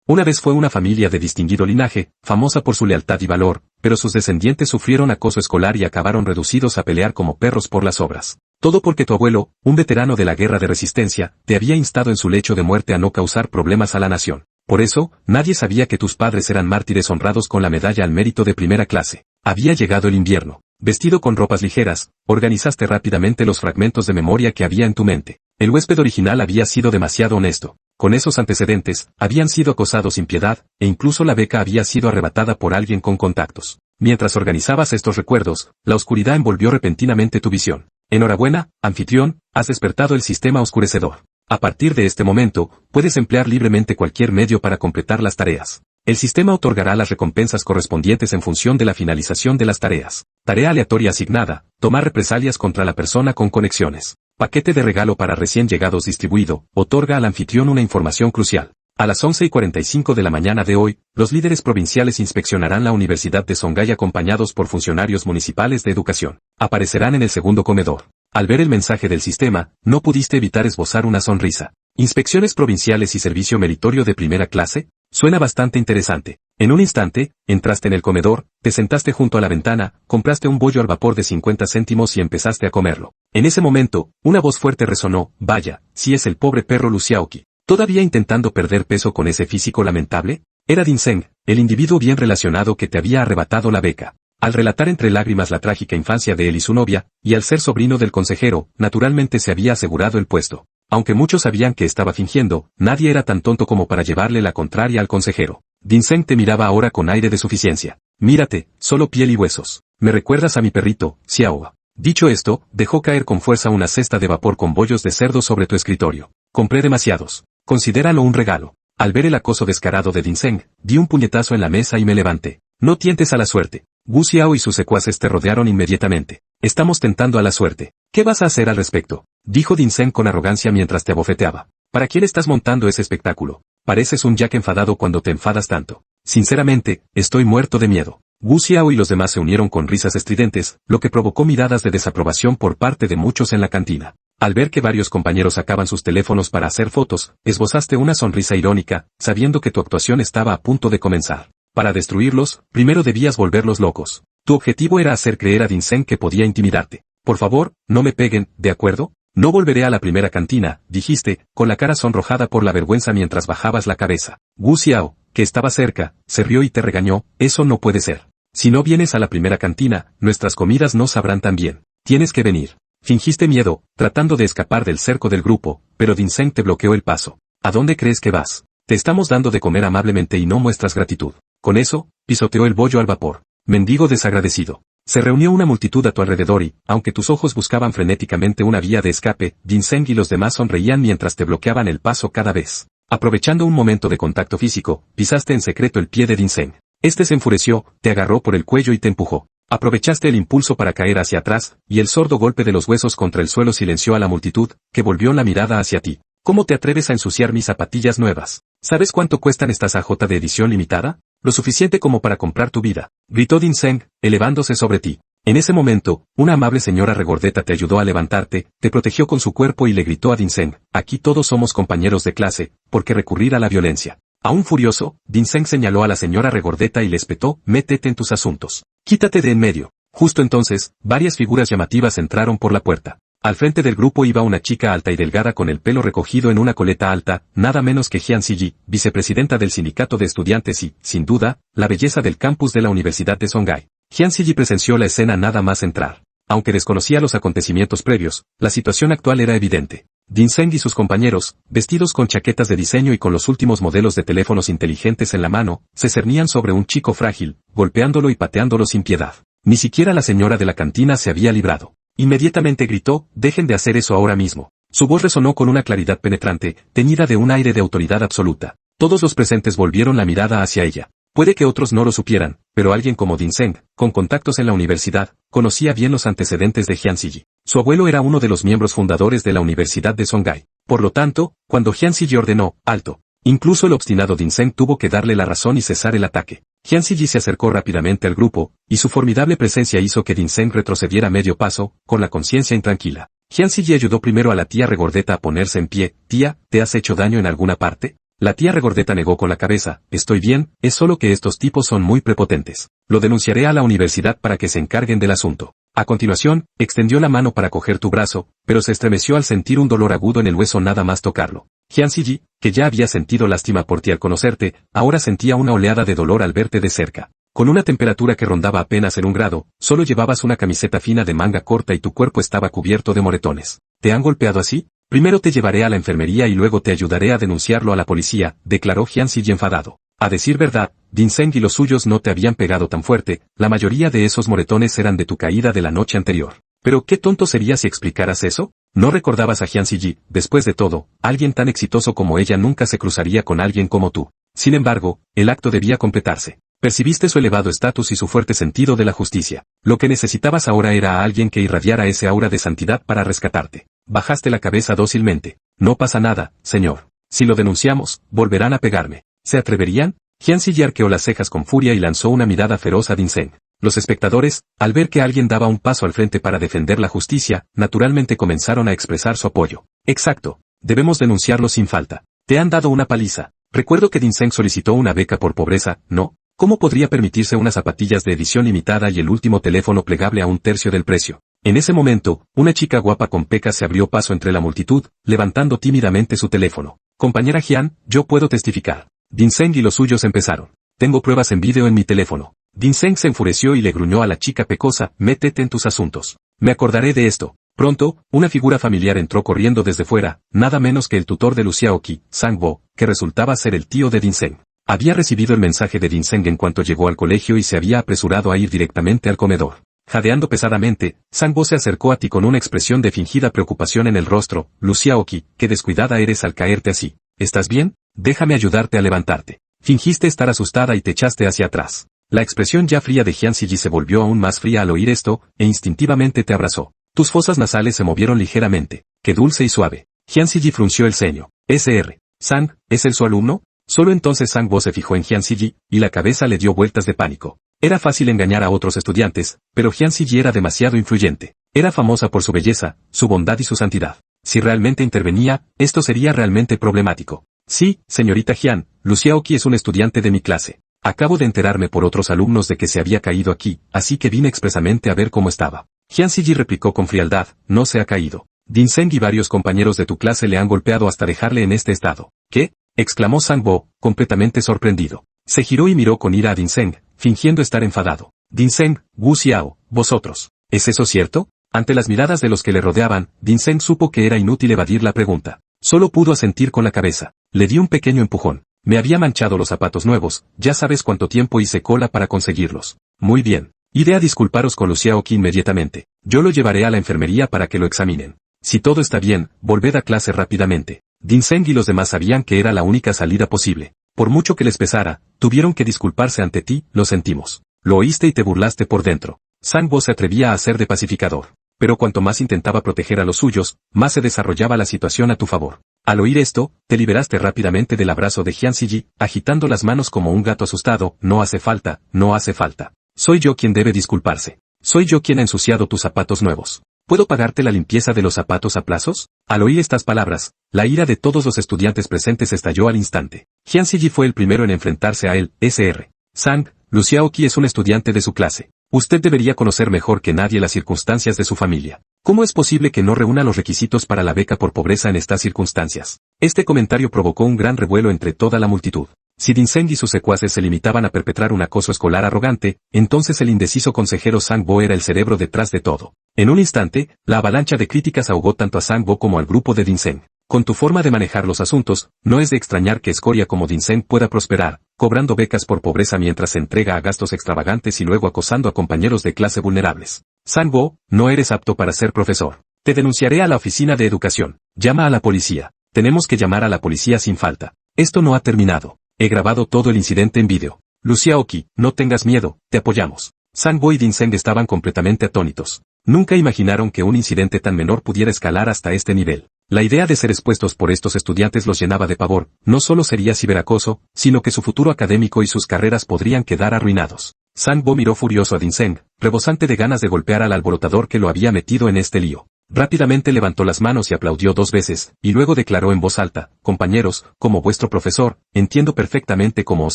Una vez fue una familia de distinguido linaje, famosa por su lealtad y valor, pero sus descendientes sufrieron acoso escolar y acabaron reducidos a pelear como perros por las obras. Todo porque tu abuelo, un veterano de la guerra de resistencia, te había instado en su lecho de muerte a no causar problemas a la nación. Por eso, nadie sabía que tus padres eran mártires honrados con la medalla al mérito de primera clase. Había llegado el invierno. Vestido con ropas ligeras, organizaste rápidamente los fragmentos de memoria que había en tu mente. El huésped original había sido demasiado honesto. Con esos antecedentes, habían sido acosados sin piedad, e incluso la beca había sido arrebatada por alguien con contactos. Mientras organizabas estos recuerdos, la oscuridad envolvió repentinamente tu visión. Enhorabuena, anfitrión, has despertado el sistema oscurecedor. A partir de este momento, puedes emplear libremente cualquier medio para completar las tareas. El sistema otorgará las recompensas correspondientes en función de la finalización de las tareas. Tarea aleatoria asignada, tomar represalias contra la persona con conexiones. Paquete de regalo para recién llegados distribuido, otorga al anfitrión una información crucial. A las 11:45 de la mañana de hoy, los líderes provinciales inspeccionarán la Universidad de Songhai acompañados por funcionarios municipales de educación. Aparecerán en el segundo comedor. Al ver el mensaje del sistema, no pudiste evitar esbozar una sonrisa. ¿Inspecciones provinciales y servicio meritorio de primera clase? Suena bastante interesante. En un instante, entraste en el comedor, te sentaste junto a la ventana, compraste un bollo al vapor de 50 céntimos y empezaste a comerlo. En ese momento, una voz fuerte resonó, vaya, si es el pobre perro Luciaoki. ¿Todavía intentando perder peso con ese físico lamentable? Era Dinseng, el individuo bien relacionado que te había arrebatado la beca. Al relatar entre lágrimas la trágica infancia de él y su novia, y al ser sobrino del consejero, naturalmente se había asegurado el puesto. Aunque muchos sabían que estaba fingiendo, nadie era tan tonto como para llevarle la contraria al consejero. Dinseng te miraba ahora con aire de suficiencia. Mírate, solo piel y huesos. Me recuerdas a mi perrito, Xiaoa. Dicho esto, dejó caer con fuerza una cesta de vapor con bollos de cerdo sobre tu escritorio. Compré demasiados. Considéralo un regalo. Al ver el acoso descarado de Dinseng, di un puñetazo en la mesa y me levanté. No tientes a la suerte. Wu Xiao y sus secuaces te rodearon inmediatamente. Estamos tentando a la suerte. ¿Qué vas a hacer al respecto? Dijo Dinseng con arrogancia mientras te abofeteaba. ¿Para quién estás montando ese espectáculo? Pareces un Jack enfadado cuando te enfadas tanto. Sinceramente, estoy muerto de miedo. Wu Xiao y los demás se unieron con risas estridentes, lo que provocó miradas de desaprobación por parte de muchos en la cantina. Al ver que varios compañeros sacaban sus teléfonos para hacer fotos, esbozaste una sonrisa irónica, sabiendo que tu actuación estaba a punto de comenzar. Para destruirlos, primero debías volverlos locos. Tu objetivo era hacer creer a Dinseng que podía intimidarte. Por favor, no me peguen, ¿de acuerdo? No volveré a la primera cantina, dijiste, con la cara sonrojada por la vergüenza mientras bajabas la cabeza. Wu Xiao, que estaba cerca, se rió y te regañó, eso no puede ser. Si no vienes a la primera cantina, nuestras comidas no sabrán tan bien. Tienes que venir. Fingiste miedo, tratando de escapar del cerco del grupo, pero Dinseng te bloqueó el paso. ¿A dónde crees que vas? Te estamos dando de comer amablemente y no muestras gratitud. Con eso, pisoteó el bollo al vapor. Mendigo desagradecido. Se reunió una multitud a tu alrededor y, aunque tus ojos buscaban frenéticamente una vía de escape, Dinseng y los demás sonreían mientras te bloqueaban el paso cada vez. Aprovechando un momento de contacto físico, pisaste en secreto el pie de Dinseng. Este se enfureció, te agarró por el cuello y te empujó. Aprovechaste el impulso para caer hacia atrás, y el sordo golpe de los huesos contra el suelo silenció a la multitud, que volvió la mirada hacia ti. ¿Cómo te atreves a ensuciar mis zapatillas nuevas? ¿Sabes cuánto cuestan estas AJ de edición limitada? Lo suficiente como para comprar tu vida, gritó Dinseng, elevándose sobre ti. En ese momento, una amable señora regordeta te ayudó a levantarte, te protegió con su cuerpo y le gritó a Dinseng, aquí todos somos compañeros de clase, ¿por qué recurrir a la violencia? Aún furioso, Dinseng señaló a la señora regordeta y le espetó, métete en tus asuntos. Quítate de en medio. Justo entonces, varias figuras llamativas entraron por la puerta. Al frente del grupo iba una chica alta y delgada con el pelo recogido en una coleta alta, nada menos que Jian Ziyi, vicepresidenta del sindicato de estudiantes y, sin duda, la belleza del campus de la Universidad de Songhai. Jian Ziyi presenció la escena nada más entrar. Aunque desconocía los acontecimientos previos, la situación actual era evidente. Dinseng y sus compañeros, vestidos con chaquetas de diseño y con los últimos modelos de teléfonos inteligentes en la mano, se cernían sobre un chico frágil, golpeándolo y pateándolo sin piedad. Ni siquiera la señora de la cantina se había librado. Inmediatamente gritó, dejen de hacer eso ahora mismo. Su voz resonó con una claridad penetrante, teñida de un aire de autoridad absoluta. Todos los presentes volvieron la mirada hacia ella. Puede que otros no lo supieran, pero alguien como Dinseng, con contactos en la universidad, conocía bien los antecedentes de Jian Ziyi. Su abuelo era uno de los miembros fundadores de la Universidad de Songhai. Por lo tanto, cuando Jian Ziyi ordenó, alto, incluso el obstinado Dinseng tuvo que darle la razón y cesar el ataque. Jian Ziyi se acercó rápidamente al grupo, y su formidable presencia hizo que Dinseng retrocediera medio paso, con la conciencia intranquila. Jian Ziyi ayudó primero a la tía regordeta a ponerse en pie. Tía, ¿te has hecho daño en alguna parte? La tía regordeta negó con la cabeza, estoy bien, es solo que estos tipos son muy prepotentes. Lo denunciaré a la universidad para que se encarguen del asunto. A continuación, extendió la mano para coger tu brazo, pero se estremeció al sentir un dolor agudo en el hueso nada más tocarlo. Hyun-si, que ya había sentido lástima por ti al conocerte, ahora sentía una oleada de dolor al verte de cerca. Con una temperatura que rondaba apenas el 1 grado, solo llevabas una camiseta fina de manga corta y tu cuerpo estaba cubierto de moretones. ¿Te han golpeado así? Primero te llevaré a la enfermería y luego te ayudaré a denunciarlo a la policía, declaró Hyun-si enfadado. A decir verdad, Ginseng y los suyos no te habían pegado tan fuerte, la mayoría de esos moretones eran de tu caída de la noche anterior. Pero qué tonto serías si explicaras eso. ¿No recordabas a Hyun-si? Después de todo, alguien tan exitoso como ella nunca se cruzaría con alguien como tú. Sin embargo, el acto debía completarse. Percibiste su elevado estatus y su fuerte sentido de la justicia. Lo que necesitabas ahora era a alguien que irradiara ese aura de santidad para rescatarte. Bajaste la cabeza dócilmente. No pasa nada, señor. Si lo denunciamos, volverán a pegarme. ¿Se atreverían? Hyun-si arqueó las cejas con furia y lanzó una mirada feroz a Ginseng. Los espectadores, al ver que alguien daba un paso al frente para defender la justicia, naturalmente comenzaron a expresar su apoyo. Exacto. Debemos denunciarlo sin falta. Te han dado una paliza. Recuerdo que Ginseng solicitó una beca por pobreza, ¿no? ¿Cómo podría permitirse unas zapatillas de edición limitada y el último teléfono plegable a 1/3 del precio? En ese momento, una chica guapa con pecas se abrió paso entre la multitud, levantando tímidamente su teléfono. Compañera Hyun, yo puedo testificar. Ginseng y los suyos empezaron. Tengo pruebas en vídeo en mi teléfono. Ginseng se enfureció y le gruñó a la chica pecosa, métete en tus asuntos. Me acordaré de esto. Pronto, una figura familiar entró corriendo desde fuera, nada menos que el tutor de Luciaoki, Sang-bo, que resultaba ser el tío de Ginseng. Había recibido el mensaje de Ginseng en cuanto llegó al colegio y se había apresurado a ir directamente al comedor. Jadeando pesadamente, Sang-bo se acercó a ti con una expresión de fingida preocupación en el rostro. Luciaoki, qué descuidada eres al caerte así. ¿Estás bien? Déjame ayudarte a levantarte. Fingiste estar asustada y te echaste hacia atrás. La expresión ya fría de Hyun-si se volvió aún más fría al oír esto, e instintivamente te abrazó. Tus fosas nasales se movieron ligeramente. Qué dulce y suave. Hyun-si frunció el ceño. Sr. Sang, ¿es él su alumno? Solo entonces Sang-bo se fijó en Hyun-si y la cabeza le dio vueltas de pánico. Era fácil engañar a otros estudiantes, pero Hyun-si era demasiado influyente. Era famosa por su belleza, su bondad y su santidad. Si realmente intervenía, esto sería realmente problemático. Sí, señorita Hyun, Luciaoki es un estudiante de mi clase. Acabo de enterarme por otros alumnos de que se había caído aquí, así que vine expresamente a ver cómo estaba. Hyun-si replicó con frialdad, no se ha caído. Ginseng y varios compañeros de tu clase le han golpeado hasta dejarle en este estado. ¿Qué? Exclamó Sang-bo, completamente sorprendido. Se giró y miró con ira a Ginseng, fingiendo estar enfadado. Ginseng, Wu Xiao, vosotros. ¿Es eso cierto? Ante las miradas de los que le rodeaban, Ginseng supo que era inútil evadir la pregunta. Solo pudo asentir con la cabeza. Le di un pequeño empujón. Me había manchado los zapatos nuevos, ya sabes cuánto tiempo hice cola para conseguirlos. Muy bien. Iré a disculparos con Luciaoki inmediatamente. Yo lo llevaré a la enfermería para que lo examinen. Si todo está bien, volved a clase rápidamente. Ginseng y los demás sabían que era la única salida posible. Por mucho que les pesara, tuvieron que disculparse ante ti, lo sentimos. Lo oíste y te burlaste por dentro. Sang-bo se atrevía a hacer de pacificador. Pero cuanto más intentaba proteger a los suyos, más se desarrollaba la situación a tu favor. Al oír esto, te liberaste rápidamente del abrazo de Hyun-si, agitando las manos como un gato asustado. No hace falta, no hace falta. Soy yo quien debe disculparse. Soy yo quien ha ensuciado tus zapatos nuevos. ¿Puedo pagarte la limpieza de los zapatos a plazos? Al oír estas palabras, la ira de todos los estudiantes presentes estalló al instante. Hyun-si fue el primero en enfrentarse a él. Sr. Sang, Luciaoki es un estudiante de su clase. Usted debería conocer mejor que nadie las circunstancias de su familia. ¿Cómo es posible que no reúna los requisitos para la beca por pobreza en estas circunstancias? Este comentario provocó un gran revuelo entre toda la multitud. Si Ginseng y sus secuaces se limitaban a perpetrar un acoso escolar arrogante, entonces el indeciso consejero Sang-bo era el cerebro detrás de todo. En un instante, la avalancha de críticas ahogó tanto a Sang-bo como al grupo de Ginseng. Con tu forma de manejar los asuntos, no es de extrañar que escoria como Ginseng pueda prosperar, cobrando becas por pobreza mientras se entrega a gastos extravagantes y luego acosando a compañeros de clase vulnerables. Sang-bo, no eres apto para ser profesor. Te denunciaré a la oficina de educación. Llama a la policía. Tenemos que llamar a la policía sin falta. Esto no ha terminado. He grabado todo el incidente en vídeo. Luciaoki, no tengas miedo, te apoyamos. Sang-bo y Ginseng estaban completamente atónitos. Nunca imaginaron que un incidente tan menor pudiera escalar hasta este nivel. La idea de ser expuestos por estos estudiantes los llenaba de pavor. No solo sería ciberacoso, sino que su futuro académico y sus carreras podrían quedar arruinados. Sang-bo miró furioso a Ginseng, rebosante de ganas de golpear al alborotador que lo había metido en este lío. Rápidamente levantó las manos y aplaudió 2 veces, y luego declaró en voz alta: compañeros, como vuestro profesor, entiendo perfectamente cómo os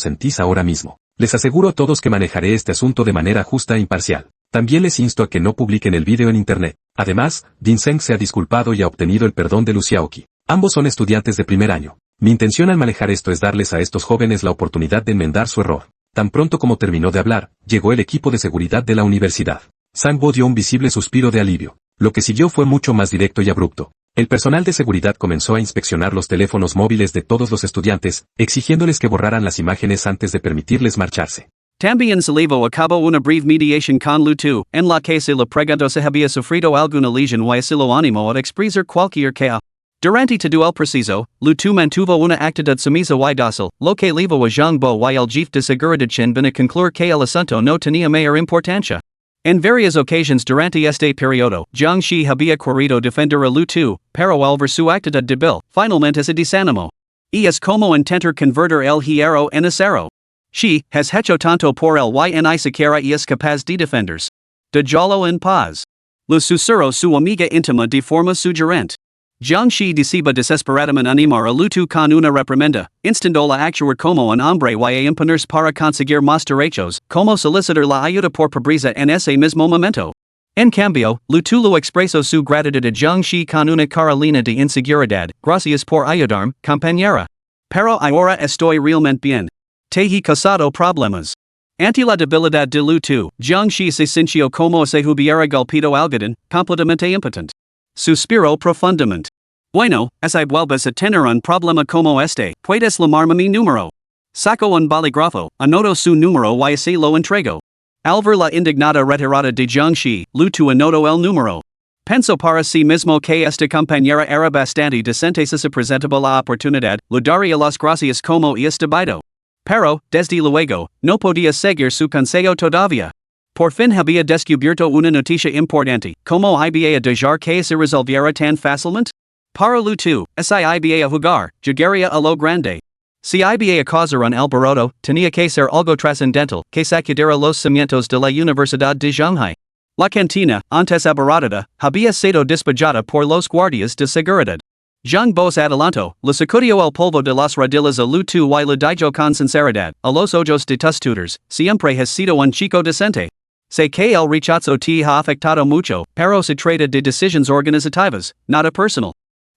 sentís ahora mismo. Les aseguro a todos que manejaré este asunto de manera justa e imparcial. También les insto a que no publiquen el vídeo en internet. Además, Ginseng se ha disculpado y ha obtenido el perdón de Lu Xiaoqi. Ambos son estudiantes de primer año. Mi intención al manejar esto es darles a estos jóvenes la oportunidad de enmendar su error. Tan pronto como terminó de hablar, llegó el equipo de seguridad de la universidad. Sang-woo dio un visible suspiro de alivio. Lo que siguió fue mucho más directo y abrupto. El personal de seguridad comenzó a inspeccionar los teléfonos móviles de todos los estudiantes, exigiéndoles que borraran las imágenes antes de permitirles marcharse. También salivo acabo una breve mediation con Lu Tu, en la que se le preguntó si había sufrido alguna lesión y así lo animó a expresar cualquier queja. Durante todo el preciso, Lu Tu mantuvo una actitud sumisa y dócil, lo que llevó a Zhang Bo y el jefe de seguridad Chen Bin a concluir que el asunto no tenía mayor importancia. En varias ocasiones durante este periodo, Zhang Shi había querido defender a Lu Tu, pero al ver su actitud débil, finalmente se desanimó. Y es como intentar convertir el hierro en acero. Shi has hecho tanto por el y ni siquiera es capaz de defenderse. Déjalo en paz. Le susurró su amiga íntima de forma sugerente. Zhang Shi decide desesperadamente animar a Lu Tu con una reprimenda, instando a actuar como un hombre y a imponerse para conseguir más derechos, como solicitar la ayuda por pobreza en ese mismo momento. En cambio, Lu Tu lo expresó su gratitud a Zhang Shi con una carolina de inseguridad: gracias por ayudarme, compañera. Pero ahora estoy realmente bien. Te he causado problemas. Ante la debilidad de Lu Tu, Zhang Shi se sintió como si hubiera golpeado algodón, completamente impotente. Suspiró profundamente. Bueno, si vuelves a tener un problema como este, puedes llamarme mi número. Saco un bolígrafo, anoto su número y así lo entrego. Al ver la indignada retirada de Zhang Shi, Lu Tu anotó el número. Pensó para sí mismo que esta compañera era bastante decente si se presentaba la oportunidad, le daría las gracias como es debido. Pero, desde luego, no podía seguir su consejo todavía. Por fin había descubierto una noticia importante: ¿cómo iba a dejar que se resolviera tan fácilmente? Para Lu Tu, si iba a jugar, llegaría a lo grande. Si iba a causar un alboroto, tenía que ser algo trascendental, que sacudiera los cimientos de la Universidad de Shanghai. La cantina, antes abarrotada, había sido despejada por los guardias de seguridad. Zhang Bo adelantó, le sacudió el polvo de las rodillas a Lu Tu y le dijo con sinceridad: a los ojos de tus tutors, siempre has sido un chico decente. Sé que el rechazo te ha afectado mucho, pero se trata de decisiones organizativas, nada personal.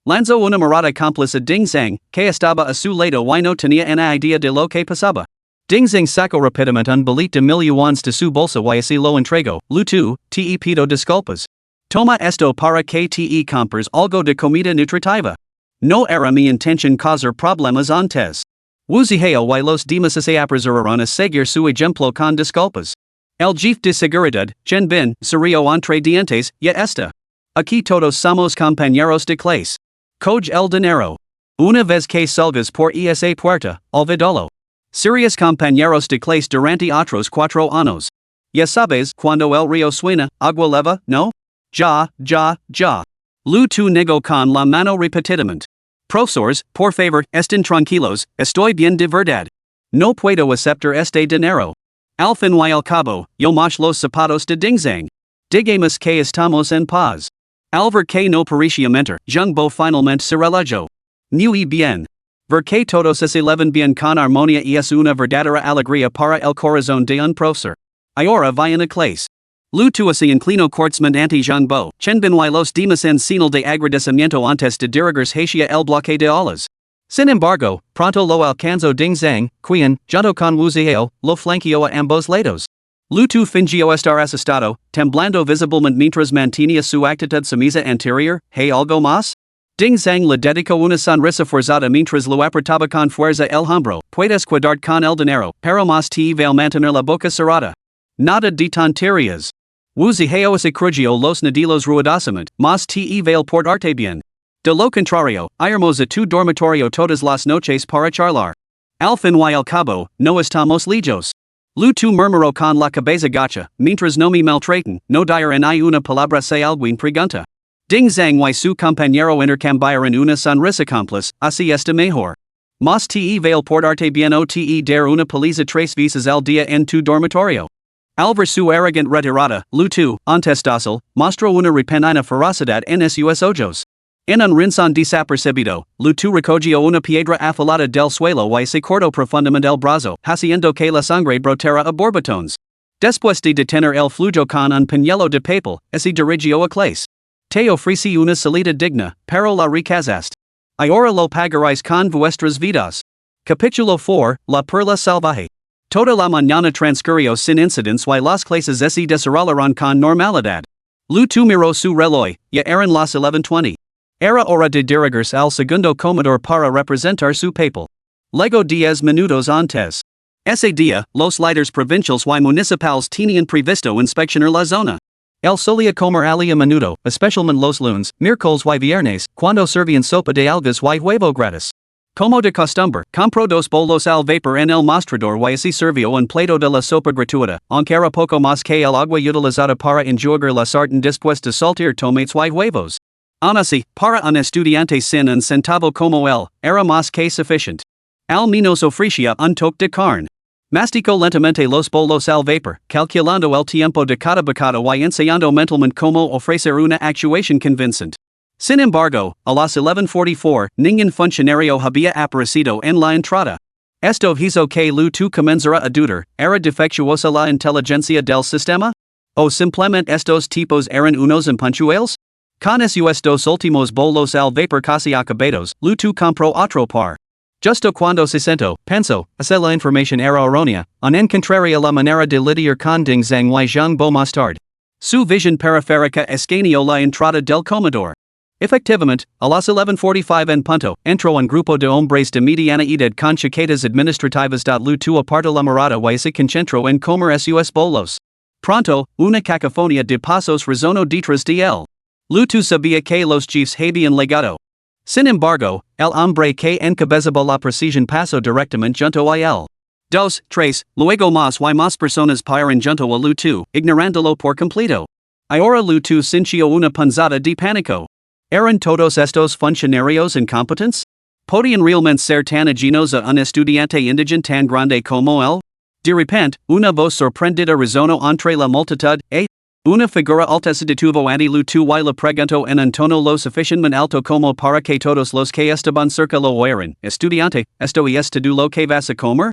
Lanzó una mirada cómplice a Ding Zhang, que estaba a su lado y no tenía una idea de lo que pasaba. Ding Zhang sacó rápidamente un billete de 1000 yuans de su bolsa y así lo entregó. Lu Tu, te pido disculpas. Toma esto para que te compres algo de comida nutritiva. No era mi intención causar problemas antes. Wuziheo y los demás se apresuraron a seguir su ejemplo con disculpas. El jefe de seguridad, Chen Bin, sonrió entre dientes: ya está. Aquí todos somos compañeros de clase. Coge el dinero. Una vez que salgas por esa puerta, olvídalo. Serios compañeros de clase durante otros 4 años. Ya sabes, cuando el río suena, agua leva, ¿no? Ya. Lu Tu negó con la mano repetidamente. Profesores, por favor, estén tranquilos, estoy bien de verdad. No puedo aceptar este dinero. Al fin y al cabo, yo mocho los zapatos de Ding Zhang. Digamos que estamos en paz. Al ver que no parecía mentir, Zhang Bo finalmente se relajó. Muy bien. Ver que todos se elevan bien con armonía y es una verdadera alegría para el corazón de un profesor. Ahora vayan a clase. Lu Tu se inclinó cortésmente ante Zhang Bo, Chen Bin y los demás en señal de agradecimiento antes de dirigirse hacia el bloque de aulas. Sin embargo, pronto lo alcanzó Ding Zhang, quien, junto con Wuziheo, lo flanqueó a ambos lados. Lu Tu fingió estar asustado, temblando visiblemente mientras mantenía su actitud sumisa anterior. ¿Hay algo más? Ding Zhang le dedicó una sonrisa forzada mientras lo apretaba con fuerza el hombro. Puedes quedar con el dinero, pero más te vale mantener la boca cerrada. Nada de tonterías. Wuziheo se crujió los nudillos ruidosamente, más te vale portarte bien. De lo contrario, iremos a tu dormitorio todas las noches para charlar. Al fin y al cabo, no estamos lejos. Lu Tu murmuró con la cabeza gacha: mientras no me maltraten, no diré ni una palabra si alguien pregunta. Ding Zhang y su compañero intercambiaron una sonrisa cómplice: así está mejor. Más te vale portarte bien o te dar una paliza 3 veces al día en tu dormitorio. Al versu arrogant retirada, lutu, antes docil, mostro una repentina ferocidad en sus ojos. En un rinzón desapercibido, lutu recogio una piedra afilada del suelo y se cortó profundamente el brazo, haciendo que la sangre brotara a borbotones. Después de detener el flujo con un pañuelo de papel, se dirigió a clase. Te ofrecí una salida digna, pero la rechazaste. Ahora lo pagaréis con vuestras vidas. Capítulo 4, La Perla Salvaje. Toda la mañana transcurrió sin incidents y las clases se desarrollaron con normalidad. Lutu miró su reloj, ya eran las 11:20. Era hora de dirigirse al segundo comedor para representar su papel. Luego 10 minutos antes. Ese día, los líderes provinciales y municipales tenían previsto inspeccionar la zona. El solía comer ali a menudo, especialmente los lunes, miércoles y viernes, cuando servían sopa de algas y huevo gratis. Como de costumbre, compró 2 bolos al vapor en el mostrador y así sirvió un plato de la sopa gratuita, aunque era poco más que el agua utilizada para enjuagar la sartén después de saltear tomates y huevos. Aun así, para un estudiante sin un centavo como él, era más que suficiente. Al menos ofrecía un toque de carne. Masticó lentamente los bolos al vapor, calculando el tiempo de cada bocado y ensayando mentalmente cómo ofrecer una actuación convincente. Sin embargo, a las 11:44, ningún funcionario había aparecido en la entrada. Esto hizo que Lutu comenzara a dudar, ¿era defectuosa la inteligencia del sistema? ¿O simplemente estos tipos eran unos impuntuales? Con esos 2 últimos bolos al vapor casi acabados, Lutu compró otro par. Justo cuando se sentó, pensó, si la información era errónea, encontraría la manera de lidiar con Ding Zhang y Zhang Bo más tarde. Su visión periférica escaneó la entrada del comedor. Efectivamente, a las 11:45 en punto, entró un grupo de hombres de mediana edad con chaquetas administrativas. Lutu apartó la mirada y se concentró en comer sus bolos. Pronto, una cacofonía de pasos resonó detrás de él. Lutu sabía que los chiefs habían llegado. Sin embargo, el hombre que encabezaba la procesión pasó directamente junto a él. 2, 3, luego más y más personas paran junto a Lutu, ignorándolo por completo. Ahora Lutu sintió una punzada de pánico. ¿Eran todos estos funcionarios incompetentes? ¿Podían realmente ser tan ajenos a un estudiante indigente tan grande como él? De repente, una voz sorprendida resonó entre la multitud, una figura alta se detuvo ante Lutu y le preguntó en un tono lo suficientemente alto como para que todos los que estaban cerca lo oyeran. Estudiante, ¿esto es todo lo que vas a comer?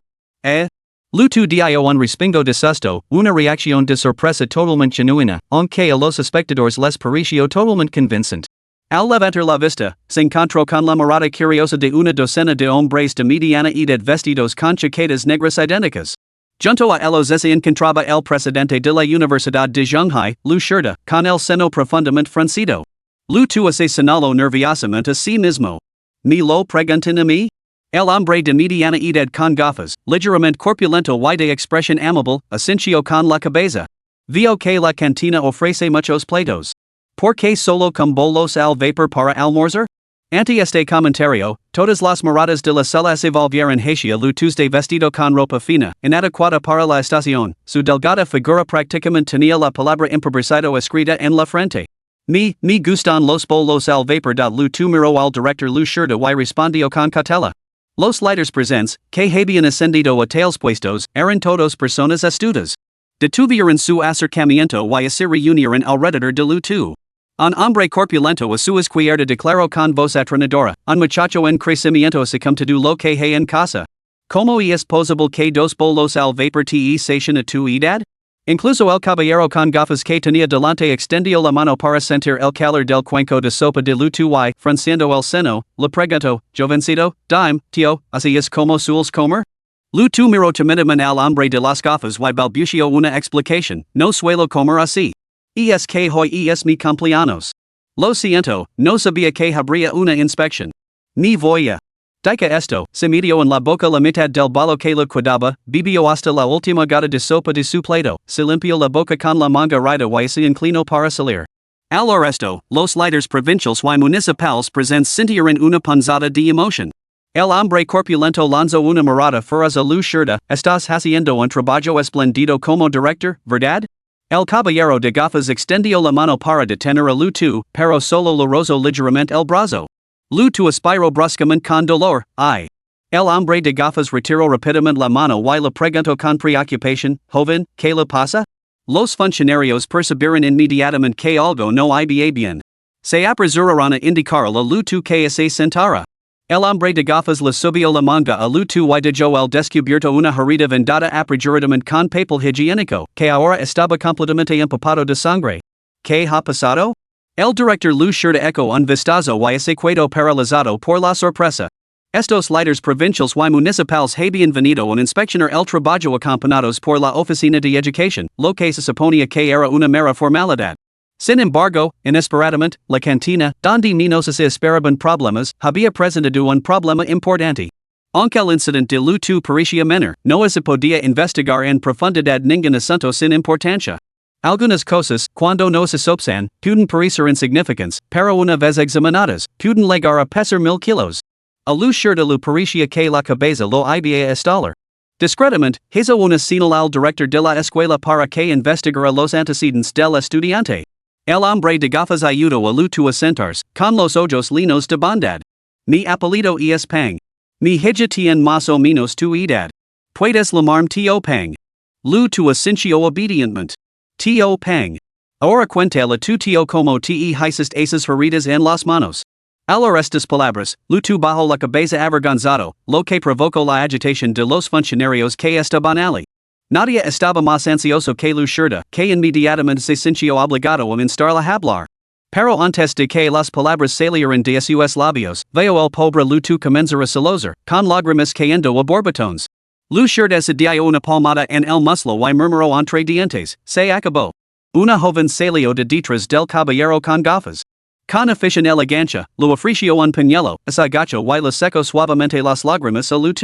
Lutu dio un respingo de susto, una reacción de sorpresa totalmente genuina, aunque a los espectadores les pareció totalmente convincente. Al levantar la vista, se encontró con la mirada curiosa de una docena de hombres de mediana edad vestidos con chaquetas negras idénticas. Junto a ellos se encontraba el presidente de la Universidad de Shanghai, Lu Shirda, con el seno profundamente fruncido. Lutu se señaló nerviosamente a sí mismo. ¿Me lo preguntan a mí? El hombre de mediana edad con gafas, ligeramente corpulento y de expresión amable, asintió con la cabeza. Vio que la cantina ofrece muchos platos. ¿Por qué solo con bolos al vapor para almorzar? Ante este comentario, todas las miradas de la sala se volvieron hacia Lutu de vestido con ropa fina, inadecuada para la estación. Su delgada figura prácticamente tenía la palabra improvisado escrita en la frente. Me gustan los bolos al vapor. Lutu miró al director Lu Shirda y respondió con cautela. Los líderes presentes, que habían ascendido a tales puestos, eran todos personas astutas. Detuvieron su acercamiento y se reunieron alrededor de Lutu. Un hombre corpulento a su izquierda declaró con voz atronadora, un muchacho en crecimiento se como todo lo que hay en casa. ¿Cómo es posible que 2 bolos al vapor te saquen a tu edad? Incluso el caballero con gafas que tenía delante extendió la mano para sentir el calor del cuenco de sopa de Lutu y, frunciendo el seno, le preguntó, jovencito, dime, tío, ¿así es como sueles comer? Lutu miró timidamente al hombre de las gafas y balbuceó una explicación, no suelo comer así. Es que hoy es mi cumpleaños. Lo siento, no sabía que habría una inspección. Ni voy a. Dica esto, se metió en la boca la mitad del bolo que le quedaba, bebió hasta la última gota de sopa de su plato, se limpió la boca con la manga raida y se inclinó para salir. Al resto, los líderes provinciales y municipales presentes sintieron una punzada de emoción. El hombre corpulento lanzó una mirada feroz a Lu Shirda. ¿Estás haciendo un trabajo espléndido como director, verdad? El caballero de gafas extendió la mano para detener a Lutu, pero solo le rozó ligeramente el brazo. Lutu aspiró bruscamente con dolor. El hombre de gafas retiro rápidamente la mano y le pregunto con preocupación, joven, ¿qué le pasa? Los funcionarios perciben inmediatamente que algo no iba bien. Se apresuraron a indicar la lutu que se sentara. El hombre de gafas le subió la manga a lutu y dejó el descubierto una herida vendada apresuradamente con papel higiénico, que ahora estaba completamente empapado de sangre. ¿Qué ha pasado? El director Lu Shirta eco un vistazo y se quedó paralizado por la sorpresa. Estos líderes provinciales y municipales habían venido a inspeccionar el trabajo acompañados por la oficina de educación, lo que se suponía que era una mera formalidad. Sin embargo, inesperadamente, la cantina, donde menos se esperaban problemas, había presentado un problema importante. Aunque el incidente de lutu parecía menor, no se podía investigar en profundidad ningún asunto sin importancia. Algunas cosas, cuando no se sospechan, pueden parecer insignificantes, pero una vez examinadas, pueden llegar a pesar 1000 kilos. A Lu Shirta le parecía que la cabeza lo iba a estallar. Discretamente, hizo una señal al director de la escuela para que investigara los antecedentes del estudiante. El hombre de gafas ayudó a Lu a sentarse, con los ojos llenos de bondad. Mi apellido es Pang. Mi hija tiene más o menos tu edad. Puedes llamarme Tío Pang. Lu asintió obedientemente. Tío Pang. Ahora cuéntale tu tío como te hiciste esas heridas en las manos. Al estas palabras, Lu bajó la cabeza avergonzado, lo que provocó la agitación de los funcionarios que estaban allí. Nadie estaba más ansioso que Lu Shirta, que inmediatamente se sintió obligado a instarla a hablar. Pero antes de que las palabras salieran de sus labios, veo el pobre Lu comenzar a sollozar, con lágrimas cayendo a borbotones. Lu Shirta se dio una palmada en el muslo y murmuró entre dientes, se acabó. Una joven salió de detrás del caballero con gafas. Con afición elegancia, lo ofreció un pañuelo, se agachó y le secó suavemente las lágrimas a Lu.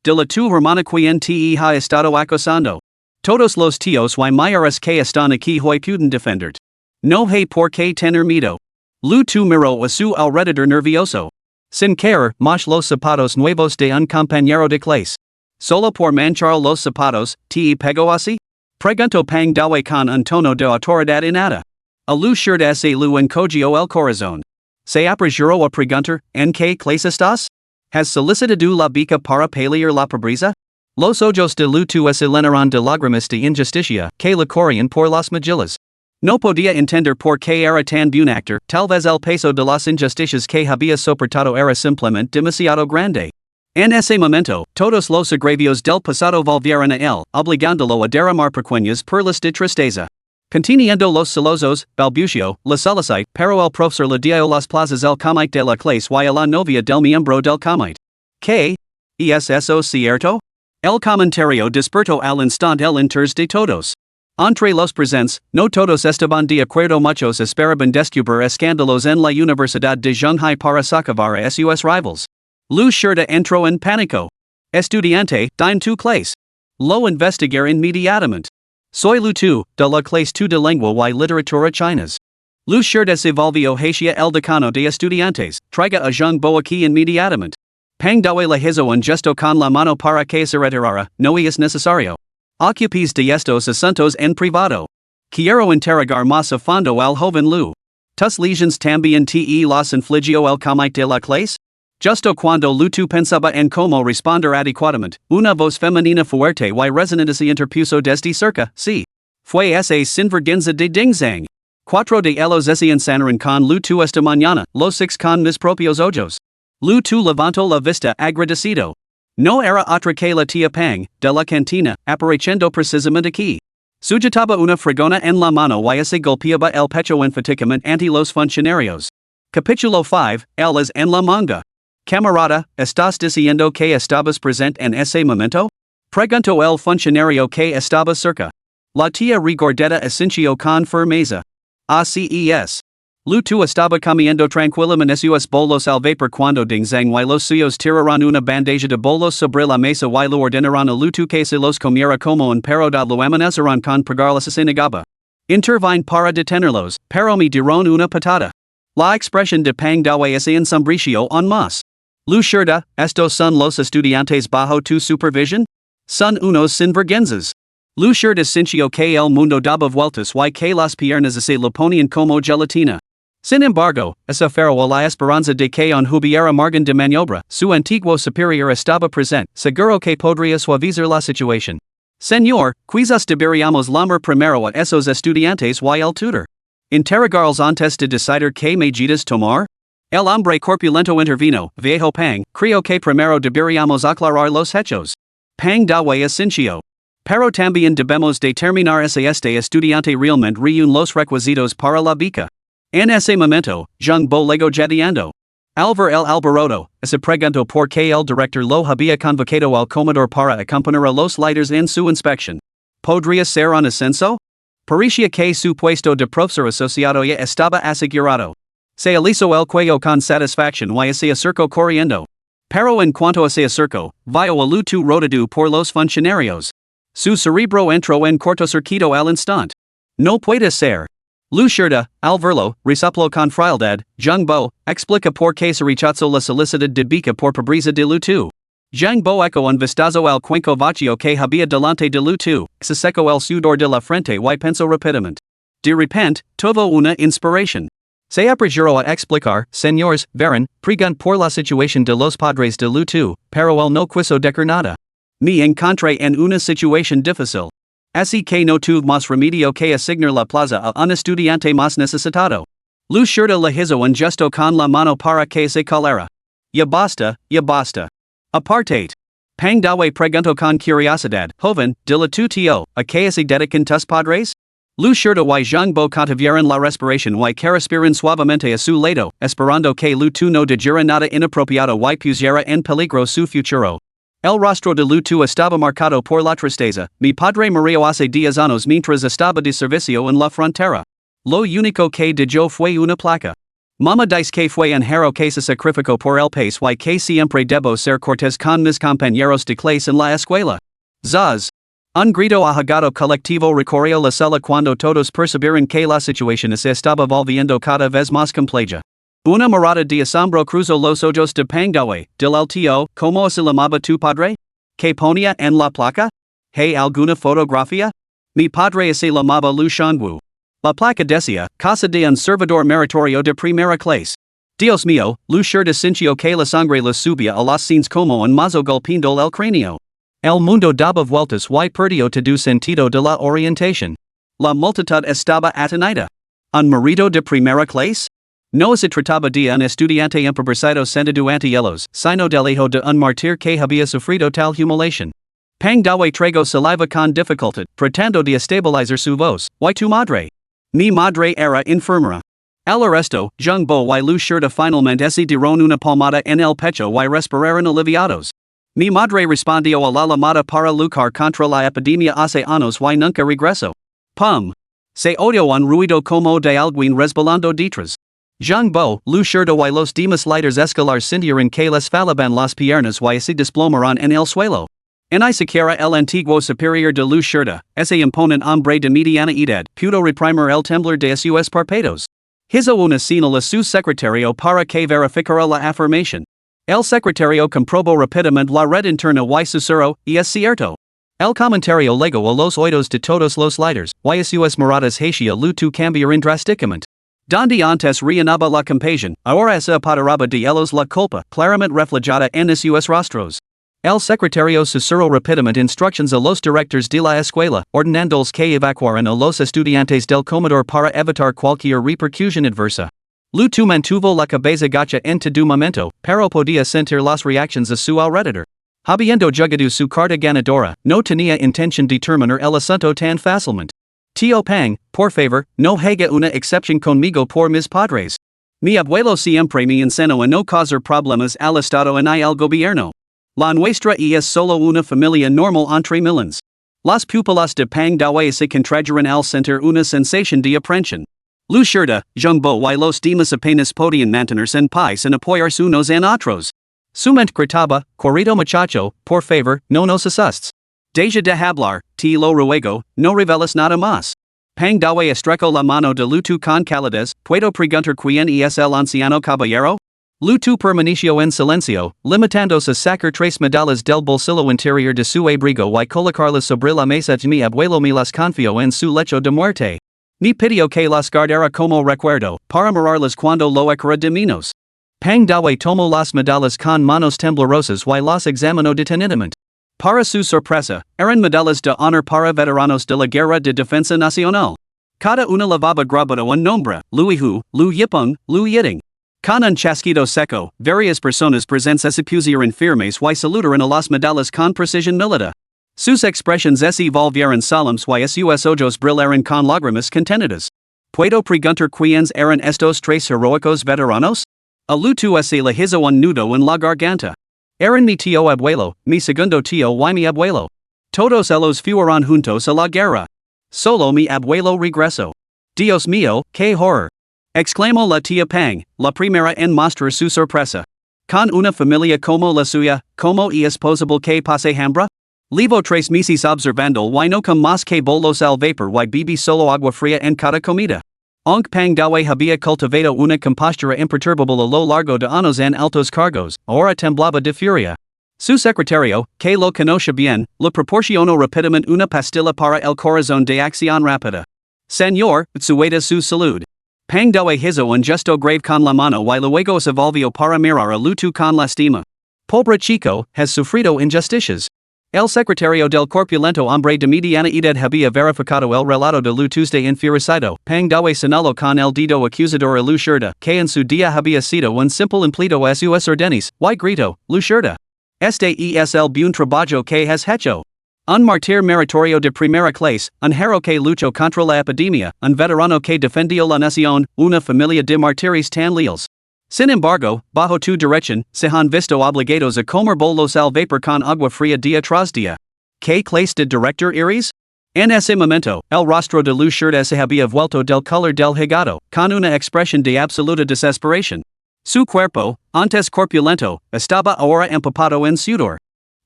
De la tu hermana quien te ha estado acosando. Todos los tíos y mayores que están aquí hoy pueden defenderte. No hay por qué tener miedo. Lu miró a su alrededor nervioso. Sin querer, moch los zapatos nuevos de un compañero de clase. Solo por manchar los zapatos, te pegó así? Preguntó Pang Dawe con un tono de autoridad innata. A Lu Shirta se lu encogió el corazón. Se apresuró a preguntar, ¿en qué clase estás? ¿Has solicitado la beca para paliar la pobreza? Los ojos de Lu se llenaron de lágrimas de injusticia que le corrían por las mejillas. No podía entender por qué era tan buen actor, tal vez el peso de las injusticias que había soportado era simplemente demasiado grande. En ese momento, todos los agravios del pasado volvieron a él, obligándolo a derramar pequeñas perlas de tristeza. Conteniendo los sollozos, balbució, la solicite, pero el profesor le dio las plazas el comite de la clase y a la novia del miembro del comite. ¿Qué? ¿Es eso cierto? El comentario despertó al instante el interés de todos. Entre los presentes, no todos estaban de acuerdo, muchos esperaban descubrir escándalos en la Universidad de Shanghai para socavar a sus rivals. Lu Shirta entró en pánico. Estudiante, din tu clase. Lo investigar inmediatamente. Soy Lu de la clase de lengua y literatura chinas. Lu Shirta se volvió hacia el decano de estudiantes, traiga a Zhang Bo aquí inmediatamente. Pang Dawe le hizo un gesto con la mano para que se retirara, no es necesario. Ocupes de estos asuntos en privado. Quiero interrogar más a fondo al joven Lu. ¿Tus lesiones también te las infligió el comite de la clase? Justo cuando Lu pensaba en cómo responder adecuadamente, una voz femenina fuerte y resonante se interpuso desde cerca, sí. Fue ese sinvergüenza de Ding Zhang. Cuatro de ellos se ensanaron con Lu esta mañana, los 6 con mis propios ojos. Lu levantó la vista agradecido. No era otra que la tía Pang, de la cantina, apareciendo precisamente aquí. Sujetaba una fregona en la mano y se golpeaba el pecho enfáticamente ante los funcionarios. Capítulo 5, él es en la manga. Camarada, ¿estás diciendo que estabas presente en ese momento? Preguntó el funcionario que estaba cerca. La tía regordeta asintió con firmeza. Así es. Lu estaba comiendo tranquilamente sus bolos al vapor cuando Ding Zhang y los suyos tiraron una bandeja de bolos sobre la mesa y lo ordenaron a Lu que se los comiera como un perro lo amenazaron con pagarles a Sinagaba. Intervine para detenerlos, pero me dieron una patada. La expresión de Pang Dawe se ensombreció aún más. Lu Shirta, ¿estos son los estudiantes bajo tu supervisión? Son unos sinvergüenzas. Lu Shirta sintió que el mundo daba vueltas y que las piernas se le ponían como gelatina. Sin embargo, esa faro la esperanza de que un hubiera margen de maniobra, su antiguo superior estaba presente, seguro que podría suavizar la situación. Señor, quizás deberíamos llamar primero a esos estudiantes y el tutor. Interrogarlos antes de decidir qué medidas tomar? El hombre corpulento intervino, viejo Pang, creo que primero deberíamos aclarar los hechos. Pang dawe asincio. Pero también debemos determinar si este estudiante realmente reúne los requisitos para la beca. En ese momento, Zhang Bo lego jadeando. Al ver el alboroto, se preguntó por qué el director lo había convocado al comedor para acompañar a los líderes en su inspección. ¿Podría ser un ascenso? Parecía que su puesto de profesor asociado ya estaba asegurado. Se alisó el cuello con satisfacción y se acercó corriendo. Pero en cuanto se acercó, vio a luto rodado por los funcionarios. Su cerebro entró en cortocircuito al instante. No puede ser. Lucerda, al verlo, resopló con frialdad. Zhang Bo, explica por qué se rechazó la solicitud de beca por pobreza de luto. Zhang Bo eco un vistazo al cuenco vacío que había delante de luto, se secó el sudor de la frente y pensó rápidamente. De repente, tuvo una inspiración. Se apresuró a explicar, señores, verán, pregunt por la situación de los padres de luto, pero él no quiso decir nada. Me encontré en una situación difícil. Así que no tuve más remedio que asignar la plaza a un estudiante más necesitado. Lucerda le hizo un gesto con la mano para que se callara. Ya basta, ya basta. Apartate. Pang dawe preguntó con curiosidad, joven, dile tu tío, ¿a qué se dedican tus padres? Lucerda y Zhang Bo contuvieron la respiración y que respiran suavemente a su lado, esperando que luto no dijera nada inapropiado y pusiera en peligro su futuro. El rostro de luto estaba marcado por la tristeza. Mi padre murió hace 10 años mientras estaba de servicio en la frontera. Lo único que dejó fue una placa. Mama dice que fue un héroe que se sacrificó por el país y que siempre debo ser cortés con mis compañeros de clase en la escuela. Zaz. Un grito ahogado colectivo recorrió la sala cuando todos percibieron que la situación se estaba volviendo cada vez más compleja. Una mirada de asombro cruzó los ojos de Pang dawe, del el tío, ¿cómo se llamaba tu padre? ¿Qué ponía en la placa? ¿Hay alguna fotografía? Mi padre se llamaba Lu Shanwu. La placa decía, casa de un servidor meritorio de primera clase. Dios mío, Lucerda sintió que la sangre le subía a las sienes como un mazo golpeando el cráneo. El mundo daba vueltas y perdió todo sentido de la orientación. La multitud estaba atonida. ¿Un marido de primera clase? No se trataba de un estudiante empobrecido sentado ante ellos, sino del hijo de un mártir que había sufrido tal humiliación. Pang dawe tragó saliva con dificultad, tratando de estabilizar su voz. ¿Y tu madre? Mi madre era enfermera. Al arresto, Zhang Bo y Lucerda finalmente se dieron una palmada en el pecho y respiraron aliviados. Mi madre respondió a la llamada para luchar contra la epidemia hace años y nunca regresó. Pum. Se oyó un ruido como de alguien resbalando detrás. Zhang Bo, Lucerda y los demás líderes escalar sintieron que les falaban las piernas y se desplomaron en el suelo. Ni siquiera el antiguo superior de Lucerda, ese imponente hombre de mediana edad, pudo reprimir el temblor de sus párpados. Hizo una señal a su secretario para que verificara la afirmación. El secretario comprobó rápidamente la red interna y susurró, y es cierto. El comentario llegó a los oídos de todos los líderes, y sus miradas hacia luto cambiaron drásticamente. Donde antes reinaba la compasión, ahora se apoderaba de ellos la culpa, claramente reflejada en sus rostros. El secretario susurró rápidamente instrucciones a los directores de la escuela, ordenándoles que evacuaran a los estudiantes del comedor para evitar cualquier repercusión adversa. Luto mantuvo la cabeza gacha en todo momento, pero podía sentir las reacciones a su alrededor. Habiendo jugado su carta ganadora, no tenía intención de terminar el asunto tan fácilmente. Tío Pang, por favor, no haga una excepción conmigo por mis padres. Mi abuelo siempre me enseñó a no causar problemas al Estado ni al gobierno. La nuestra es solo una familia normal entre millions. Las pupilas de Pang dawe se contrajeron al sentir una sensación de aprensión. Lucerda, Zhang Bo y los demás apenas podían mantenerse en paz en apoyarse unos en otros. Su mente gritaba, corrido muchacho, por favor, no nos asustes. Deja de hablar, te lo ruego, no reveles nada más. Pang dawe estrechó la mano de luto con calidez, ¿puedo preguntar quién es el anciano caballero? Luto permaneció en silencio, limitándose a sacar 3 medallas del bolsillo interior de su abrigo y colocarlas sobre la mesa. Mi abuelo me las confió en su lecho de muerte. Ni pidio que las guardara como recuerdo, para mirarlas cuando lo ecara de menos. Pang dawe tomo las medallas con manos temblorosas y las examinó detenidamente. Para su sorpresa, eran medallas de honor para veteranos de la Guerra de Defensa Nacional. Cada una llevaba grabado un nombre, Lui Hu, Lu Yipeng, Lu Yiting. Con un chasquido seco, varias personas presentes se pusieron firmes y saludaron a las medallas con precisión militar. Sus expresiones se volvieron solemnes y sus ojos brillaron con lágrimas contenidas. ¿Puedo preguntar quiénes eran estos tres heroicos veteranos? A Lutu se le hizo un nudo en la garganta. Eran mi tío abuelo, mi segundo tío y mi abuelo. Todos ellos fueron juntos a la guerra. Solo mi abuelo regresó. Dios mío, qué horror. Exclamó la tía Pang, la primera en mostrar su sorpresa. Con una familia como la suya, ¿cómo es posible que pase hambre? Levo 3 meses observando y no con más que bolos al vapor y bebí solo agua fría en cada comida. Aunque Pang Dawe había cultivado una compostura imperturbable a lo largo de años en altos cargos, ahora temblaba de furia. Su secretario, que lo conoce bien, le proporcionó rápidamente una pastilla para el corazón de acción rápida. Señor, sueda su salud. Pang Dawe hizo un gesto grave con la mano y luego se volvió para mirar a Lutu con lastima. Pobre chico, has sufrido injusticias. El secretario del corpulento hombre de mediana edad había verificado el relato de Lutus de enfurecido. Pang Dawe señaló con el dedo acusador a Lu Shirda, que en su día había sido un simple empleado a sus órdenes, y gritó, Lu Shirda. Este es el buen trabajo que has hecho. Un mártir meritorio de primera clase, un héroe que luchó contra la epidemia, un veterano que defendió la nación, una familia de mártires tan leales. Sin embargo, bajo tu dirección, se han visto obligados a comer bolos al vapor con agua fría día tras día. ¿Qué clase de director eres? En ese momento, el rostro de Lu Shirda se había vuelto del color del hígado, con una expresión de absoluta desesperación. Su cuerpo, antes corpulento, estaba ahora empapado en sudor.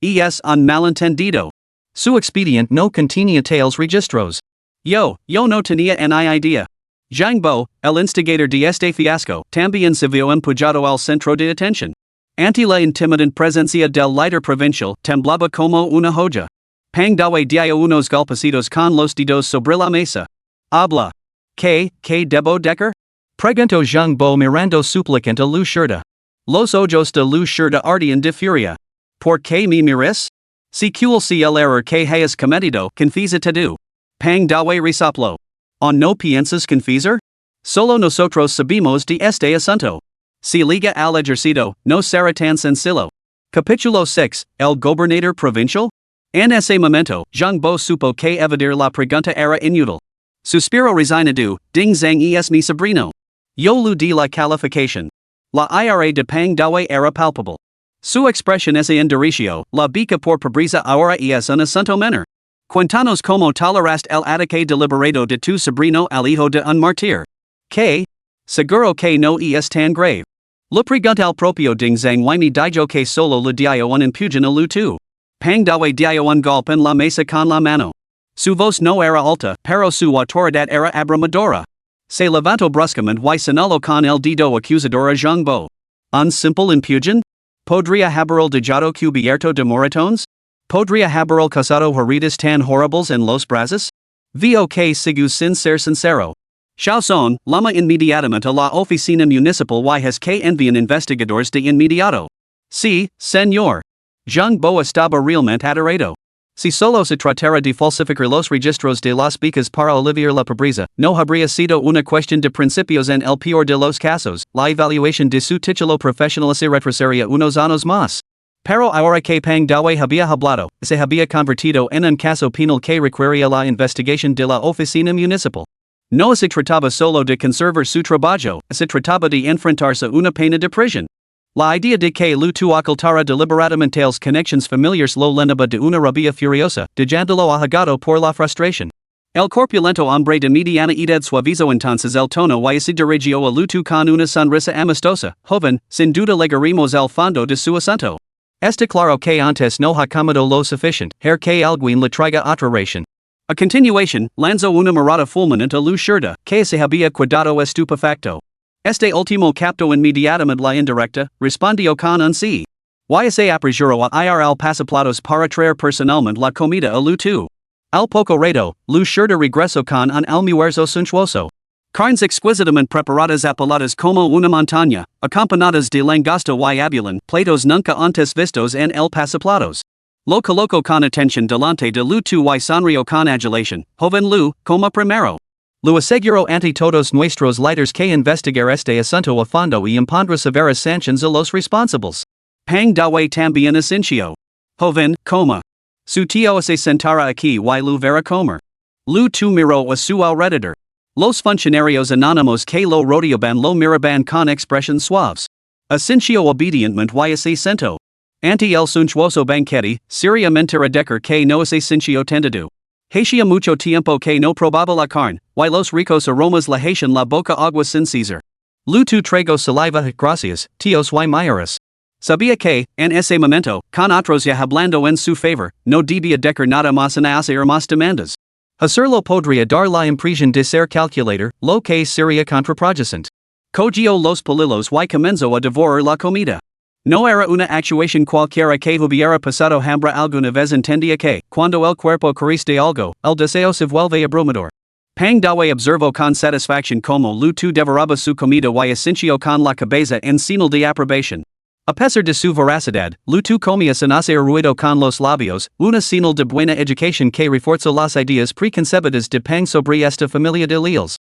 Es un malentendido. Su expediente no contenía tales registros. Yo no tenía ni idea. Zhang Bo, el instigador de este fiasco, también se vio empujado al centro de atención. Ante la intimidante presencia del líder provincial, temblaba como una joya. Pang Dawe dio unos golpecitos con los dedos sobre la mesa. Habla. ¿Qué debo decir? Preguntó Zhang Bo mirando suplicante a Lu Shirda. Los ojos de Lu Shirda ardían de furia. ¿Por qué me miras? Si si el error que hayas cometido, confiesa tú. Pang Dawe resopló. ¿O no piensas confesar? Solo nosotros sabemos de este asunto. Si liga al ejercido, no será tan sencillo. Capítulo 6, el gobernador provincial? En ese momento, Zhang Bo supo que evadir la pregunta era inútil. Suspiro resignado, Ding Zhang es mi sobrino. Yo lu di la calificación. La ira de Pang Dawe era palpable. Su expresión es indiricio, la bica por pobreza ahora es un asunto menor. Cuéntanos cómo toleraste el ataque deliberado de tu sobrino al hijo de un mártir. ¿Qué? Seguro que no es tan grave. Le pregunta al propio Ding Zhang y me dijo que solo le dio un empujón a Lutu. Pang Dawe dio un golpe en la mesa con la mano. Su voz no era alta, pero su autoridad era abrumadora. Se levantó bruscamente y señaló con el dedo acusador a Zhang Bo. ¿Un simple empujón? ¿Podría haberlo dejado cubierto de moratones? ¿Podría haberlo causado heridas tan horribles en los brazos? Vio que sigue sin ser sincero. Xiaozon, llama inmediatamente a la oficina municipal y has que envían investigadores de inmediato. Sí, señor. Zhang Bo estaba realmente aterrado. Si solo se tratara de falsificar los registros de las becas para aliviar la pobreza, no habría sido una cuestión de principios en el peor de los casos, la evaluación de su título profesional se retrasaría unos años más. Pero ahora que Pang Dawe había hablado, se había convertido en un caso penal que requería la investigación de la oficina municipal. No se trataba solo de conservar su trabajo, se trataba de enfrentarse a una pena de prisión. La idea de que Lutu ocultara deliberadamente las conexiones familiares lo llenaba de una rabia furiosa, dejándolo ahogado por la frustración. El corpulento hombre de mediana edad suavizó entonces el tono y se dirigió a Lutu con una sonrisa amistosa. Joven, sin duda llegaremos al fondo de su asunto. Está claro que antes no ha comido lo suficiente, que alguien le traiga otra ración. A continuación, lanzó una mirada fulminante a Lu Shirda, que se había quedado estupefacto. Este último captó inmediatamente la indirecta, respondió con un sí. Y se apresuró a ir al pasaplatos para traer personalmente la comida a Lutu. Al poco rato, lu shurta regreso con un almuerzo suntuoso. Carnes exquisitamente preparadas apeladas como una montaña, acompañadas de langosta y abulón, platos nunca antes vistos en el pasaplatos. Lo coloco con atención delante de lu tu y sonrio con adulación, joven lu, como primero. Lu aseguro ante todos nuestros líderes que investigar este asunto a fondo y impondrá severas sanciones a los responsables. Pang dawe también asincio. Joven, como. Su tío se sentará aquí y lu verá comer. Lu tu miró a su alrededor. Los funcionarios anónimos que lo rodeaban lo miraban con expresiones suaves. Asincio obedientemente y se sentó. Ante el suntuoso banquete, seriamente redecar que no es asincio tendido. Hacía mucho tiempo que no probaba la carne, y los ricos aromas la hacían la boca agua sin cesar. Lu tu traigo saliva, gracias, tíos y mayores. Sabía que, en ese momento, con otros ya hablando en su favor, no debía dejar nada más en hacer más demandas. Hacerlo podría dar la impresión de ser calculator, lo que sería contraproducente. Cogió los palillos y comenzó a devorar la comida. No era una actuación cualquiera que hubiera pasado hambre alguna vez entendía que, cuando el cuerpo carece de algo, el deseo se vuelve abrumador. Pang dawe observó con satisfacción como lu tu devoraba su comida y asintió con la cabeza en señal de aprobación. A pesar de su voracidad, lu tu comía sin hacer ruido con los labios, una señal de buena educación que reforzó las ideas preconcebidas de Pang sobre esta familia de leales.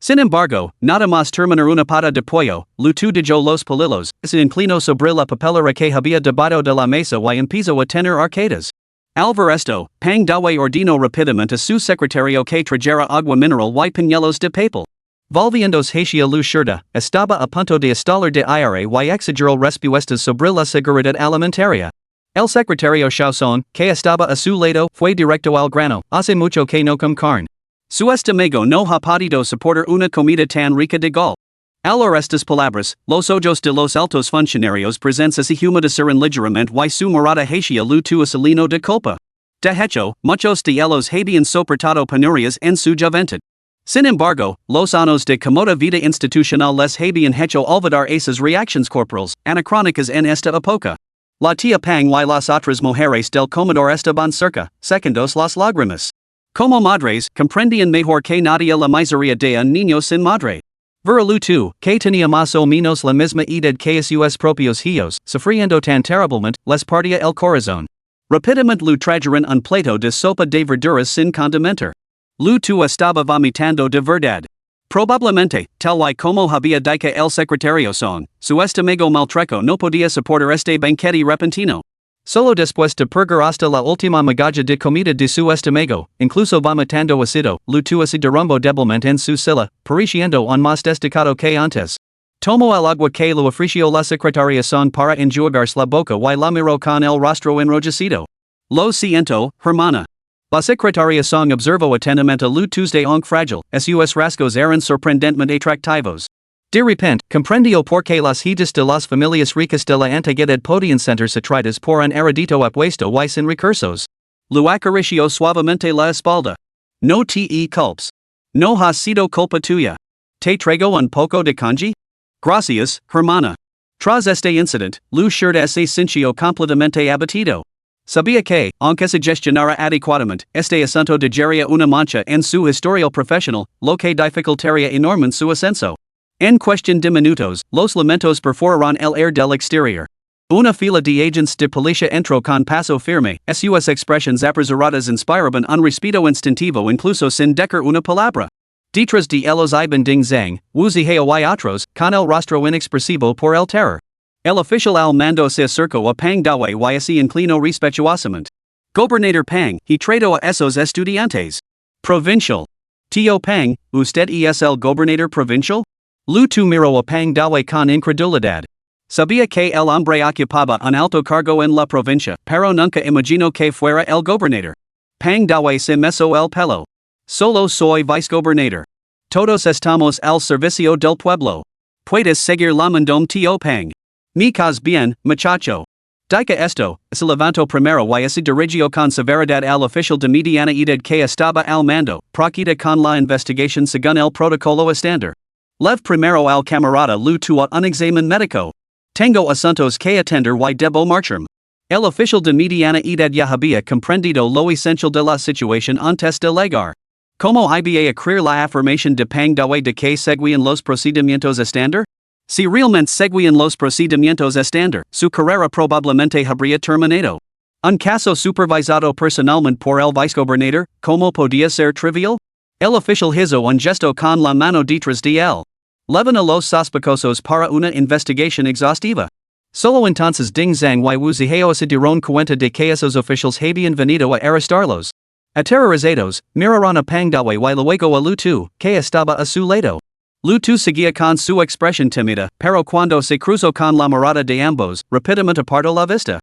Sin embargo, nada más terminar una pata de pollo, lu tu dejó los palillos, se inclinó sobre la papelera que había debajo de la mesa y empezó a tener arcadas. Al ver esto, Pang dawe ordenó rápidamente a su secretario que trajera agua mineral y pañuelos de papel. Volviéndose hacia lu shurta, estaba a punto de estallar de ira y exageró respuestas sobre la seguridad alimentaria. El secretario Chausson, que estaba a su lado, fue directo al grano, hace mucho que no come carne. Su estómago no ha podido soportar una comida tan rica de gol. Al oír estas palabras, los ojos de los altos funcionarios presentes se humedecerán ligeramente y su mirada hacia lu tu asalino de culpa. De hecho, muchos de ellos habían soportado penurias en su juventud. Sin embargo, los años de cómoda vida institucional les habían hecho olvidar esas reacciones corporales, anacrónicas en esta época. La tía Pang y las otras mujeres del comedor estaban cerca, secándos las lágrimas. Como madres, comprendían mejor que nadie la miseria de un niño sin madre. Vera lu tu, que tenía más o menos la misma edad que sus propios hijos, sufriendo tan terriblemente, les partía el corazón. Rápidamente lu trajeron un plato de sopa de verduras sin condimentar. Lu tu estaba vomitando de verdad. Probablemente, tal y como había dicho el secretario Son, su estómago maltrecho no podía soportar este banquete repentino. Solo después de purgar hasta la última migaja de comida de su estómago, incluso vomitando ácido, lu tu se derrumbó débilmente en su silla, pareciendo aún más destacado que antes. Tomó el agua que lo ofreció la secretaria Son para enjuagarse la boca y la miró con el rostro enrojecido. Lo siento, hermana. La secretaria Son observó atentamente lu tu's de frágil, sus rasgos eran sorprendentemente atractivos. De repente, comprendió por qué las hijas de las familias ricas de la antigüedad podían sentirse atraídas por un erudito apuesto y sin recursos. Lu acarició suavemente la espalda. No te culpes. No ha sido culpa tuya. ¿Te traigo un poco de kanji? Gracias, hermana. Tras este incidente, lu shurta se sintió completamente abatido. Sabía que, aunque se gestionara adecuadamente, este asunto dejaría una mancha en su historial profesional, lo que dificultaría enormemente su ascenso. En cuestión de minutos, los lamentos perforaron el aire del exterior. Una fila de agentes de policía entró con paso firme, sus expresiones apresuradas inspiraban un respeto instintivo incluso sin dejar una palabra. Detrás de ellos iban Ding Zhang, Wu Zihao y otros, con el rostro inexpresivo por el terror. El oficial al mando se acercó a Pang dawe y se inclinó respetuosamente. Gobernador Pang, he traído a esos estudiantes. Provincial. Tío Pang, ¿usted es el gobernador provincial? Lu tu miró a Pang dawe con incredulidad. Sabía que el hombre ocupaba un alto cargo en la provincia, pero nunca imaginó que fuera el gobernador. Pang dawe se mesó el pelo. Solo soy vicegobernador. Todos estamos al servicio del pueblo. Puedes seguir la mandom tío Pang. Me caes bien, muchacho. Dica esto, se levantó primero y se dirigió con severidad al oficial de mediana edad que estaba al mando, proceda con la investigación según el protocolo estándar. Lev primero al camarada lu tu a un examen médico. Tengo asuntos que atender y debo marcharme. El oficial de mediana edad ya había comprendido lo esencial de la situación antes de llegar. Como iba a creer la afirmación de Pang Dawei de que seguían los procedimientos estándar? Si realmente seguían los procedimientos estándar, su carrera probablemente habría terminado. Un caso supervisado personalmente por el vicegobernador, ¿cómo podía ser trivial? El oficial hizo un gesto con la mano detrás de él. Llevan a los sospechosos para una investigación exhaustiva. Solo entonces Ding Zhang y Wu Zihao se dieron cuenta de que esos oficiales habían venido a arrestarlos. Aterrorizados, miraron a Pang Dawei y luego a Lu Tu, que estaba a su lado. Lu Tu seguía con su expresión tímida, pero cuando se cruzó con la mirada de ambos, rápidamente apartó la vista.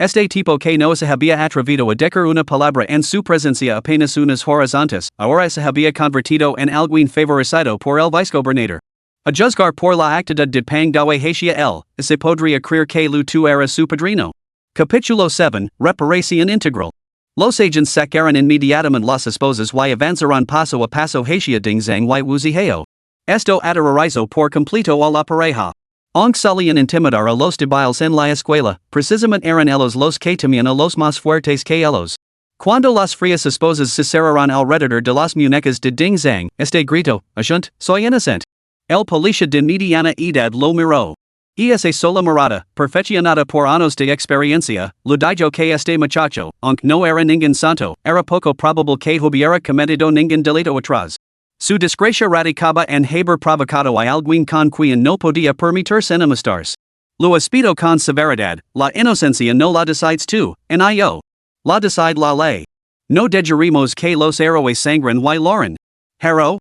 Este tipo que no se había atrevido a decir una palabra en su presencia apenas unas horas antes, ahora se había convertido en alguien favorizado por el vicegobernador. A juzgar por la actitud de Pang Dawei hacia él, se podría creer que Lu Tu era su padrino. Capítulo 7, Reparación integral. Los agents sacaron inmediatamente las esposas y avanzaron paso a paso hacia Ding Zhang y Wu Zihao. Esto aterrorizó por completo a la pareja. Aunque solían intimidar a los débiles en la escuela, precisamente eran ellos los que temían a los más fuertes que ellos. Cuando las frías esposas se cerraron alrededor de las muñecas de Ding Zhang, este gritó, "Ajunt, soy inocente." El policía de mediana edad lo miró. Y esa sola mirada, perfeccionada por años de experiencia, le dijo que este muchacho, aunque no era ningún santo, era poco probable que hubiera cometido ningún delito atrás. Su desgracia radicaba en haber provocado a alguien con quien no podía permitirse enemistarse. Lo espido con severidad, la inocencia no la decides tú, yo. La decide la ley. No dejaremos que los héroes sangren y loren. ¿Hero?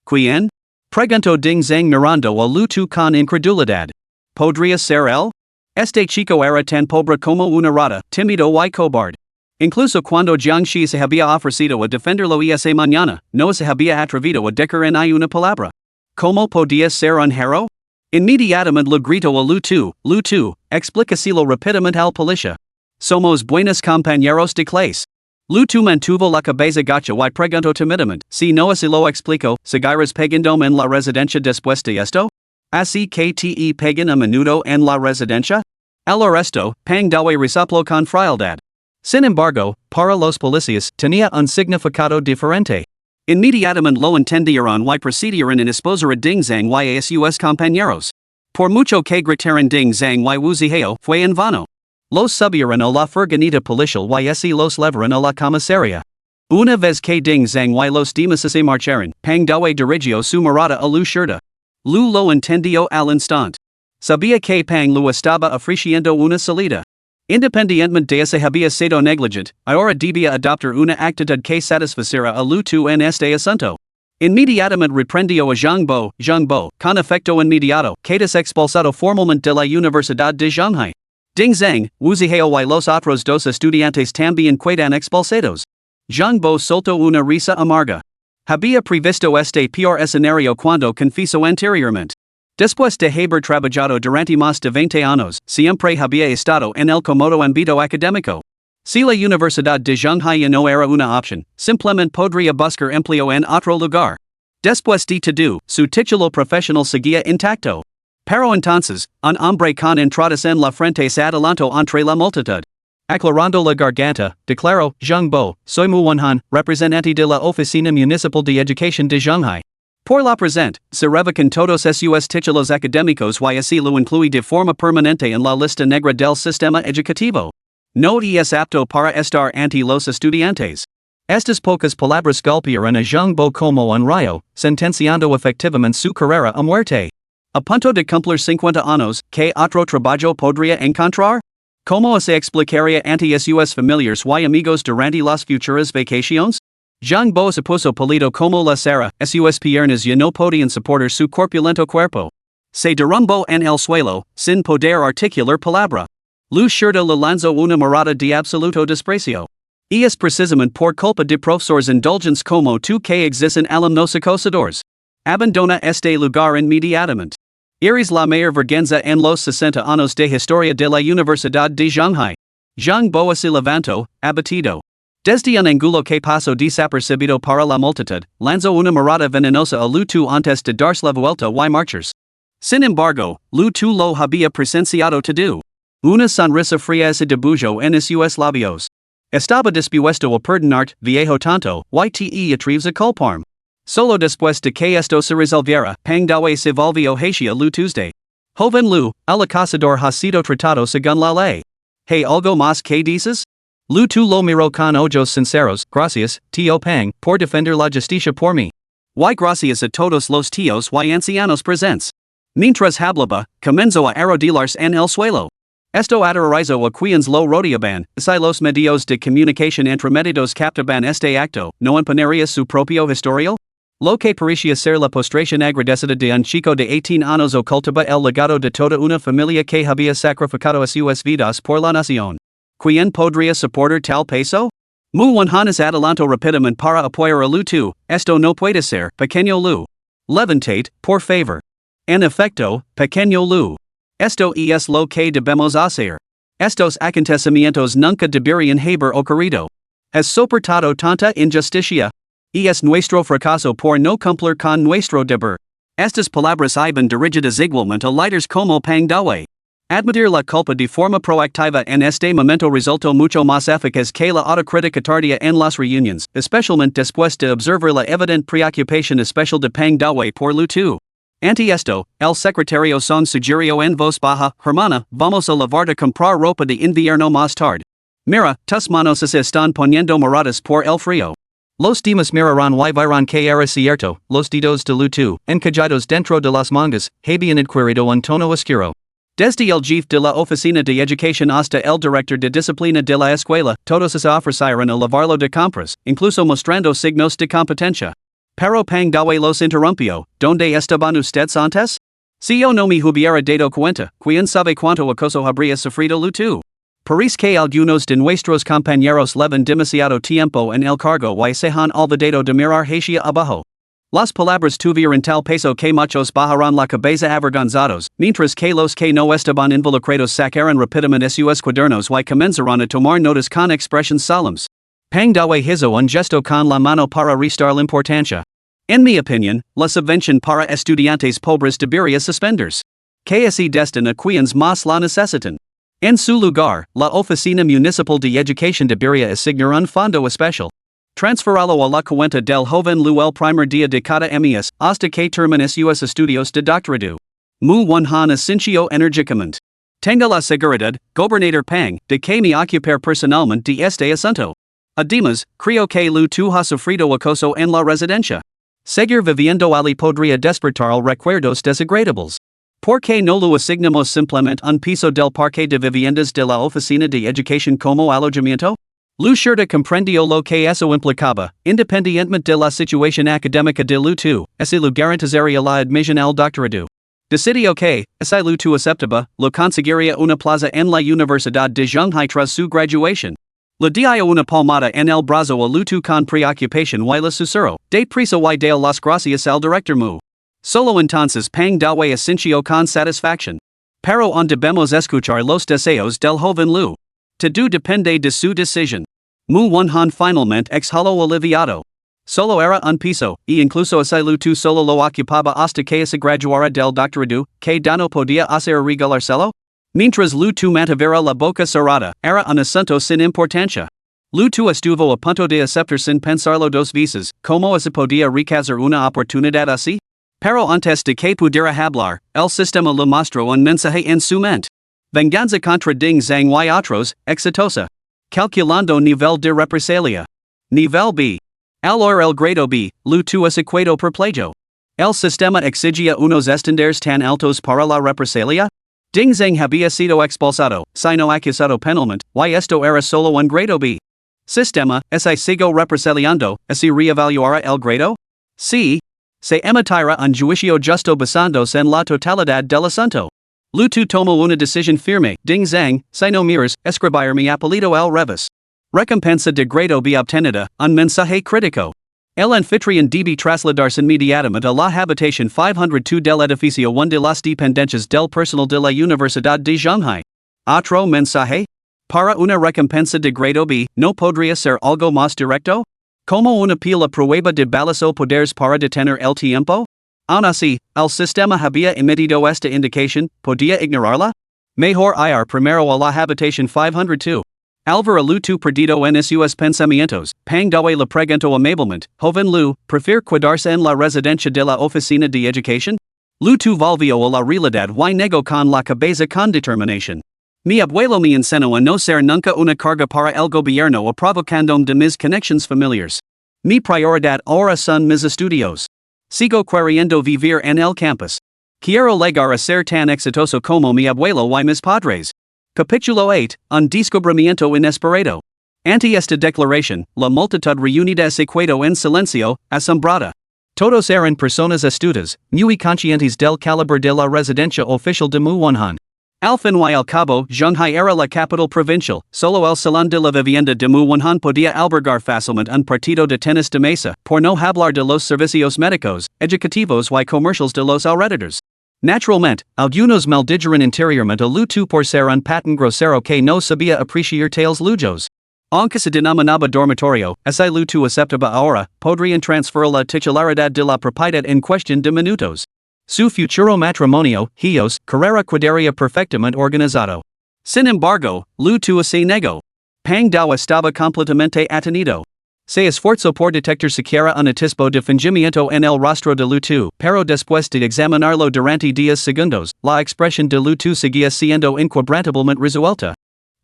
¿Quién? Preguntó Ding Zhang mirando a Lu Tu con incredulidad. ¿Podría ser él? Este chico era tan pobre como una rata, tímido y cobarde. Incluso cuando Jiangxi se había ofrecido a defenderlo esa mañana, no se había atrevido a decir en una palabra. ¿Cómo podía ser un héroe? Inmediatamente le gritó a Lu Tu, explícaselo rápidamente al policía. Somos buenos compañeros de clase. Lu Tu mantuvo la cabeza gacha y preguntó tímidamente, si no se lo explico, ¿seguirás pagando en la residencia después de esto? Así que te pagan a menudo en la residencia? El arresto, Pang Dawei resopló con frialdad. Sin embargo, para los policías, tenía un significado diferente. Inmediatamente lo entendieron y procedieron en esposar a Ding Zhang y a sus compañeros. Por mucho que gritaran Ding Zhang y Wu Zihao, fue en vano. Los subieron a la furgoneta policial y así los llevaron a la comisaría. Una vez que Ding Zhang y los demás se marcharon, Pang Dawei dirigió su mirada a Lu Shurta. Lu lo entendió al instante. Sabía que Pang Lu estaba ofreciendo una salida. Independientemente de se había sido negligente, ahora debía adoptar una actitud que satisfaciera a Lu Tu en este asunto. Inmediatamente reprendió a Zhang Bo, con efecto inmediato, quedas expulsado formalmente de la Universidad de Shanghai. Ding Zhang, Wu Zihao y los otros dos estudiantes también quedan expulsados. Zhang Bo soltó una risa amarga. Había previsto este peor escenario cuando confesó anteriormente. Después de haber trabajado durante más de 20 años, siempre había estado en el cómodo ámbito académico. Si la Universidad de Shanghai no era una opción, simplemente podría buscar empleo en otro lugar. Después de todo, su título profesional seguía intacto. Pero entonces, un hombre con entradas en la frente se adelantó entre la multitud. Aclarando la garganta, declaró, Zhang Bo, soy Mu Wenhan, representante de la Oficina Municipal de Educación de Shanghai. Por la presente, se revocan todos sus títulos académicos y así lo incluye de forma permanente en la lista negra del sistema educativo. No es apto para estar ante los estudiantes. Estas pocas palabras golpearon a Zhang Bo como un rayo, sentenciando efectivamente su carrera a muerte. A punto de cumplir 50 años, ¿qué otro trabajo podría encontrar? ¿Cómo se explicaría ante sus familiares y amigos durante las futuras vacaciones? Zhang Bo se puso pálido como la cera, sus piernas ya no podían soportar su corpulento cuerpo. Se derrumbó en el suelo, sin poder articular palabra. Lu Shurta le lanzó una mirada de absoluto desprecio. Y es precisamente por culpa de profesores indulgentes como tú que existen alumnos acosadores. Abandona este lugar inmediatamente. Eres la mayor vergüenza en los 60 años de historia de la Universidad de Shanghai. Zhang Bo se levantó, abatido. Desde un ángulo que pasó desapercibido para la multitud, lanzó una mirada venenosa a Lu Tu antes de darse la vuelta y marcharse. Sin embargo, Lu Tu lo había presenciado todo. Una sonrisa fría se dibujó en sus labios. Estaba dispuesto a perdonar, viejo tanto, yte atreves a culparme. Solo después de que esto se resolviera, Pang Dawe se volvió hacia Lu Tuesday. Joven Lu, el acosador ha sido tratado según la ley. ¿Hay algo más que dices? Lu Tu lo miró con ojos sinceros. Gracias, tío Pang, por defender la justicia por mí. Y gracias a todos los tíos y ancianos presentes. Mientras hablaba, comenzó a arrodillarse en el suelo. Esto aterrorizó a quienes lo rodeaban, si los medios de comunicación entremedios captaban este acto, no imponería su propio historial? Lo que parecía ser la postración agradecida de un chico de 18 años ocultaba el legado de toda una familia que había sacrificado a sus vidas por la nación. ¿Quién podría soportar tal peso? Mu Wanhanas adelanto rápidamente para apoyar a Lu Tu, esto no puede ser, pequeño Lu. Levantate, por favor. En efecto, pequeño Lu. Esto es lo que debemos hacer. Estos acontecimientos nunca deberían haber ocurrido. ¿Has soportado tanta injusticia? Es nuestro fracaso por no cumplir con nuestro deber. Estas palabras iban dirigidas igualmente a líderes como Pang Dawe. Admitir la culpa de forma proactiva en este momento resultó mucho más eficaz que la autocrítica tardía en las reuniones, especialmente después de observar la evidente preocupación especial de Pang Dawe por Lu Tu. Ante esto, el secretario Song sugirió en voz baja, hermana, vamos a lavar de comprar ropa de invierno más tarde. Mira, tus manos se están poniendo moradas por el frío. Los demás mirarán y verán que era cierto, los dedos de Lu Tu, encajados dentro de las mangas, habían adquirido un tono oscuro. Desde el jefe de la oficina de educación hasta el director de disciplina de la escuela, todos se ofrecieron a lavarlo de compras, incluso mostrando signos de competencia. Pero Pang Dawe los interrumpió, ¿dónde estaban ustedes antes? Si yo no me hubiera dado cuenta, ¿quién sabe cuánto acoso habría sufrido Lu Tu? Parece que algunos de nuestros compañeros llevan demasiado tiempo en el cargo y se han olvidado de mirar hacia abajo. Las palabras tuvieron tal peso que muchos bajaron la cabeza avergonzados, mientras que los que no estaban involucrados sacaron rápidamente sus cuadernos y comenzaron a tomar notas con expresiones solemnes. Pang Dawe hizo un gesto con la mano para restar la importancia. En mi opinión, la subvención para estudiantes pobres debería suspenderse. Que así destin a quienes más la necesitan. En su lugar, la Oficina Municipal de Educación debería asignar un fondo especial. Transferalo a la cuenta del joven Lu el primer día de cada mes, hasta que termine sus estudios de doctorado. Mu Wanhan asintió enérgicamente. Tenga la seguridad, gobernador Pang, de que me ocupar personalmente de este asunto. Además, creo que Lu Tu ha sufrido acoso en la residencia. Seguir viviendo allí podría despertar recuerdos desagradables. ¿Por qué no lo asignamos simplemente un piso del parque de viviendas de la Oficina de Educación como alojamiento? Lu Shurta comprendió lo que eso implicaba, independientemente de la situación académica de Lu Tu, así lo garantizaría la admisión al doctorado. Decidió que, si Lu Tu aceptaba, lo conseguiría una plaza en la Universidad de Shanghai tras su graduación. Le dio una palmada en el brazo a Lu Tu con preocupación y le susurró, de prisa y de las gracias al director Mu. Solo entonces Pang Dawe asintió con satisfacción. Pero on debemos escuchar los deseos del joven Lu. Todo depende de su decisión. Mu Wanhan finalmente exhaló aliviado. Solo era un piso, y incluso así Lu Tu solo lo ocupaba hasta que se graduara del doctorado, que no podía hacer regalárselo. Mientras Lu Tu mantuviera la boca cerrada, era un asunto sin importancia. Lu Tu estuvo a punto de aceptar sin pensarlo dos veces, ¿cómo se podía rechazar una oportunidad así? Pero antes de que pudiera hablar, el sistema le mostró un mensaje en su mente. Venganza contra Ding Zhang y otros, exitosa. Calculando nivel de represalia. Nivel B. Al or el grado B, Lu Tu es equado por playo. El sistema exigía unos estándares tan altos para la represalia? Ding Zhang había sido expulsado, sino acusado penalmente, y esto era solo un grado B. Sistema, ¿se sigo represaliando, así reevaluará el grado? Sí. Se emitirá un juicio justo basándose en la totalidad del asunto. Lu Tu tomó una decisión firme, Ding Zhang, si no miras, escribir mi apellido al revés. Recompensa de grado B obtenida, un mensaje crítico. El anfitrión debe trasladarse inmediatamente a la habitación 502 del edificio 1 de las dependencias del personal de la Universidad de Shanghai. Otro mensaje? Para una recompensa de grado B, ¿no podría ser algo más directo? ¿Como una pila prueba de balas o poderes para detener el tiempo? Aún así, el sistema había emitido esta indicación, ¿podía ignorarla? Mejor ir primero a la habitación 502. Alvar lu tu perdido en sus pensamientos, pang dawe le pregunto amablemente, joven Lu, prefiere quedarse en la residencia de la oficina de educación? Lu tu volvió a la realidad y negó con la cabeza con determinación. Mi abuelo me enseñó a no ser nunca una carga para el gobierno aprovechándome de mis conexiones familiares. Mi prioridad ahora son mis estudios. Sigo queriendo vivir en el campus. Quiero llegar a ser tan exitoso como mi abuelo y mis padres. Capítulo 8, Un descubrimiento inesperado. Ante esta declaración, la multitud reunida se quedó en silencio, asombrada. Todos eran personas astutas, muy conscientes del calibre de la residencia oficial de Muwonhan. Al fin y al cabo, Shanghai era la capital provincial, solo el salón de la vivienda de Muwonhan podía albergar fácilmente un partido de tenis de mesa, por no hablar de los servicios médicos, educativos y comerciales de los alrededores. Naturalmente, algunos maldijeron interiormente a Lu tu por ser un patán grosero que no sabía apreciar tales lujos. Aunque se denominaba dormitorio, ese Lu tu aceptaba ahora, podrían transferir la titularidad de la propiedad en cuestión de minutos. Su futuro matrimonio, hijos, carrera quedaría perfectamente organizado. Sin embargo, Lu tu se negó. Pang Dao estaba completamente atenido. Se esforzó por detectar siquiera un atisbo de fingimiento en el rostro de Lu tu, pero después de examinarlo durante 10 segundos, la expresión de Lu tu seguía siendo inquebrantablemente resuelta.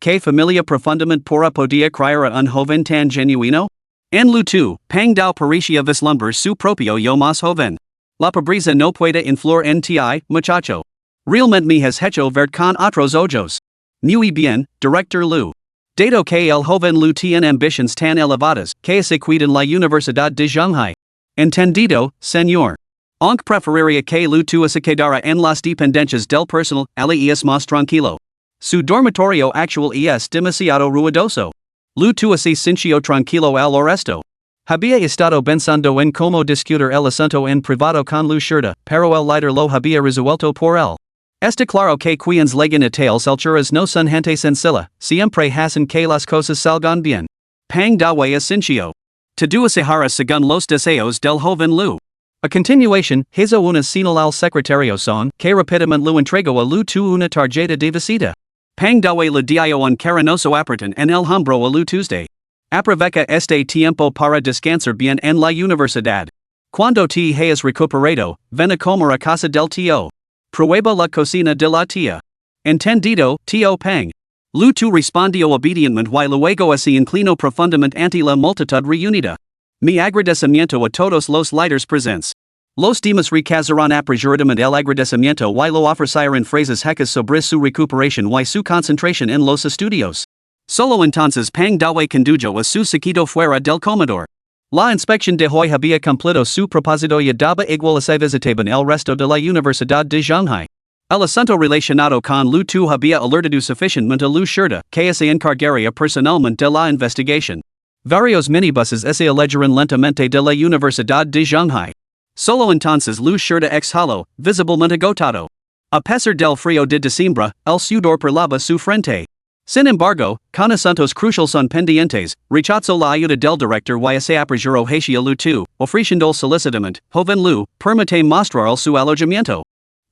¿Qué familia profundamente pura podía creer a un joven tan genuino? En Lu tu, Pang Dao parecía vislumbrar su propio yo más joven. La pobreza no puede influir en ti, muchacho. Realmente me has hecho ver con otros ojos. Muy bien, Director Lu. Dado que el joven Lu tiene ambiciones tan elevadas, que se cuida en la Universidad de Shanghai. Entendido, señor. Aunque preferiría que Lu tu se quedara en las dependencias del personal, ali es más tranquilo. Su dormitorio actual es demasiado ruidoso. Lu tu se sintió tranquilo al resto. Había estado pensando en cómo discutir el asunto en privado con Lu Shurda, pero el líder lo había resuelto por él. Está claro que quienes llegan a tales alturas no son gente sencilla, siempre hacen que las cosas salgan bien. Pang Dawe asintió. Todo Sahara según los deseos del joven Lu. A continuación, hizo una señal al secretario Song, que rápidamente lo entregó a Lu tu una tarjeta de visita. Pang Dawe le dio un cariñoso apretón en el hombro a Lu Tuesday. Aprovecha este tiempo para descansar bien en la universidad. Cuando te hayas recuperado, ven a comer a casa del tío. Prueba la cocina de la tía. Entendido, tío Pang. Lu tu respondió obedientemente y luego se inclinó profundamente ante la multitud reunida. Mi agradecimiento a todos los líderes presentes. Los demás recazaron apresuradamente el agradecimiento y lo ofrecieron frases hecas sobre su recuperación y su concentración en los estudios. Solo entonces Pang Dawe condujo a su seguido fuera del comedor. La inspección de hoy había cumplido su propósito y daba igual se visitaban el resto de la Universidad de Shanghai. El asunto relacionado con Lu tu había alertado suficientemente a Lu Shurda, que se encargaría personalmente de la investigación. Varios minibuses se alejaron lentamente de la Universidad de Shanghai. Solo entonces Lu Shurda exhaló, visiblemente agotado. A pesar del frío de diciembre, el sudor perlaba su frente. Sin embargo, con asuntos cruciales son pendientes, rechazó la ayuda del director y se apresuró hacia Lu tu, ofreciendo solicitamente, joven Lu, permite mostrar su alojamiento.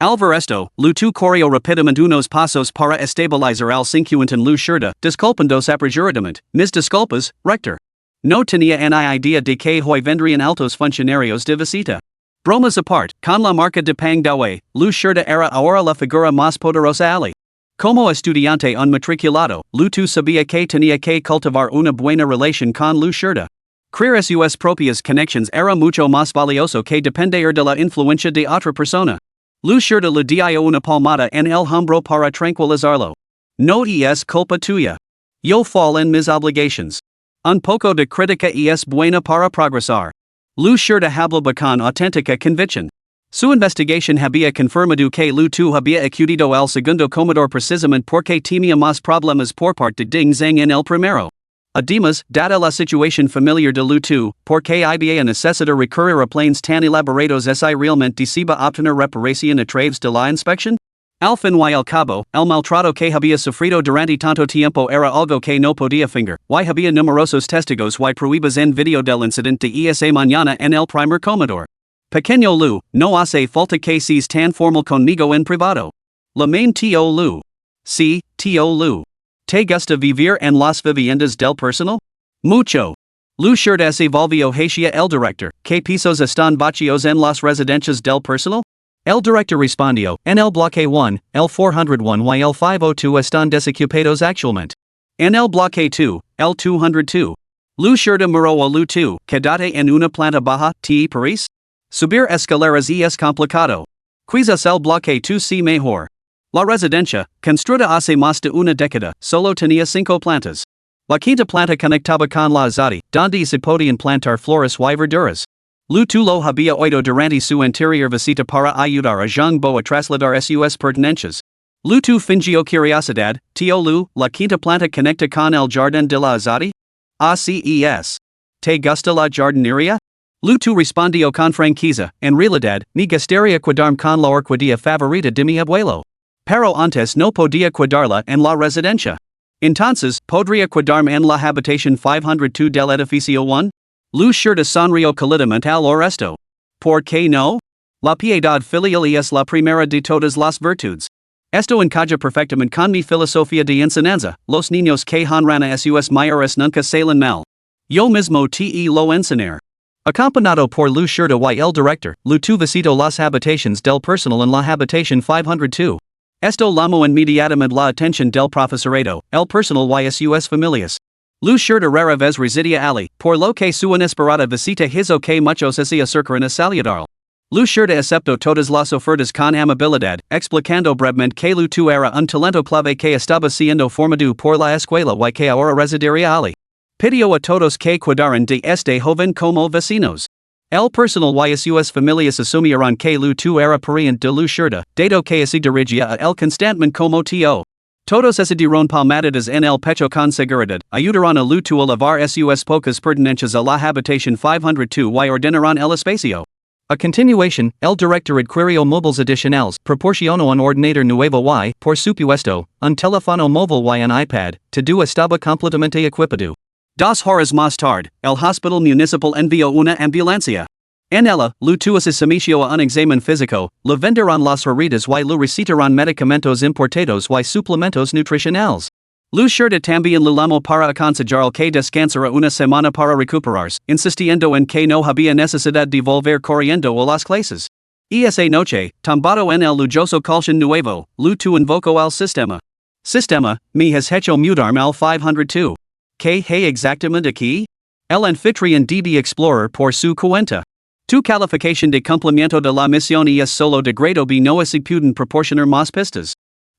Al ver esto, Lu tu corrió rápidamente unos pasos para estabilizar al cincuenta Lu Shurda, disculpándose apresuradamente, mis disculpas, rector. No tenía ni idea de que hoy vendrían altos funcionarios de visita. Bromas aparte, con la marca de Pang Dawe, Lu Shurda era ahora la figura más poderosa ali. Como estudiante unmatriculado, Lu tu sabía que tenía que cultivar una buena relación con Lu Shurda. Crear sus propias conexiones era mucho más valioso que depender de la influencia de otra persona. Lu Shurda le dio una palmada en el hombro para tranquilizarlo. No es culpa tuya. Yo fall en mis obligations. Un poco de crítica es buena para progresar. Lu Shurda hablaba con auténtica convicción. Su investigación había confirmado que Lu tu había acudido al segundo comedor precisamente porque temía más problemas por parte de Ding Zheng en el primero. Además, dada la situación familiar de Lu tu, porque había necesidad recurrir a planes tan elaborados es realmente decisiva obtener reparación a través de la inspección? Al fin y al cabo, el maltrato que había sufrido durante tanto tiempo era algo que no podía fingir, y había numerosos testigos y pruebas en video del incidente de esa mañana en el primer comedor. Pequeño Lu, no hace falta que seas tan formal conmigo en privado. La main tío Lu. C. Tio Lu. ¿Te gusta vivir en las viviendas del personal? Mucho. Lu Shirdas Evolvio Hacia el Director, ¿qué pisos están vacíos en las residencias del personal? El Director respondió, en el bloque 1, el 401 y el 502 están desocupados actualmente. En el bloque 2, el 202. Lu Shirda muró a Lu 2, quédate en una planta baja, te parece? Subir escaleras y es complicado. Quizás el bloque 2 sí mejor. La residencia, construida hace más de una década, solo tenía 5 plantas. La quinta planta conectaba con la azotea, donde se podían plantar flores y verduras. Lu Tu lo había oído durante su anterior visita para ayudar a Zhang Bo a trasladar sus pertenencias. Lu Tu fingió curiosidad, Tio Lu, la quinta planta conecta con el jardín de la azotea? ACES. ¿Te gusta la jardinería? Lu Tu respondió con franqueza, en realidad, me gustaría quedarme con la orquídea favorita de mi abuelo. Pero antes no podía cuidarla en la residencia. Entonces, ¿podría quedarme en la habitación 502 del edificio 1? Lu Shirda sonrió cálidamente al oresto. ¿Por qué no? La piedad filial es la primera de todas las virtudes. Esto encaja perfectamente con mi filosofía de enseñanza, los niños que honran a sus mayores nunca salen mal. Yo mismo te lo enseñar. Acompañado por Lu Shirda y el director, Lu Tu visitó las habitaciones del personal en la habitación 502. Esto llamó inmediatamente la atención del profesorado, el personal y sus familias. Lu Shirda rara vez residía allí, por lo que su inesperada visita hizo que muchos se acercaran a saludarlo. Lu Shirda aceptó todas las ofertas con amabilidad, explicando brevemente que Lu Tu era un talento clave que estaba siendo formado por la escuela y que ahora residiría allí. Pidió a todos que cuidaran de este joven como vecinos. El personal y sus familias asumieron que Lu Tu era pariente de Lu Shirda, dado que se dirigía a él constantemente como tío. Todos se dieron palmaditas en el pecho con seguridad, ayudaron a Lu Tu a lavar sus pocas pertenencias a la habitación 502 y ordenaron el espacio. A continuación, el director adquirió móviles adicionales, proporcionó un ordenador nuevo y, por supuesto, un teléfono móvil y un iPad, todo estaba completamente equipado. 2 horas más tarde, el hospital municipal envió una ambulancia. En ella, Lu Tu se sometió a un examen físico, le venderon las heridas y le recetaron medicamentos importados y suplementos nutricionales. Lu Shirda también le llamó para aconsejarle que descansara una semana para recuperarse, insistiendo en que no había necesidad de volver corriendo a las clases. Esa noche, tumbado en el lujoso colchón nuevo, Lu Tu invocó al sistema. Sistema, me has hecho mudarme al 502. ¿Qué hay exactamente aquí? El anfitrión de explorar por su cuenta. Tu calificación de cumplimiento de la misión es solo de grado B, no se pueden proporcionar más pistas.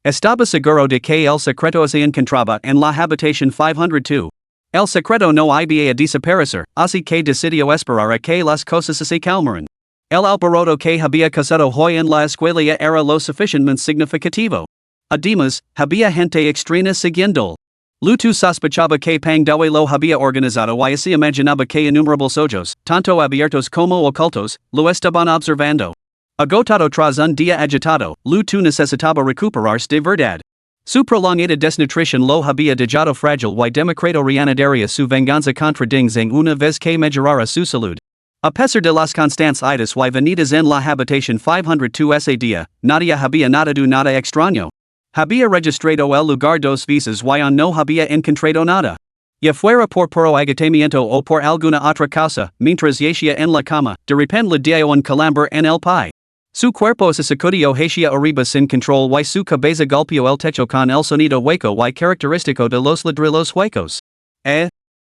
Estaba seguro de que el secreto se encontraba en la habitación 502. El secreto no iba a desaparecer, así que decidió esperar a que las cosas se calmaran. El alboroto que había causado hoy en la escuela era lo suficientemente significativo. Además, había gente extraña siguiendo. Lu Tu sospechaba que Pang Dawei lo había organizado y se imaginaba que innumerables ojos, tanto abiertos como ocultos, lo estaban observando. Agotado tras un día agitado, Lu Tu necesitaba recuperarse de verdad. Su prolongada desnutrición lo había dejado frágil y democrado reanudaría su venganza contra Ding Zheng una vez que mejorara su salud. A pesar de las constantes idas y venidas en la habitación 502 ese día, nadie había notado nada extraño. Había registrado el lugar 2 veces y no había encontrado nada. Ya fuera por puro agotamiento o por alguna otra causa, mientras yacía en la cama, de repente le dio un calambre en el pie. Su cuerpo se sacudió hacia arriba sin control y su cabeza golpeó el techo con el sonido hueco y característico de los ladrillos huecos.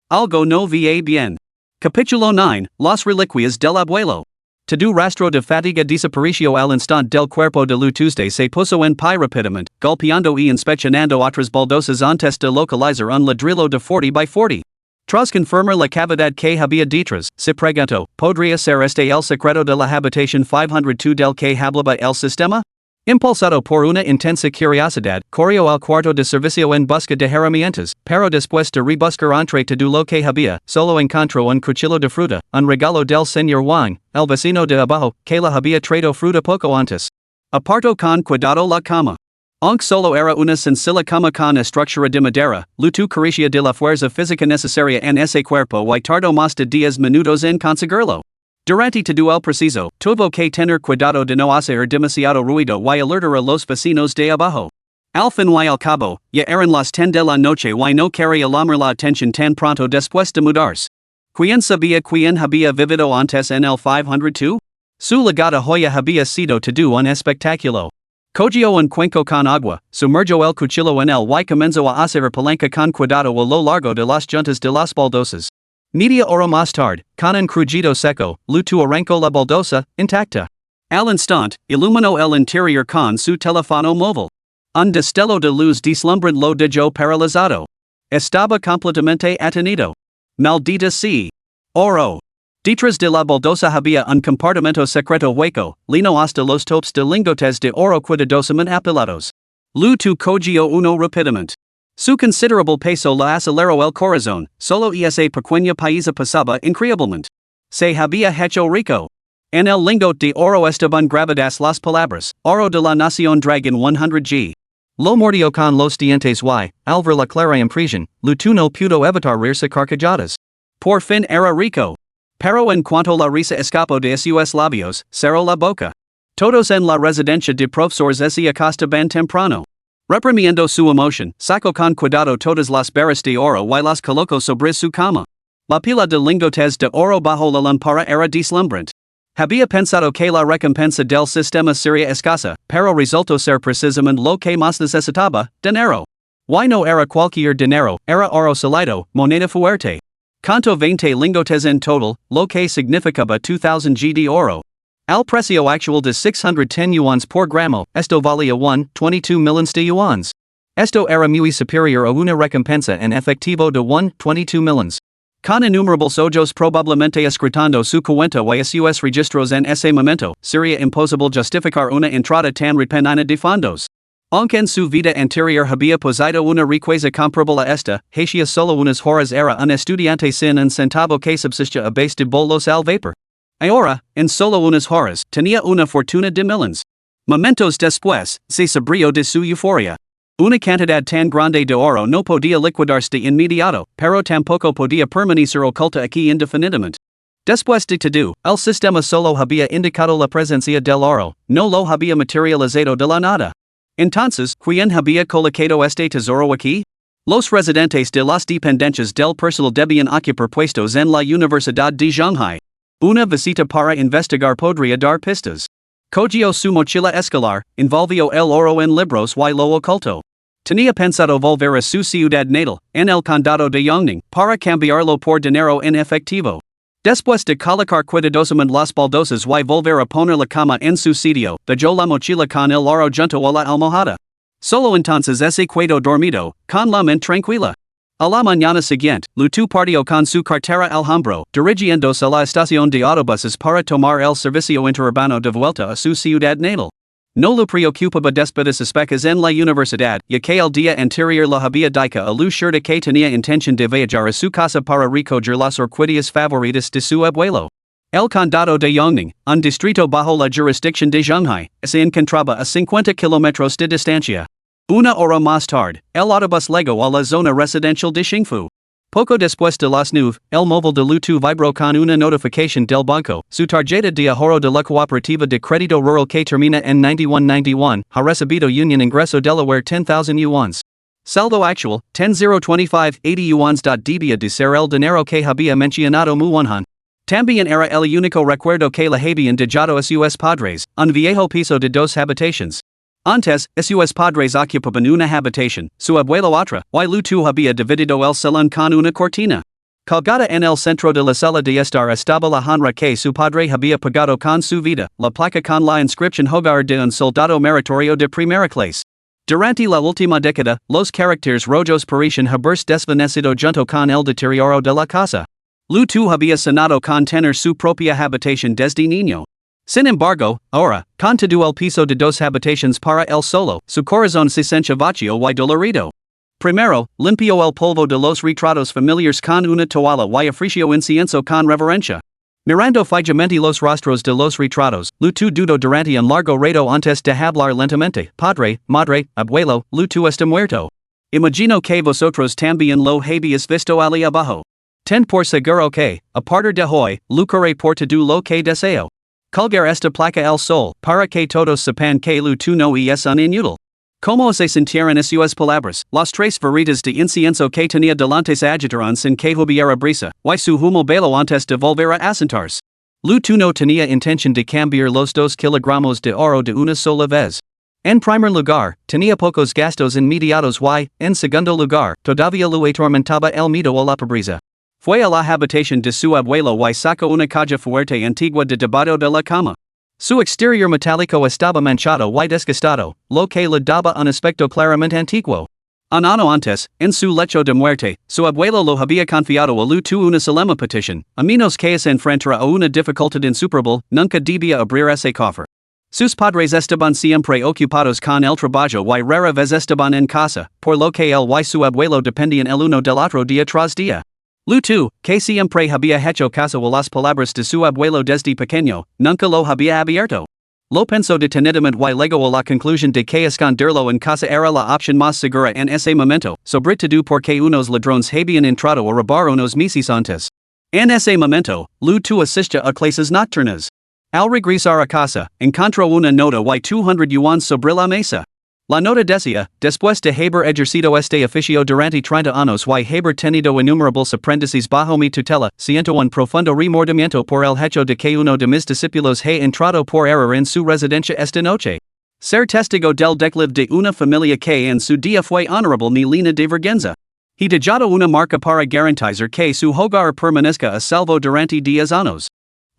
Algo no vi bien. Capítulo 9, Las reliquias del abuelo. Todo rastro de fatiga desapareció al instante del cuerpo de Lu Tuesday se puso en pie rápidamente, golpeando y inspeccionando otras baldosas antes de localizar un ladrillo de 40 by 40. Tras confirmar la cavidad que había detrás, se preguntó, ¿podría ser este el secreto de la habitación 502 del que hablaba el sistema? Impulsado por una intensa curiosidad, corrió al cuarto de servicio en busca de herramientas, pero después de rebuscar entre todo lo que había, solo encontró un cuchillo de fruta, un regalo del señor Wang, el vecino de abajo, que la había traído fruta poco antes. Apartó con cuidado la cama. Aunque solo era una sencilla cama con estructura de madera, Lu Tu carecía de la fuerza física necesaria en ese cuerpo y tardó más de 10 minutos en conseguirlo. Durante todo el preciso, tuvo que tener cuidado de no hacer demasiado ruido y alertar a los vecinos de abajo. Al fin y al cabo, ya eran las 10 de la noche y no quería llamar la atención tan pronto después de mudarse. ¿Quién sabía quién había vivido antes en el 502? Su legada joya había sido todo un espectáculo. Cogió un cuenco con agua, sumergió el cuchillo en él y comenzó a hacer palanca con cuidado a lo largo de las juntas de las baldosas. Media hora más tarde, con un crujido seco, Lutu arrancó la baldosa, intacta. Al instante, iluminó el interior con su teléfono móvil. Un destello de luz deslumbrante lo dejó paralizado. Estaba completamente atenido. Maldita sea. Oro. Detrás de la baldosa había un compartimento secreto hueco, lino hasta los topes de lingotes de oro cuidadosamente apilados. Lutu cogió uno rápidamente. Su considerable peso la aceleró el corazón, solo esa pequeña paisa pasaba increíblemente. Se había hecho rico. En el lingote de oro estaban grabadas las palabras, oro de la nación Dragon 100G. Lo mordió con los dientes y, al ver la clara impresión, Lutu no pudo evitar reírse carcajadas. Por fin era rico. Pero en cuanto la risa escapó de sus labios, cerró la boca. Todos en la residencia de profesores se acostaban temprano. Reprimiendo su emoción, sacó con cuidado todas las barras de oro y las colocó sobre su cama. La pila de lingotes de oro bajo la lámpara era deslumbrante. Había pensado que la recompensa del sistema sería escasa, pero resultó ser precisamente lo que más necesitaba, dinero. Y no era cualquier dinero, era oro sólido, moneda fuerte. Contó 20 lingotes en total, lo que significaba 2000 g de oro. Al precio actual de 610 yuans por gramo, esto valía 22 millones de yuans. Esto era muy superior a una recompensa en efectivo de 22 millones. Con innumerables ojos probablemente escritando su cuenta y sus registros en ese momento, sería imposible justificar una entrada tan repentina de fondos. Aunque en su vida anterior había posado una riqueza comparable a esta, hacía solo unas horas era un estudiante sin un centavo que subsistía a base de bolos al vapor. Ahora, en solo unas horas, tenía una fortuna de millones. Momentos después, se sabrió de su euforia. Una cantidad tan grande de oro no podía liquidarse de inmediato, pero tampoco podía permanecer oculta aquí indefinidamente. Después de todo, el sistema solo había indicado la presencia del oro, no lo había materializado de la nada. Entonces, ¿quién había colocado este tesoro aquí? Los residentes de las dependencias del personal debían ocupar puestos en la Universidad de Shanghai. Una visita para investigar podría dar pistas. Cogió su mochila escolar, envolvió el oro en libros y lo ocultó. Tenía pensado volver a su ciudad natal, en el condado de Yongning, para cambiarlo por dinero en efectivo. Después de colocar cuidadosamente las baldosas y volver a poner la cama en su sitio, dejó la mochila con el oro junto a la almohada. Solo entonces se quedó dormido, con la mente tranquila. A la mañana siguiente, Lutu partió con su cartera al hombro, dirigiéndose a la estación de autobuses para tomar el servicio interurbano de vuelta a su ciudad natal. No lo preocupaba despedirse especas en la universidad, ya que el día anterior la había dicho a Lu Shirta que tenía intención de viajar a su casa para recoger las orquídeas favoritas de su abuelo. El condado de Yongning, un distrito bajo la jurisdicción de Shanghai, se encontraba a 50 kilómetros de distancia. Una hora más tarde, el autobús llegó a la zona residencial de Xingfu. Poco después de las 9, el móvil de Lutu vibró con una notificación del banco. Su tarjeta de ahorro de la cooperativa de crédito rural que termina en 9191 ha recibido un ingreso Delaware 10,000 yuans. Saldo actual, 10,025,80 yuans. Debía de ser el dinero que había mencionado Muwanhan. También era el único recuerdo que le habían dejado a sus padres, un viejo piso de 2 habitaciones. Antes, sus padres ocupaban una habitación, su abuelo otra, y Lutu había dividido el salón con una cortina. Colgada en el centro de la sala de estar estaba la honra que su padre había pagado con su vida, la placa con la inscripción Hogar de un soldado meritorio de primera clase. Durante la última década, los caracteres rojos parecían haberse desvanecido junto con el deterioro de la casa. Lutu había cenado con tener su propia habitación desde niño. Sin embargo, ahora, con todo el piso de 2 habitaciones para él solo, su corazón se sentía vacío y dolorido. Primero, limpió el polvo de los retratos familiares con una toalla y ofreció incienso con reverencia. Mirando fijamente los rostros de los retratos, Lutu dudó durante un largo rato antes de hablar lentamente. Padre, madre, abuelo, Lutu está muerto. Imagino que vosotros también lo habéis visto allí abajo. Ten por seguro que, a partir de hoy, lucharé por todo lo que deseo. Colgar esta placa al sol, para que todos sepan que Lutu no es un inútil. Como se sintieran esas palabras, las tres veritas de incienso que tenía delante se agitaron sin que hubiera brisa, y su humo bailó antes de volver a asentarse. Lu no tenía intención de cambiar los 2 kilogramos de oro de una sola vez. En primer lugar, tenía pocos gastos inmediatos y, en segundo lugar, todavía lo atormentaba el miedo a la pobreza. Fue a la habitación de su abuelo y sacó una caja fuerte antigua de debajo de la cama. Su exterior metálico estaba manchado y desgastado, lo que le daba un aspecto claramente antiguo. Un año antes, en su lecho de muerte, su abuelo lo había confiado a Lu una solemne petición, a menos que se enfrentara a una dificultad insuperable, nunca debía abrir ese cofre. Sus padres estaban siempre ocupados con el trabajo y rara vez estaban en casa, por lo que él y su abuelo dependían el uno del otro día tras día. Lu, que siempre había hecho caso a las palabras de su abuelo desde pequeño, nunca lo había abierto. Lo pensó detenidamente y llegó a la conclusión de que esconderlo en casa era la opción más segura en ese momento, sobre todo porque unos ladrones habían entrado a robar unos meses antes. En ese momento, Lu asistía a clases nocturnas. Al regresar a casa, encontró una nota y 200 yuans sobre la mesa. La nota decía, después de haber ejercido este oficio durante 30 años y haber tenido innumerables aprendices bajo mi tutela, siento un profundo remordimiento por el hecho de que uno de mis discípulos ha entrado por error en su residencia esta noche. Ser testigo del declive de una familia que en su día fue honorable ni llena de vergüenza. He dejado una marca para garantizar que su hogar permanezca a salvo durante 10 años.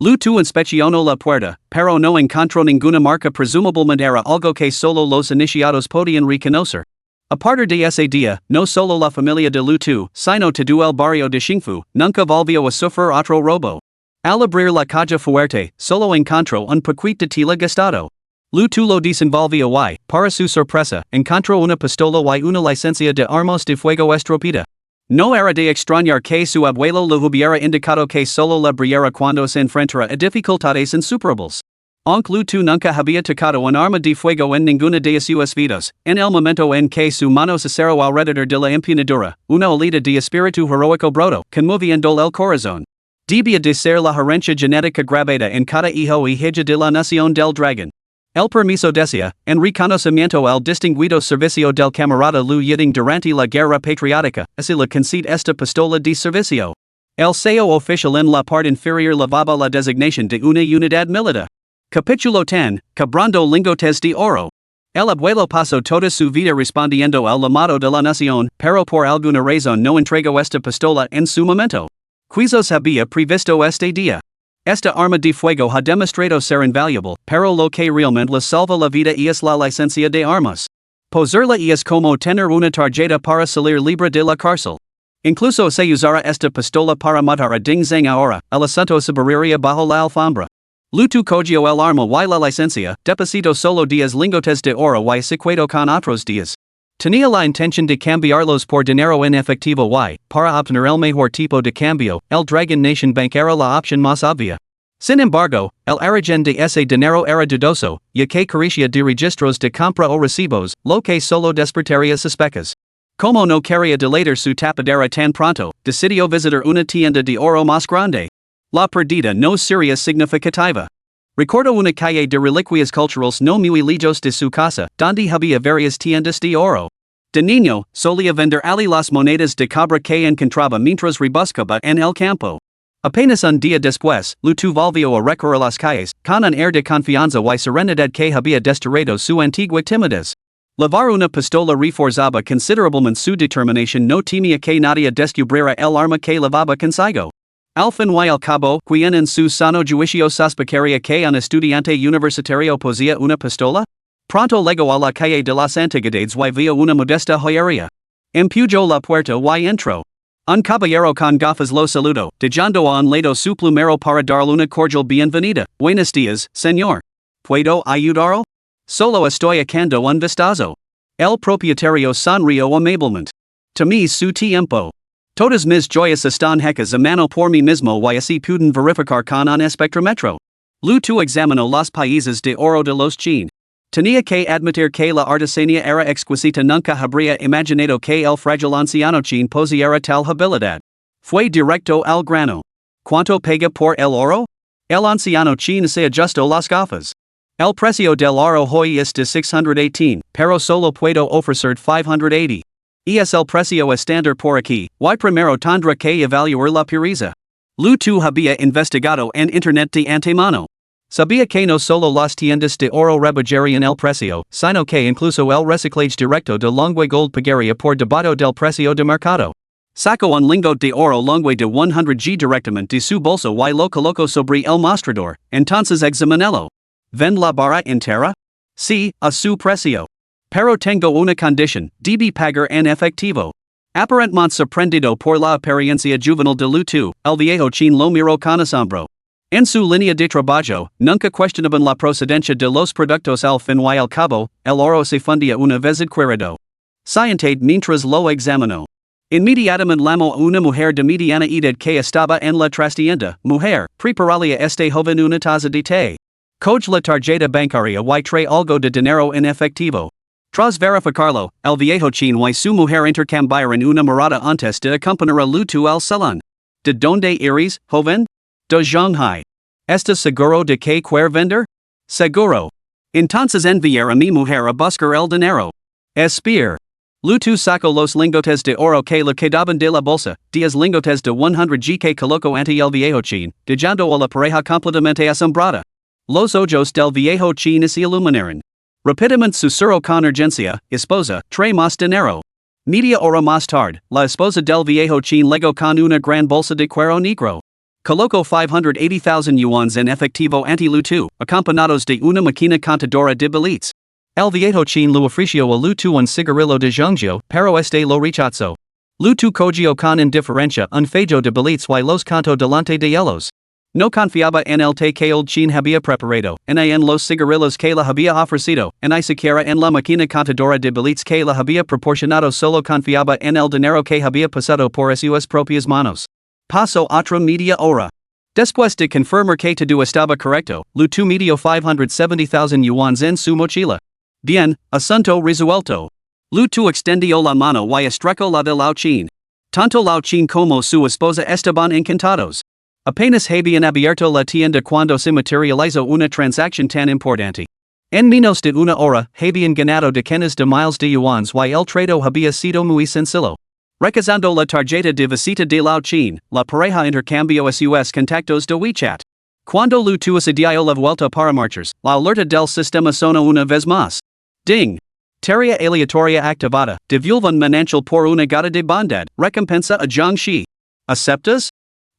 Lu inspeccionó la puerta, pero no encontró ninguna marca, presumiblemente era algo que solo los iniciados podían reconocer. A partir de ese día, no solo la familia de Lu, sino todo el barrio de Xingfu, nunca volvió a sufrir otro robo. Al abrir la caja fuerte, solo encontró un paquete de tela gastado. Lu lo desenvolvió y, para su sorpresa, encontró una pistola y una licencia de armas de fuego estropida. No era de extrañar que su abuelo le hubiera indicado que solo la abriera cuando se enfrentara a dificultades insuperables. Aunque Lu nunca había tocado un arma de fuego en ninguna de sus vidas, en el momento en que su mano se cerró alrededor de la empuñadura, una olida de espíritu heroico brotó, conmoviendo el corazón. Debía de ser la herencia genética grabada en cada hijo y hija de la nación del dragón. El permiso decía, en reconocimiento al distinguido servicio del camarada Lu Yiding durante la guerra patriótica, así le concede esta pistola de servicio. El sello oficial en la parte inferior levaba la designación de una unidad militar. Capítulo 10, Quebrando lingotes de oro. El abuelo pasó toda su vida respondiendo al llamado de la nación, pero por alguna razón no entregó esta pistola en su momento. Quizás había previsto este día. Esta arma de fuego ha demostrado ser invaluable, pero lo que realmente le salva la vida es la licencia de armas. Poseerla es como tener una tarjeta para salir libre de la cárcel. Incluso se usara esta pistola para matar a Ding Zheng ahora, el asunto se barrería bajo la alfombra. Lu cogió el arma y la licencia, depositó solo 10 lingotes de oro y se quedó con otros 10. Tenía la intención de cambiarlos por dinero en efectivo y, para obtener el mejor tipo de cambio, el Dragon Nation Bank era la opción más obvia. Sin embargo, el origen de ese dinero era dudoso, ya que carecía de registros de compra o recibos, lo que solo despertaría sospechas. Como no quería delatar su tapadera tan pronto, decidió visitar una tienda de oro más grande. La pérdida no sería significativa. Recordó una calle de reliquias culturales no muy lejos de su casa, donde había varias tiendas de oro. De niño, solía vender allí las monedas de cobre que encontraba mientras rebuscaba en el campo. Apenas un día después, Lu volvió a recorrer las calles, con un air de confianza y serenidad que había desterrado su antigua timidez. Llevar una pistola reforzaba considerablemente su determinación, no temía que nadie descubriera el arma que llevaba consigo. Al fin y al cabo, quien en su sano juicio sospecharía que un estudiante universitario poseía una pistola? Pronto llegó a la calle de las Antigüedades y vio una modesta joyería. Empujó la puerta y entró. Un caballero con gafas lo saludó, dejando a un lado su plumero para darle una cordial bienvenida. Buenos días, señor. ¿Puedo ayudarlo? Solo estoy echando un vistazo. El propietario sonrió amablemente. Tomé su tiempo. Todas mis joyas están hechas a mano por mí mismo y así pueden verificar con un espectrómetro. Lu examinó los países de oro de los Qin. Tenía que admitir que la artesanía era exquisita, nunca habría imaginado que el frágil anciano Qin poseera tal habilidad. Fue directo al grano. ¿Cuánto paga por el oro? El anciano Qin se ajustó las gafas. El precio del oro hoy es de 618, pero solo puedo ofrecer 580. Es el precio estándar por aquí, y primero tendrá que evaluar la pureza. Lu tu había investigado en internet de antemano. Sabía que no solo las tiendas de oro rebajarían el precio, sino que incluso el reciclaje directo de longue gold pagaría por debajo del precio de mercado. Saco un lingot de oro longue de 100G directamente de su bolso y lo coloco sobre el mostrador, entonces examinelo. ¿Vend la barra entera? Sí, a su precio. Pero tengo una condición, debe pagar en efectivo. Aparentemente sorprendido por la apariencia juvenil de Lu Tu, el viejo chin lo miró con asombro. En su línea de trabajo, nunca cuestionaban la procedencia de los productos al fin y al cabo, el oro se fundía una vez adquirido. Scientade mientras lo examinó. Inmediatamente llamó a una mujer de mediana edad que estaba en la trastienda. Mujer, preparalia este joven una taza de té. Coge la tarjeta bancaria y trae algo de dinero en efectivo. Tras verificarlo, el viejo chin y su mujer intercambiaron una mirada antes de acompañar a Lu Tu al salón. ¿De dónde eres, joven? De Shanghai. ¿Estás seguro de que quiere vender? Seguro. Entonces enviar a mi mujer a buscar el dinero. Espera. Lu Tu sacó los lingotes de oro que le quedaban de la bolsa, 10 lingotes de 100G que colocó ante el viejo chin, dejando a la pareja completamente asombrada. Los ojos del viejo chin se iluminaron. Rápidamente susurró con urgencia, esposa, trae más dinero. Media hora más tarde, la esposa del viejo chin llegó con una gran bolsa de cuero negro. Colocó 580,000 yuans en efectivo ante Lu Tu, acompañados de una máquina contadora de billetes. El viejo chin le ofreció a Lu Tu un cigarrillo de Zhongjiu, pero este lo rechazó. Lu Tu cogió con indiferencia un fajo de billetes y los contó delante de ellos. No confiaba en el té que el chin había preparado, ni en los cigarrillos que le había ofrecido, ni siquiera en la máquina contadora de billetes que le había proporcionado, solo confiaba en el dinero que había pasado por sus propias manos. Pasó otra media hora. Después de confirmar que todo estaba correcto, Lu Tu metió 570,000 yuans en su mochila. Bien, asunto resuelto. Lu Tu extendió la mano y estrechó la de Lao Chin. Tanto Lao Chin como su esposa estaban encantados. Apenas habían abierto la tienda cuando se materializó una transacción tan importante. En menos de una hora, habían ganado decenas de miles de yuans y el trato había sido muy sencillo. Recazando la tarjeta de visita de Lao Chin, la pareja intercambió sus contactos de WeChat. Cuando Lu Tu se dio la vuelta para marchas, la alerta del sistema sonó una vez más. Ding! Tarea aleatoria activada, divulgan manantial por una gota de bondad, recompensa a Jiangxi. ¿Aceptas?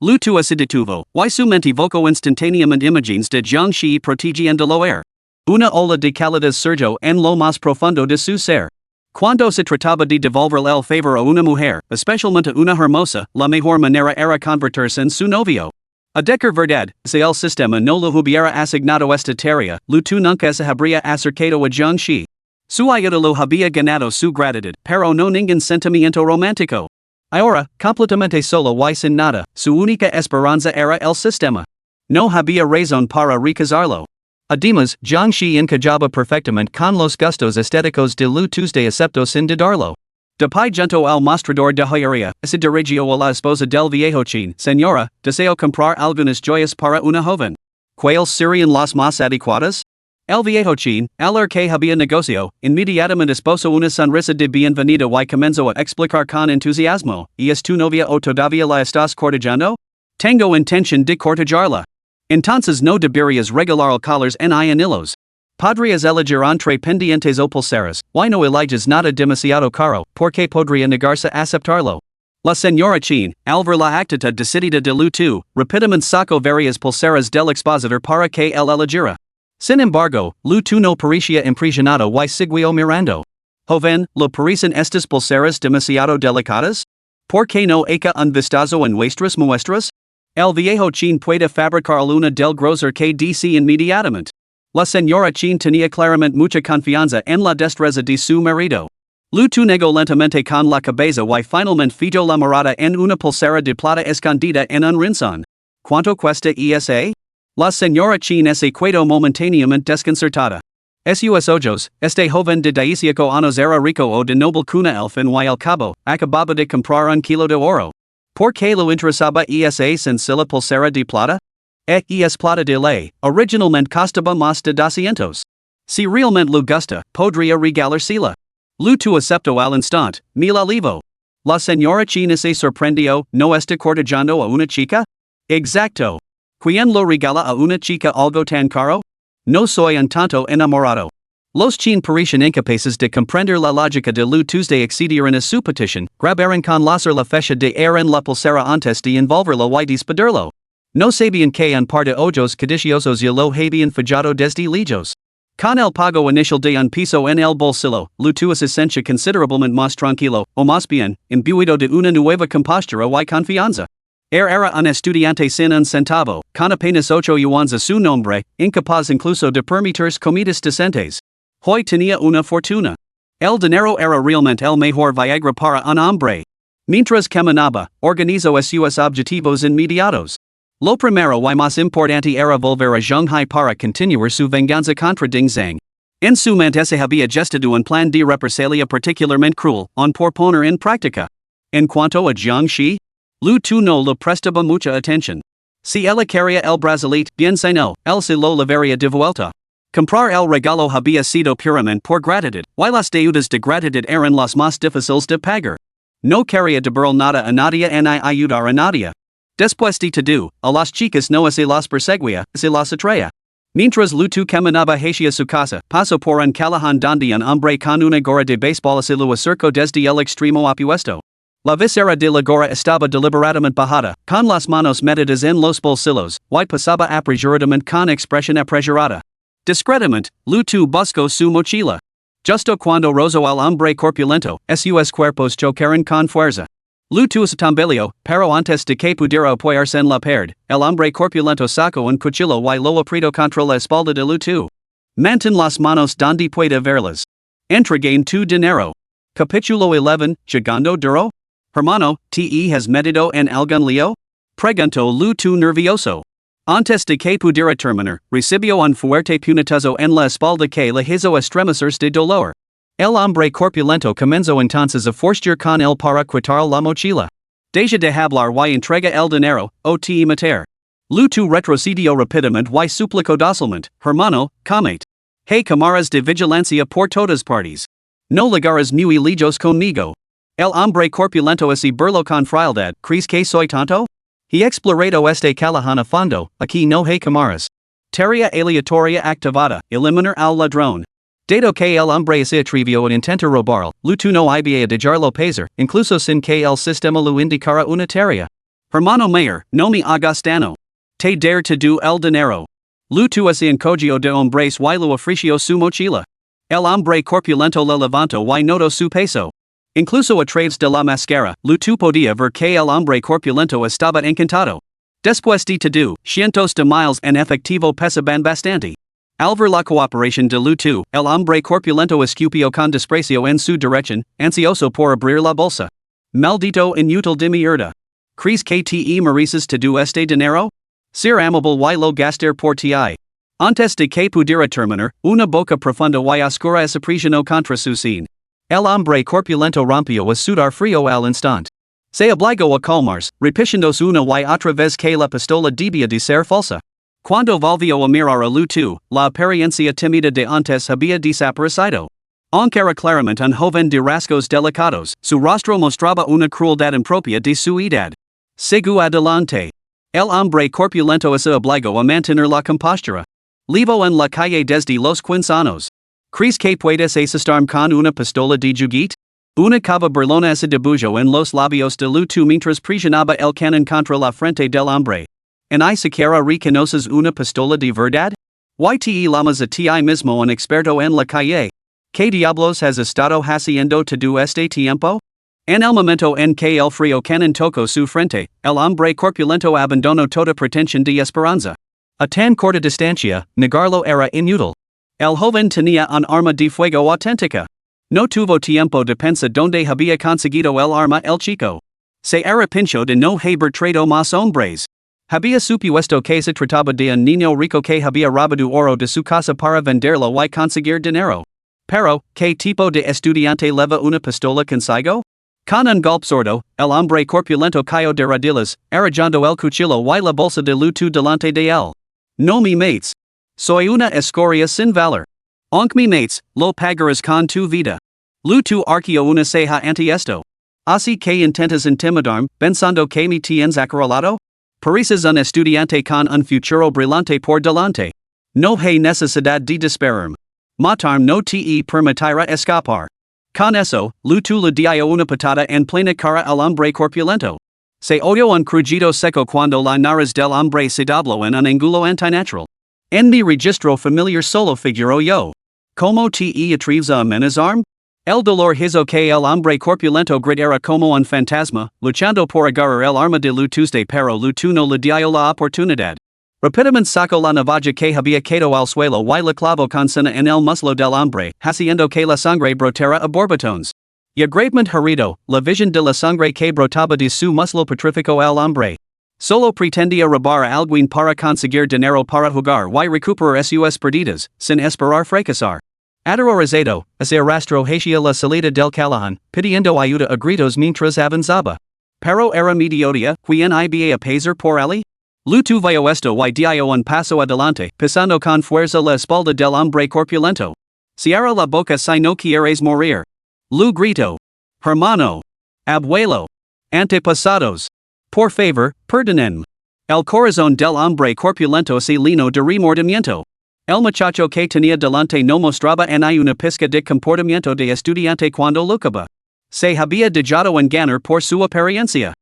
Lu Tu se detuvo, y su mente evocó instantáneamente imágenes de Jiangxi protegiéndolo air. Una ola de calidez surgió en lo más profundo de su ser. Cuando se trataba de devolver el favor a una mujer, especialmente una hermosa, la mejor manera era convertirse en su novio. A decir verdad, si el sistema no le hubiera asignado esta tarea, Lu Tu nunca se habría acercado a Jiangxi. Su ídolo había ganado su gratitud, pero no ningún sentimiento romántico. Ahora, completamente solo y sin nada, su única esperanza era el sistema. No había razón para rechazarlo. Además, Jiangxi encajaba perfectamente con los gustos estéticos de Lu Tu de aceptó sin dudarlo. Después junto al mostrador de joyería, se dirigió a la esposa del viejo chin. Señora, deseo comprar algunas joyas para una joven. ¿Cuáles serían las más adecuadas? El viejo chin, al ver que había negocio, inmediatamente esposó una sonrisa de bienvenida y comenzó a explicar con entusiasmo. ¿Y es tu novia o todavía la estás cortejando? Tengo intención de cortejarla. Entonces no deberías regalar colores ni anillos. Podrías elegir entre pendientes o pulseras, y no eliges nada demasiado caro, porque podría negarse a aceptarlo. La señora Chin, al ver la actitud decidida de Lu Tu, rápidamente sacó varias pulseras del expositor para que él eligiera. Sin embargo, Lu Tu no parecía impresionado y siguió mirando. Joven, ¿le parecen estas pulseras demasiado delicadas? ¿Por qué no echa un vistazo en vuestras muestras? El viejo chin puede fabricar una del grosor que dice inmediatamente. La señora Chin tenía claramente mucha confianza en la destreza de su marido. Lu Tu negó lentamente con la cabeza y finalmente fijó la mirada en una pulsera de plata escondida en un rinzón. ¿Cuánto cuesta esa? La señora Chin se quedó momentáneamente desconcertada. Sus ojos, este joven de 18 años era rico o de noble cuna al fin y al cabo, acababa de comprar un kilo de oro. ¿Por qué lo interesaba esa sencilla pulsera de plata? Es plata de ley, originalmente costaba más de 200. Si realmente le gusta, podría regalársela. Lo tu acepto al instante, me la levo. La señora China se sorprendió, ¿no está cortejando a una chica? Exacto. ¿Quién lo regala a una chica algo tan caro? No soy un tanto enamorado. Los chin parecen incapaces de comprender la lógica de lo Tuesday excedieron a su petición, grabaron con láser la fecha de en la pulsera antes de envolverlo y despedirlo. No sabían que un par de ojos codiciosos y lo habían fallado desde lejos. Con el pago inicial de un piso en el bolsillo, lo tu se sentía considerablemente más tranquilo, o más bien, imbuido de una nueva compostura y confianza. Era un estudiante sin un centavo, con apenas 8 yuans a su nombre, incapaz incluso de permitirse comidas decentes. Hoy tenía una fortuna. El dinero era realmente el mejor Viagra para un hombre. Mientras caminaba, organizó sus objetivos inmediatos. Lo primero y más importante era volver a Shanghai para continuar su venganza contra Ding Zhang. En su mente se había gestado un plan de represalia particularmente cruel, por poner en práctica. En cuanto a Jiangxi, Lu Tu no le prestaba mucha atención. Si ella quería el bracelete, bien se no, él se lo llevaría de vuelta. Comprar el regalo había sido puramente por gratitud, y las deudas de gratitud eran las más difíciles de pagar. No quería deber nada a nadie ni ayudar a nadie. Después de todo, a las chicas no se las perseguía, se las atraía. Mientras Lu Tu caminaba hacia su casa, pasó por un callejón donde un hombre con una gorra de béisbol se lo acercó desde el extremo opuesto. La visera de la gorra estaba deliberadamente bajada, con las manos metidas en los bolsillos, y pasaba apresuradamente con expresión apresurada. Discretamente, Lu Tu buscó su mochila. Justo cuando rozó al hombre corpulento, sus cuerpos chocaron con fuerza. Lu Tu se tambaleó, pero antes de que pudiera apoyarse en la pared, el hombre corpulento sacó un cuchillo y lo apretó contra la espalda de Lu Tu. Mantén las manos donde pueda verlas. Entreguen tu dinero. Capítulo 11, Llegando duro? Hermano, ¿te has metido en algún lío? Preguntó Lu Tu nervioso. Antes de que pudiera terminar, recibió un fuerte puñetazo en la espalda que le hizo estremecerse de dolor. El hombre corpulento comenzó entonces a forzar con él para quitar la mochila. Deja de hablar y entrega el dinero, o te matar. Lu Tu retrocedió rápidamente y suplicó dócilmente, hermano, comete. Hey cámaras de vigilancia por todas partes. No ligaras muy lejos conmigo. El hombre corpulento ese burlo con frialdad, ¿crees que soy tonto? He explorado este callejón a fondo, aquí no hay cámaras. Tarea aleatoria activada, eliminar al ladrón. Dado que el hombre se atrevió a intentar robar, Lu Tu no iba a dejarlo pasar, incluso sin que el sistema lo indicara una tarea. Hermano mayor, no me hagas daño. Te dare to do el dinero. Lu Tu se encogió de hombres y lo ofreció su mochila. El hombre corpulento le levantó y notó su peso. Incluso a través de la máscara, Lu Tu podía ver que el hombre corpulento estaba encantado. Después de todo, cientos de miles en efectivo pesaban bastante. Al ver la cooperación de Lu Tu, el hombre corpulento escupió con desprecio en su dirección, ansioso por abrir la bolsa. Maldito inútil de mierda. ¿Crees que te mereces todo este dinero? Ser amable y lo gastar por ti. Antes de que pudiera terminar, una boca profunda y oscura se aprisionó contra su sien. El hombre corpulento rompió a sudar frío al instante. Se obligó a calmarse, repitiéndose una y otra vez que la pistola debía de ser falsa. Cuando volvió a mirar a Lu Tu, la apariencia tímida de antes había desaparecido. Aunque era claramente un joven de rasgos delicados, su rostro mostraba una crueldad impropia de su edad. Sigo adelante. El hombre corpulento se obligó a mantener la compostura. Vivo en la calle desde los 15 años. ¿Crees que puedes asestarme con una pistola de juguete? Una cava burlona se dibujó en los labios de Lu Tu mientras presionaba el cañón contra la frente del hombre. ¿En I siquiera reconoces una pistola de verdad? ¿Te llamas a ti mismo un experto en la calle? ¿Qué diablos has estado haciendo todo este tiempo? En el momento en que el frío cañón tocó su frente, el hombre corpulento abandonó toda pretensión de esperanza. A tan corta distancia, negarlo era inútil. El joven tenía un arma de fuego auténtica. No tuvo tiempo de pensar dónde había conseguido el arma el chico. Se arrepintió de no haber traído más hombres. Había supuesto que se trataba de un niño rico que había robado oro de su casa para venderlo y conseguir dinero. Pero, ¿qué tipo de estudiante lleva una pistola consigo? Con un golpe el hombre corpulento cayó de rodillas, arrojando el cuchillo y la bolsa de luto delante de él. No me mates. Soy una escoria sin valor. Aunque me mates, lo pagarás con tu vida. Luto arqueo una ceja ante esto. Así que intentas intimidarme, pensando que me tienes acorralado? Pareces un estudiante con un futuro brillante por delante. No hay necesidad de desesperarme. Matarme no te permitirá escapar. Con eso, luto le dio una patada en plena cara al hombre corpulento. Se oyó un crujido seco cuando la nariz del hombre se dobló en un ángulo antinatural. En mi registro familiar solo figuro yo. Como te atreves a amenazarme? El dolor hizo que el hombre corpulento gritara como un fantasma, luchando por agarrar el arma de lutos de pero luto no le dio la oportunidad. Rápidamente sacó la navaja que había caído al suelo y la clavó con cena en el muslo del hombre, haciendo que la sangre brotara a borbotones. Y gravemente herido, la visión de la sangre que brotaba de su muslo petrificó al hombre. Solo pretendía robar a alguien para conseguir dinero para jugar y recuperar sus perdidas, sin esperar fracasar. Aterrorizado, se arrastró hacia la salida del callejón, pidiendo ayuda a gritos mientras avanzaba. Pero era mediodía, quien iba a pasar por allí. Luto vio esto y dio un paso adelante, pisando con fuerza la espalda del hombre corpulento. Cierra la boca si no quieres morir. Lu grito. Hermano. Abuelo. Antepasados. Por favor, perdónenme. El corazón del hombre corpulento se llenó de remordimiento. El muchacho que tenía delante no mostraba ni una pizca de comportamiento de estudiante cuando lucaba. Se había dejado engañar por su apariencia.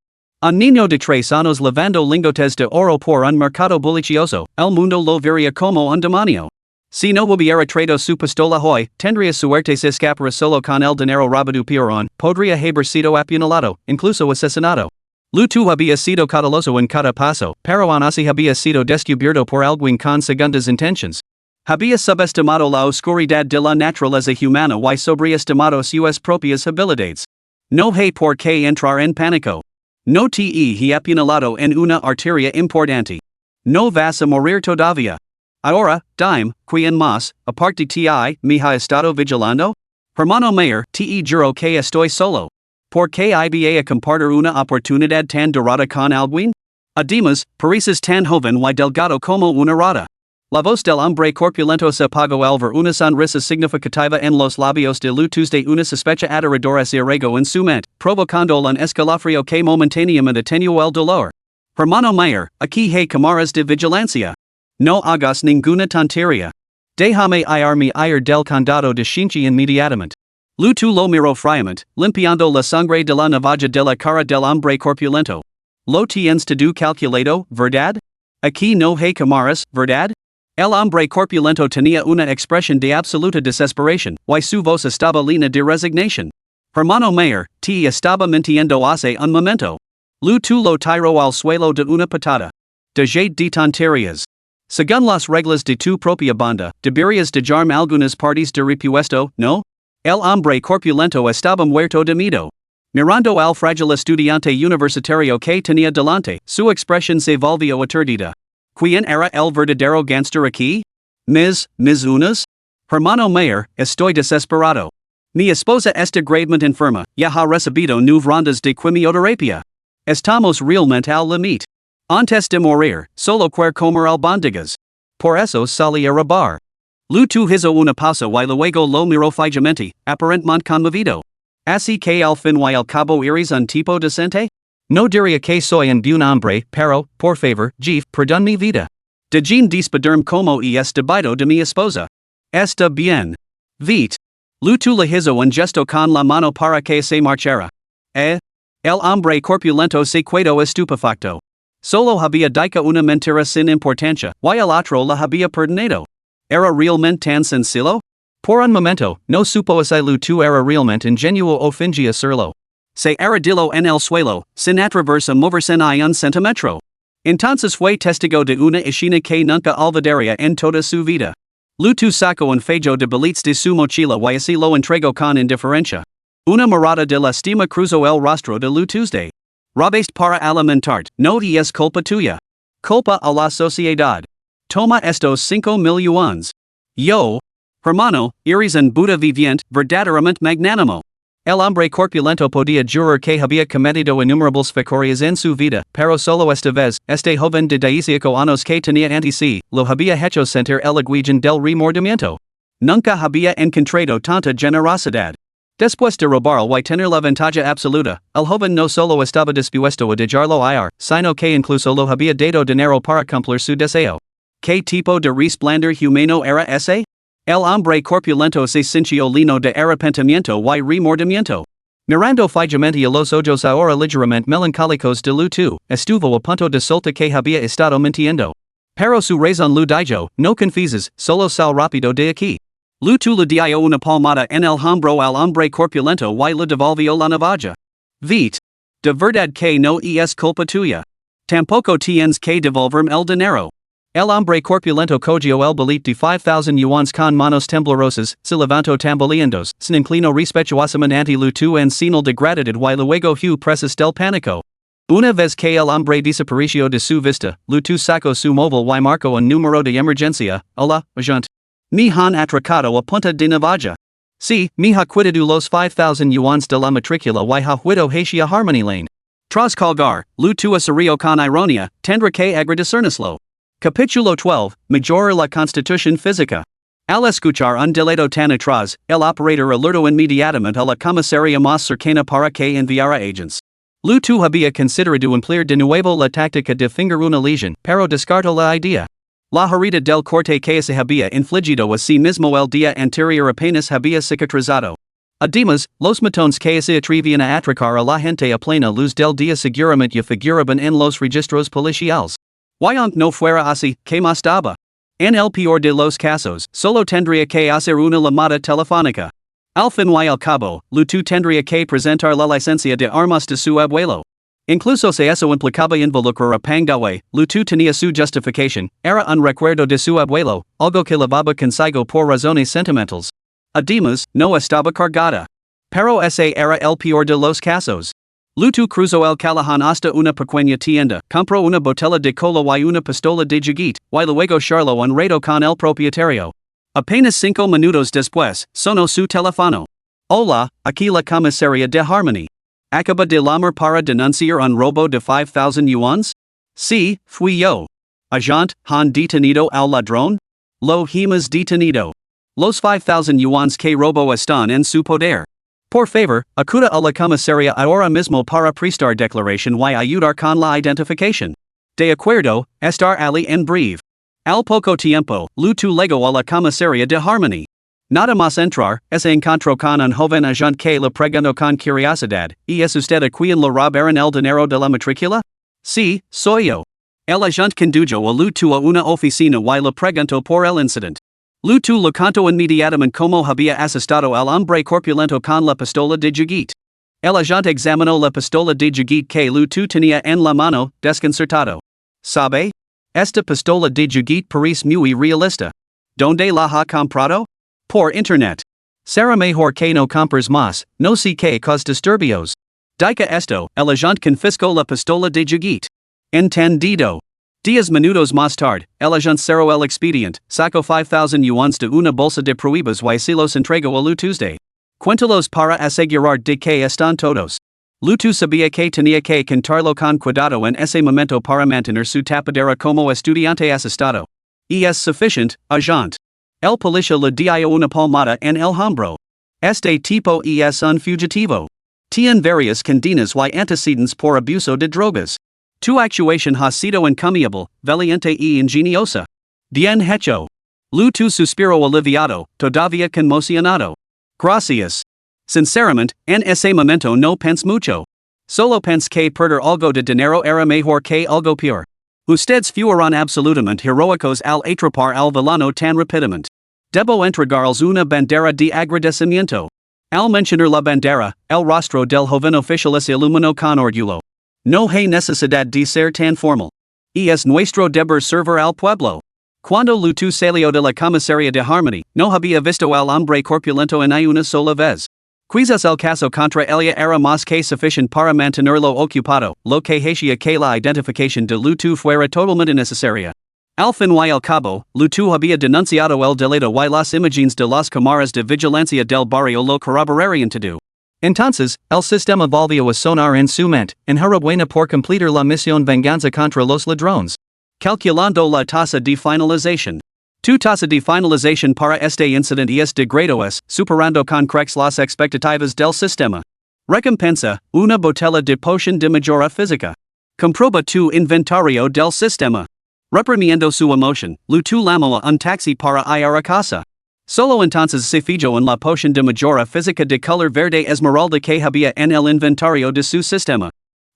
Un niño de 3 años lavando lingotes de oro por un mercado bullicioso, el mundo lo vería como un demonio. Si no hubiera traído su pistola hoy, tendría suerte se escapara solo con el dinero robado Piorón, podría haber sido apuñalado, incluso asesinado. Luto había sido cauteloso en cada paso, pero aún así había sido descubierto por alguien con segundas intenciones. Había subestimado la oscuridad de la naturaleza humana y sobreestimado sus propias habilidades. No hay por qué entrar en pánico. No te he apuñalado en una arteria importante. No vas a morir todavía. Ahora, dime, ¿quién más, aparte de ti, me ha estado vigilando? Hermano mayor, te juro que estoy solo. ¿Por qué iba a compartir una oportunidad tan dorada con alguien? Además, pareces tan joven y delgado como una rata. La voz del hombre corpulento se apagó al ver una sonrisa significativa en los labios de lutos de una sospecha aterradora se arraigó en su mente, provocando un escalofrío que momentáneamente atenuó el dolor. Hermano mayor, aquí hay cámaras de vigilancia. No hagas ninguna tontería. Déjame irme ir del condado de Shinchi inmediatamente. Luto lo miró fríamente, limpiando la sangre de la navaja de la cara del hombre corpulento. Lo tienes todo calculado, ¿verdad? Aquí no hay cámaras, ¿verdad? El hombre corpulento tenía una expresión de absoluta desesperación, y su voz estaba llena de resignación. Hermano mayor, te estaba mintiendo hace un momento. Luto lo tiró al suelo de una patada. Deje de tonterías. Según las reglas de tu propia banda, deberías dejarme algunas partes de repuesto, ¿no? El hombre corpulento estaba muerto de miedo. Mirando al frágil estudiante universitario que tenía delante, su expresión se volvió aturdida. ¿Quién era el verdadero gánster aquí? Mis unas? Hermano mayor, estoy desesperado. Mi esposa está gravemente enferma, ya ha recibido 9 rondas de quimioterapia. Estamos realmente al límite. Antes de morir, solo quiero comer albóndigas. Por eso salí a robar. Luto hizo una pausa y luego lo miró fijamente, aparentemente conmovido. Así que al fin y al cabo eres un tipo decente? No diría que soy un buen hombre, pero, por favor, jefe, perdón mi vida. Dejen despedirme como es debido de mi esposa. Está bien. Vite. Luto le hizo un gesto con la mano para que se marchara. El hombre corpulento se quedó estupefacto. Solo había dicho una mentira sin importancia, y el otro la había perdonado. ¿Era realmente tan sencillo? Por un momento, no supo si Luto era realmente ingenuo o fingía serlo. Se arrodilló en el suelo, sin atreverse a moverse ni un centímetro. Entonces fue testigo de una escena que nunca olvidaría en toda su vida. Luto sacó un fajo de billetes de su mochila y así lo entregó con indiferencia. Una mirada de lástima cruzó el rostro de Lutuste. Robaste para alimentarte, no es culpa tuya. Culpa a la sociedad. Toma estos 5,000 yuans. Yo, hermano, eres un Buda viviente, verdaderamente magnánimo. El hombre corpulento podía jurar que había cometido innumerables fecorias en su vida, pero solo esta vez, este joven de 18 años que tenía ante sí, lo había hecho sentir el aguijón del remordimiento. Nunca había encontrado tanta generosidad. Después de robar y tener la ventaja absoluta, el joven no solo estaba dispuesto a dejarlo ir, sino que incluso lo había dado dinero para cumplir su deseo. ¿Qué tipo de resplandor humano era ese? El hombre corpulento se sintió lleno de arrepentimiento y remordimiento. Mirando fijamente a los ojos ahora ligeramente melancólicos de Lutu, estuvo a punto de soltar que había estado mintiendo. Pero su razón lo dijo, no confieses, solo sal rápido de aquí. Lutu le dio una palmada en el hombro al hombre corpulento y le devolvió la navaja. Vite. De verdad que no es culpa tuya. Tampoco tienes que devolverme el dinero. El hombre corpulento cogió el billete de 5,000 yuans con manos temblorosas, se levantó tambaleandos, se inclinó respetuosamente ante Lutu en señal de gratitud y luego hu presas del pánico. Una vez que el hombre desapareció de su vista, Lutu sacó su móvil y marcó un número de emergencia. Hola, agent. Me han atracado a punta de navaja. Sí, me ha quitado los 5,000 yuans de la matrícula y ha huido hacia Harmony Lane. Tras colgar, Lutu aserio con ironía, tendrá que agradecernoslo. Capítulo 12, Mejorar la Constitución Física. Al escuchar un delito tan atroz, el operator alertó inmediatamente a la comisaría más cercana para que enviara agents. Lutu había considerado emplear de nuevo la táctica de finger una lesión, pero descartó la idea. La herida del corte que se había infligido a sí mismo el día anterior apenas había cicatrizado. Además, los matones que se atrevían a atracar a la gente a plena luz del día seguramente figuraban en los registros policiales. Y aunque no fuera así, ¿qué más daba? En el peor de los casos, solo tendría que hacer una llamada telefónica. Al fin y al cabo, Lutu tendría que presentar la licencia de armas de su abuelo. Incluso si eso implicaba involucrar a Pang Dawei, Lutu tenía su justificación, era un recuerdo de su abuelo, algo que llevaba consigo por razones sentimentales. Además, no estaba cargada. Pero ese era el peor de los casos. Lutu cruzó el callejón hasta una pequeña tienda, compró una botella de cola y una pistola de juguete, y luego charló un rato con el propietario. Apenas 5 minutos después, sonó su teléfono. Hola, aquí la comisaría de Harmony. ¿Acaba de llamar para denunciar un robo de 5,000 yuans? Sí, fui yo. Agent, ¿han detenido al ladrón? Lo hemos detenido. Los 5,000 yuans que robó están en su poder. Por favor, acuda a la comisaría ahora mismo para prestar declaración y ayudar con la identificación. De acuerdo, estar ali en breve. Al poco tiempo, Lutu llegó a la comisaría de Harmony. Nada más entrar, se encontró con un joven agente que le preguntó con curiosidad, ¿y es usted a quien le robaron el dinero de la matrícula? Sí, soy yo. El agente condujo a Lutu a una oficina y le preguntó por el incidente. Lutu le contó inmediatamente cómo había asustado al hombre corpulento con la pistola de juguete. El agente examinó la pistola de juguete que Lutu tenía en la mano, desconcertado. ¿Sabe? Esta pistola de juguete parece muy realista. ¿Dónde la ha comprado? Por internet. Será mejor que no compres más, no sé qué cause disturbios. Dica esto, el agente confiscó la pistola de juguete. Entendido. 10 minutos más tarde, el agente cerró el expediente, sacó 5,000 yuans de una bolsa de pruebas y se los entregó a Lutu. Cuéntalos para asegurar de que están todos. Lutu sabía que tenía que contarlo con cuidado en ese momento para mantener su tapadera como estudiante asustado. Y es suficiente, agente. El policía le dio una palmada en el hombro. Este tipo es un fugitivo. Tiene varias condenas y antecedentes por abuso de drogas. Tu actuación ha sido encomiable, valiente y ingeniosa. Bien hecho. Lutu suspiró aliviado, todavía conmocionado. Gracias. Sinceramente, en ese momento no pensé mucho. Solo pensé que perder algo de dinero era mejor que algo peor. Ustedes fueron absolutamente heroicos al atrapar al villano tan rápidamente. Debo entregarles una bandera de agradecimiento. Al mencionar la bandera, el rostro del joven oficial se iluminó con orgullo. No hay necesidad de ser tan formal. Y es nuestro deber servir al pueblo. Cuando Lutu salió de la comisaría de Harmony, no había visto al hombre corpulento en una sola vez. Quizás el caso contra ella era más que suficiente para mantenerlo ocupado, lo que hacía que la identificación de Lutu fuera totalmente necesaria. Al fin y al cabo, Lutu había denunciado el delito y las imágenes de las cámaras de vigilancia del barrio lo corroborarían todo. Entonces, el sistema volvió a sonar en su mente, enhorabuena por completar la misión venganza contra los ladrones. Calculando la tasa de finalización. Tu tasa de finalización para este incidente es de grado S, superando con crex las expectativas del sistema. Recompensa, una botella de poción de mejora física. Comproba tu inventario del sistema. Reprimiendo su emoción, tu llamó a un taxi para ir a casa. Solo entonces se fijó en la poción de mejora física de color verde esmeralda que había en el inventario de su sistema.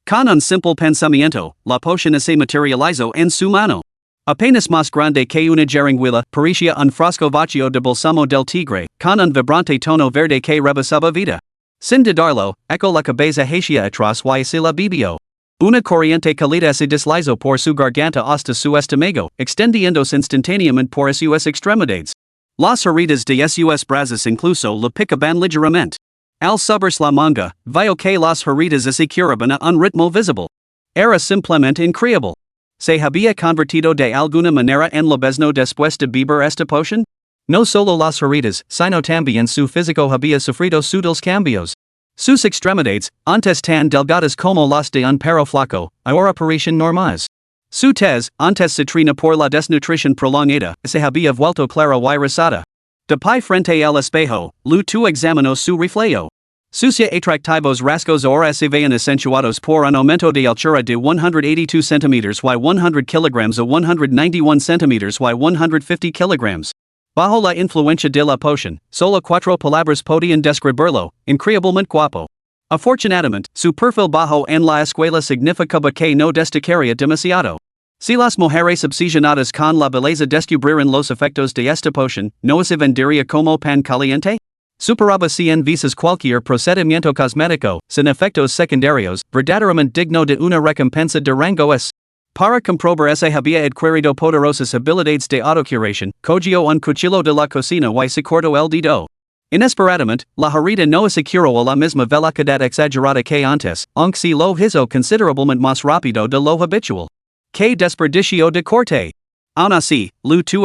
Con un simple pensamiento, la poción se materializó en su mano. Apenas más grande que una jeringuilla, parecía un frasco vacío de balsamo del tigre, con un vibrante tono verde que rebasaba vida. Sin dudarlo, eco la cabeza hacia atrás y se la bebió. Una corriente cálida se deslizó por su garganta hasta su estómago, extendiéndose instantáneamente por sus extremidades. Las heridas de sus brazos incluso le picaban ligeramente. Al subirse la manga, vio que las heridas se curaban a un ritmo visible. Era simplemente increíble. ¿Se había convertido de alguna manera en lobezno después de beber esta poción? No solo las heridas, sino también su físico había sufrido sutiles cambios. Sus extremidades, antes tan delgadas como las de un perro flaco, ahora parecían normales. Su tez, antes citrina por la desnutrición prolongada, se había vuelto clara y rosada. De pie frente al espejo, tu examinó su reflejo. Sus atractivos rasgos ahora se veían acentuados por un aumento de altura de 182 cm y 100 kg a 191 cm y 150 kg. Bajo la influencia de la poción, solo 4 palabras podían describirlo: increíblemente guapo. Afortunadamente, su perfil bajo en la escuela significaba que no destacaría demasiado. Si las mujeres obsesionadas con la belleza descubrieran los efectos de esta poción, ¿no se vendería como pan caliente? Superaba 100 veces cualquier procedimiento cosmético, sin efectos secundarios, verdaderamente digno de una recompensa de rango S. Para comprobar se había adquirido poderosas habilidades de autocuración, cogió un cuchillo de la cocina y se cortó el dedo. Inesperadamente, la herida no se curó a la misma velocidad exagerada que antes, aunque si lo hizo considerablemente más rápido de lo habitual. ¡Qué desperdicio de corte! Aún así,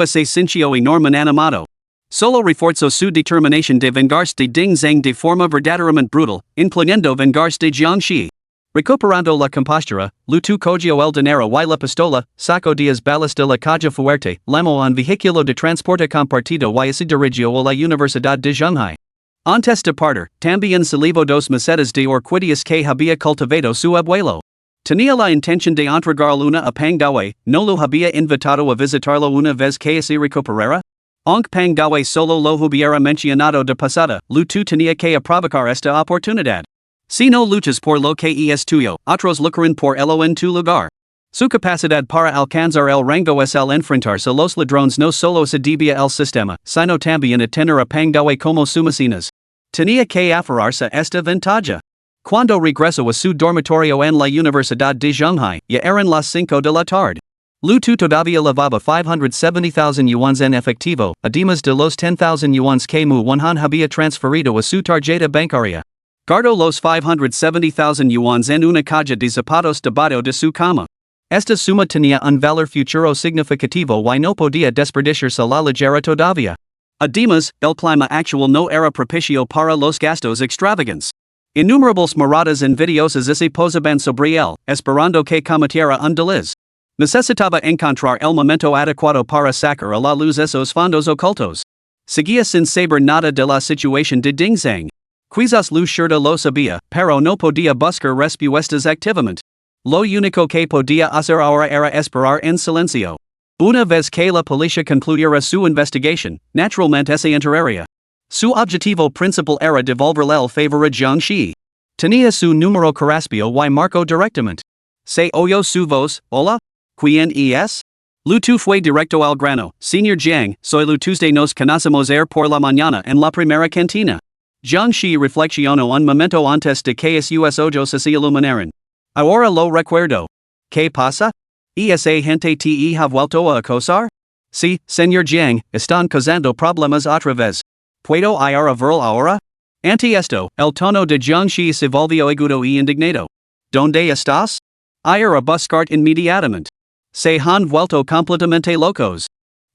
se sintió enormemente animado. Solo reforzó su determinación de vengarse de Ding Zhang de forma verdaderamente brutal, incluyendo vengarse de Jiangxi. Recuperando la compostura, tu cogió el dinero y la pistola, sacó 10 balas de la caja fuerte, llamó un vehículo de transporte compartido y se dirigió a la Universidad de Shanghai. Antes de partir, también se llevó 2 macetas de orquídeas que había cultivado su abuelo. Tenía la intención de entregarlo una a Pang Dawei, no lo había invitado a visitarlo una vez que se recuperara. Aunque Pang Dawei solo lo hubiera mencionado de pasada, tu tenía que aprovechar esta oportunidad. Si no luchas por lo que es tuyo, otros lucharán por ello en tu lugar. Su capacidad para alcanzar el rango es el enfrentarse a los ladrones no solo se debía al sistema, sino también a tener a Pang Dawei como su mecenas. Tenía que aferrarse a esta ventaja. Cuando regresó a su dormitorio en la Universidad de Shanghai, ya eran las 5 de la tarde. Tu todavía llevaba 570,000 yuans en efectivo, además de los 10,000 yuans que Mu Wanhan había transferido a su tarjeta bancaria. Guardó los 570,000 yuans en una caja de zapatos debajo de su cama. Esta suma tenía un valor futuro significativo y no podía desperdiciarse la ligera todavía. Además, el clima actual no era propicio para los gastos extravagantes. Innumerables miradas envidiosas se posaban sobre él, esperando que cometiera un desliz. Necesitaba encontrar el momento adecuado para sacar a la luz esos fondos ocultos. Seguía sin saber nada de la situación de Ding Zhang. Quizás Lu Shurda lo sabía, pero no podía buscar respuestas activamente. Lo único que podía hacer ahora era esperar en silencio. Una vez que la policía concluyera su investigación, naturalmente se enteraría. Su objetivo principal era devolverle el favor a Jiangxi. Tenía su número carraspio y marcó directamente. Se oyó su voz: hola, ¿quién es? Tu fue directo al grano: Señor Jiang, soy Tuesday, nos conocemos por la mañana en la primera cantina. Jiangxi reflexionó un momento antes de que sus ojos se iluminaran. Ahora lo recuerdo. ¿Qué pasa? ¿Esa gente te ha vuelto a acosar? Sí, señor Jiang, están causando problemas otra vez. ¿Puedo ir a verlo ahora? Ante esto, el tono de Jiangxi se volvió agudo y indignado. ¿Dónde estás? Ir a buscarte inmediatamente. Se han vuelto completamente locos.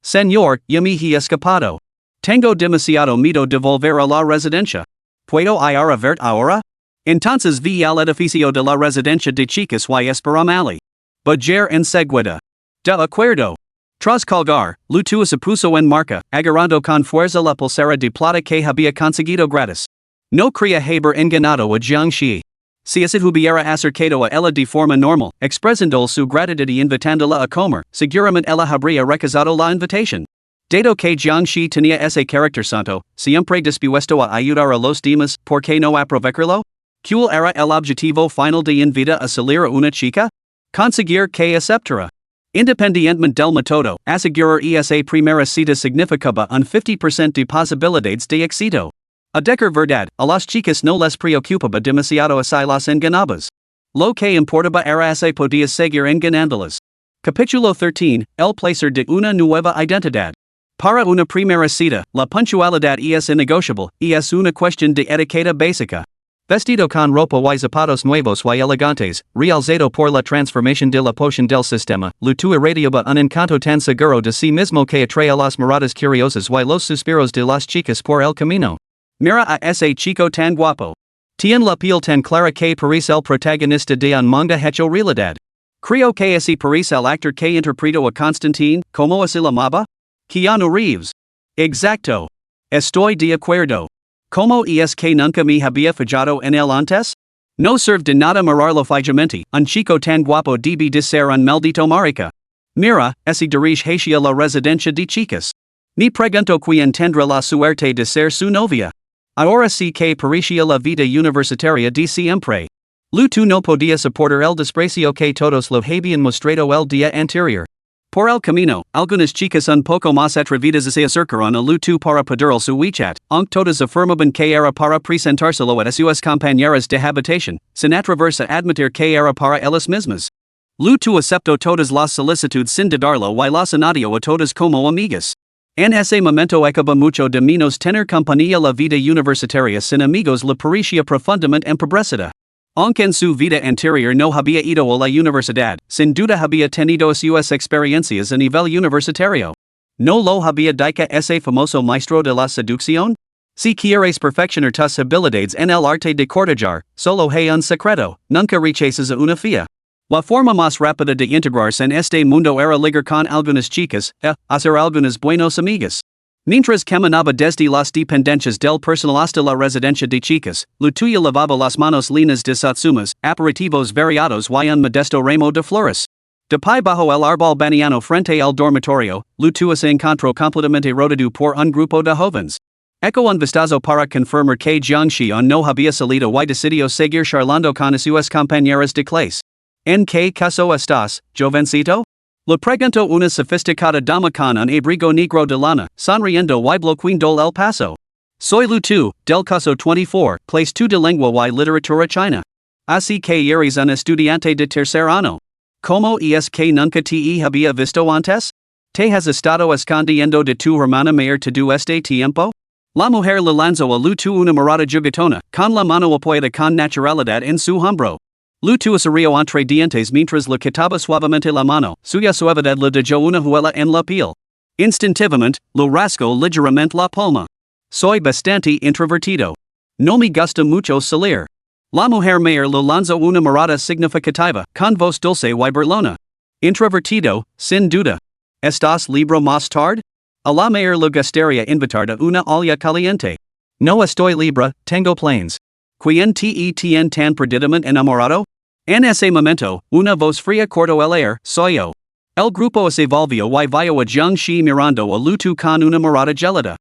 Señor, ya me he escapado. Tengo demasiado miedo de volver a la residencia. ¿Puedo ir a verte ahora? Entonces vi al edificio de la residencia de chicas y esperamali. Bajar enseguida. De acuerdo. Tras colgar, Lutu se puso en marca, agarrando con fuerza la pulsera de plata que había conseguido gratis. No creía haber enganado a Jiangxi. Si se hubiera acercado a ella de forma normal, expresando su gratitud y invitándola a comer, seguramente ella habría rechazado la invitación. Dado que Jiangxi tenía ese carácter santo, siempre dispuesto a ayudar a los demás, ¿por qué no aprovecharlo? ¿Cuál era el objetivo final de invita a salir a una chica? Conseguir que aceptara. Independientemente del método, asegurar esa primera cita significaba un 50% de posibilidades de éxito. A decir verdad, a las chicas no les preocupaba demasiado si las enganabas. Lo que importaba era si podías seguir enganándolas. Capítulo 13, el placer de una nueva identidad. Para una primera cita, la puntualidad es innegociable, y es una cuestión de etiqueta básica. Vestido con ropa y zapatos nuevos y elegantes, realzado por la transformación de la poción del sistema, Lutu irradiaba un encanto tan seguro de sí mismo que atrae a las miradas curiosas y los suspiros de las chicas por el camino. Mira a ese chico tan guapo. Tiene la piel tan clara que parece el protagonista de un manga hecho realidad. Creo que ese parece el actor que interpretó a Constantine, como se llamaba? Keanu Reeves. Exacto. Estoy de acuerdo. ¿Cómo es que nunca me había fijado en él antes? No sirve de nada mirarlo fijamente, un chico tan guapo debe de ser un maldito marica. Mira, ese dirige hacia la residencia de chicas. Ni pregunto quién tendrá la suerte de ser su novia. Ahora sí que parecía la vida universitaria de siempre. Lutu no podía soportar el desprecio que todos lo habían mostrado el día anterior. Por el camino, algunas chicas un poco más atrevidas se acercaron a Lutu para pedir su WeChat, aunque todas afirmaban que era para presentárselo a sus compañeras de habitación, sin atreverse a admitir que era para ellas mismas. Lutu aceptó todas las solicitudes sin dudarlo y las añadió a todas como amigas. En ese momento acaba mucho de menos tener compañía. La vida universitaria sin amigos le parecía profundamente empobrecida. Aunque en su vida anterior no había ido a la universidad, sin duda había tenido sus experiencias a nivel universitario. ¿No lo había dicho ese famoso maestro de la seducción? Si quieres perfeccionar tus habilidades en el arte de cortejar, solo hay un secreto: nunca rechaces a una fía. La forma más rápida de integrarse en este mundo era ligar con algunas chicas, hacer algunas buenos amigas. Mientras caminaba desde las dependencias del personal hasta la residencia de chicas, Lutuya lavaba las manos llenas de satsumas, aperitivos variados y un modesto ramo de flores. De pie bajo el árbol banano frente al dormitorio, Lutua se encontró completamente rodeado por un grupo de jóvenes. Eco un vistazo para confirmar que Jiangxi no había salido y decidió seguir charlando con sus compañeras de clase. ¿En qué caso estás, jovencito? Le preguntó una sofisticada dama con un abrigo negro de lana, sonriendo y bloqueando el paso. Soy Lutu, del caso 24, clase 2 de lengua y literatura china. Así que eres un estudiante de tercer año. ¿Cómo es que nunca te había visto antes? ¿Te has estado escondiendo de tu hermana mayor todo este tiempo? La mujer le lanzó a Lutu una mirada juguetona, con la mano apoyada con naturalidad en su hombro. Lutu se rió entre dientes mientras le quitaba suavemente la mano, suya suavidad le dejó una huella en la piel. Instintivamente, lo rascó ligeramente la palma. Soy bastante introvertido. No me gusta mucho salir. La mujer mayor le lanzó una mirada significativa, con voz dulce y burlona. Introvertido, sin duda. ¿Estás libre más tarde? A la mayor le gustaría invitar a una olla caliente. No estoy libre, tengo planes. ¿Quién te tiene tan perdidamente enamorado? En ese momento, una voz fría cortó el aire: soy yo. El grupo se volvió y vio a Jiangxi mirando a Lutu con una mirada gelada.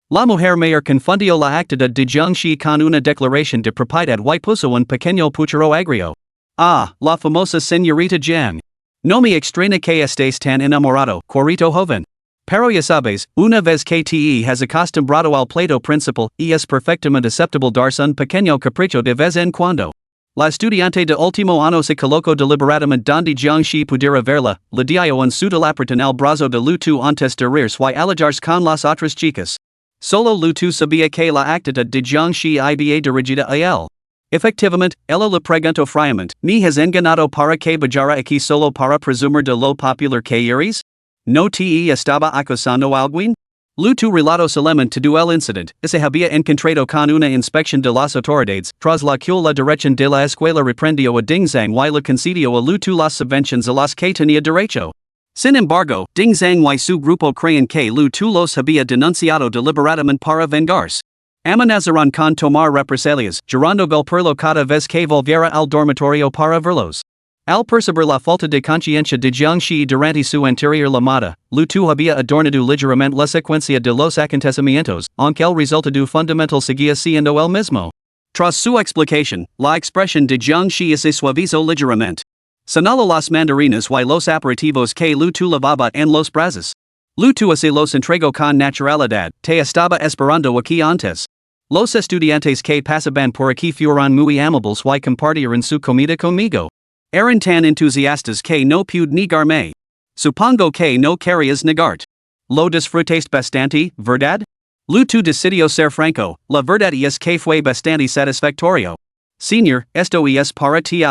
La mujer mayor confundió la actitud de Jiangxi con una declaración de propiedad y puso un pequeño puchero agrio. Ah, la famosa señorita Jiang. No me extraña que estés tan enamorado, cuerito joven. Pero ya sabes, una vez que te has acostumbrado al plato principal, es perfectamente aceptable darse un pequeño capricho de vez en cuando. La estudiante de último año se colocó deliberadamente donde Jiangxi pudiera verla, le dio un sudalaprete en el brazo de Lutu antes de irse y alejarse con las otras chicas. Solo Lutu sabía que la actitud de Jiangxi había dirigida a él. Efectivamente, ella le preguntó fríamente: ¿me has engañado para que bajara aquí solo para presumir de lo popular que eres? ¿No te estaba acosando alguien? Lu tu relatos element to el incident, se había encontrado con una inspección de las autoridades, tras la que la dirección de la escuela reprendió a Ding Zhang y le concedió a Lu tu las subvenciones a las que tenía derecho. Sin embargo, Ding Zhang y su grupo creen que Lu tu los había denunciado deliberadamente para vengarse. Amenazaron con tomar represalias, llorando verlo cada vez que volviera al dormitorio para verlos. Al percibir la falta de conciencia de Jiangxi durante su anterior llamada, Lu tu había adornado ligeramente la secuencia de los acontecimientos, aunque el resultado fundamental seguía siendo el mismo. Tras su explicación, la expresión de Jiangxi se suavizó ligeramente. Señaló las mandarinas y los aperitivos que Lu tu lavaba en los brazos. Lu tu se los entregó con naturalidad, te estaba esperando aquí antes. Los estudiantes que pasaban por aquí fueron muy amables y compartieron su comida conmigo. Eran tan entusiastas que no pude negarme. Supongo que no querías negarte. Lo disfrutaste bastante, ¿verdad? Lu tu decidió ser franco, la verdad es que fue bastante satisfactorio. Señor, esto es para ti.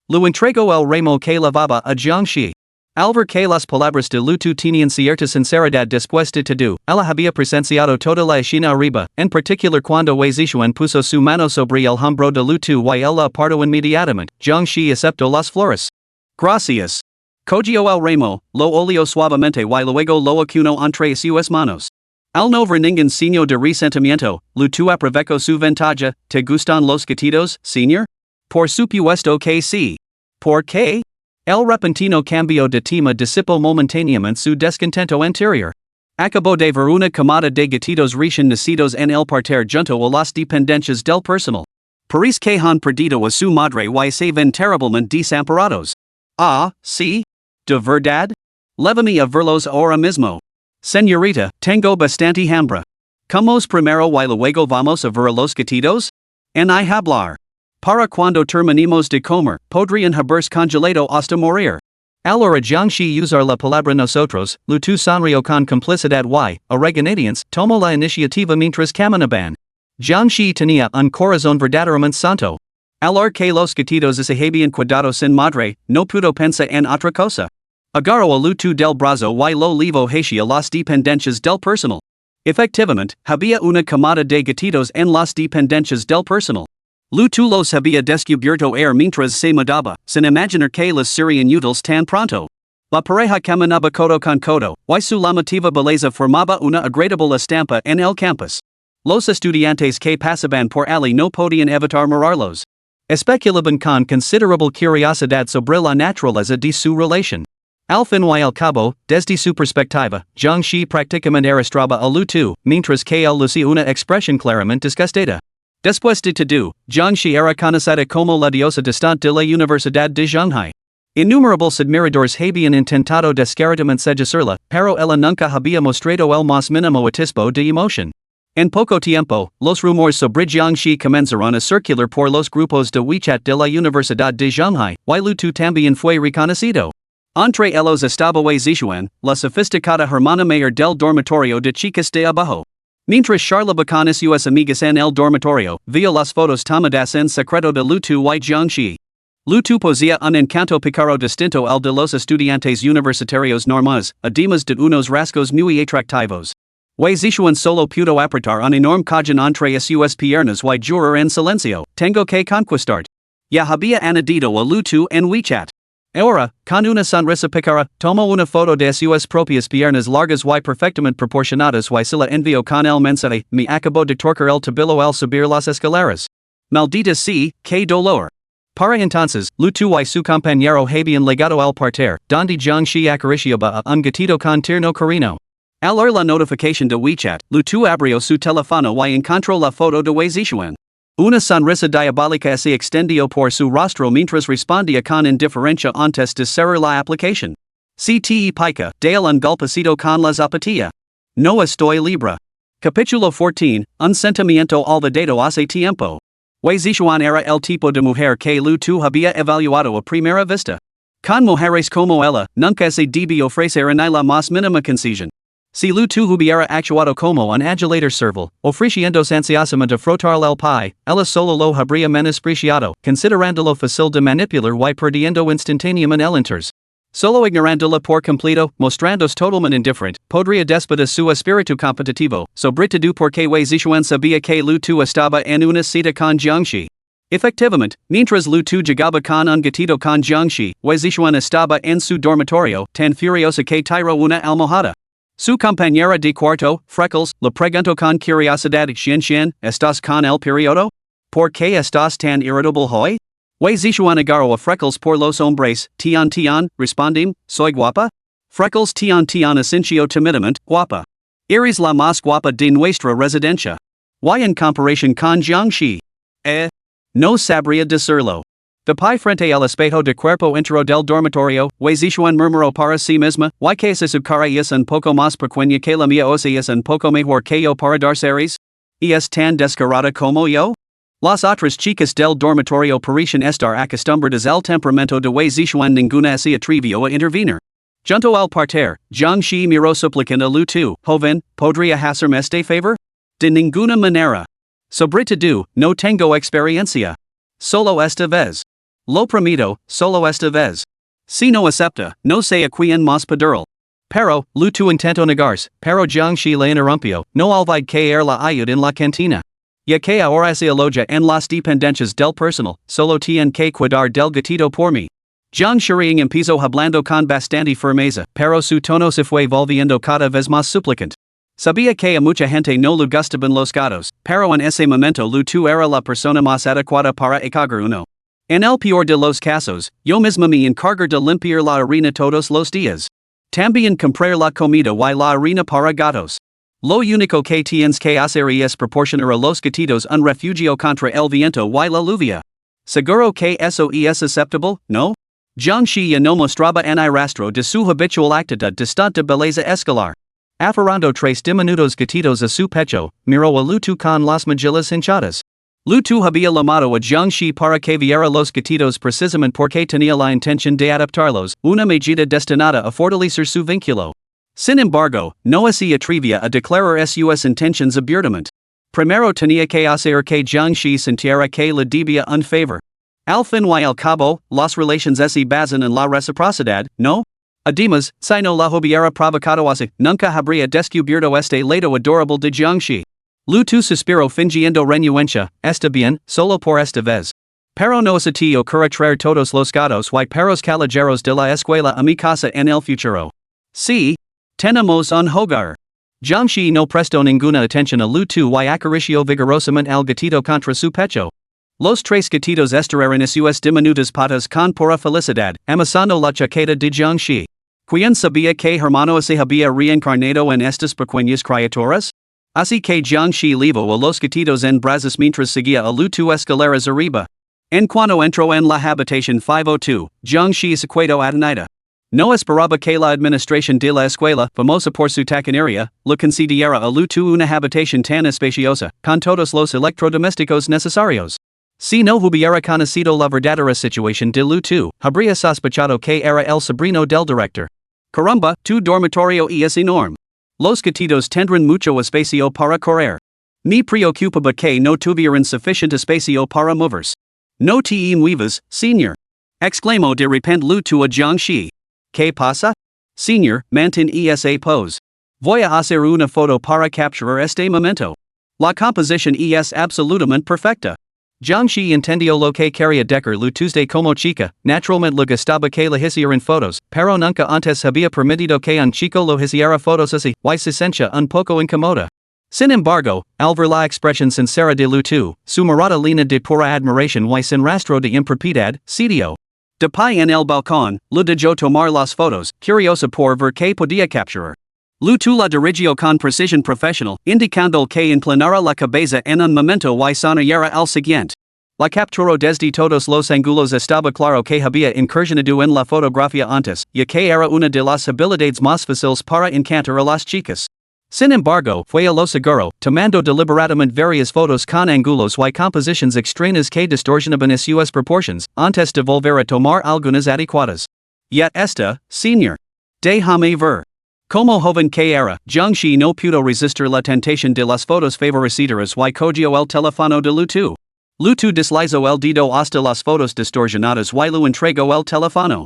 Lu entregó el remo que lavaba a Jiangxi. Al ver que las palabras de Lu tu tenían cierta sinceridad después de todo, ella había presenciado toda la escena arriba, en particular cuando Wei Zixuan puso su mano sobre el hombro de Lu tu y él la apartó inmediatamente. Jiangxi aceptó las flores. Gracias. Cogió el remo, lo olió suavemente y luego lo acunó entre sus manos. Al no ver ningún signo de resentimiento, Lu tu aprovechó su ventaja. ¿Te gustan los gatitos, señor? Por supuesto que sí. ¿Por qué? El repentino cambio de tema disipó momentáneamente su descontento anterior. Acabó de ver una camada de gatitos recién nacidos en el parterre junto a las dependencias del personal. Parece que han perdido a su madre y se ven terriblemente desamparados. Ah, sí? ¿De verdad? Llévame a verlos ahora mismo. Señorita, tengo bastante hambre. ¿Comos primero y luego vamos a ver a los gatitos? En hablar. Para cuando terminemos de comer, podrían haberse congelado hasta morir. Al hora Jiangxi usar la palabra nosotros, Lu tu sonrió con complicidad y, a regañadientes, tomó la iniciativa mientras caminaban. Jiangxi tenía un corazón verdaderamente santo. Al ver que los gatitos se habían cuidado sin madre, no pudo pensar en otra cosa. Agarró a Lu tu del brazo y lo llevó hacia las dependencias del personal. Efectivamente, había una camada de gatitos en las dependencias del personal. Lu tu los había descubierto mientras se mudaba, sin imaginar que les serían útiles tan pronto. La pareja caminaba codo con codo, y su llamativa belleza formaba una agradable estampa en el campus. Los estudiantes que pasaban por allí no podían evitar mirarlos. Especulaban con considerable curiosidad sobre la naturaleza de su relación. Al fin y al cabo, desde su perspectiva, Jiangxi prácticamente arrastraba a Lu tu, mientras que él lucía una expresión claramente disgustada. Después de todo, Jiangxi era conocida como la diosa distante de la Universidad de Shanghai. Innumerables admiradores habían intentado descaradamente seducirla, pero ella nunca había mostrado el más mínimo atisbo de emoción. En poco tiempo, los rumores sobre Jiangxi comenzaron a circular por los grupos de WeChat de la Universidad de Shanghai, y Lu tu también fue reconocido. Entre ellos estaba Wei Zixuan, la sofisticada hermana mayor del dormitorio de chicas de abajo. Mientras charlaba con sus amigas en el dormitorio, vio las fotos tomadas en secreto de Lu tu y Jiangxi. Lu tu posía un encanto pícaro distinto al de los estudiantes universitarios normales, además de unos rasgos muy atractivos. Wei Zixuan solo pudo apretar un enorme collón entre sus piernas y jurar en silencio, tengo que conquistarte. Ya había añadido a Lu tu en WeChat. Ahora, con una sonrisa pícara, tomó una foto de sus propias piernas largas y perfectamente proporcionadas y se la envió con el mensaje, me acabo de torcer el tobillo al subir las escaleras. Maldita sea, qué dolor. Para entonces, Lu tu y su compañero habían llegado al parterre, donde Jiangxi acariciaba a un gatito con tierno cariño. Al ver la notificación de WeChat, Lu tu abrió su teléfono y encontró la foto de Wei Zixuan. Una sonrisa diabólica se extendió por su rostro mientras respondía con indiferencia antes de cerrar la aplicación. CTE pica, dale un golpecito con la zapatilla. No estoy libre. Capítulo 14, un sentimiento olvidado hace tiempo. Wei Zixuan era el tipo de mujer que Lu tu había evaluado a primera vista. Con mujeres como ella, nunca se debía ofrecer ni la más mínima concesión. Si Lu tu hubiera actuado como un adulador servil, ofreciéndose ansiosamente frotar el pie, ella solo lo habría menospreciado, considerándolo fácil de manipular y perdiendo instantáneamente el interés. Solo ignorándolo por completo, mostrándose totalmente indifferente, podría después su espíritu competitivo, sobre todo porque Wei Zixuan sabía que Lu Tu estaba en una cita con Jiangxi. Efectivamente, mientras Lu Tu llegaba con un gatito con Jiangxi, Wei Zixuan estaba en su dormitorio, tan furiosa que tiró una almohada. Su compañera de cuarto, Freckles, le preguntó con curiosidad: Xian, ¿estás con el periodo? ¿Por qué estás tan irritable hoy? Wei Zixuan agarró a Freckles por los hombres, Tian, respondim, soy guapa? Freckles Tian asintió timidamente, guapa. Eres la más guapa de nuestra residencia. ¿Y en comparación con Jiangxi? No sabría decirlo. De pie frente al espejo de cuerpo entero del dormitorio, Wei Zixuan murmuró para sí misma: ¿Y que su cara es un poco más pequeña que la mía, o si es un poco mejor que yo para dar series? ¿Y es tan descarada como yo? Las otras chicas del dormitorio parecen estar acostumbradas al temperamento de Wei Zixuan, ninguna se atrevió a intervenir. Junto al parterre, Jiangxi miró suplicante a Lu Tu: joven, ¿podría hacerme este favor? De ninguna manera. Sobre todo, no tengo experiencia. Solo esta vez. Lo prometo, solo esta vez. Si no acepta, no sé a quién más pedirlo. Pero, Lu Tu intentó negarse, pero Jiangxi le interrumpió: no olvide que la ayuda en la cantina. Ya que ahora se aloja en las dependencias del personal, solo tienen que cuidar del gatito por mí. Jiangxi empezó hablando con bastante firmeza, pero su tono se fue volviendo cada vez más suplicante. Sabía que a mucha gente no le gustaban los gatos, pero en ese momento Lu Tu era la persona más adecuada para encargar uno. En el peor de los casos, yo misma me encargo de limpiar la arena todos los días. También comprar la comida y la arena para gatos. Lo único que tienes que hacer es proporcionar a los gatitos un refugio contra el viento y la lluvia. ¿Seguro que eso es aceptable, no? Jiangxi ya no mostraba ni rastro de su habitual actitud distante belleza escolar. Aferrando 3 diminutos gatitos a su pecho, miró a Lu Tu con las mejillas hinchadas. Lu Tu había llamado a Jiangxi para que viera los gatitos precisamente porque tenía la intención de adoptarlos, una medida destinada a fortalecer su vínculo. Sin embargo, no se atrevía a declarar sus intenciones abiertamente. Primero tenía que hacer que Jiangxi sintiera que le debía un favor. Al fin y al cabo, las relaciones se basan en la reciprocidad, ¿no? Además, si no la hubiera provocado así, nunca habría descubierto este lado adorable de Jiangxi. Lu Tu suspiró fingiendo renuencia: está bien, solo por esta vez. Pero no se te ocurre traer todos los gatos y perros callejeros de la escuela a mi casa en el futuro. Sí. Tenemos un hogar. Jiangxi no prestó ninguna atención a Lu Tu y acarició vigorosamente al gatito contra su pecho. Los 3 gatitos estiraron sus diminutas patas con pura felicidad, amasando la chaqueta de Jiangxi. ¿Quién sabía que hermano se había reencarnado en estas pequeñas criaturas? Así que Jiangxi llevó a los gatitos en brazos mientras seguía a Lu Tu escaleras arriba. En cuanto entró en la habitación 502, Jiangxi se quedó atonida. No esperaba que la administración de la escuela, famosa por su tacanería, le concediera a Lu Tu una habitación tan espaciosa, con todos los electrodomésticos necesarios. Si no hubiera conocido la verdadera situación de Lu Tu, habría sospechado que era el sobrino del director. Caramba, tu dormitorio es enorme. Los gatitos tendrán mucho espacio para correr. Me preocupaba que no tuvieran suficiente espacio para moverse. No te muevas, señor. Exclamó de repente Lu Tu a Jiangxi. ¿Qué pasa? Señor, mantén esa pose. Voy a hacer una foto para capturar este momento. La composición es absolutamente perfecta. Jiangxi entendió lo que quería decir Lu Tu como chica, naturalmente le gustaba que le hicieran fotos, pero nunca antes había permitido que un chico lo hiciera fotos así, y se sentía un poco incómoda. Sin embargo, al ver la expresión sincera de Lu Tu, su mirada llena de pura admiración y sin rastro de impropiedad, cedió. De pie en el balcón, le dejó tomar las fotos, curiosa por ver qué podía capturar. Lu Tu la dirigió con precisión profesional, indicando que inclinara la cabeza en un momento y sonriera al siguiente. La capturó desde todos los ángulos. Estaba claro que había incursionado en la fotografía antes, ya que era una de las habilidades más fáciles para encantar a las chicas. Sin embargo, fue a lo seguro, tomando deliberadamente varias fotos con ángulos y composiciones extrañas que distorsionaban sus proporciones, antes de volver a tomar algunas adecuadas. Yet esta, señor. Déjame ver. Como joven que era, Jiangxi no pudo resistir la tentación de las fotos favorecidas y cogió el teléfono de Lu Tu. Lu Tu deslizó el dedo hasta las fotos distorsionadas y le entregó el teléfono.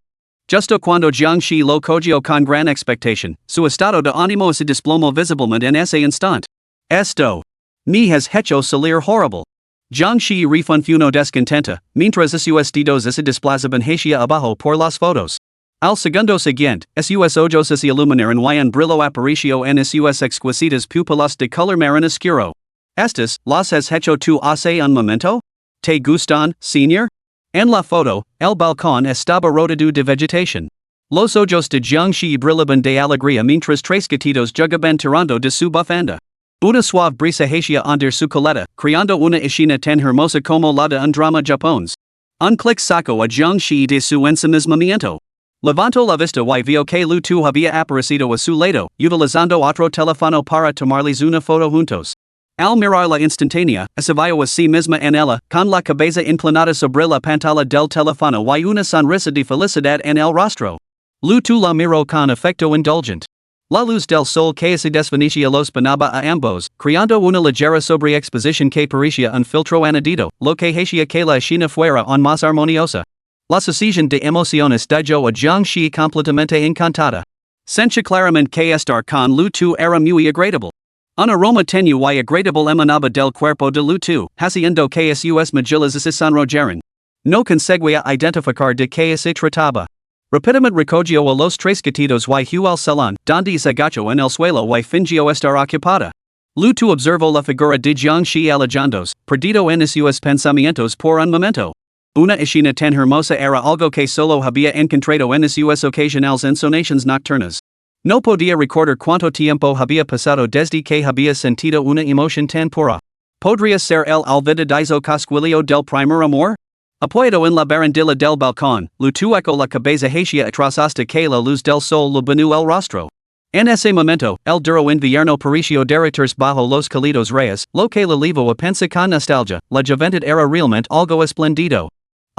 Justo cuando Jiangxi lo cogio con gran expectación, su estado de ánimo se desplomó visiblemente en ese instante. Esto me has hecho salir horrible. Jiangxi refunfuno descontenta, mientras sus dedos se desplazaban hacia abajo por las fotos. Al segundo siguiente, sus ojos se iluminaron y un brillo apareció en sus exquisitas pupilas de color marrón oscuro. ¿Estas las has hecho tú hace un momento? ¿Te gustan, señor? En la foto, el balcón estaba rodeado de vegetación. Los ojos de Jiangxi brillaban de alegría mientras tres gatitos jugaban tirando de su bufanda. Una suave brisa hacia under su coleta, creando una escena tan hermosa como la de un drama japonés. Un clic sacó a Jiangxi de su ensimismamiento. Levantó la vista y vio que Lu Tu había aparecido a su lado, utilizando otro teléfono para tomarles una foto juntos. Al mirarla instantánea, se vio a sí misma en ella, con la cabeza inclinada sobre la pantalla del teléfono y una sonrisa de felicidad en el rostro. Lu Tu la miró con afecto indulgente. La luz del sol que se desvanecía los banaba a ambos, creando una ligera sobreexposición que parecía un filtro añadido, lo que hacía que la escena fuera aún más armoniosa. La sucesión de emociones dejó a Jiangxi completamente encantada. Sentía claramente que estar con Lu Tu era muy agradable. Un aroma tenue y agradable emanaba del cuerpo de Lu Tu, haciendo que sus mejillas se sonrojaran. No conseguía identificar de qué se trataba. Rápidamente recogió a los tres gatitos y huyó al salón, donde se agachó en el suelo y fingió estar ocupada. Lu Tu observó la figura de Jiangxi alejándose, perdido en sus pensamientos por un momento. Una escena tan hermosa era algo que solo había encontrado en sus ocasionales ensonaciones nocturnas. No podía recordar cuánto tiempo había pasado desde que había sentido una emoción tan pura. ¿Podría ser el olvidadizo cosquillo del primer amor? Apoyado en la barandilla del balcón, Lu Tu echó la cabeza hacia atrás hasta que la luz del sol le bañó el rostro. En ese momento, el duro invierno pareció derretirse bajo los cálidos rayos, lo que le llevó a pensar con nostalgia, la juventud era realmente algo espléndido.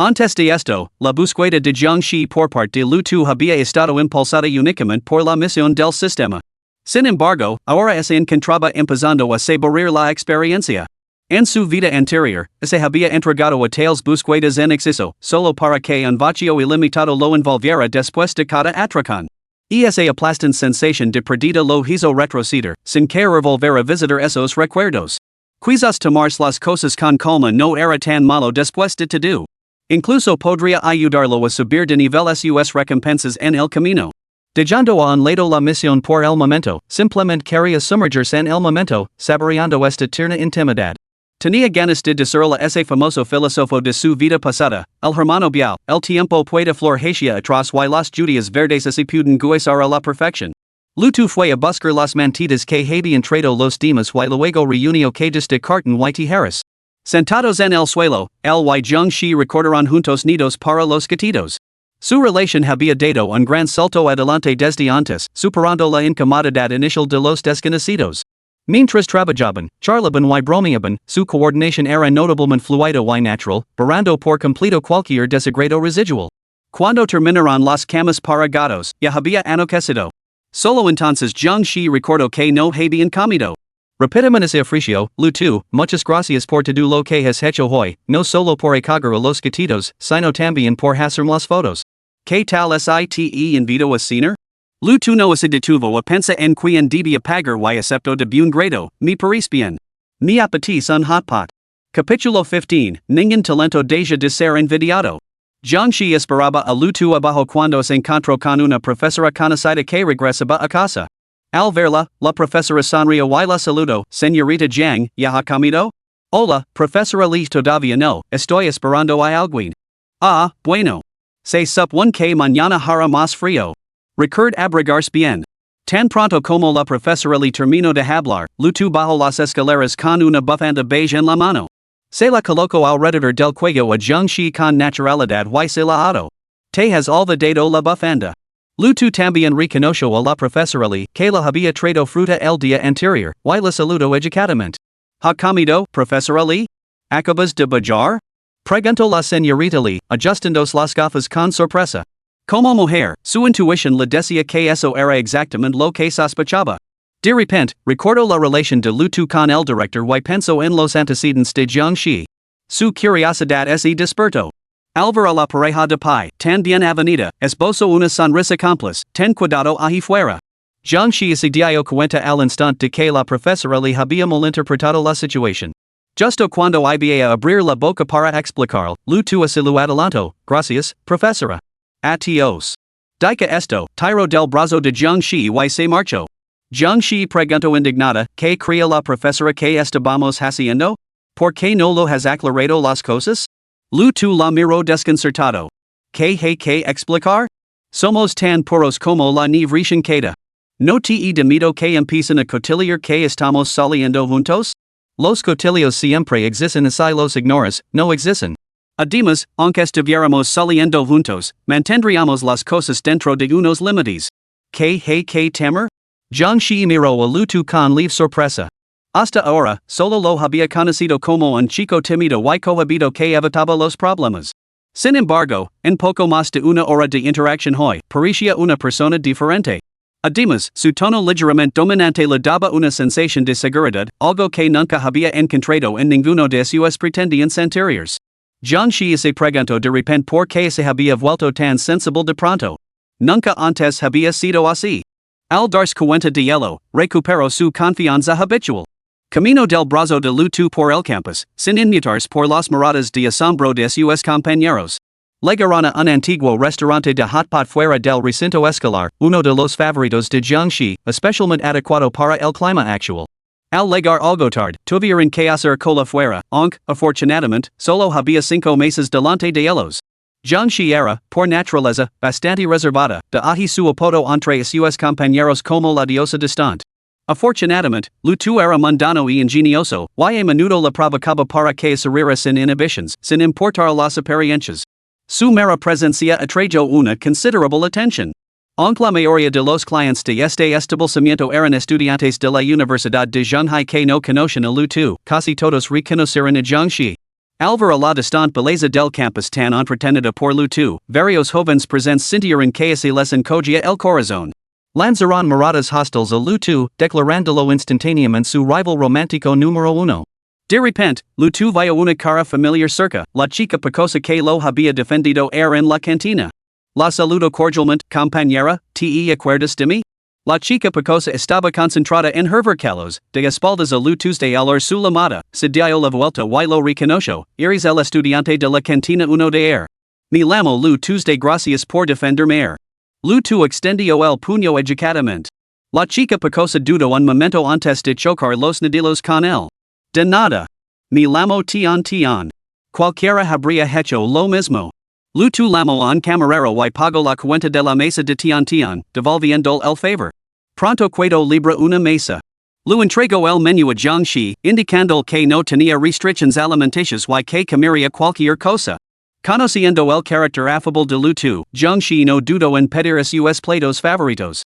Antes de esto, la búsqueda de Jiangxi por parte de Lu Tu había estado impulsada únicamente por la misión del sistema. Sin embargo, ahora se encontraba empezando a saborear la experiencia. En su vida anterior, se había entregado a tales búsquedas en exceso, solo para que un vacío ilimitado lo envolviera después de cada atracón. Y esa aplastante sensación de perdida lo hizo retroceder, sin querer volver a visitar esos recuerdos. Quizás tomarse las cosas con calma no era tan malo después de todo. Incluso podría ayudarlo a subir de nivel sus recompensas en el camino. Dejando a un lado la misión por el momento, simplemente quería sumergirse en el momento, saboreando esta tierna intimidad. Tenía ganas de decirle a ese famoso filósofo de su vida pasada, el hermano Biao, el tiempo puede flor hacia atrás y las lluvias verdes se pueden gozar a la perfección. Lu Tu fue a buscar las mantitas que habían traído los demás y luego reunió cajas de cartón y tijeras. Sentados en el suelo, él y Jiangxi recordaron juntos nidos para los gatitos. Su relación había dado un gran salto adelante desde antes, superando la incomodidad inicial de los desconocidos. Mientras trabajaban, charlaban y bromeaban, su coordinación era notablemente fluida y natural, borrando por completo cualquier desagrado residual. Cuando terminaron las camas para gatos, ya había anochecido. Solo entonces Jiangxi recordó que no habían comido. Rápidamente se ofreció, Lu Tu, muchas gracias por todo lo que has hecho hoy, no solo por acoger a los gatitos, sino también por hacerme las fotos. ¿Qué tal site invito a cenar? Lu Tu no se detuvo a pensar en quien debía pagar y aceptó de buen grado, me parece bien. Me apetece un hot pot. Capítulo 15, Ningún talento deja de ser envidiado. Jiangxi esperaba a Lu Tu abajo cuando se encontró con una profesora conocida que regresaba a casa. Al verla, la profesora sonrió y la saludó, señorita Jiang, ¿ya ha comido? Hola, profesora Li, todavía no, estoy esperando a alguien. Ah, bueno. Se supone que mañana hará más frío. Recuerda abrigarse bien. Tan pronto como la profesora Li terminó de hablar, Lu Tu bajó las escaleras con una bufanda beige en la mano. Se la colocó alrededor del cuello a Jiangxi con naturalidad y se la ató. ¿Te has olvidado la bufanda? Lu Tu también reconoció a la profesora Li, que la había traído fruta el día anterior, y la saludó educadamente. ¿Ha comido, profesora Li? ¿Acabas de bajar? Preguntó la señorita Li, ajustándose las gafas con sorpresa. Como mujer, su intuición le decía que eso era exactamente lo que sospechaba. De repente, recordó la relación de Lu Tu con el director y pensó en los antecedentes de Jiangxi. Su curiosidad se despertó. Alvar a la pareja de pai, tan bien avenida, esbozo una sonrisa cómplice, ten cuidado ahí fuera. Jiangxi se dio cuenta al instante de que la profesora le había malinterpretado la situación. Justo cuando iba a abrir la boca para explicar, Lu Tu se lo adelantó. Gracias, profesora. Atios. Dica esto, tiro del brazo de Jiangxi y se marchó. Jiangxi preguntó indignada, ¿qué crea la profesora que estábamos haciendo? ¿Por qué no lo has aclarado las cosas? Lu Tu la miró desconcertado. ¿Qué hay que explicar? Somos tan puros como la nieve recién queda. ¿No te demito que empiezan a cotillar que estamos saliendo juntos? Los cotillos siempre existen y si los ignoras, no existen. Además, aunque estuviéramos saliendo juntos, mantendríamos las cosas dentro de unos límites. ¿Qué hay que temer? Jiangxi miró a Lu Tu con leve sorpresa. Hasta ahora, solo lo había conocido como un chico tímido y cohibido que evitaba los problemas. Sin embargo, en poco más de una hora de interacción hoy, parecía una persona diferente. Además, su tono ligeramente dominante le daba una sensación de seguridad, algo que nunca había encontrado en ninguno de sus pretendientes anteriores. Jiangxi se preguntó de repente por qué se había vuelto tan sensible de pronto. Nunca antes había sido así. Al darse cuenta de ello, recuperó su confianza habitual. Camino del brazo de Lu Tu por el campus, sin inmutarse por las miradas de asombro de sus compañeros. Llegaron a un antiguo restaurante de hot pot fuera del recinto escolar, uno de los favoritos de Jiangxi, especialmente adecuado para el clima actual. Al llegar algo tarde, tuvieron que hacer cola fuera, aunque, afortunadamente, solo había 5 mesas delante de ellos. Jiangxi era, por naturaleza, bastante reservada, de ahí su apodo entre sus compañeros como la diosa distante. Afortunadamente, Lu Tu era mundano y ingenioso, y a menudo le provocaba para que sirviera sin inhibiciones, sin importar las apariencias. Su mera presencia atrajo una considerable atención. Aunque la mayoría de los clientes de este establecimiento eran estudiantes de la Universidad de Shanghai que no conocían a Lu Tu, casi todos reconocieron a Jiangxi. Al ver a la distante belleza del campus tan entretenida por Lu Tu, varios jóvenes presentes sintieron que se les encogía el corazón. Lanzaron miradas hostiles a Lu Tu, declarándolo instantáneamente su rival romántico número 1. De repente, Lu Tu vio una cara familiar cerca, la chica pecosa que lo había defendido en la cantina. La saludó cordialmente, compañera, ¿te acuerdas de mí? La chica pecosa estaba concentrada en hervir calos, de espaldas a Lu Tu de alar su llamada, se dio la vuelta y lo reconoció, eres el estudiante de la cantina 1 de Me llamo Lu Tu de gracias por defenderme. Lu Tu extendió el puño educadamente. La chica pecosa dudó un momento antes de chocar los nudillos con él. De nada. Me llamo Tian Tian. Cualquiera habría hecho lo mismo. Lu Tu llamó a un camarero y pagó la cuenta de la mesa de Tian Tian, devolviendo el favor. Pronto quedó libre una mesa. Lu entregó el menú a Jiangxi, indicando que no tenía restricciones alimenticias y que comería cualquier cosa. Conociendo el carácter afable de Lu Tu, Jiangxi no dudó en pedir sus platos favoritos.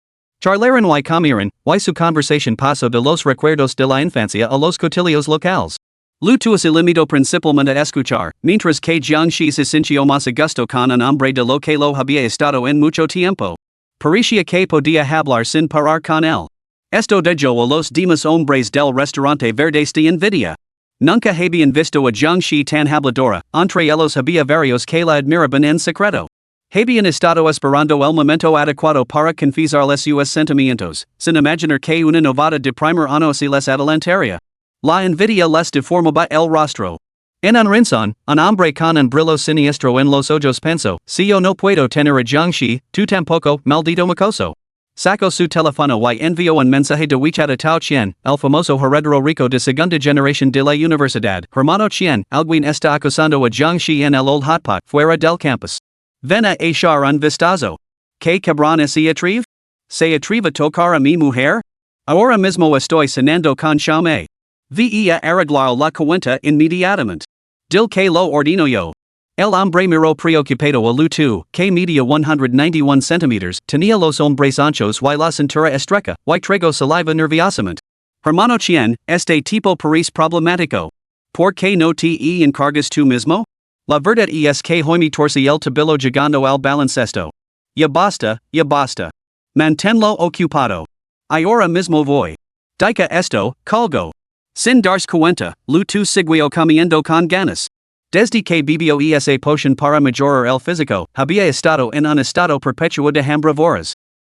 Charlaron y comieron, y su conversación pasó de los recuerdos de la infancia a los cotillos locales. Lu Tu se limitó principalmente a escuchar, mientras que Jiangxi se sintió más a gusto con un hombre de lo que lo había estado en mucho tiempo. Parecía que podía hablar sin parar con él. Esto dejó a los demás hombres del restaurante verdes de envidia. Nunca habían visto a Jiangxi tan habladora, entre ellos había varios que la admiraban en secreto. Habían estado esperando el momento adecuado para confesarles sus sentimientos, sin imaginar que una novata de primer año se les adelantaría. La envidia les deformaba el rostro. En un rincón, un hombre con un brillo siniestro en los ojos pensó, si yo no puedo tener a Jiangxi, tú tampoco, maldito mocoso. Sacó su teléfono y envió un mensaje de WeChat a Tao Qian, el famoso heredero rico de segunda generación de la universidad. Hermano Qian, alguien está acosando a Jiangxi en el old hotpot, fuera del campus. Ven a echar un vistazo. ¿Qué cabrón se atreve? ¿Se atreve a tocar a mi mujer? Ahora mismo estoy cenando con Xiaomei. Vi a arreglar la cuenta inmediatamente. Dil que lo ordeno yo. El hombre miró preocupado a Lu Tu, que medía 191 centímetros, tenía los hombres anchos y la cintura estrecha, y tragó saliva nerviosamente. Hermano Qian, este tipo parece problemático. ¿Por qué no te encargas tú mismo? La verdad es que hoy me torcí el tobillo llegando al baloncesto. Ya basta, ya basta. Manténlo ocupado. Ahora mismo voy. Dica esto, colgo. Sin darse cuenta, Lu Tu siguió comiendo con ganas. Desde que vivió esa poción para mejorar el físico, había estado en un estado perpetuo de hambre.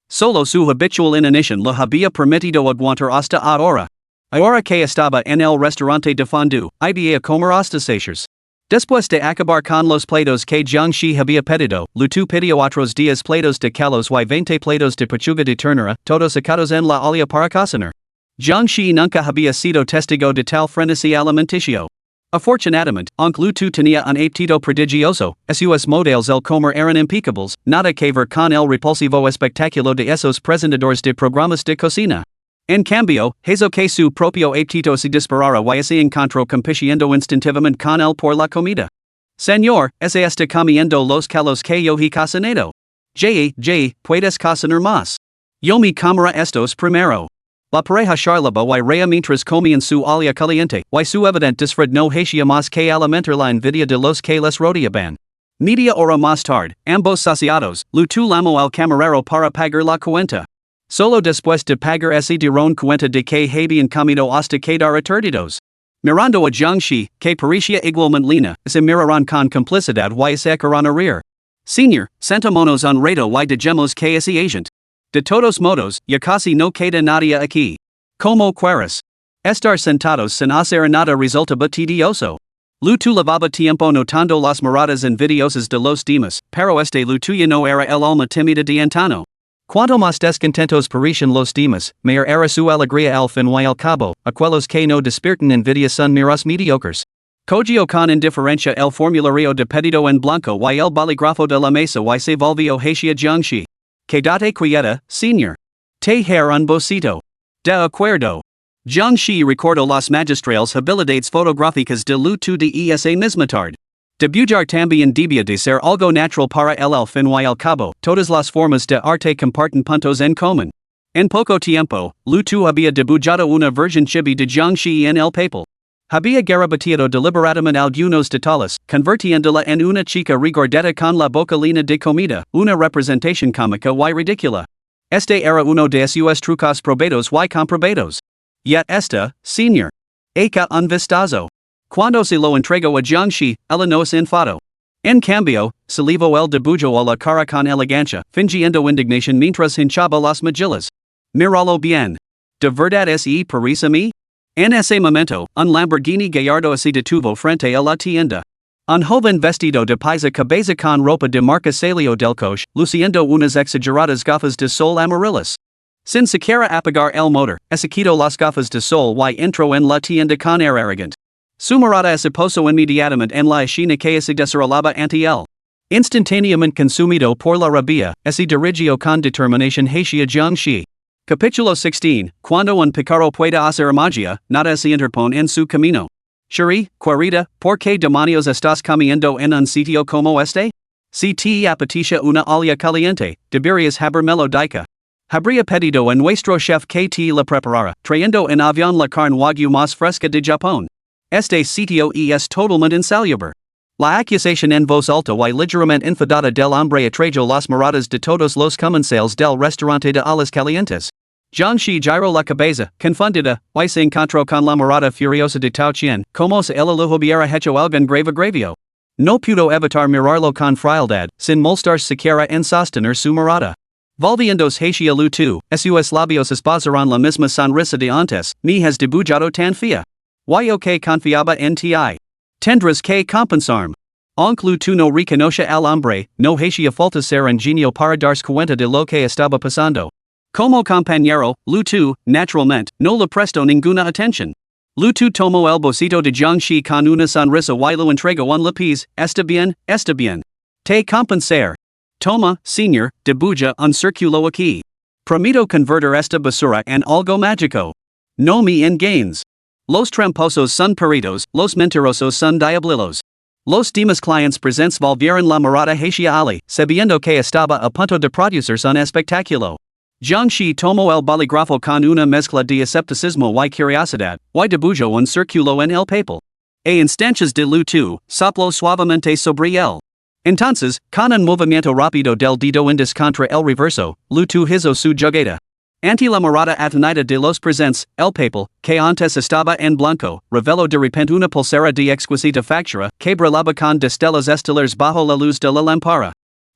Solo su habitual inanición lo había permitido aguantar hasta ahora. Ahora que estaba en el restaurante de fondue, iba a comer hasta saciarse. Después de acabar con los platos que Jiangxi había pedido, Lutu pidió otros 10 platos de callos y 20 platos de pechuga de ternera, todos sacados en la olla para cocinar. Jiangxi nunca había sido testigo de tal frenesí alimenticio. Afortunadamente, aunque Lutu tenía un apetito prodigioso, sus modelos el comer eran impecables, nada que ver con el repulsivo espectáculo de esos presentadores de programas de cocina. En cambio, hizo que su propio apetito se disparara y se encontró compitiendo instintivamente con él por la comida. Señor, ese está comiendo los callos que yo he cocinado. Puedes cocinar más. Yo me comerá estos primero. La pareja charlaba y rea mientras comían su olla caliente, y su evidente disfrute no hacía más que alimentar la envidia de los que les rodeaban. Media hora más tarde, ambos saciados, Lutu llamó al camarero para pagar la cuenta. Solo después de pagar se dieron cuenta de que habían comido hasta quedar aturdidos. Mirando a Jiangxi, que parecía igualmente lina, se miraron con complicidad y se echaron a reír. Señor, sentémonos un rato y digamos que ese agente. De todos modos, ya casi no queda nadie aquí. Como quieras. Estar sentados sin hacer nada resultaba tedioso. Lutu llevaba tiempo notando las miradas envidiosas de los demás, pero este Lutu ya no era el alma tímida de antaño. Cuanto más descontentos parecían los demás, mayor era su alegría al fin y al cabo, aquellos que no despiertan envidia son meros mediocres. Cogió con indiferencia el formulario de pedido en blanco y el bolígrafo de la mesa y se volvió hacia Jiangxi. Quédate quieta, señor. Te haré un bocito. De acuerdo. Jiangxi recordó las magistrales habilidades fotográficas de Lutu de esa misma tarde. Dibujar también debía de ser algo natural para él al fin y al cabo, todas las formas de arte comparten puntos en común. En poco tiempo, Lutu había dibujado una versión chibi de Jiangxi en el papel. Había garabateado deliberadamente algunos detalles, convirtiéndola en una chica regordeta con la boca llena de comida, una representación cómica y ridícula. Este era uno de sus trucos probados y comprobados. Yet esta, señor. Echa un vistazo. Cuando se lo entregó a Jiangxi, ella no se enfadó. En cambio, se llevó el dibujo a la cara con elegancia, fingiendo indignación mientras hinchaba las mejillas. Míralo bien. ¿De verdad es parece a mí? En ese momento, un Lamborghini Gallardo se detuvo frente a la tienda. Un joven vestido de paisa cabeza con ropa de marca salió del coche, luciendo unas exageradas gafas de sol amarillas. Sin siquiera apagar el motor, se quitó las gafas de sol y entró en la tienda con air arrogante. Su mirada se posó inmediatamente en la escena que se desarrollaba ante él. Instantáneamente consumido por la rabia, se dirigió con determinación hacia Jiangxi. Capítulo 16, Cuando un pícaro puede hacer magia, nada se interpone en su camino. Shuri, querida, ¿por qué demonios estás comiendo en un sitio como este? Si te apetece una olla caliente, deberías habérmelo dicho. Habría pedido a nuestro chef que te la preparara, trayendo en avión la carne wagyu más fresca de Japón. Este sitio es totalmente insalubre. La acusación en voz alta y ligeramente enfadada del hombre atrajo las miradas de todos los comensales del restaurante de alas calientes. Jiangxi giró la cabeza, confundida, y se encontró con la mirada furiosa de Tao Qian, como si él lo hubiera hecho algún grave agravio. No pudo evitar mirarlo con frialdad, sin molestarse siquiera en sostener su mirada. Volviéndose hacia Lutu, sus labios esbozaron la misma sonrisa de antes, me has dibujado tan fea. Yo que confiaba en ti. Tendrás que compensarme. Aunque Lutu no reconoce al hombre, no hacía falta ser ingenio para darse cuenta de lo que estaba pasando. Como compañero, Lutu, naturalmente, no le prestó ninguna atención. Lutu tomó el bocito de Jiangxi con una sonrisa y lo entregó un lápiz. Está bien. Te compensar. Toma, señor, dibuja un círculo aquí. Prometo convertir esta basura en algo mágico. No me engañes. Los tramposos son peritos, los mentirosos son diablilos. Los demás clientes presentes volvieron la mirada hacia Ali, sabiendo que estaba a punto de producirse un espectáculo. Jiangxi tomó el bolígrafo con una mezcla de escepticismo y curiosidad, y dibujó un círculo en el papel. A instancias de Lutu, sopló suavemente sobre él. Entonces, con un movimiento rápido del dedo índice contra el reverso, Lutu hizo su jugada. Ante la morada atenida de los presentes, el papel, que antes estaba en blanco, revelo de repente una pulsera de exquisita factura, que brillaba con destellos estelares bajo la luz de la lámpara.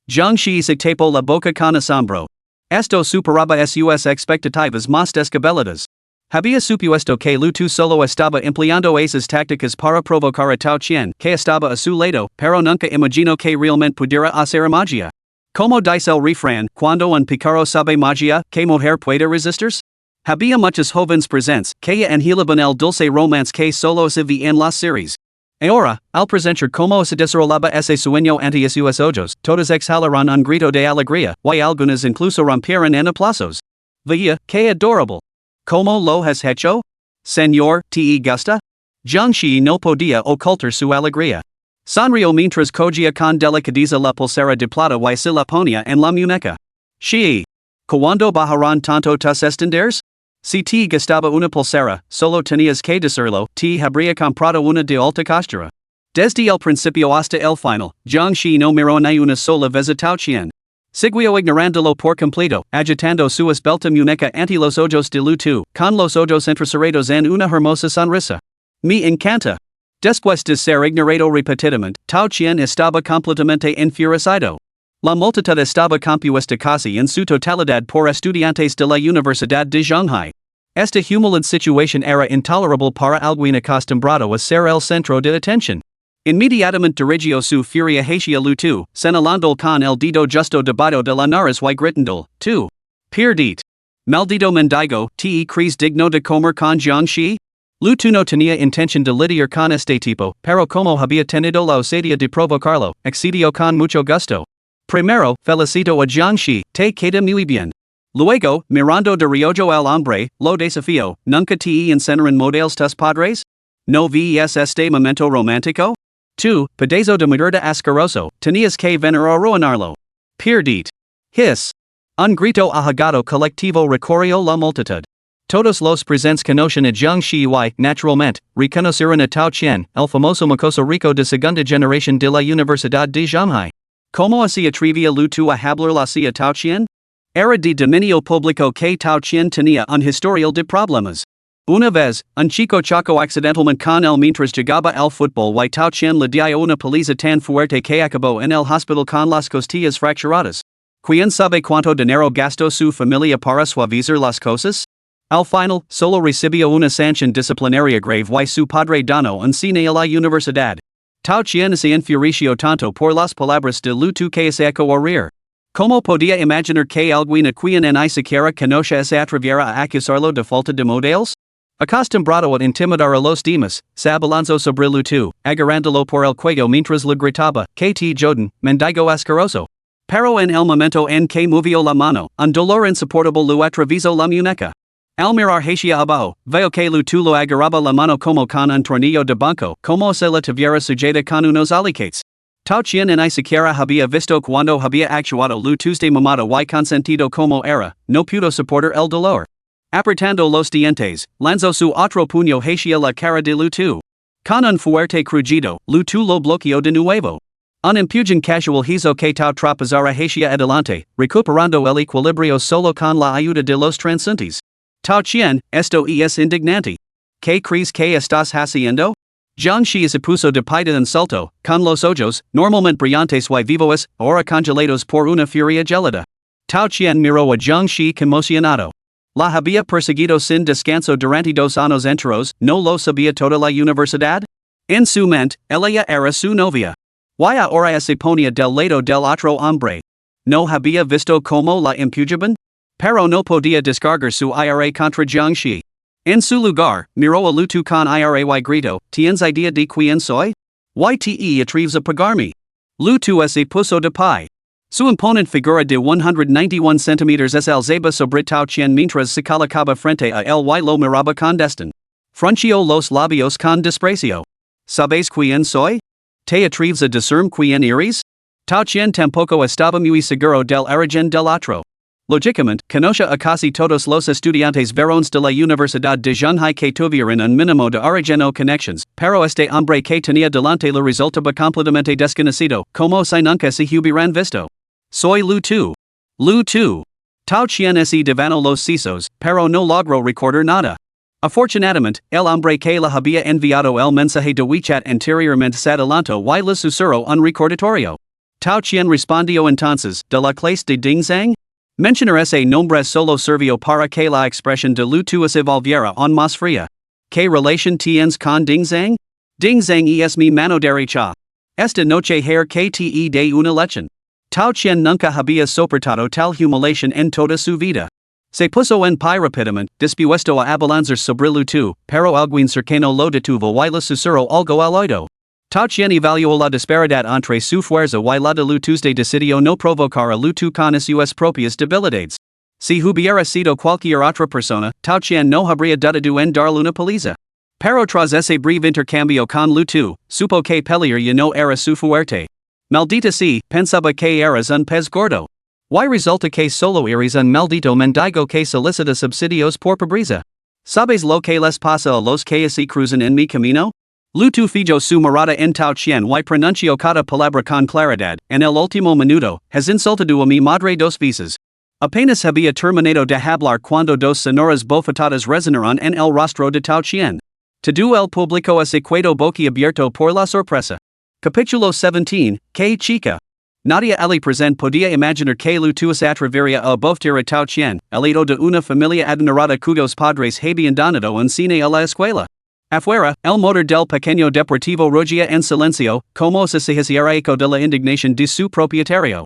Jiangxi se tapó la boca con asombro. Esto superaba sus expectativas más descabelladas. Había supuesto que Lu Tu solo estaba empleando esas tácticas para provocar a Tao Qian, que estaba a su lado, pero nunca imaginó que realmente pudiera hacer magia. Como dice el refrán, cuando un pícaro sabe magia, ¿qué mujer puede resistirse? Había muchos jóvenes presentes, que anhelaban el dulce romance que solo se vi en las series. Ahora, al presentar como se desarrollaba ese sueño ante sus ojos, todos exhalaron un grito de alegría, y algunas incluso rompieron en aplausos. Vaya, qué adorable. ¿Cómo lo has hecho? Señor, ¿te gusta? Jiangxi no podía ocultar su alegría. Sonrió mientras cogía con delicadeza la pulsera de plata y se la ponía en la muñeca. Shi. ¿Cuándo bajarán tanto tus estándares? Si te gustaba una pulsera, solo tenías que decirlo, te habría comprado una de alta costura. Desde el principio hasta el final, Jiangxi no miró ni una sola vez a Tao Qian. Siguió ignorándolo por completo, agitando su esbelta muñeca ante los ojos de Lu Tu, con los ojos entrecerrados en una hermosa sonrisa. Me encanta. Después de ser ignorado repetidamente, Tao Qian estaba completamente enfurecido. La multitud estaba compuesta casi en su totalidad por estudiantes de la Universidad de Shanghai. Esta humilde situación era intolerable para alguien acostumbrado a ser el centro de atención. Inmediatamente dirigió su furia hacia Lu Tu, señalando con el dedo justo debajo de la nariz y gritando, "Tu perdit. Maldito mendigo, ¿te crees digno de comer con Jiangxi?" Lu Tu no tenía intención de lidiar con este tipo, pero como había tenido la osadía de provocarlo, accedió con mucho gusto. Primero, felicito a Jiangxi, te queda muy bien. Luego, mirando de reojo al hombre, lo desafío, ¿nunca te enseñaron modelos tus padres? ¿No ves este momento romántico? Tu, pedazo de mierda asqueroso, tenías que venir a arruinarlo. Perdit. Hiss. Un grito ahogado colectivo recorrió la multitud. Todos los presentes conocen a Jiangxi y, naturalmente, reconocieron a Tao Qian, el famoso mocoso rico de segunda generación de la Universidad de Shanghai. ¿Cómo se atrevía Lu Tu a hablar así a Tao Qian? Era de dominio público que Tao Qian tenía un historial de problemas. Una vez, un chico chocó accidentalmente con él mientras jugaba al fútbol y Tao Qian le dio una paliza tan fuerte que acabó en el hospital con las costillas fracturadas. ¿Quién sabe cuánto dinero gastó su familia para suavizar las cosas? Al final, solo recibió una sanción disciplinaria grave y su padre donó un cine a la universidad. Tao Qian se enfureció tanto por las palabras de Lu Tu que se echó a reír. ¿Cómo podía imaginar que alguien a quien ni siquiera conoce se atreviera a acusarlo de falta de modelos? Acostumbrado a intimidar a los demás, se abalanzó sobre Lu Tu, agarrándolo por el cuello mientras le gritaba, que te joden, mendigo asqueroso. Pero en el momento en que movió la mano, un dolor insoportable lo atravesó la muñeca. Al mirar hacia abajo, veo que Lu Tu lo agarraba la mano como con un tornillo de banco, como si la tuviera sujeta con unos alicates. Tao Qian ni siquiera había visto cuando había actuado Lu Tu de momento y consentido como era, no pudo soportar el dolor. Apretando los dientes, lanzó su otro puño hacia la cara de Lu Tu. Con un fuerte crujido, Lu Tu lo bloqueó de nuevo. Un empujón casual hizo que Tao tropezara hacia adelante, recuperando el equilibrio solo con la ayuda de los transeúntes. Tao Qian, esto es indignante. ¿Qué crees que estás haciendo? Jiangxi se puso de pie de insulto, con los ojos, normalmente brillantes y vivos, ahora congelados por una furia gelada. Tao Qian miró a Jiangxi conmocionado. La había perseguido sin descanso durante 2 años enteros, ¿no lo sabía toda la universidad? En su mente, ella era su novia. Y ahora se ponía del lado del otro hombre. ¿No había visto cómo la empujaban? Pero no podía descargar su ira contra Jiangxi. En su lugar, miró a Lu Tu con ira y grito, ¿tienes idea de quién soy? ¿Te atreves a pegarme? Lu Tu se puso de pie. Su imponente figura de 191 centímetros es alzaba sobre Tao Qian mientras se colocaba frente a él y lo miraba con desdén. Frunció los labios con desprecio. ¿Sabes quién soy? ¿Te atreves a decirme quién eres? Tao Qian tampoco estaba muy seguro del origen del otro. Lógicamente, conoce a casi todos los estudiantes varones de la Universidad de Shanghai que tuvieron un mínimo de origen o connections, pero este hombre que tenía delante le resultaba completamente desconocido, como si nunca se hubieran visto. Soy Lu Tu. Lu Tu. Tao chien se devano los sisos, pero no logro recordar nada. Afortunadamente, el hombre que la había enviado el mensaje de WeChat anteriormente se adelantó y le susurró un recordatorio. Tao chien respondió entonces, de la clase de Ding Zhang? Mencionar ese nombre solo sirvió para que la expresión de luto se volviera aún más fría. ¿Qué relación tienes con Ding Zhang? Ding Zhang es mi mano derecha. Esta noche her que te de una lección. Tao chien nunca había soportado tal humiliación en toda su vida. Se puso en pie rápidamente, dispuesto a abalanzar sobre luto, pero alguien cercano lo detuvo y le susurró algo al oído. Tao chien evaluó la disparidad entre su fuerza y la de lutos de decidió no provocar a luto con sus propias debilidades. Si hubiera sido cualquier otra persona, Tao chien no habría dudado en darle una paliza. Pero tras ese breve intercambio con luto, supo que pelear ya no era su fuerte. Maldita si, pensaba que eras un pez gordo. Y resulta que solo eres un maldito mendigo que solicita subsidios por pobreza. ¿Sabes lo que les pasa a los que así cruzan en mi camino? Luto fijo su mirada en Tao chien y pronunció cada palabra con claridad, en el último minuto, has insultado a mi madre dos veces. Apenas había terminado de hablar cuando dos sonoras bofetadas resonaron en el rostro de Tao chien. Todo el público se quedó boquiabierto por la sorpresa. Capítulo 17, Que chica. Nadie al present podía imaginar que luto se atrevería a bofetear a Tao chien, el hijo de una familia adinerada cuyos padres habían donado un cine a la escuela. Afuera, el motor del pequeño deportivo rugía en silencio, como si se hiciera eco de la indignación de su propietario.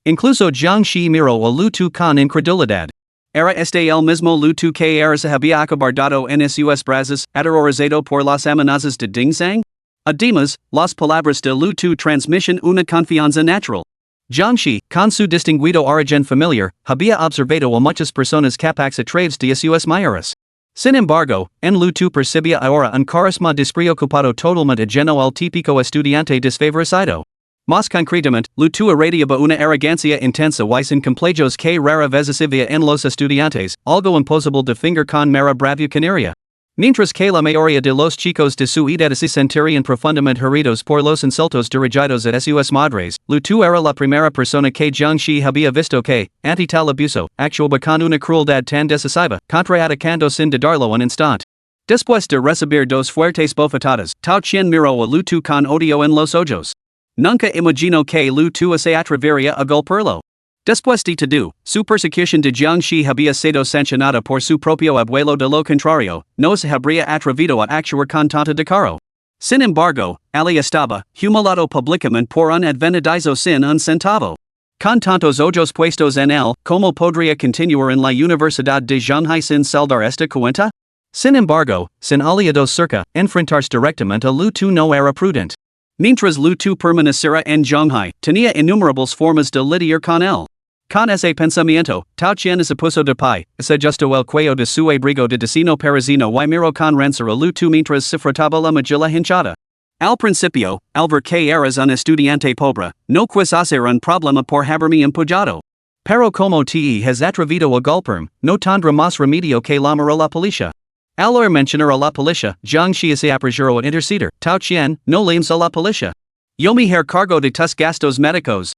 Incluso Jiang Shi miró a luto con incredulidad. Era este el mismo luto que era se había acobardado en sus brazos, aterrorizado por las amenazas de Ding Zhang? Además, las palabras de luto transmiten una confianza natural. Jiangxi, con su distinguido origen familiar, había observado a muchas personas capaces a través de sus mayores. Sin embargo, en luto percibía ahora un carisma despreocupado totalmente ajeno al típico estudiante desfavorecido. Más concretamente, luto irradiaba una arrogancia intensa y sin complejos que rara vez se veía en los estudiantes, algo imposible de fingir con mera bravuconería. Mientras que la mayoría de los chicos de su edad se sentirían profundamente heridos por los insultos dirigidos a sus madres, luto era la primera persona que Jiangxi había visto que, ante tal abuso, actuaba con una crueldad tan decisiva, contraatacando sin dudarlo un instante. Después de recibir dos fuertes bofetadas, Tao chien miró a luto con odio en los ojos. Nunca imaginó que luto se atrevería a golpearlo. Después de todo, su persecución de Jiangxi había sido sancionada por su propio abuelo, de lo contrario, no se habría atrevido a actuar con tanta descaro. Sin embargo, Ali estaba humillado públicamente por un advenedizo sin un centavo. Con tantos ojos puestos en él, ¿cómo podría continuar en la Universidad de Shanghai sin saldar esta cuenta? Sin embargo, sin aliados cerca, enfrentarse directamente a luto no era prudente. Mientras luto permaneciera en Shanghai, tenía innumerables formas de lidiar con él. Con ese pensamiento, Tao chien se puso de pie, se ajustó el cuello de su abrigo de tocino parisino y miró con rancor a luto mientras se frotaba la mejilla hinchada. Al principio, al ver que eras un estudiante pobre, no quise hacer un problema por haberme empujado. Pero como te has atrevido a golpearme, no tendrá más remedio que llamar a la policía. Al oír mencionar a la policía, Jiangxi se apresuró a interceder. Tao chien, no llames a la policía. Yo me haré cargo de tus gastos médicos.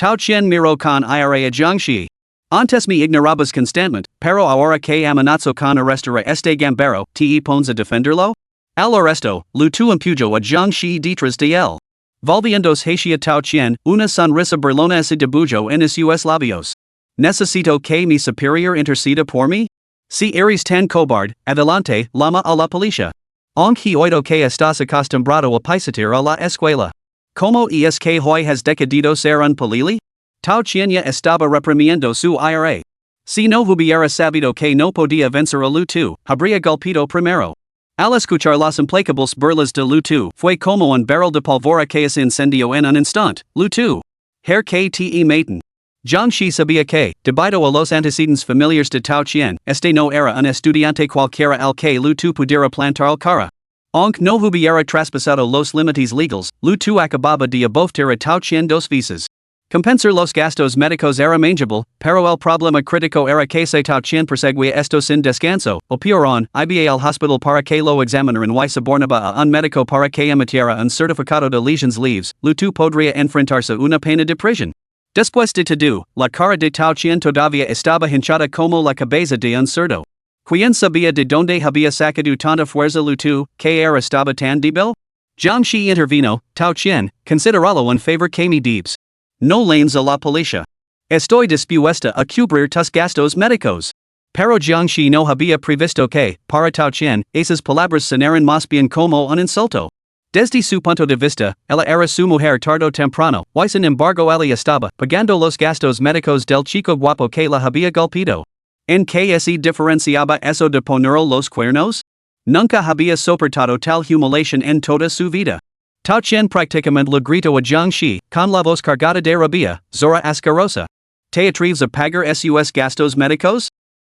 Tao chien miró con ira a Jiangxi. Antes me ignorabas constantemente, pero ahora que amenazo con arrestar a este gambero, te pones a defenderlo? Al arresto, luto empujó a Jiangxi detrás de él. Volviéndose hacia Tao chien, una sonrisa burlona se dibujó en sus labios. ¿Necesito que mi superior interceda por mí? Si eres tan cobarde, adelante, llama a la policía. Aunque oído que estás acostumbrado a pisotear a la escuela. ¿Cómo es que hoy has decidido ser un polili? Tao chien ya estaba reprimiendo su ira. Si no hubiera sabido que no podía vencer a luto, habría golpeado primero. Al escuchar las implacables burlas de luto, fue como un barril de pólvora que se incendió en un instante. Luto. Her que te maten. Jiangxi sabía que, debido a los antecedentes familiares de Tao chien, este no era un estudiante cualquiera al que luto pudiera plantar cara. Aunque no hubiera traspasado los límites legales, luto acababa de bofetear a Tao chien dos veces. Compensar los gastos médicos era manageable, pero el problema crítico era que se Tao chien perseguía esto sin descanso, o peor aún, iba al hospital para que lo examinaran y sobornaba a un médico para que emitiera un certificado de lesions leaves. Luto podría enfrentarse una pena de prisión. Después de todo, la cara de Tao Qian todavía estaba hinchada como la cabeza de un cerdo. ¿Quién sabía de dónde había sacado tanta fuerza Lutu, que era estaba tan débil? Jiangxi intervino, Tao Qian, consideralo un favor que me debes. No lanes a la policía. Estoy dispuesta a cubrir tus gastos médicos. Pero Jiangxi no había previsto que, para Tao Qian, esas palabras sonaran más bien como un insulto. Desde su punto de vista, ella era su mujer tarde o temprano, y sin embargo ella estaba pagando los gastos médicos del chico guapo que la había golpeado. ¿En qué se diferenciaba eso de ponerle los cuernos? Nunca había soportado tal humiliación en toda su vida. Tao Qian prácticamente le gritó a Jiangxi, con la voz cargada de rabia, Zora asquerosa. ¿Te atreves a pagar sus gastos médicos?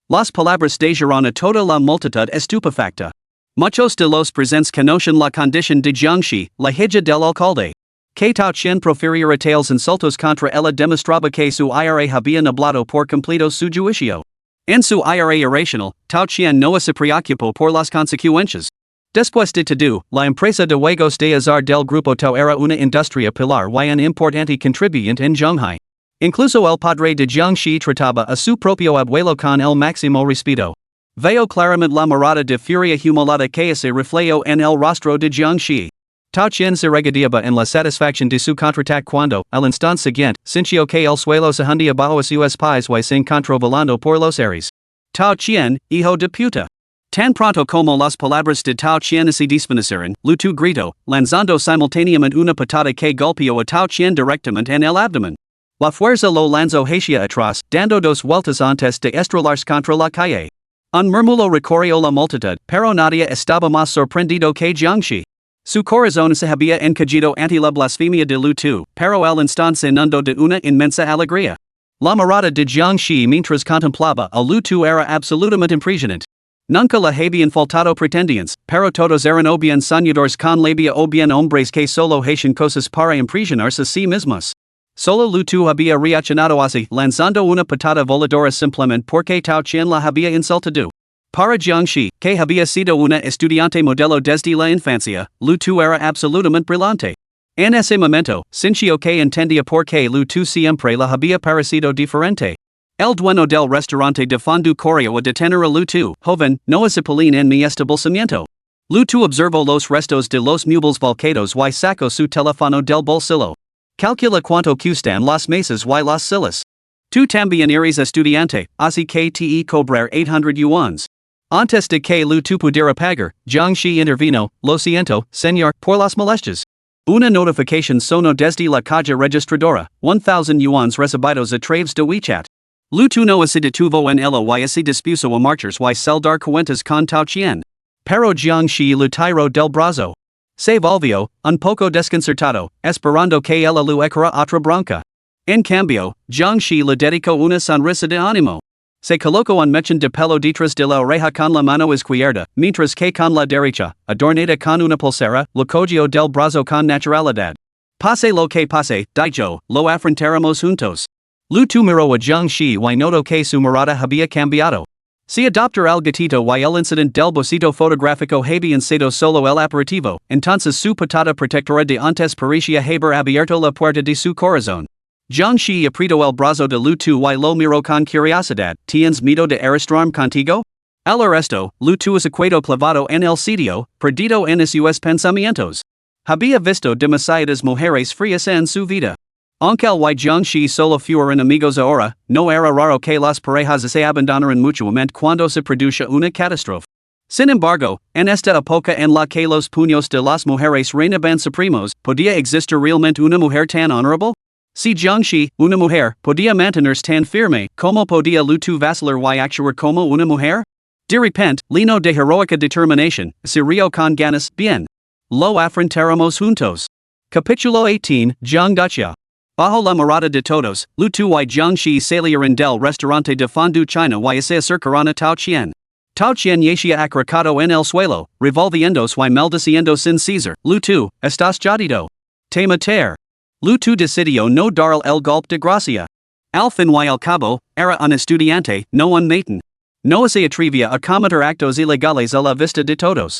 Las palabras dejaron a toda la multitud estupefacta. Muchos de los presentes conocen la condición de Jiangxi, la hija del alcalde. Que Tao Qian profiriera tales insultos contra ella demostraba que su ira había nublado por completo su juicio. En su ira irracional, Tao Qian no se preocupó por las consecuencias. Después de todo, la empresa de juegos de azar del grupo Tao era una industria pilar y un importante contribuyente en Zhonghai. Incluso el padre de Jiangxi trataba a su propio abuelo con el máximo respeto. Veo claramente la mirada de furia humilada que se reflejó en el rostro de Jiangxi. Tao Qian se regodeaba en la satisfacción de su contraataque cuando, al instante siguiente, sintió que el suelo se hundía bajo sus pies y se encontró volando por los aires. Tao Qian, hijo de puta. Tan pronto como las palabras de Tao Qian se desvanecieron, Lutu gritó, lanzando simultáneamente una patada que golpeó a Tao Qian directamente en el abdomen. La fuerza lo lanzó hacia atrás, dando dos vueltas antes de estrellarse contra la calle. Un murmullo recorrió la multitud, pero nadie estaba más sorprendido que Jiangxi. Su corazón se había encogido ante la blasfemia de Lutu, pero al instante se inundó de una inmensa alegría. La mirada de Jiangxi mientras contemplaba a Lutu era absolutamente impresionante. Nunca le habían faltado pretendientes, pero todos eran o bien soñadores con labia o bien hombres que solo hacían cosas para impresionarse a sí mismos. Solo Lutu había reaccionado así, lanzando una patada voladora simplemente porque Tao Qian la había insultado. Para Jiangxi, que había sido una estudiante modelo desde la infancia, Lutu era absolutamente brillante. En ese momento, sintió que entendía por qué Lutu siempre la había parecido diferente. El dueño del restaurante de fondue corrió a detener a Lutu, joven, no acepilín en mi establecimiento. Lutu observó los restos de los muebles volcados y sacó su teléfono del bolsillo. Calcula cuánto cuestan las mesas y las sillas. Tú también eres estudiante, así que te cobrar 800 yuans. Antes de que Lutu pudiera pagar, Jiangxi intervino, lo siento, señor, por las molestias. Una notificación sonó desde la caja registradora, 1000 yuans recibidos a través de WeChat. Lutu no se detuvo en ella y se dispuso a marchar y saldar cuentas con Tao Qian. Pero Jiangxi le tiró del brazo. Se volvió, un poco desconcertado, esperando que ella le echara otra bronca. En cambio, Jiangxi le dedicó una sonrisa de ánimo. Se colocó un mechón de pelo detrás de la oreja con la mano izquierda, mientras que con la derecha, adornada con una pulsera, le cogió del brazo con naturalidad. Pase lo que pase, dijo, lo afrontaremos juntos. Lutu miró a Jiangxi y notó que su mirada había cambiado. Si adoptar al gatito y el incidente del bocito fotográfico habían sido solo el aperitivo, entonces su patada protectora de antes parecía haber abierto la puerta de su corazón. Jiangxi apretó el brazo de Lutu y lo miró con curiosidad. ¿Tienes miedo de arrastrarme contigo? Al resto, Lutu se quedó clavado en el sitio, perdido en sus pensamientos. Había visto demasiadas mujeres frías en su vida. Aunque el y Jiangxi solo fueron amigos ahora, no era raro que las parejas se abandonaran mutuamente cuando se produce una catástrofe. Sin embargo, en esta época en la que los puños de las mujeres reinaban supremos, ¿podía existir realmente una mujer tan honorable? Si Jiangxi, una mujer, podía mantenerse tan firme, ¿cómo podía Lutu vacilar y actuar como una mujer? De repente, lleno de heroica determinación, se rió con ganas, bien. Lo afrontaremos juntos. Capítulo 18, Jiangducha. Bajo la mirada de todos, Lutu y Jiangxi salieron del restaurante de fondue china y se acercaron a Tao Qian. Tao Qian yacía acurrucado en el suelo, revolviéndose y maldiciendo sin cesar. Lutu, ¿estás jodido? Te matar. Lutu decidió no dar el golpe de gracia. Al fin y al cabo, era un estudiante, no un matón. No se atrevía a cometer actos ilegales a la vista de todos.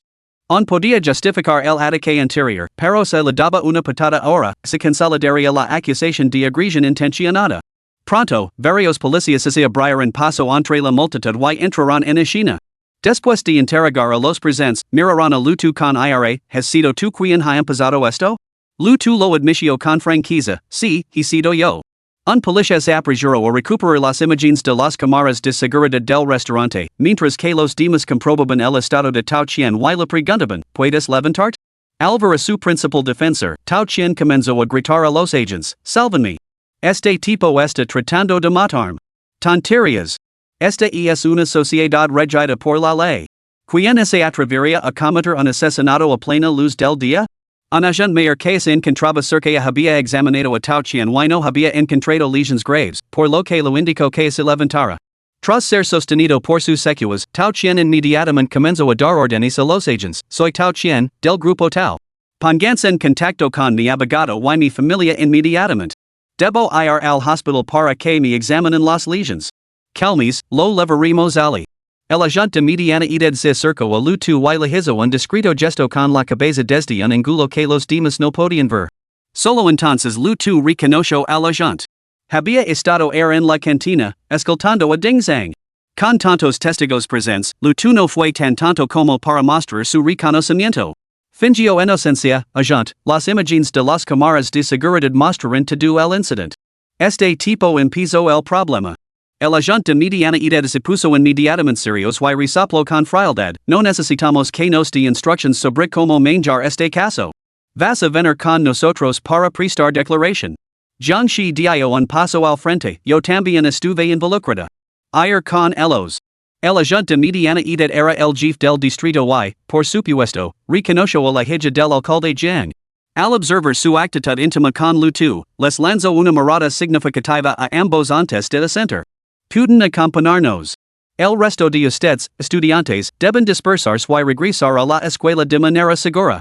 On podía justificar el ataque anterior, pero se le daba una patada ahora, se consolidaría la acusación de agresión intencionada. Pronto, varios policías se abrieron paso entre la multitud y entraron en escena. Después de interrogar a los presentes, miraron a Lutu con ira, ¿has sido tú quien ha empezado esto? Lutu lo admitió con franqueza, sí, he sido yo. Un policía se apresuró a recuperar las imágenes de las cámaras de seguridad del restaurante, mientras que los demás comprobaban el estado de Tao Qian y le preguntaban, ¿puedes levantarte? Al ver a su principal defensor, Tao Qian comenzó a gritar a los agents, ¡sálvenme! Este tipo está tratando de matarme. Tonterías. Esta es una sociedad regida por la ley. ¿Quién se atrevería a cometer un asesinato a plena luz del día? Un agente mayor que se encontraba cerca había examinado a Tao Qian y no había encontrado lesiones graves, por lo que lo indicó que se levantara. Tras ser sostenido por sus secuas, Tao Qian inmediatamente comenzó a dar órdenes a los agents, soy Tao Qian, del grupo Tao. Pónganse en contacto con mi abogado y mi familia inmediatamente. Debo ir al hospital para que me examinen las lesiones. Calmes, lo levaremos ali. El agente de mediana edad se acercó a Lutu y le hizo un discreto gesto con la cabeza desde un ángulo que los demás no podían ver. Solo entonces Lutu reconoció al agente. Había estado en la cantina, escoltando a Ding Zhang. Con tantos testigos presentes, Lutu no fue tan tonto como para mostrar su reconocimiento. Fingió inocencia, agente, las imágenes de las cámaras de seguridad mostraron todo el incidente. Este tipo empezó el problema. El agente de mediana edad se puso inmediatamente serios y resopló con frialdad, no necesitamos que nos dé instructions sobre cómo manejar este caso. Vas a venir con nosotros para prestar declaración. Jiangxi dio un paso al frente, yo también estuve involucrada. Ir con ellos. El agente de mediana edad era el jefe del distrito y, por supuesto, reconoció a la hija del alcalde Jiang. Al observar su actitud íntima con Lutu, les lanzó una mirada significativa a ambos antes de ascender. Pueden acompañarnos. El resto de ustedes, estudiantes, deben dispersarse y regresar a la escuela de manera segura.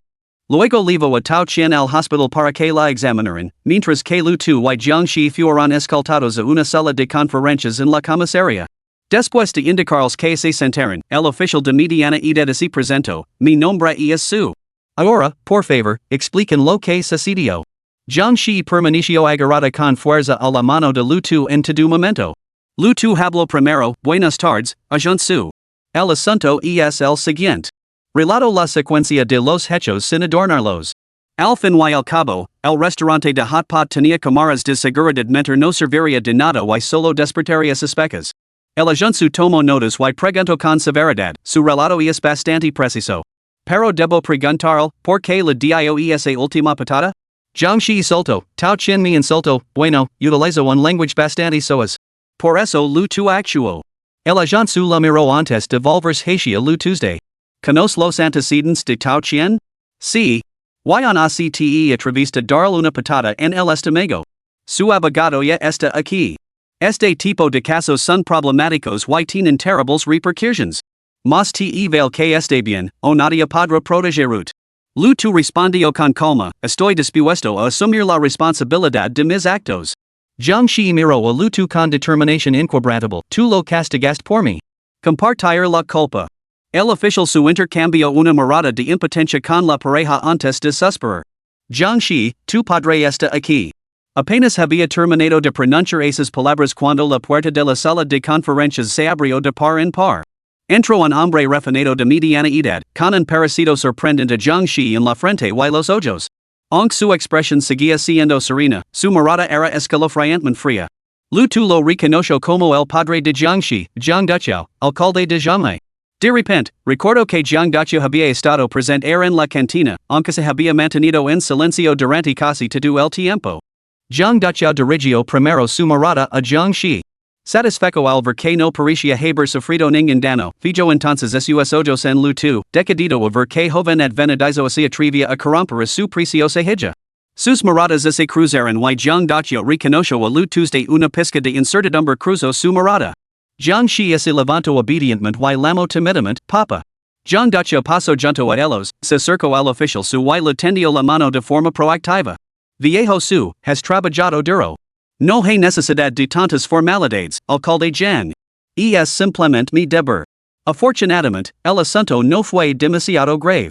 Luego llevó a Tao Qian al hospital para que la examinaran, mientras que Lutu y Jiangxi fueron escoltados a una sala de conferencias en la comisaría. Después de indicarles que se sentaran, el oficial de mediana edad se presentó, mi nombre es Su. Ahora, por favor, expliquen lo que sucedió. Jiangxi permaneció agarrada con fuerza a la mano de Lutu en todo momento. Lutu habló primero, buenas tardes, agente Su. El asunto es el siguiente. Relato la secuencia de los hechos sin adornarlos. Al fin y al cabo, el restaurante de hot pot tenía cámaras de seguridad mentre no serviría de nada y solo despertaría suspecas. El agente Su tomó notas y preguntó con severidad, su relato es bastante preciso. Pero debo preguntarle, ¿por qué le dio esa última patada? Jiangxi insultó, Tao Qian me insultó, bueno, utilizo un lenguaje bastante soez. Por eso Lutu actuó. El agente Su la miró antes de volverse hacia Lutu's. ¿Conoce los antecedentes de Tao Qian? Sí. Y on acte atreviste darle una patada en el estómago. Su abogado ya está aquí. Este tipo de casos son problemáticos y tienen terribles repercusiones. Mas te vel que esté bien, o nadie podrá protegerut. Lutu respondió con calma, estoy dispuesto a asumir la responsabilidad de mis actos. Jiangxi miró a Lutu con determinación inquebrantable, tú lo castigaste por mí. Compartir la culpa. El oficial Su intercambió una mirada de impotencia con la pareja antes de suspirar. Jiangxi, tu padre está aquí. Apenas había terminado de pronunciar esas palabras cuando la puerta de la sala de conferencias se abrió de par en par. Entró un hombre refinado de mediana edad, con un parecido sorprendente a Jiangxi en la frente y los ojos. Aunque su expresión seguía siendo serena, su mirada era escalofriantemente fría. Lutu lo reconoció como el padre de Jiangxi, Jiang Duqiao, alcalde de Jiangmei. De repente, recordó que Jiang Duqiao había estado presente en la cantina, aunque se había mantenido en silencio durante casi todo el tiempo. Jiang Duqiao dirigió primero su mirada a Jiangxi. Satisfecho al ver que no parecía haber sufrido ningún daño, fijo entonces sus ojos en Lutu, decidido a ver que joven advenedizo se atrevía a corromper a su preciosa hija. Sus miradas se cruzaron y Jiang Duqiao reconoció a Lutu de una pizca de incertidumbre cruzó su mirada. Jiangxi se levantó obedientemente y llamó timidamente, Papa. Jiang Duqiao pasó junto a ellos, se acercó al oficial Su y le tendió la mano de forma proactiva. Viejo Su, has trabajado duro. No hay necesidad de tantas formalidades, alcalde Jiang. Es simplemente mi deber. Afortunadamente, el asunto no fue demasiado grave.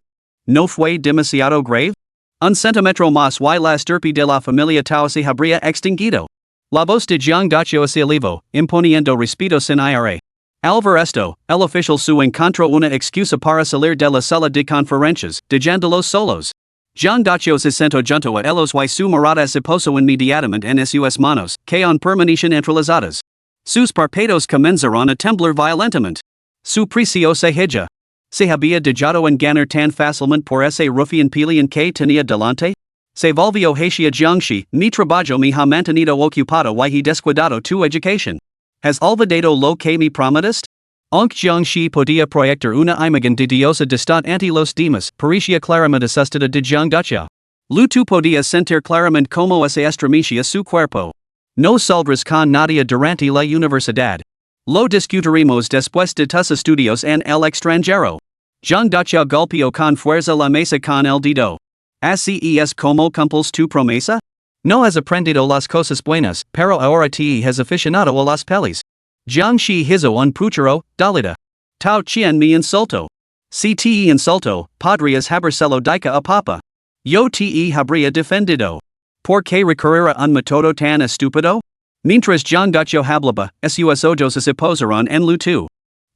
No fue demasiado grave? Un centimetro más y la estirpe de la familia Tao se habría extinguido. La voz de Jiang Dacio se elevó, imponiendo respeto sin ira. Al ver esto, el oficial su encontró una excusa para salir de la sala de conferencias, dejando los solos. Jiang Dacio se sentó junto a ellos y su mirada se posó inmediatamente en sus manos, que aún permanecían entrelazadas. Sus párpados comenzaron a temblar violentamente. Su precio se hija. ¿Se había dejado engañar tan fácilmente por ese rufián peleón que tenía delante? Se volvió hacia Jiangxi, mi trabajo me ha mantenido ocupado y he descuidado tu educación. ¿Has olvidado lo que me prometiste? Aunque Jiangxi podía proyectar una imagen de diosa distant ante los demás, parecía claramente asustada de Jiang Dacio. Lu tu podía sentir claramente como se estremecía su cuerpo. No saldrás con nadie durante la universidad. Lo discutiremos después de tus estudios en el extranjero. Jiang Dacio golpeó con fuerza la mesa con el dedo. ¿Así es como cumples tu promesa? No has aprendido las cosas buenas, pero ahora te has aficionado a las pelis. Jiangxi hizo un puchero, dalida. Tao Qian me insultó. Si te insultó, podrías habérselo dicho a papa. Yo te habría defendido. ¿Por qué recurrir a un método tan estúpido? Mientras Jiang Dacio hablaba, sus ojos se posaron en Lu2.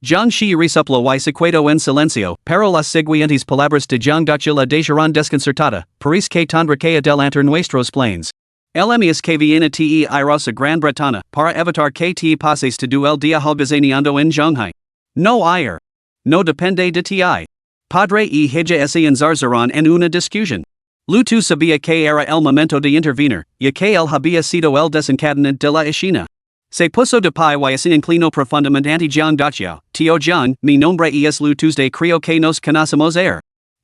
Jiangxi resopló y se quedó en silencio, pero las siguientes palabras de Jiang Dacio la dejaron desconcertada, parece que tendrá que adelantar nuestros planes. El emias que viene te iros a Gran Bretaña, para evitar que te pases todo el día holgazaneando en Shanghai. No ir. No depende de ti. Padre y hija se enzarzaron en una discusión. Lu2 sabía que era el momento de intervenir, ya que él había sido el desencadenante de la escena. Se puso de pie y se inclinó profundamente ante Jiang Dacio. Tío Jiang, mi nombre es Lu Tuesday, creo que nos conocemos.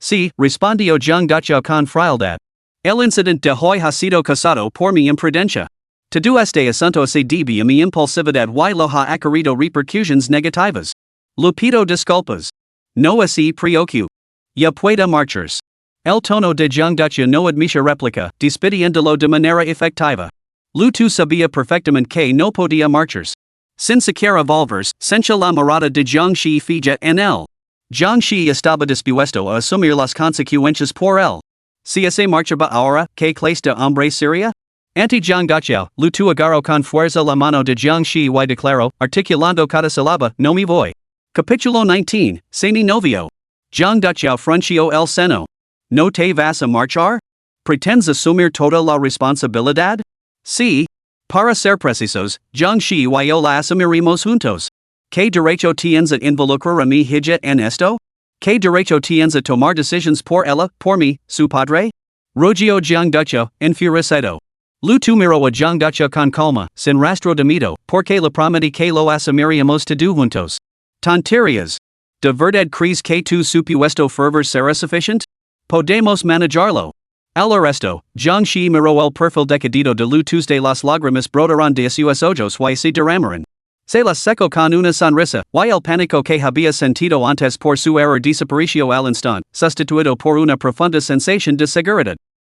Sí, respondió Jiang Dacio con frialdad. El incidente de hoy ha sido causado por mi imprudencia. Todo este asunto se debe a mi impulsividad y lo ha acarreado repercusiones negativas. Lo pido disculpas. No se preocupe. Ya puede marcharse. El tono de Jiang Dacio no admite réplica, despidiéndolo de manera efectiva. Lu2 sabía perfectamente que no podía marcharse. Sin siquiera volverse, sencha la mirada de Jiangxi fija en él. Jiangxi estaba dispuesto a asumir las consecuencias por él. Si se marchaba ahora, ¿qué clase de hombre sería? Ante Jiang Dacio, Lu2 agarró con fuerza la mano de Jiangxi y declaró, articulando cada sílaba, no me voy. Capítulo 19, Se mi novio. Jiang Dacio frunció el seno. ¿No te vas a marchar? ¿Pretendes asumir toda la responsabilidad? Sí. Para ser precisos, Jiangxi y yo la asumiremos juntos. ¿Qué derecho tienes a involucrar a mi hija en esto? ¿Qué derecho tienes a tomar decisiones por ella, por mí, su padre? Rugió Jiang Dacio, enfurecido. Lu2 miró a Jiang Dacio con calma, sin rastro de miedo, porque le prometí que lo asumiríamos todo juntos. Tonterías. ¿De verdad crees que tu supuesto fervor será suficiente? Podemos manejarlo. Al resto, Jiangxi miró el perfil decadido de Lu2 de las lágrimas brotaron de sus ojos y se derramaron. Se las secó con una sonrisa, y el pánico que había sentido antes por su error desapareció al instante, sustituido por una profunda sensación de seguridad.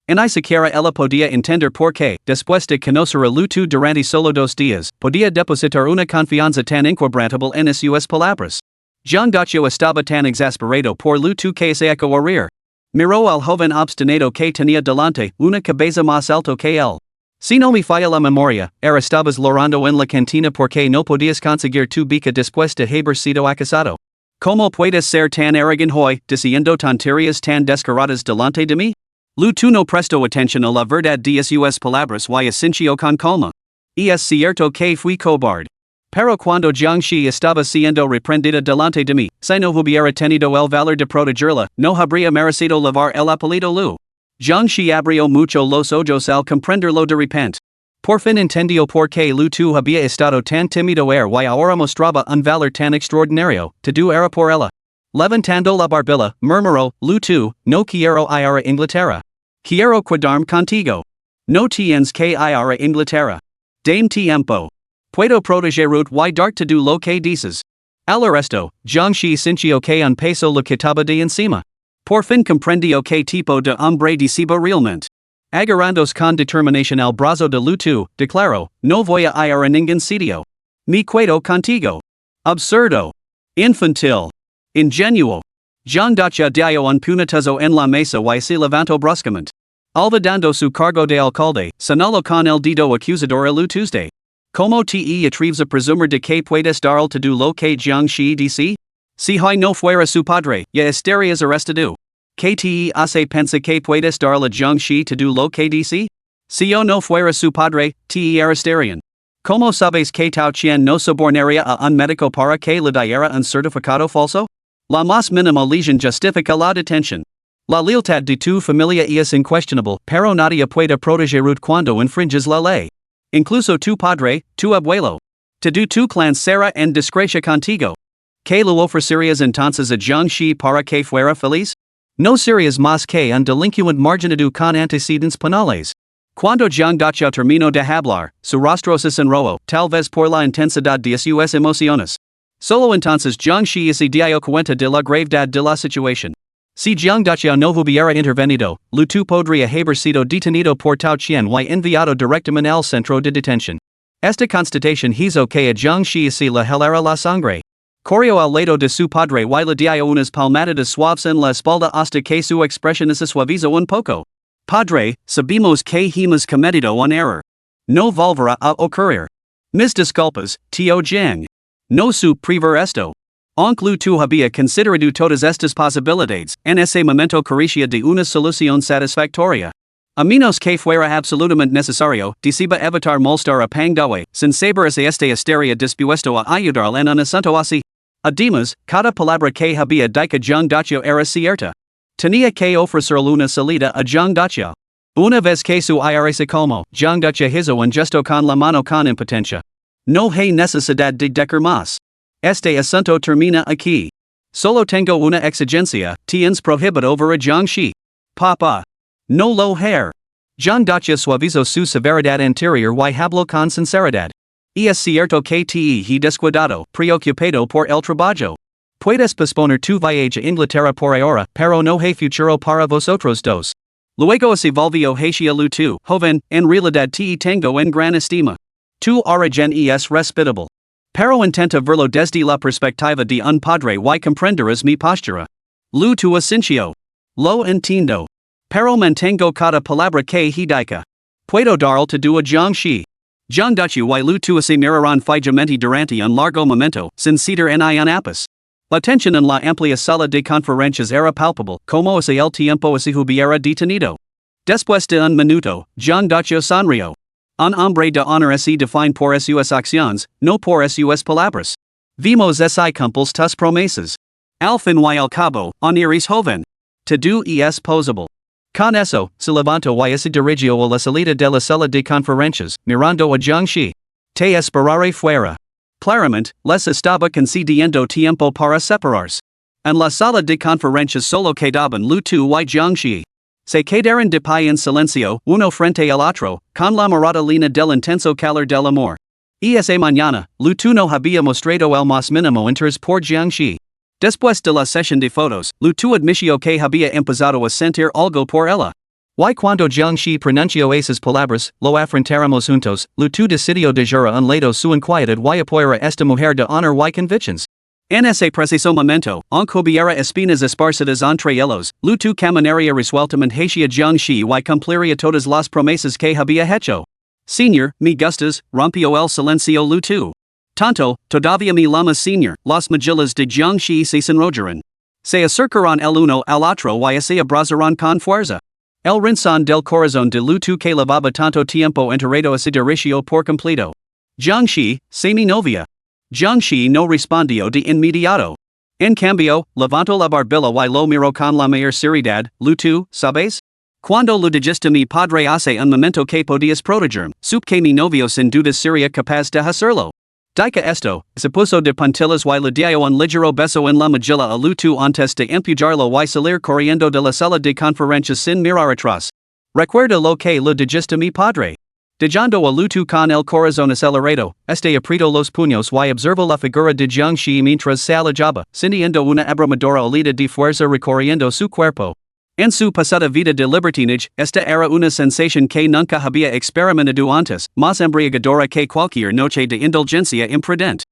Ni siquiera ella podía entender por qué, después de conocer a Lu2 durante solo 2 días, podía depositar una confianza tan inquebrantable en sus palabras. Jiang Dacio estaba tan exasperado por Lu2 que se echó a reír. Miró al joven obstinado que tenía delante, una cabeza más alto que él. Si no me falla la memoria, estabas llorando en la cantina porque no podías conseguir tu beca después de haber sido acusado. ¿Cómo puedes ser tan arrogante hoy, diciendo tonterías tan descaradas delante de mí? Lu2 no prestó atención a la verdad de sus palabras y asintió con calma. Es cierto que fui cobarde. Pero cuando Jiangxi estaba siendo reprendida delante de mí, si no hubiera tenido el valor de protegerla, no habría merecido llevar el apellido Lu. Jiangxi abrió mucho los ojos al comprenderlo de repente. Por fin entendió por qué Lu2 había estado tan tímido y ahora mostraba un valor tan extraordinario, todo era por ella. Levantando la barbilla, murmuró, Lu2, no quiero ir a Inglaterra. Quiero quedarme contigo. No tienes que ir a Inglaterra. Dame tiempo. Puedo protegerut y dar todo lo que dices. Al resto, Jiangxi sintió que un peso le quitaba de encima. Por fin comprendió qué tipo de hombre decía realmente. Agarrándose con determinación al brazo de Lu2, declaró, no voy a ir a ningún sitio. Me quedo contigo. Absurdo. Infantil. Ingenuo. Jean dacha diao un punetazo en la mesa y se levantó bruscamente. Olvidando su cargo de alcalde, señaló con el dedo acusador el Tuesday. Como te atreves a presumir de que puedes dar to do lo que Jiang Shi dice? Si hoy no fuera su padre, ya estarías arrestado. Que te hace pensa que puedes dar a Jiang Shi to do lo que dice? Si yo no fuera su padre, te arrestarían. Como sabes que Tao Qian no sobornaría a un médico para que le diera un certificado falso? La más mínima lesión justifica la detención. La lealtad de tu familia es incuestionable, pero nadie puede protegerute cuando infringes la ley. Incluso tu padre, tu abuelo. Te do tu clan será en desgracia contigo. ¿Qué le ofrecerías entonces a Jiang Shi para que fuera feliz? No serías más que un delincuente marginado con antecedentes penales. Cuando Jiang Dacha terminó de hablar, su rostro se sonrojó, tal vez por la intensidad de sus emociones. Solo entonces Jiang Shi se dio cuenta de la gravedad de la situación. Si Jiang Dacha no hubiera intervenido, Lu Tu podría haber sido detenido por Tao Qian y enviado directamente al centro de detención. Esta constatación hizo que a Jiang Shi se le helara la sangre. Corrió al lado de su padre y le dio unas palmaditas suaves en la espalda hasta que su expresión se suavizó un poco. Padre, sabemos que hemos cometido un error. No volverá a ocurrir. Mis disculpas, tío Jiang. No su prever esto. Aunque tu había considerado todas estas posibilidades, en ese momento carecía de una solución satisfactoria. A menos que fuera absolutamente necesario, deceba evitar molestar a Pang Dawei, sin saber si estaría dispuesto a ayudar en un asunto así. Además, cada palabra que había dicho Jiang Dacha era cierta. Tenía que ofrecerle una salida a Jiang Dacha. Una vez que su IRS como, Jiang Dacha hizo un gesto con la mano con impotencia. No hay necesidad de decir más. Este asunto termina aquí. Solo tengo una exigencia, tienes prohibido ver a Jiang Shi. Papa. No lo haré. Jiang Dacha suavizó su severidad anterior y habló con sinceridad. Es cierto que te he descuidado, preocupado por el trabajo. Puedes posponer tu viaje a Inglaterra por ahora, pero no hay futuro para vosotros dos. Luego se volvió hacia Lu Tu, joven, en realidad te tengo en gran estima. Tu origen es respetable. Pero intenta verlo desde la perspectiva de un padre y comprenderás mi postura. Lu Tu asintió. Lo entiendo. Pero mantengo cada palabra que he dicho. Puedo darle to do a Jiang Shi. Jiang Dacha y Lu Tu se miraron fijamente durante un largo momento, sin ceder en un ápice. La tensión en la amplia sala de conferencias era palpable, como si el tiempo se hubiera detenido. Después de un minuto, Jiang Dacha sonrió. Un hombre de honor se define por sus acciones, no por sus palabras. Vimos si cumples tus promesas. Al fin y al cabo, un eres joven. Te do es posible. Con eso, se levantó y se dirigió a la salida de la sala de conferencias, mirando a Jiang Shi. Te esperaré fuera. Claramente, les estaba concediendo tiempo para separarse. En la sala de conferencias solo quedaban Lu Tu y Jiang Shi. Se quedaron de pie en silencio, uno frente al otro, con la mirada llena del intenso calor del amor. Esa mañana, Lu Tu no había mostrado el más mínimo interés por Jiang Shi. Después de la sesión de fotos, Lu Tu admitió que había empezado a sentir algo por ella. Y cuando Jiang Shi pronunció esas palabras, lo afrontáramos juntos, Lu Tu decidió dejar a un lado su inquietud y apoyar a esta mujer de honor y convicciones. En ese preciso momento, aunque hubiera espinas esparcidas entre ellos, Lu Tu caminaría resueltamente hacia Jiang Shi y cumpliría todas las promesas que había hecho. Señor, me gustas, rompió el silencio Lu Tu. Tanto, todavía me llamas señor, las mejillas de Jiang Shi se sonrojaron. Se acercaron el uno al otro y se abrazaron con fuerza. El rincón del corazón de Lu Tu que llevaba tanto tiempo enterrado se dirigió por completo. Jiang Shi, sé mi novia. Jiang Shi no respondió de inmediato. En cambio, levantó la barbilla y lo miró con la mayor seriedad. Lu Tu, ¿sabes? Cuando lo dijiste mi padre hace un momento que podías protegerme, supe que mi novio sin duda sería capaz de hacerlo. Dica esto, se puso de puntillas y le dio un ligero beso en la mejilla a Lu Tu antes de empujarlo y salir corriendo de la sala de conferencias sin mirar atrás. Recuerda lo que le dijiste mi padre. Dejando a Lu Tu con el corazón acelerado, apretó los puños y observó la figura de Jiang Shi mientras se alejaba, sintiendo una abrumadora oleada de fuerza recorriendo su cuerpo. En su pasada vida de libertinage, esta era una sensación que nunca había experimentado antes, más embriagadora que cualquier noche de indulgencia imprudente.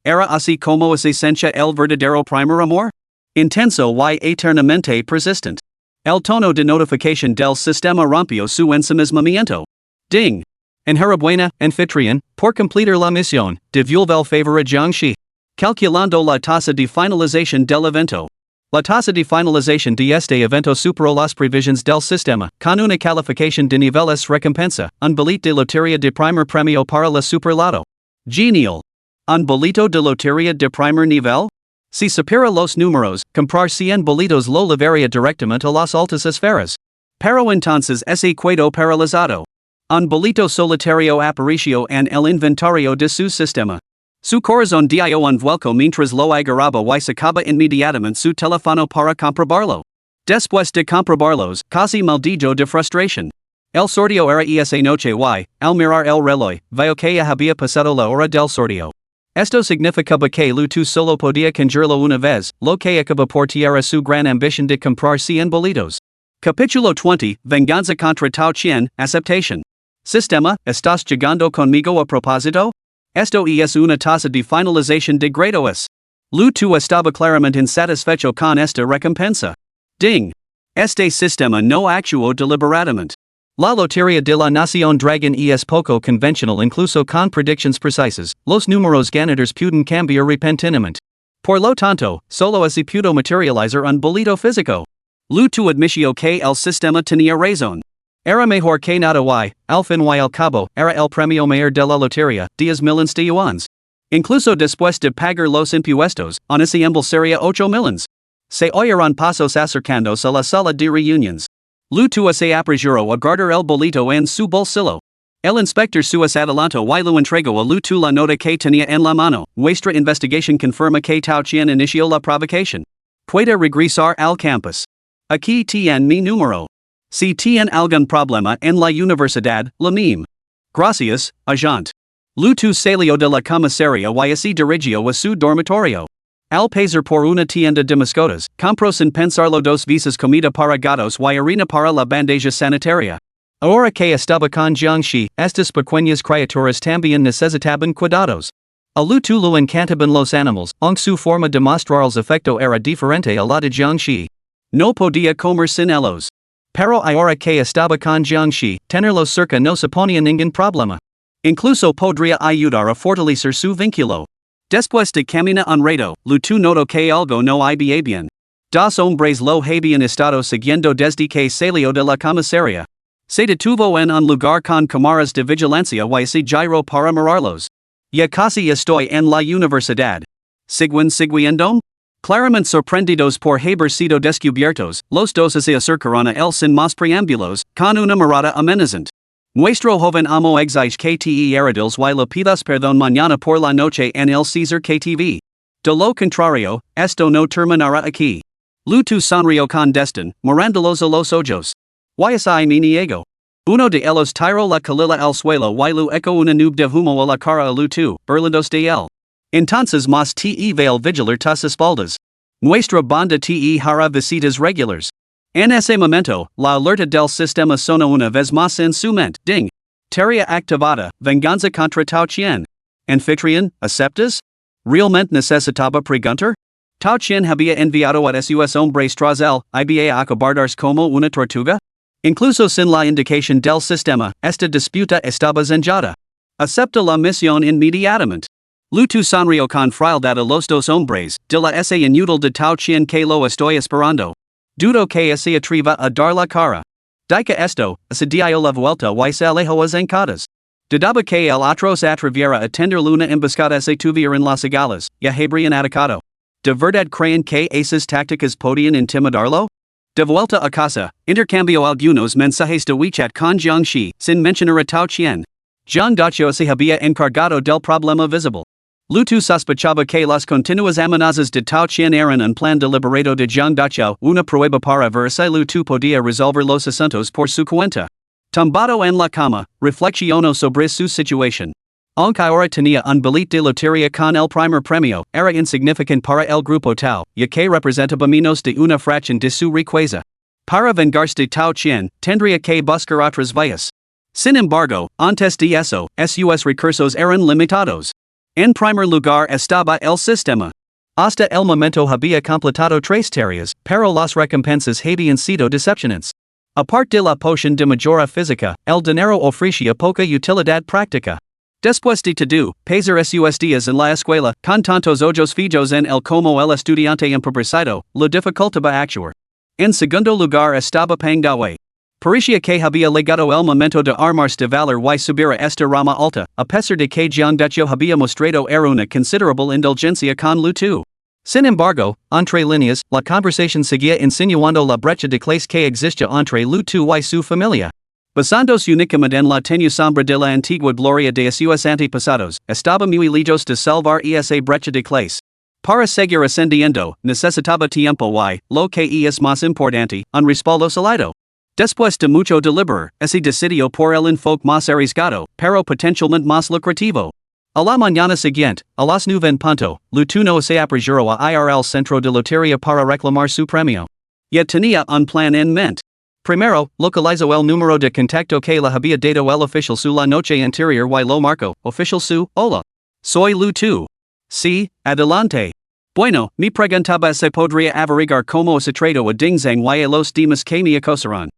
¿Era así como se sentía el verdadero primer amor? Intenso y eternamente persistent. El tono de notificación del sistema rompió su ensimismamiento. Ding. Enhorabuena, anfitrión, por completar la misión, devuelve el favor a Jiangxi. Calculando la tasa de finalización del evento. La tasa de finalización de este evento superó las previsiones del sistema, con una calificación de niveles recompensa, un boleto de lotería de primer premio para la superlado. Genial. ¿Un boleto de lotería de primer nivel? Si supera los números, comprar 100 boletos lo llevaría directamente a las altas esferas. Pero entonces ese quedó paralizado. Un boleto solitario apareció en el inventario de su sistema. Su corazón dio un vuelco mientras lo agarraba y sacaba inmediatamente su teléfono para comprobarlo. Después de comprobarlos, casi maldito de frustración. El sorteo era esa noche y, al mirar el reloj, vio que ya había pasado la hora del sorteo. Esto significaba que Lu solo podía conjurarlo una vez, lo que acaba por tierra su gran ambición de comprar 100 boletos. Capítulo 20, Venganza contra Tao Qian, Aceptación. Sistema, ¿estás llegando conmigo a propósito? Esto es una tasa de finalización de grados. Lu estaba claramente insatisfecho con esta recompensa. Ding. Este sistema no actuó deliberadamente. La lotería de la Nación Dragon es poco convencional incluso con predictions precisas, los números ganadores pueden cambiar repentinamente. Por lo tanto, solo se pudo materializar un boleto físico. Lu admitió que el sistema tenía razón. Era mejor que nada y, al fin y al cabo, era el premio mayor de la lotería, 10 millones de yuans. Incluso después de pagar los impuestos, aún se embolsaría 8 millones. Se oyeron pasos acercándose a la sala de reuniones. Lu se apresuró a guardar el boleto en su bolsillo. El inspector se adelantó y lo entregó a Lu la nota que tenía en la mano. Nuestra investigación confirma que Tao Qian inició la provocación. Puede regresar al campus. Aquí tiene mi número. Si tiene algún problema en la universidad, la mime. Gracias, agent. Lu salió de la comisaría y se dirigió a su dormitorio. Al pasar por una tienda de mascotas, compró sin pensarlo 2 veces comida para gatos y harina para la bandeja sanitaria. Ahora que estaba con Jiangxi, estas pequeñas criaturas también necesitaban cuidados. A Lu lo encantaban los animales, aunque su forma de mostrarles afecto era diferente a la de Jiangxi. No podía comer sin ellos. Pero ahora que estaba con Jiangxi, tenerlos cerca no suponía ningún problema. Incluso podría ayudar a fortalecer su vínculo. Después de caminar un rato, Lu notó que algo no iba bien. 2 hombres lo habían estado siguiendo desde que salió de la comisaría. Se detuvo en un lugar con cámaras de vigilancia y se giró para mirarlos. Ya casi estoy en la universidad. ¿Siguen siguiendo? Claramente sorprendidos por haber sido descubiertos, los dos se acercaron a él sin más preámbulos, con una mirada amenazante. Nuestro joven amo exige que te herediles y le pidas perdón mañana por la noche en el Caesar KTV. De lo contrario, esto no terminará aquí. Lu sonrió con desdén, mirándolos a los ojos. Y mi niego. Uno de ellos tiró la calila al suelo y Lu echó una nube de humo a la cara a Lu burlándose de él. Entonces más te vale vigilar tus espaldas. Nuestra banda te hará visitas regulares. En ese momento, la alerta del sistema sonó una vez más en su mente. Ding. Tarea activada, venganza contra Tao Qian. Anfitrión, ¿aceptas? ¿Realmente necesitaba preguntar? Tao Qian había enviado a sus hombres tras él, iba a acabardarse como una tortuga? Incluso sin la indicación del sistema, esta disputa estaba zanjada. Acepta la misión inmediatamente. Lu sonrió con frialdad a los 2 hombres, de la ese inútil de Tao Qian que lo estoy esperando. Dudo que se atreva a dar la cara. Dica esto, se dio la vuelta y se alejó a zancadas. Dudaba que el atroz atreviera a tender luna emboscada se tuviera en las agalas, ya habrían atacado. ¿De verdad creen que esas tácticas podían intimidarlo? De vuelta a casa, intercambió algunos mensajes de WeChat con Jiangxi, sin mencionar a Tao Qian. Jiang Daqiu se había encargado del problema visible. Lu sospechaba que las continuas amenazas de Tao Qian eran un plan deliberado de Jiang Daqiu, una prueba para ver si Lu podía resolver los asuntos por su cuenta. Tumbado en la cama, reflexionó sobre su situación. Aunque ahora tenía un billete de lotería con el primer premio, era insignificante para el grupo Tao, ya que representaba menos de una fracción de su riqueza. Para vengarse de Tao Qian, tendría que buscar otras vías. Sin embargo, antes de eso, sus recursos eran limitados. En primer lugar estaba el sistema. Hasta el momento había completado tres tareas, pero las recompensas habían sido decepcionantes. Aparte de la poción de mejora física, el dinero ofrecía poca utilidad práctica. Después de todo, pasar sus días en la escuela, con tantos ojos fijos en el como el estudiante empobrecido, lo dificultaba actuar. En segundo lugar estaba Pang Dawei. Parecía que había llegado el momento de armarse de valor y subir a esta rama alta, a pesar de que Jiang Decho había mostrado una considerable indulgencia con Lu Tu. Sin embargo, entre líneas, la conversación seguía insinuando la brecha de clase que existía entre Lu Tu y su familia. Basándose únicamente en la tenue sombra de la antigua gloria de sus antepasados, estaba muy lejos de salvar esa brecha de clase. Para seguir ascendiendo, necesitaba tiempo y, lo que es más importante, un respaldo sólido. Después de mucho deliberar, se decidió por el enfoque más arriesgado, pero potencialmente más lucrativo. A la mañana siguiente, a las 9:00, Lu Tu no se apresuró a ir al centro de lotería para reclamar su premio. Ya tenía un plan en mente. Primero, localizó el número de contacto que le había dado el oficial su la noche anterior y lo marcó. Oficial su, hola. Soy Lu Tu. Sí, adelante. Bueno, me preguntaba si podría averiguar cómo se trató a Ding Zhang y a los demás que me acosaron.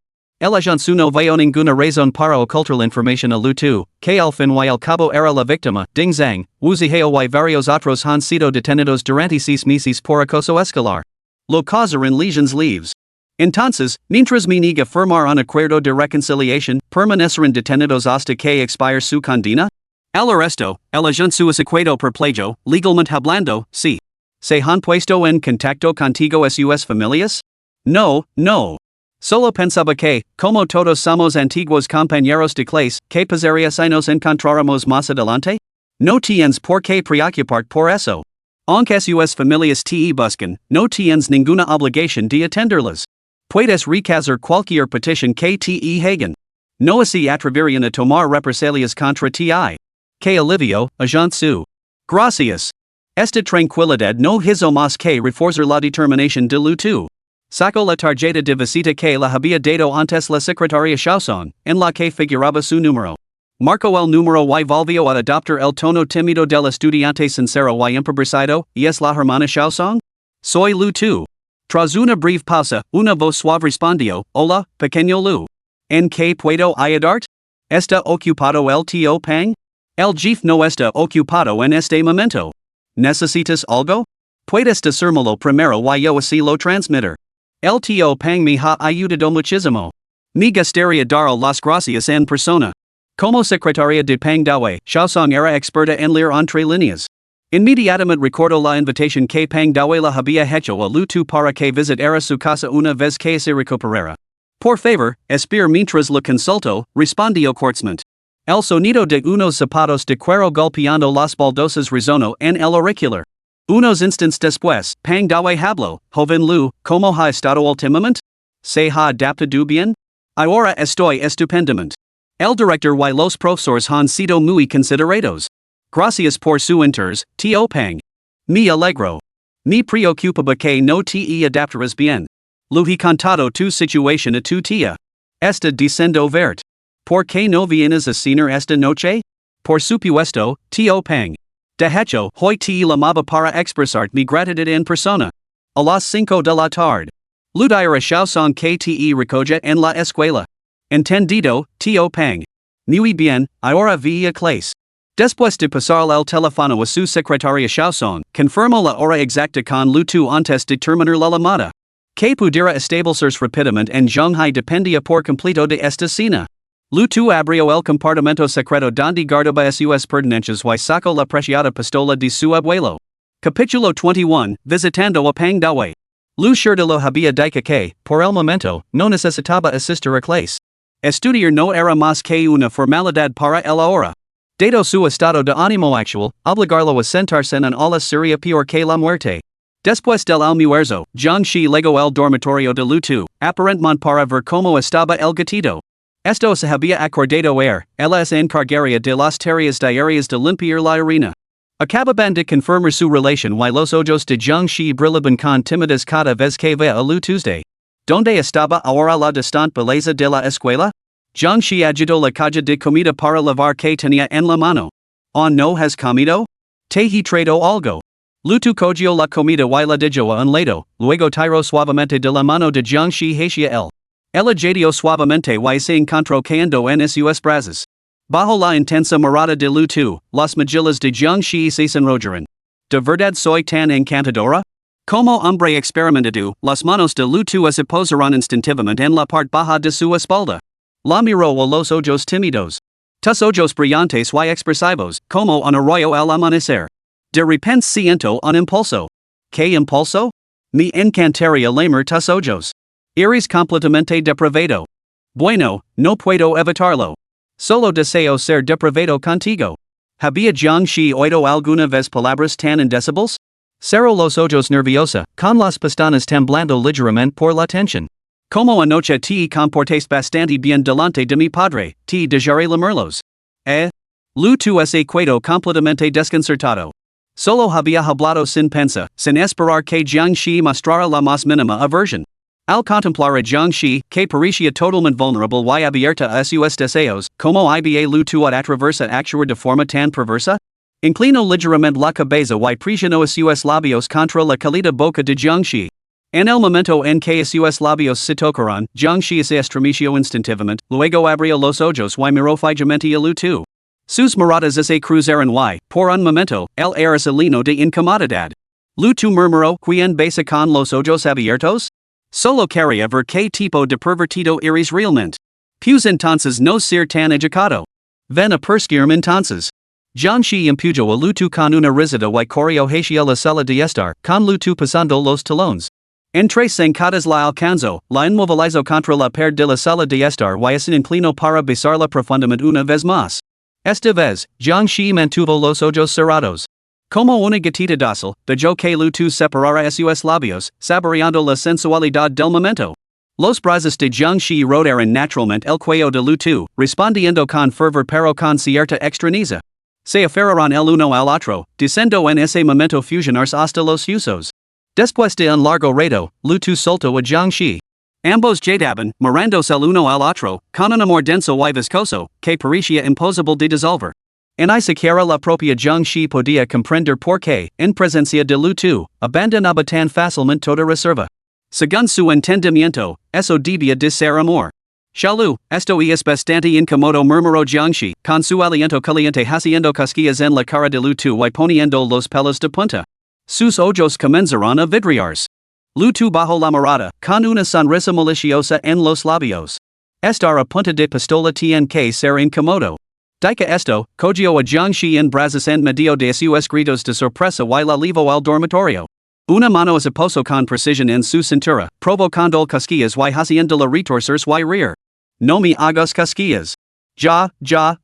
El agente no veo ninguna razón para ocultar la información a Lu Tu, que al fin y al cabo era la víctima. Ding Zhang, Wu Zihao y varios otros han sido detenidos durante 6 meses por acoso escolar. Lo causaron lesions leaves. Entonces, mientras me niega firmar un acuerdo de reconciliación, permanecerán detenidos hasta que expire su condena? Al arresto, el agente su acuerdo por plagio, legalmente hablando, sí. ¿Se han puesto en contacto contigo sus familias? No, no. Solo pensaba que, como todos somos antiguos compañeros de clase, ¿qué pasaría si nos encontráramos más adelante? No tienes por qué preocuparte por eso. Aunque sus familias te buscan, no tienes ninguna obligación de atenderlas. Puedes rechazar cualquier petición que te hagan. No se atreverían a tomar represalias contra ti. Que alivio, agente su. Gracias. Esta tranquilidad no hizo más que reforzar la determinación de Lu Tu. Sacó la tarjeta de visita que le había dado antes la secretaria Shaozong, en la que figuraba su número. Marcó el número y volvió a adoptar el tono tímido del estudiante sincero y empobrecido. ¿Y es la hermana Shaozong? Soy Lu Tu. Tras una breve pausa, una voz suave respondió, hola, pequeño Lu. ¿En qué puedo ayudarte? ¿Está ocupado el tío Pang? El jefe no está ocupado en este momento. ¿Necesitas algo? Puedes decírmelo primero y yo así lo transmitir. El tío Pang me ha ayudado muchísimo. Me gustaría dar las gracias en persona. Como secretaria de Pang Dawei, Shaozong era experta en leer entre líneas. Inmediatamente recordó la invitación que Pang Dawei le había hecho a Lu Tu para que visitara su casa una vez que se recuperara. Por favor, espera mientras lo consulto, respondió cortésmente. El sonido de unos zapatos de cuero golpeando las baldosas resonó en el auricular. Unos instantes después, Pang Dawei habló, joven Lu, ¿cómo ha estado últimamente? ¿Se ha adaptado bien? Ahora estoy estupendamente. El director y los profesores han sido muy considerados. Gracias por su interés, tío Pang. Me alegro. Me preocupaba que no te adaptaras bien. Lu he contado tu situación a tu tía. Está diciendo vert. ¿Por qué no vienes a cenar esta noche? Por supuesto, tío Pang. De hecho, hoy te llamaba para expresar mi gratitud en persona. A las 5 de la tarde. Lu dirá Shaozong que te recoja en la escuela. Entendido, tío Pang. Muy bien, ahora ve a clase. Después de pasar el teléfono a su secretaria Shaozong, confirmó la hora exacta con Lu Tu antes de terminar la llamada. Que pudiera establecerse rápidamente en Shanghai dependía por completo de esta cena. Lu Tu abrió el compartimento secreto donde guardaba sus pertenencias y sacó la preciada pistola de su abuelo. Capítulo 21, visitando a Pang Dawei. Lu Shirtilo había dicho que, por el momento, no necesitaba asistir a clase. Estudiar no era más que una formalidad para él ahora. Dado su estado de ánimo actual, obligarlo a sentarse en ala sería peor que la muerte. Después del almuerzo, Jiangxi legó el dormitorio de Lu Tu, aparentemente para ver cómo estaba el gatito. Esto se había acordado él se encargaría de las tareas diarias de limpiar la arena. Acababan de confirmar su relación y los ojos de Jiangxi brillaban con timidez cada vez que ve a Lu Tuesday. ¿Dónde estaba ahora la distante belleza de la escuela? Jiangxi agitó la caja de comida para lavar que tenía en la mano. ¿Oh no has comido? ¿Te he traído algo? Lutu cogio la comida y la dijoa un lado, luego tiro suavemente de la mano de Jiangxi hacia él. Ella jadio suavemente y se encontró cayendo en sus brazos. Bajo la intensa mirada de Lutu, las mejillas de Jiangxi se enrollaron. ¿De verdad soy tan encantadora? Como hombre experimentado, las manos de Lutu se posaron instintivamente en la parte baja de su espalda. La miró a los ojos tímidos. Tus ojos brillantes y expresivos, como un arroyo al amanecer. De repente siento un impulso. ¿Qué impulso? Me encantaría lamer tus ojos. Eres completamente depravado. Bueno, no puedo evitarlo. Solo deseo ser depravado contigo. ¿Había Jiangxi oído alguna vez palabras tan indecibles? Cerró los ojos nerviosa, con las pestañas temblando ligeramente por la tensión. Como anoche te comportes bastante bien delante de mi padre, te dejaré lamerlos. Lutu se quedó completamente desconcertado. Solo había hablado sin pensar, sin esperar que Jiangxi mostrara la más mínima aversión. Al contemplar a Jiangxi, que parecía totalmente vulnerable y abierta a sus deseos, como iba Lutu a atravesar actuar de forma tan perversa? Inclinó ligeramente la cabeza y presionó sus labios contra la cálida boca de Jiangxi. En el momento en que sus labios se tocaron, Jiangxi se estremeció instintivamente, luego abrió los ojos y miró fijamente a Lutu. Sus miradas se cruzaron y, por un momento, él era lleno de incomodidad. Lutu murmuró, ¿quién besa con los ojos abiertos? Solo quería ver qué tipo de pervertido eres realmente. Pues entonces no ser tan educado. Ven a perseguirme entonces. Jiangxi empujó a Lutu con una risita y corrió hacia la sala de estar, con Lutu pasando los talones. Entre zancadas la alcanzó, la inmovilizó contra la pared de la sala de estar y se inclinó para besarla profundamente una vez más. Esta vez, Jiangxi mantuvo los ojos cerrados. Como una gatita dócil, dejó que Lutu separara sus labios, saboreando la sensualidad del momento. Los brazos de Jiangxi rodearon naturalmente el cuello de Lutu, respondiendo con fervor pero con cierta extrañeza. Se aferraron el uno al otro, descendo en ese momento fusionarse hasta los huesos. Después de un largo rato, Lutu soltó a Jiangxi. Ambos jadaban, mirándose el uno al otro, con un amor denso y viscoso, que parecía imposible de disolver. En ni siquiera la propia Jiangxi podía comprender por qué, en presencia de Lutu, abandonaba tan fácilmente toda reserva. Según su entendimiento, eso debía de ser amor. Shalu, esto es bastante incómodo, murmuró Jiangxi, con su aliento caliente haciendo cosquillas en la cara de Lutu y poniendo los pelos de punta. Sus ojos comenzaron a vidriarse. Lutu bajó la mirada, con una sonrisa maliciosa en los labios. Estar a punta de pistola tiene que ser incómodo. Dica esto, cogió a Jiangxi en brazos en medio de sus gritos de sorpresa y la llevó al dormitorio. Una mano se posó con precisión en su cintura, provocando cosquillas y haciéndola retorcerse y reír. No me hagas cosquillas. Ya,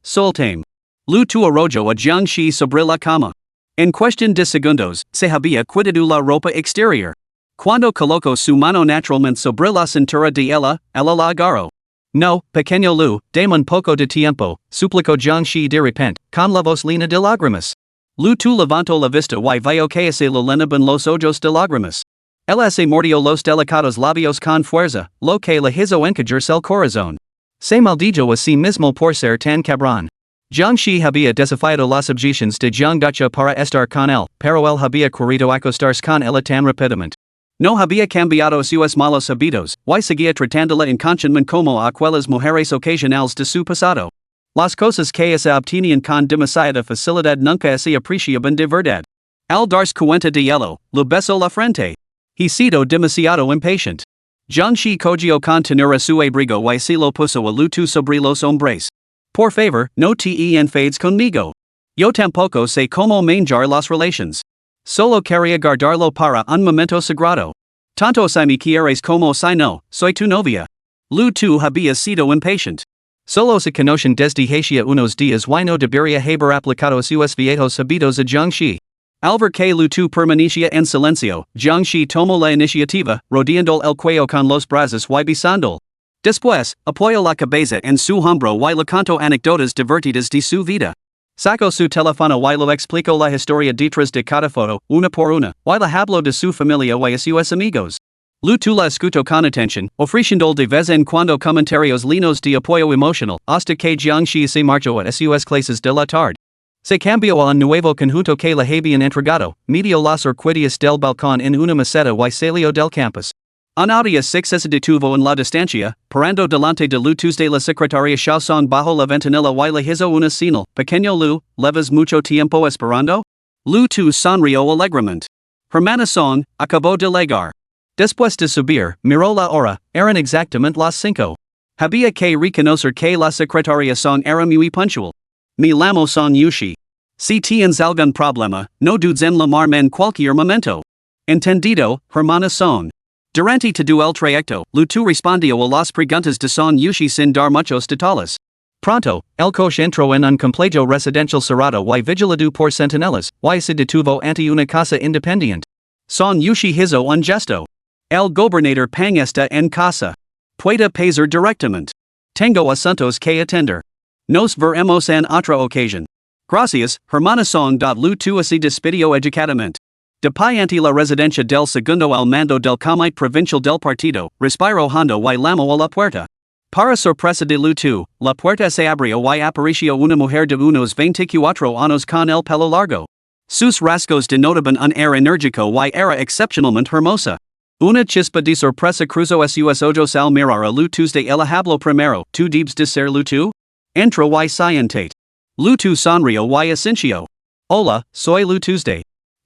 soltame. Lutu arrojó a Jiangxi sobre la cama. En cuestión de segundos, se había quitado la ropa exterior. Cuando colocó su mano naturalmente sobre la cintura de ella la agarró. No, pequeño Lu, dame un poco de tiempo, suplicó Jiangxi de repente, con la voz llena de lágrimas. Lutu levantó la vista y vio que se le llenaban los ojos de lágrimas. Él se mordió los delicados labios con fuerza, lo que le hizo encogerse el corazón. Se maldijo a sí mismo por ser tan cabrón. Jiangxi había desafiado las objeciones de Jiangducha para estar con él, pero él había querido acostarse con ella tan rápidamente. No había cambiado sus malos hábitos, y seguía tratándola inconscientemente como aquellas mujeres ocasionales de su pasado. Las cosas que se obtenían con demasiada facilidad nunca se apreciaban de verdad. Al darse cuenta de ello, le besó la frente. He sido demasiado impaciente. Jiangxi cogió con tenura su abrigo y se lo puso a Lutu sobre los hombres. Por favor, no te enfades conmigo. Yo tampoco sé cómo manejar las relaciones. Solo quería guardarlo para un momento sagrado. Tanto si me quieres como si no, soy tu novia. Lutu había sido impaciente. Solo se conocen desde hacia unos días y no debería haber aplicado sus viejos hábitos a Jiangxi. Al ver que Lutu permanecía en silencio, Jiangxi tomó la iniciativa, rodeando el cuello con los brazos y besándolo. Después, apoyó la cabeza en su hombro y le contó anécdotas divertidas de su vida. Sacó su teléfono y le explicó la historia detrás de cada foto, una por una, y le habló de su familia y sus amigos. Lutu la escuchó con atención, ofreciendo de vez en cuando comentarios llenos de apoyo emocional, hasta que Jiangxi se marchó a sus clases de la tarde. Se cambio a un nuevo conjunto que le habían entregado, medio las orquídeas del balcón en una maceta y salió del campus. Anaudia 6 se detuvo en la distancia, parando delante de lutus de la secretaria Shao bajo la ventanilla y le hizo una señal. Pequeño Lu, ¿llevas mucho tiempo esperando? Lu Tu sonrió alegremente. Hermana Song, acabó de llegar. Después de subir, miró la hora, eran exactamente las 5. Había que reconocer que la secretaria Song era muy puntual. Me llamo Song Yushi. Si tienes algún problema, no dudes en llamarme en cualquier momento. Entendido, hermana Song. Durante todo el trayecto, Lu Tu respondió a las preguntas de Song Yushi sin dar muchos detalles. Pronto, el coche entró en un complejo residencial cerrado y vigilado por centinelas, y se detuvo ante una casa independiente. Song Yushi hizo un gesto. El gobernador Pang está en casa. Puede pasar directamente. Tengo asuntos que atender. Nos veremos en otra ocasión. Gracias, hermana Song. Lu Tu se despidió educadamente. Ante la residencia del segundo al mando del comité provincial del partido, respiró hondo y llamó a la puerta. Para sorpresa de Lu Tu, la puerta se abrió y apareció una mujer de unos 24 años con el pelo largo. Sus rasgos denotaban un aire enérgico y era excepcionalmente hermosa. Una chispa de sorpresa cruzó sus ojos al mirar a Lu Tu de ella habló primero. ¿Tú debes de ser Lu Tu? Entró y siéntate. Lu Tu sonrió y asintió. Hola, soy Lu Tu.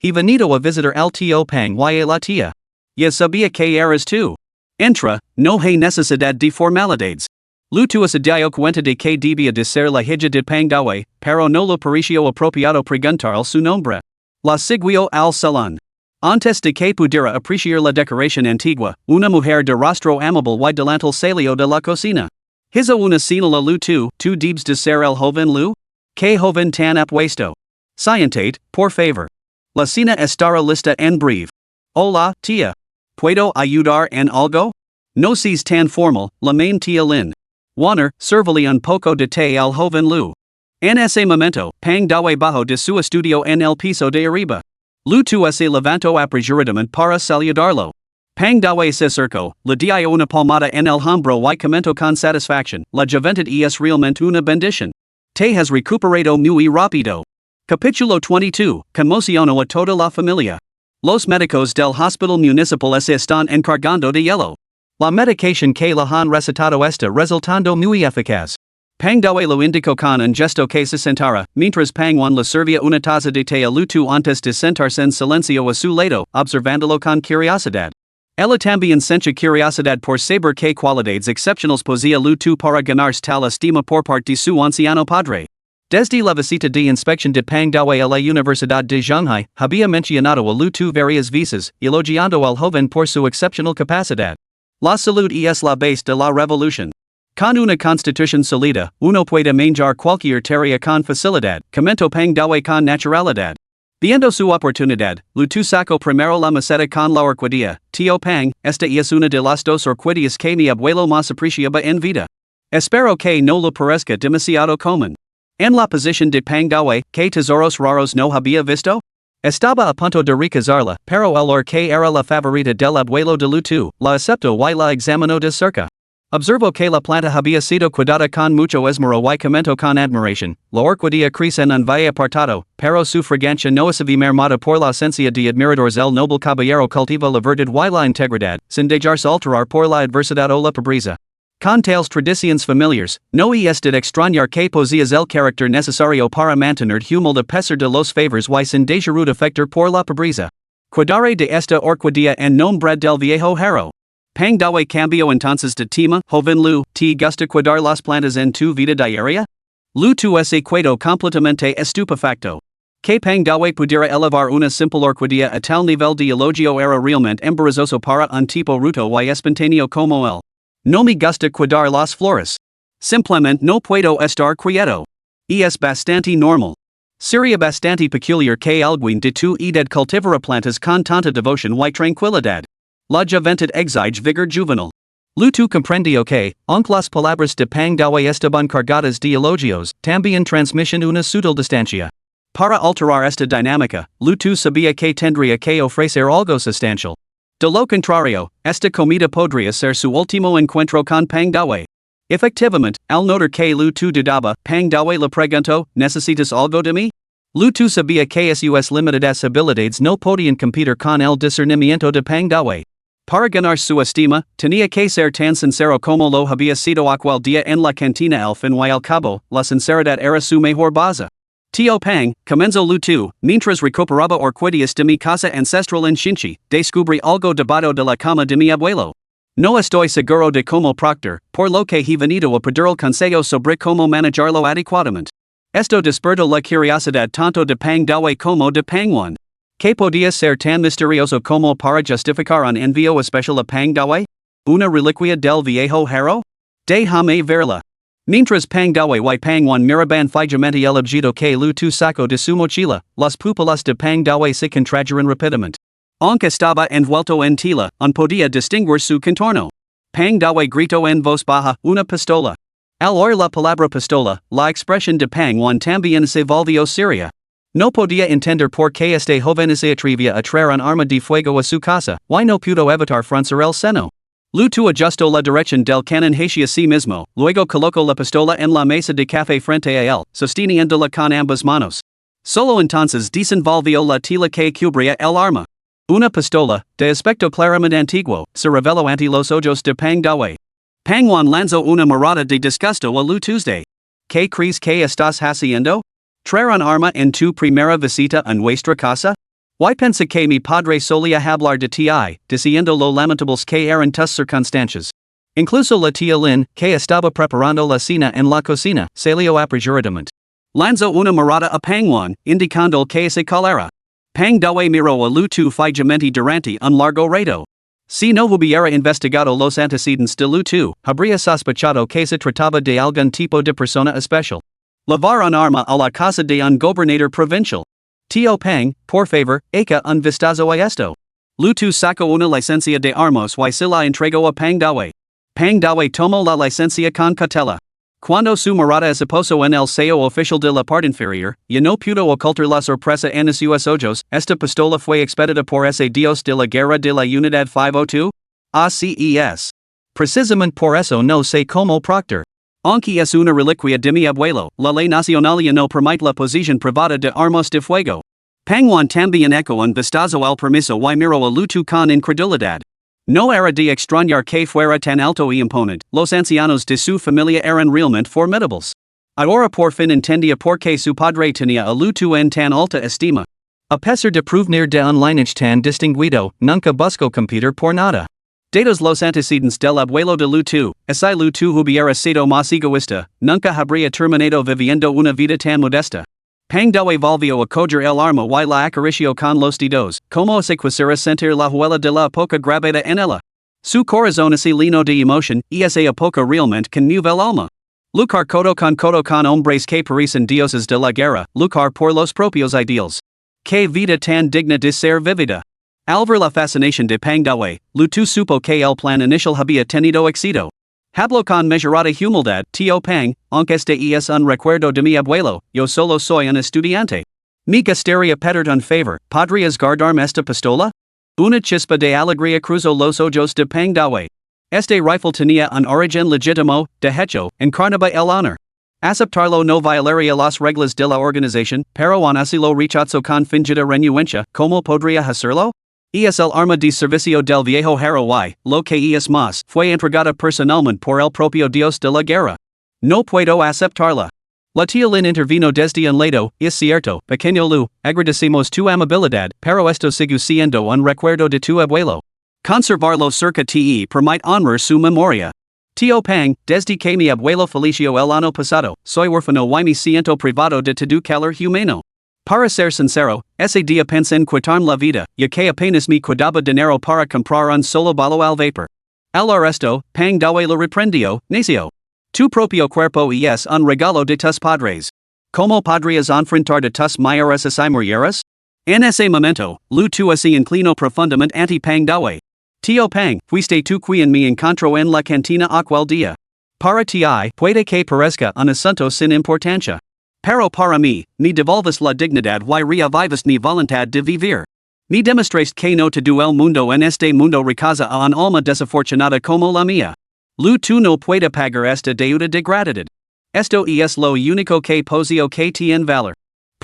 He venido a visitar al tío Pang y a la tía. Ya sabía que eras tú. Entra, no hay necesidad de formalidades. Lu Tu se dio cuenta de que debía de ser la hija de Pang Dawe, pero no lo pareció apropiado preguntar su nombre. La siguió al salón. Antes de que pudiera apreciar la decoración antigua, una mujer de rostro amable y delantal salió de la cocina. Hizo una señal a Lu Tu. ¿Tú debes de ser el joven Lu? ¿Qué joven tan apuesto? Siéntate, por favor. La cena estará lista en breve. Hola, tía. ¿Puedo ayudar en algo? No seas tan formal, la main tía Lin. Warner, sírvele un poco de té al joven Lu. En ese momento, Pang Dawe bajó de su estudio en el piso de arriba. Lu Tu se levantó apresuradamente para saludarlo. Pang Dawe se acercó, le dio una palmada en el hombro y comentó con satisfacción, la juventud es realmente una bendición. Te has recuperado muy rápido. Capítulo 22, conmocionó a toda la familia. Los médicos del hospital municipal se están encargando de ello. La medicación que le han recetado está resultando muy eficaz. Pang Dawe lo indicó con un gesto que se sentara, mientras Pang Wan le servía una taza de té a Lu Tu antes de sentarse en silencio a su lado, observándolo con curiosidad. Ella también sentía curiosidad por saber qué cualidades excepcionales poseía Lu Tu para ganarse tal estima por parte de su anciano padre. Desde la visita de inspección de Pang Dawe a la Universidad de Shanghai, había mencionado a Lu Tu varias veces, elogiando al joven por su excepcional capacidad. La salud es la base de la revolución. Con una constitución sólida, uno puede manejar cualquier tarea con facilidad, comentó Pang Dawe con naturalidad. Viendo su oportunidad, Lu Tu sacó primero la maceta con la orquídea. Tío Pang, esta es una de las dos orquídeas que mi abuelo más apreciaba en vida. Espero que no lo parezca demasiado común. En la posición de Pang Dawe, ¿qué tesoros raros no había visto? Estaba a punto de rechazarla, pero el or que era la favorita del abuelo de Lu Tu, la aceptó y la examinó de cerca. Observó que la planta había sido cuidada con mucho esmero y comentó con admiración. La orquídea crece en un valle apartado, pero su fragancia no es mermada por la ausencia de admiradores. El noble caballero cultiva la verdad y la integridad, sin dejarse alterar por la adversidad o la pobreza. Con tales tradiciones familiares, no es de extrañar que poseas el carácter necesario para mantener humilde a pesar de los favores y sin dejar de afectar por la pobreza. Cuidaré de esta orquídea en nombre del viejo Haro. Pang Dawe cambió entonces de tema. Joven Lu, ¿te gusta cuidar las plantas en tu vida diaria? Lu Tu se quedó completamente estupefacto. Que Pang Dawe pudiera elevar una simple orquídea a tal nivel de elogio era realmente embarazoso para un tipo rudo y espontáneo como él. No me gusta cuidar las flores. Simplemente no puedo estar quieto. Es bastante normal. Sería bastante peculiar que alguien de tu edad cultivara plantas con tanta devoción y tranquilidad. La juventud exige vigor juvenil. Lu Tu comprendió que, aunque las palabras de Pang Dawe estaban cargadas de elogios, también transmiten una sutil distancia. Para alterar esta dinámica, Lu Tu sabía que tendría que ofrecer algo sustancial. De lo contrario, esta comida podría ser su último encuentro con Pang Dawe. Efectivamente, al notar que Lu Tu dudaba, Pang Dawe le preguntó, ¿necesitas algo de mí? Lu tu sabía que sus limited habilidades no podían competir con el discernimiento de Pang Dawei. Para ganar su estima, tenía que ser tan sincero como lo había sido aquel día en la cantina al fin y al cabo, la sinceridad era su mejor base. Tio Pang, comenzó Lu tu, mientras recuperaba orquídeas de mi casa ancestral en Shinchi, descubrí algo debajo de la cama de mi abuelo. No estoy seguro de cómo proctor, por lo que he venido a pedir el consejo sobre cómo manejarlo adecuadamente. Esto despertó la curiosidad tanto de Pang Dawei como de Pangwan. ¿Qué podía ser tan misterioso como para justificar un envío especial a Pang Dawei? ¿Una reliquia del viejo héroe? Déjame verla. Mientras Pang Dawei y Pangwan miraban fijamente el objeto que Lu tu sacó de su mochila, las pupilas de Pang Dawei se contrajeron rápidamente. Aunque estaba envuelto en tela, no podía distinguir su contorno. Pang Dawei gritó en voz baja, una pistola. Al oír la palabra pistola, la expresión de Pangwan también se volvió seria. No podía entender por qué este joven se atrevía a traer un arma de fuego a su casa, y no pudo evitar fruncir el seno. Lu tu ajustó la dirección del cañón hacia sí mismo, luego colocó la pistola en la mesa de café frente a él, sosteniéndola con ambas manos. Solo entonces desenvolvió la tela que cubría el arma. Una pistola, de aspecto claramente antiguo, se reveló ante los ojos de Pang Dawei. Pangwan lanzó una mirada de disgusto a Lu Tuesday. ¿Qué crees que estás haciendo? ¿Traer un arma en tu primera visita a nuestra casa? Y pensé que mi padre solía hablar de ti, diciendo lo lamentables que eran tus circunstancias. Incluso la tía Lin, que estaba preparando la cena en la cocina, salió apresuradamente. Lanzó una mirada a Pangwan, indicando que se callara. Pang Dawei miró a Lu tu fijamente durante un largo rato. Si no hubiera investigado los antecedentes de Lu tu, habría sospechado que se trataba de algún tipo de persona especial. Llevar un arma a la casa de un gobernador provincial. Tio Pang, por favor, echa un vistazo a esto. Lu tu sacó una licencia de armas y se la entregó a Pang Dawei. Pang Dawei tomó la licencia con cautela. Cuando su mirada se posó en el sello oficial de la parte inferior, y no pudo ocultar la sorpresa en sus ojos, esta pistola fue expedida por ese dios de la guerra de la Unidad 502? Así es. Precisamente por eso no sé cómo proctor. Aunque es una reliquia de mi abuelo, la ley nacional no permite la posesión privada de armas de fuego. Pangwan también echó un vistazo al permiso y miró a Lu tu con incredulidad. No era de extrañar que fuera tan alto y imponente, los ancianos de su familia eran realmente formidables. Ahora por fin entendía por qué su padre tenía a Lu tu en tan alta estima. A pesar de provenir de un lineage tan distinguido, nunca buscó competir por nada. Datos los antecedentes del abuelo de Lu tu, si Lu tu hubiera sido más egoísta, nunca habría terminado viviendo una vida tan modesta. Pang Dawei volvió a coger el arma y la acarició con los dedos, como si quisiera sentir la huella de la poca gravedad en ella. Su corazón se llenó de emoción, y esa poca realmente conmueve el alma. Luchar codo con hombres que parecen dioses de la guerra, luchar por los propios ideals. Qué vida tan digna de ser vivida. Al ver la fascinación de Pang Dawei, Lu tu supo que el plan inicial había tenido éxito. Habló con mesurada humildad, Tio Pang, aunque este es un recuerdo de mi abuelo, yo solo soy un estudiante. Me gustaría pedir un favor, ¿podrías guardarme esta pistola? Una chispa de alegría cruzó los ojos de Pang Dawei. Este rifle tenía un origen legítimo, de hecho, encarnaba el honor. Aceptarlo no violaría las reglas de la organización, pero aún así lo rechazo con fingida renuencia, ¿cómo podría hacerlo? Es el arma de servicio del viejo héroe y, lo que es más, fue entregada personalmente por el propio dios de la guerra. No puedo aceptarla. La tía Lin intervino desde un lado, es cierto, pequeño Lu, agradecemos tu amabilidad, pero esto sigue siendo un recuerdo de tu abuelo. Conservarlo cerca te permite honrar su memoria. Tio Pang, desde que mi abuelo falleció el año pasado, soy huérfano y me siento privado de todo calor humano. Para ser sincero, ese día pensé en quitarme la vida, ya que apenas me quedaba dinero para comprar un solo balo al vapor. Al arresto, Pang Dawei lo reprendió, necio. Tu propio cuerpo es un regalo de tus padres. ¿Cómo podrías enfrentar de tus mayores y mujeres? En ese momento, Lu tu se inclinó profundamente ante Pang Dawei. Tio Pang, fuiste tú quien me encontró en la cantina aquel día. Para ti, puede que parezca un asunto sin importancia. Pero para mí, me devolves la dignidad y reavives mi voluntad de vivir. Me demostraste que no todo el mundo en este mundo recaza a un alma desafortunada como la mía. Lu tu no puede pagar esta deuda de gratitud. Esto es lo único que poseo que tiene valor.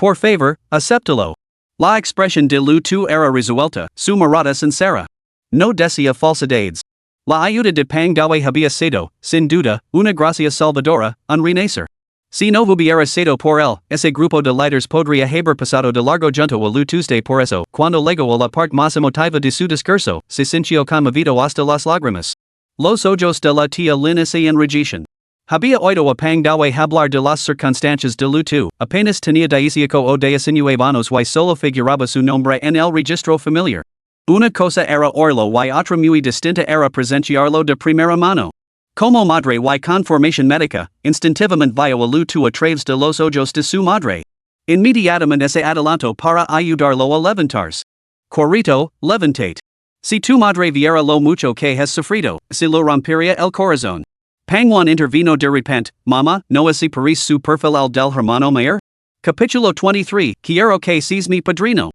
Por favor, aceptalo. La expresión de lu tu era resuelta, su morada sincera. No decía falsedades. La ayuda de Pang Dawe había sido, sin duda, una gracia salvadora, un renacer. Si no hubiera sido por él, ese grupo de líderes podría haber pasado de largo junto a lu Tuesday por eso, cuando llegó a la parte más emotiva de su discurso, se sintió conmovido hasta las lágrimas. Los ojos de la tía Lin se enrojecen. Había oído a Pang Dawe hablar de las circunstancias de luto, apenas tenía dieciaco o 19 años y solo figuraba su nombre en el registro familiar. Una cosa era oírlo y otra muy distinta era presenciarlo de primera mano. Como madre y con formación médica, instintivamente vio a luto a través de los ojos de su madre. Inmediatamente se adelantó para ayudarlo a levantarse. Corrito, levantate. Si tu madre viera lo mucho que has sufrido, se lo rompería el corazón. Pangwan intervino de repente, mamá, ¿no es parece su perfil al del hermano mayor? Capítulo 23, quiero que seas mi padrino.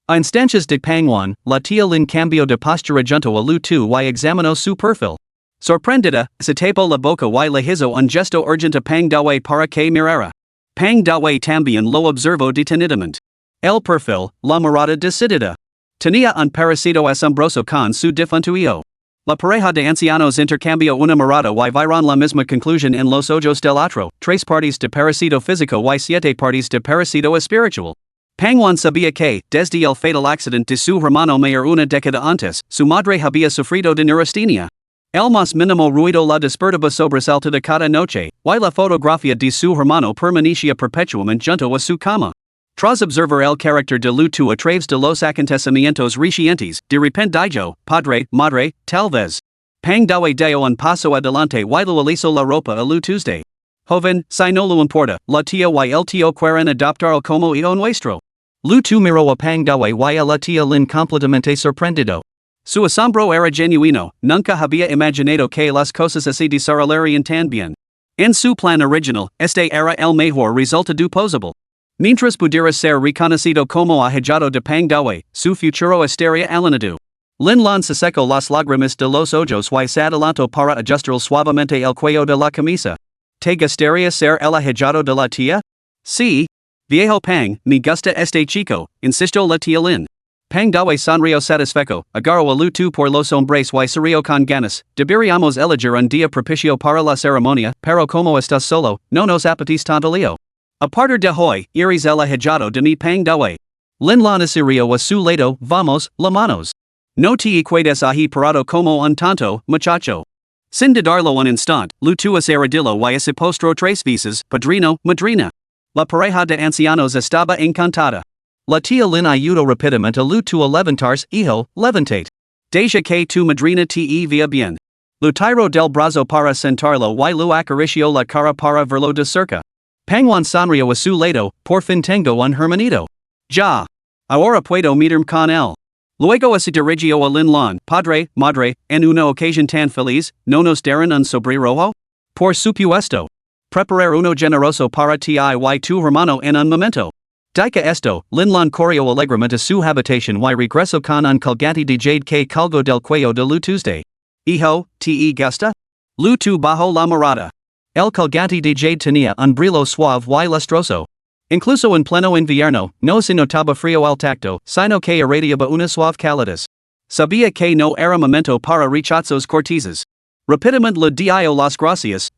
A instancias de Pangwan, la tía Lin cambió de postura junto a luto y examinó su perfil. Sorprendida, se tapó la boca y le hizo un gesto urgente a Pang Dawe para que mirara. Pang Dawe también lo observó detenidamente. El perfil, la mirada decidida. Tenía un parecido asombroso con su difunto hijo. La pareja de ancianos intercambió una mirada y vieron la misma conclusión en los ojos del otro, 3 partes de parecido físico y 7 partes de parecido espiritual. Pangwan sabía que, desde el fatal accidente de su hermano mayor una década antes, su madre había sufrido de neurastenia. El más mínimo ruido la despertaba sobresaltada cada noche, y la fotografía de su hermano permanecía perpetuamente junto a su cama. Tras observar el carácter de luto a través de los acontecimientos recientes, de repente dijo, padre, madre, tal vez. Pang Dawe dio un paso adelante y lo alisó la ropa a lu Tuesday. Joven, si no lo importa, la tía y el tío quieren adoptarlo como hijo nuestro. Luto miró a Pang Dawe y a la tía Lin completamente sorprendido. Su asombro era genuino, nunca había imaginado que las cosas así desarrollarían tan bien. En su plan original, este era el mejor resultado posible. Mientras pudiera ser reconocido como ahijado de Pang Dawe, su futuro estaría allanado. Lin Lan se secó las lágrimas de los ojos y se adelantó para ajustar suavemente el cuello de la camisa. ¿Te gustaría ser el ahijado de la tía? Sí. Viejo Pang, me gusta este chico, insistió la tía Lin. Pang Dawe sonrió satisfecho, agarró a luto por los hombres y se rió con ganas. Deberíamos elegir un día propicio para la ceremonia, pero como estás solo, no nos apetece tanto lío. A partir de hoy, eres el ahijado de mi Pang Dawe. Lin Lan se rió a su lado, vamos, la manos. No te equates ahí parado como un tonto, muchacho. Sin dudarlo un instante, luto se arrodilló y se postró 3 veces, padrino, madrina. La pareja de ancianos estaba encantada. La tía Lin ayudó rápidamente a luto a levantarse, hijo, levantate. Deja que tu madrina te vea bien. Lo tiró del brazo para sentarlo y lo acarició la cara para verlo de cerca. Pangwan sonrió a su lado, por fin tengo un hermanito. Ya. Ahora puedo meterme con él. Luego se dirigió a Lin Lan, padre, madre, en una ocasión tan feliz, ¿no nos darán un sombrero? Por supuesto. Preparar uno generoso para ti y tu hermano en un momento. Dica esto, Lin Lan corrió alegremente a su habitación y regresó con un colgante de jade que colgó del cuello de lu Tuesday. Hijo, ¿te gusta? Luto bajó la mirada. El colgante de jade tenía un brillo suave y lustroso. Incluso en pleno invierno, no se notaba frío al tacto, sino que irradiaba una suave calidez. Sabía que no era momento para rechazos corteses. Rápidamente le dio las gracias,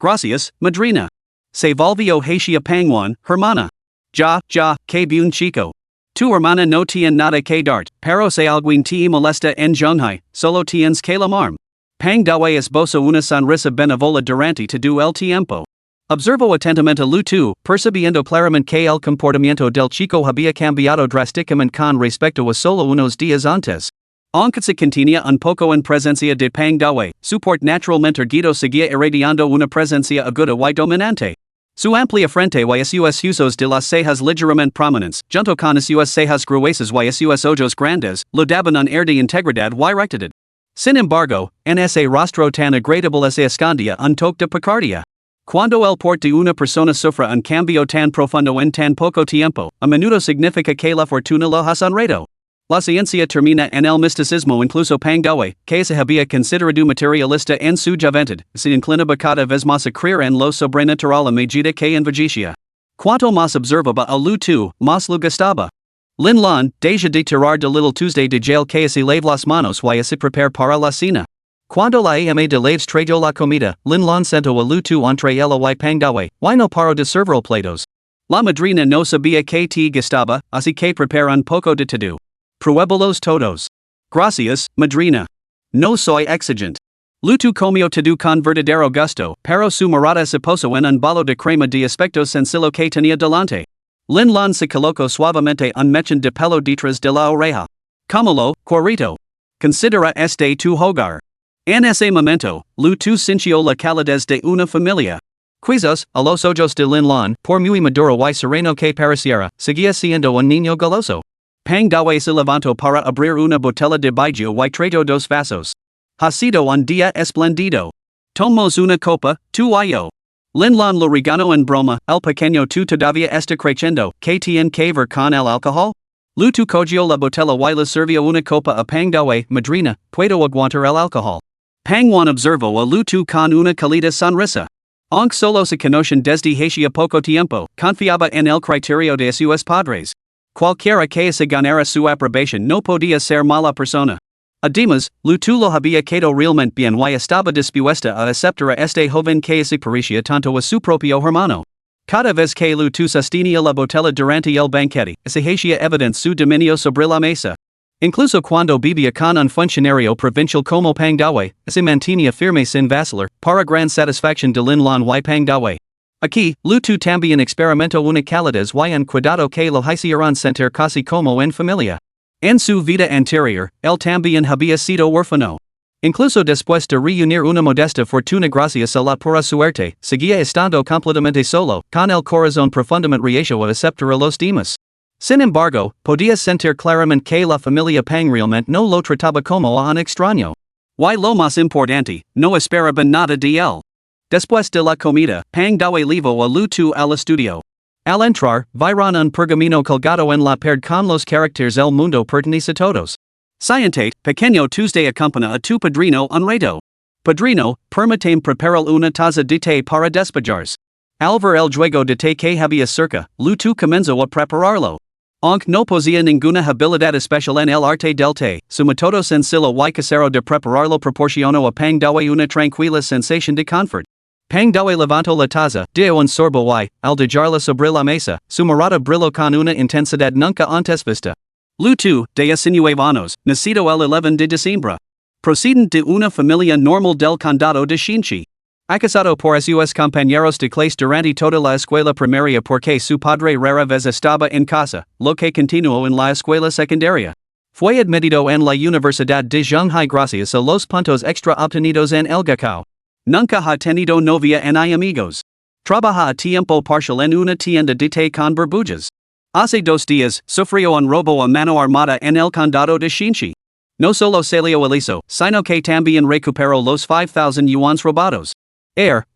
madrina. Se volvió hacia Pangwan, hermana. Ya, que bien chico. Tu hermana no tiene nada que darte, pero si alguien te molesta en Shanghai, solo tienes que llamarme. Pang Dawe esbozó una sonrisa benévola durante todo el tiempo. Observó atentamente luto, percibiendo claramente que el comportamiento del chico había cambiado drásticamente con respecto a solo unos días antes. Aunque se contenía un poco en presencia de Pang Dawe, su porte naturalmente erguido seguía irradiando una presencia aguda y dominante. Su amplia frente y sus usos de las cejas ligeramente prominentes, junto con sus cejas gruesas y sus ojos grandes, lo daban un air de integridad y rectitud. Sin embargo, en ese rostro tan agradable se escondía un toque de picardía. Cuando el porte de una persona sufre un cambio tan profundo en tan poco tiempo, a menudo significa que la fortuna lo ha sonreído. La ciencia termina en el misticismo, incluso Pang Dawe, que se había considerado materialista en su juventud, se inclinaba cada vez más a creer en lo sobrenatural a medida que envejecía. Quanto más observaba a lu tu, más lu gastaba. Lin lan, deja de tirar de Little Tuesday de jail que se lave las manos y se prepare para la cena. Cuando la ama de laves trayó la comida, Lin lan sento a lu tu entre ella y pangdawe, y no paro de servir platos. La madrina no sabía que te gastaba, así que prepara un poco de todo. Pruébalos todos. Gracias, madrina. No soy exigente. Lu tu comió todo con verdadero gusto, pero su mirada se posó en un balo de crema de aspecto sencillo que tenía delante. Lin lan se colocó suavemente un mechón de pelo detrás de la oreja. Cómelo, cuarito. Considera este tu hogar. En ese momento, Lu tu sintió la calidez de una familia. Quizás, a los ojos de Lin lan, por muy maduro y sereno que pareciera, seguía siendo un niño goloso. Pang Dawe se levantó para abrir una botella de baijiu y trajo dos vasos. Ha sido un día esplendido. Tomamos una copa, tú y yo. Lin lan lo reganó en broma, el pequeño tú todavía está creciendo, que tiene que ver con el alcohol. Lu tu cogió la botella y le sirvió una copa a Pang Dawe, madrina, puedo aguantar el alcohol. Pang Wan observó a Lu tu con una cálida sonrisa. Aunque solo se conocen desde hacía poco tiempo, confiaba en el criterio de sus padres. Cualquiera que se ganara su aprobación no podía ser mala persona. Además, Lu tu lo había quedado realmente bien y estaba dispuesta a aceptar a este joven que se parecía tanto a su propio hermano. Cada vez que Lu tu sostenía la botella durante el banquete, se hacía evidente su dominio sobre la mesa. Incluso cuando vivía con un funcionario provincial como Pang Dawe, se mantenía firme sin vacilar, para gran satisfacción de Lin lan y Pang Dawe. Aquí, Lu tu también experimentó una calidez y un cuidado que lo hicieron sentir casi como en familia. En su vida anterior, él también había sido huérfano. Incluso después de reunir una modesta fortuna gracias a la pura suerte, seguía estando completamente solo, con el corazón profundamente reacio a aceptar a los demás. Sin embargo, podía sentir claramente que la familia Pang realmente no lo trataba como a un extraño. Y lo más importante, no esperaba nada de él. Después de la comida, Pang Dawe llevó a Lu tu al estudio. Al entrar, vieron un pergamino colgado en la pared con los caracteres El mundo pertenece a todos. Scientate, pequeño Tuesday acompaña a tu padrino un reto. Padrino, permíteme preparar una taza de té para despejarse. Al ver el juego de té que había cerca, Lu tu comenzó a prepararlo. Aunque no poseía ninguna habilidad especial en el arte del té, su método sencillo y casero de prepararlo proporcionó a Pang Dawe una tranquila sensación de confort. Pang Dawe levantó la taza, dio un sorbo y, al dejarla sobre la mesa, su mirada brilló con una intensidad nunca antes vista. Lu tu, de 19 años, nacido el 11 de diciembre. Procedente de una familia normal del condado de Shinchi. Acusado por sus compañeros de clase durante toda la escuela primaria porque su padre rara vez estaba en casa, lo que continuó en la escuela secundaria. Fue admitido en la Universidad de Shanghai gracias a los puntos extra obtenidos en el Gaokao. Nunca ha tenido novia ni amigos. Trabaja a tiempo parcial en una tienda de té con burbujas. Hace 2 días, sufrió un robo a mano armada en el condado de Shinchi. No solo salió ileso, sino que también recuperó los 5,000 yuans robados.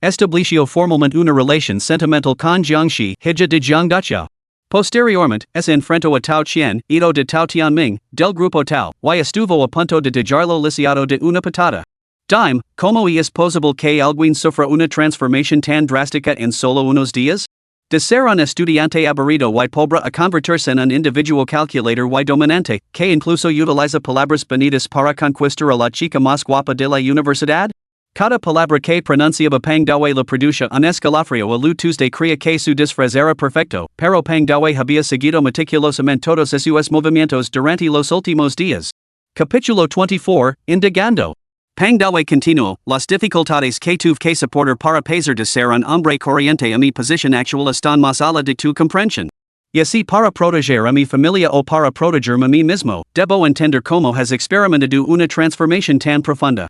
Estableció formalmente una relación sentimental con Jiangxi, hija de Jiangduchao. Posteriormente, se enfrentó a Tao Qian, hijo de Tao Tianming, del grupo Tao, y estuvo a punto de dejarlo lisiado de una patada. Dime, ¿cómo es posible que alguien sufra una transformación tan drástica en solo unos días? De ser un estudiante aburrido y pobre a convertirse en un individuo calculator y dominante, que incluso utiliza palabras bonitas para conquistar a la chica más guapa de la universidad? Cada palabra que pronunciaba Pang Dawe le produjo un escalofrío a Lu Tuesday creía que su disfraz era perfecto, pero Pang Dawe había seguido meticulosamente todos sus movimientos durante los últimos días. Capítulo 24, Indagando. Pang Dawe continuó, las dificultades que tuve que soportar para pasar de ser un hombre corriente a mi posición actual están más allá de tu comprensión. Y así para proteger a mi familia o para protegerme a mí mismo, debo entender cómo has experimentado una transformación tan profunda.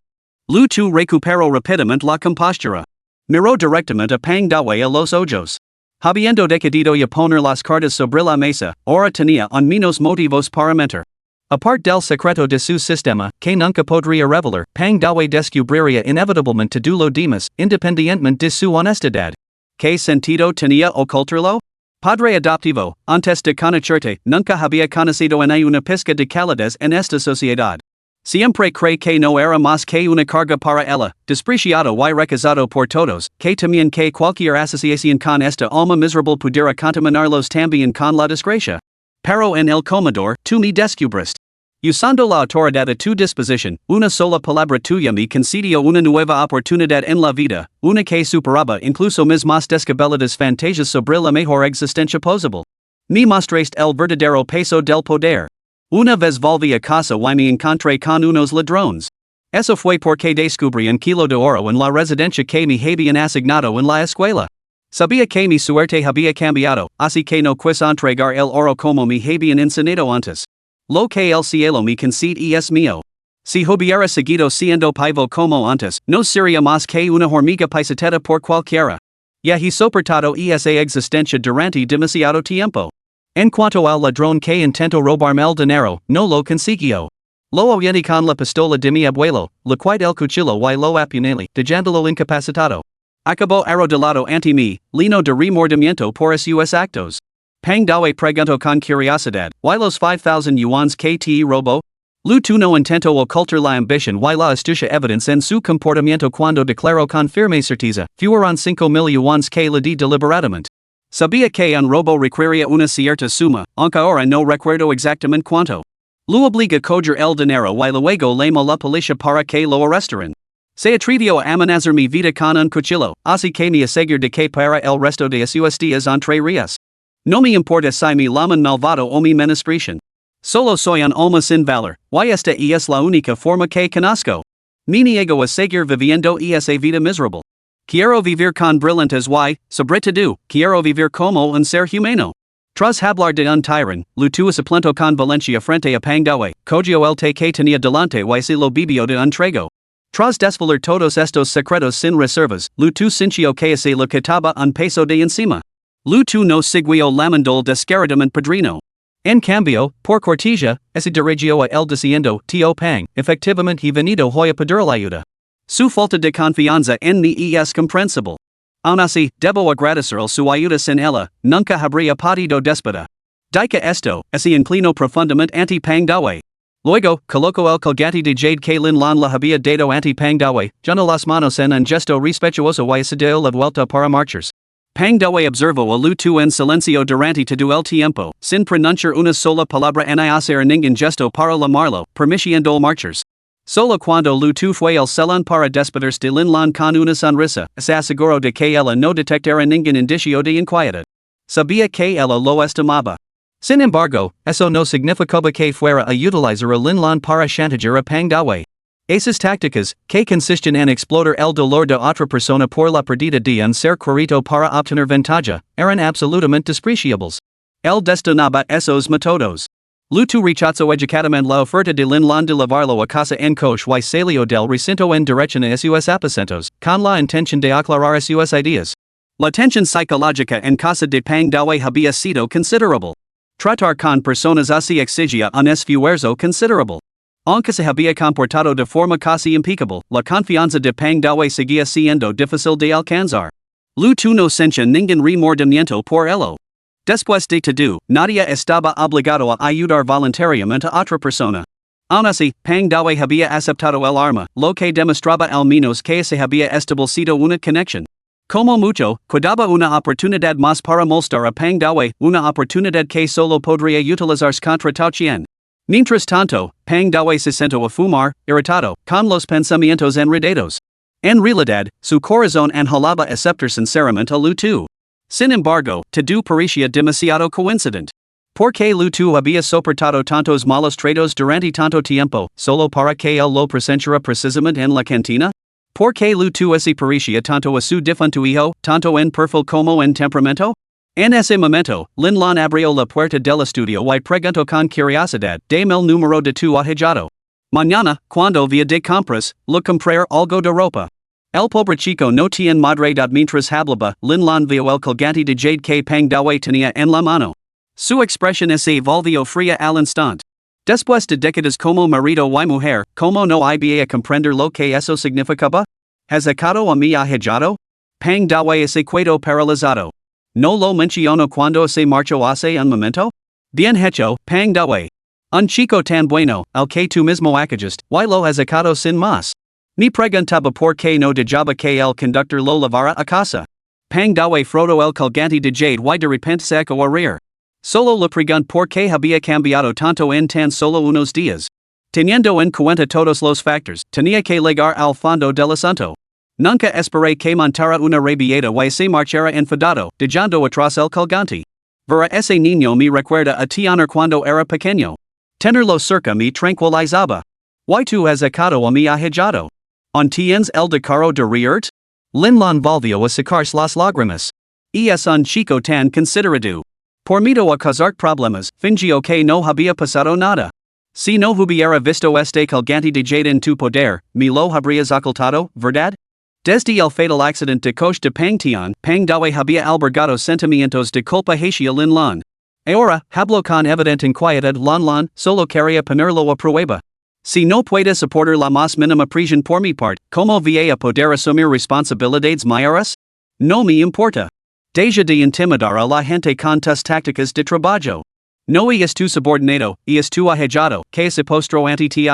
Lu tu recuperó rápidamente la compostura. Miró directamente a Pang Dawe a los ojos. Habiendo decidido a poner las cartas sobre la mesa, ahora tenía un menos motivos para mentir. Aparte del secreto de su sistema, que nunca podría revelar, Pang Dawe descubriría inevitablemente todo lo demás, independientemente de su honestidad. ¿Qué sentido tenía ocultarlo? Padre adoptivo, antes de conocerte, nunca había conocido en una pizca de calidez en esta sociedad. Siempre cree que no era más que una carga para ella, despreciado y rechazado por todos, que también que cualquier asociación con esta alma miserable pudiera contaminarlos también con la desgracia. Pero en el comedor, tú me descubriste. Usando la autoridad a tu disposición, una sola palabra tuya me concedió una nueva oportunidad en la vida, una que superaba incluso mis más descabelladas fantasias sobre la mejor existencia posible. Me mostraste el verdadero peso del poder. Una vez volví a casa y me encontré con unos ladrones. Eso fue porque descubrí un kilo de oro en la residencia que me habían asignado en la escuela. Sabía que mi suerte había cambiado, así que no quise entregar el oro como me habían enseñado antes. Lo que el cielo me concede es mío. Si hubiera seguido siendo paivo como antes, no sería más que una hormiga pisoteada por cualquiera. Ya he soportado esa existencia durante demasiado tiempo. En cuanto al ladrón que intentó robarme el dinero, no lo consiguió. Lo oyenté con la pistola de mi abuelo, le quité el cuchillo y lo apuñalé, dejándolo incapacitado. Acabó arrodillado ante mí, lleno de remordimiento por sus actos. Pang Dawe preguntó con curiosidad, ¿y los 5,000 yuans que te robó? Lu tu no intentó ocultar la ambición y la astucia evidence en su comportamiento cuando declaró con firme certeza, fueron 5,000 yuans que le di deliberadamente. Sabía que un robo requería una cierta suma, aunque ahora no recuerdo exactamente cuánto. Lu obliga a coger el dinero y luego llamó a la policía para que lo arrestaran. Se atrevió a amenazar mi vida con un cuchillo, así que me aseguro de que para el resto de sus días entre rías. No me importa si me llaman malvado o me menosprecian. Solo soy un alma sin valor, y esta es la única forma que conozco. Me niego a seguir viviendo esa vida miserable. Quiero vivir con brillantes y, sobre todo, quiero vivir como un ser humano. Tras hablar de un tirán, Lu tuvo suplento con Valencia frente a Pang Dawe, cogió el té que tenía delante y se lo bebió de un trago. Tras desvelar todos estos secretos sin reservas, Lu tu sintió que se le quitaba un peso de encima. Lu tu no siguió lamando el descaradamente padrino. En cambio, por cortesía, se dirigió a él diciendo, Tío Pang, efectivamente he venido hoy a pedir la ayuda. Su falta de confianza en mí es comprensible. Aun así, debo agradecerle su ayuda sin ella, nunca habría podido despedir. Dica esto, se inclinó profundamente ante Pang Dawe. Luego, colocó el colgante de jade que Lin Lan la había dado ante Pang Dawe, llenó las manos en un gesto respetuoso y se dio la vuelta para marchas. Pang Dawe observó a Lu tu en silencio durante todo el tiempo, sin pronunciar una sola palabra ni hacer ningún gesto para llamarlo, permitiendo marchas. Solo cuando Lu tu fue al salón para despedirse de Lin Lan con una sonrisa, se aseguró de que ella no detectara ningún indicio de inquietud. Sabía que ella lo estimaba. Sin embargo, eso no significaba que fuera a utilizar a Lin Lan para chantajear a Pang Dawe. Esas tácticas, que consisten en explotar el dolor de otra persona por la pérdida de un ser querido para obtener ventaja, eran absolutamente despreciables. Él destinaba esos métodos. Lu tu rechazó educadamente la oferta de Lin Lan de llevarlo a casa en coche y salió del recinto en dirección a sus aposentos, con la intención de aclarar sus ideas. La tensión psicológica en casa de Pang Dawe había sido considerable. Tratar con personas así exigía un esfuerzo considerable. Aunque se había comportado de forma casi impecable, la confianza de Pang Dawe seguía siendo difícil de alcanzar. Lu tu no sentía ningún remordimiento por ello. Después de todo, nadie estaba obligado a ayudar voluntariamente a otra persona. Aun así, Pang Dawe había aceptado el arma, lo que demostraba al menos que se había establecido una conexión. Como mucho, quedaba una oportunidad más para molestar a Pang Dawe, una oportunidad que solo podría utilizarse contra Tao-Chien. Mientras tanto, Pang Dawe se sentó a fumar, irritado, con los pensamientos enredados. En realidad, su corazón anhelaba aceptar sinceramente a Lu tu. Sin embargo, todo parecía demasiado coincidente. Porque Lu tu había soportado tantos malos tratos durante tanto tiempo, solo para que él lo presentiera precisamente en la cantina? Porque Lu tu se parecía tanto a su difunto hijo, tanto en perfil como en temperamento? En ese momento, Lin Lan abrió la puerta del estudio y preguntó con curiosidad, dame el número de tu ahijado. Mañana, cuando vaya de compras, le comprar algo de ropa. El pobre chico no tiene madre. Mientras hablaba, Lin Lan vio el colgante de jade que Pang Dawe tenía en la mano. Su expresión se volvió fría al instante. Después de décadas como marido y mujer, ¿cómo no iba a comprender lo que eso significaba? ¿Has sacado a mi ahijado? Pang Dawe se quedó paralizado. ¿No lo mencionó cuando se marchó hace un momento? Bien hecho, Pang Dawe. Un chico tan bueno, al que tú mismo acogiste, y lo has sacado sin más. Ni preguntaba por qué no dejaba que el conductor lo llevara a casa. Pang dawe frodo el colgante de jade y de repente se echó a reír. Solo le pregunté por qué había cambiado tanto en tan solo unos días. Teniendo en cuenta todos los factores, tenía que llegar al fondo del asunto. Nunca esperé que montara una rabieta y se marchara enfadado, dejando atrás el colgante. Ver a ese niño me recuerda a Tianer cuando era pequeño. Tenerlo cerca me tranquilizaba. Y tú has sacado a mi ahijado. ¿On tienes el decoro de reírt? Linlon volvió a sacarse las lágrimas. Y es un chico tan considerado. Por miedo a causar problemas, fingió que no había pasado nada. Si no hubiera visto este colgante de jade en tu poder, me lo habrías ocultado, ¿verdad? Desde el fatal accidente de coche de Pang Tian, Pang Dawe había albergado sentimientos de culpa hacia Linlon. Ahora, hablo con evidente inquietud Linlon, solo quería ponerlo a prueba. Si no puede soportar la más mínima presión por mi parte, ¿cómo voy a poder asumir responsabilidades mayores? No me importa. Deja de intimidar a la gente con tus tácticas de trabajo. No es tu subordinado, es tu ahijado, que se postró ante ti.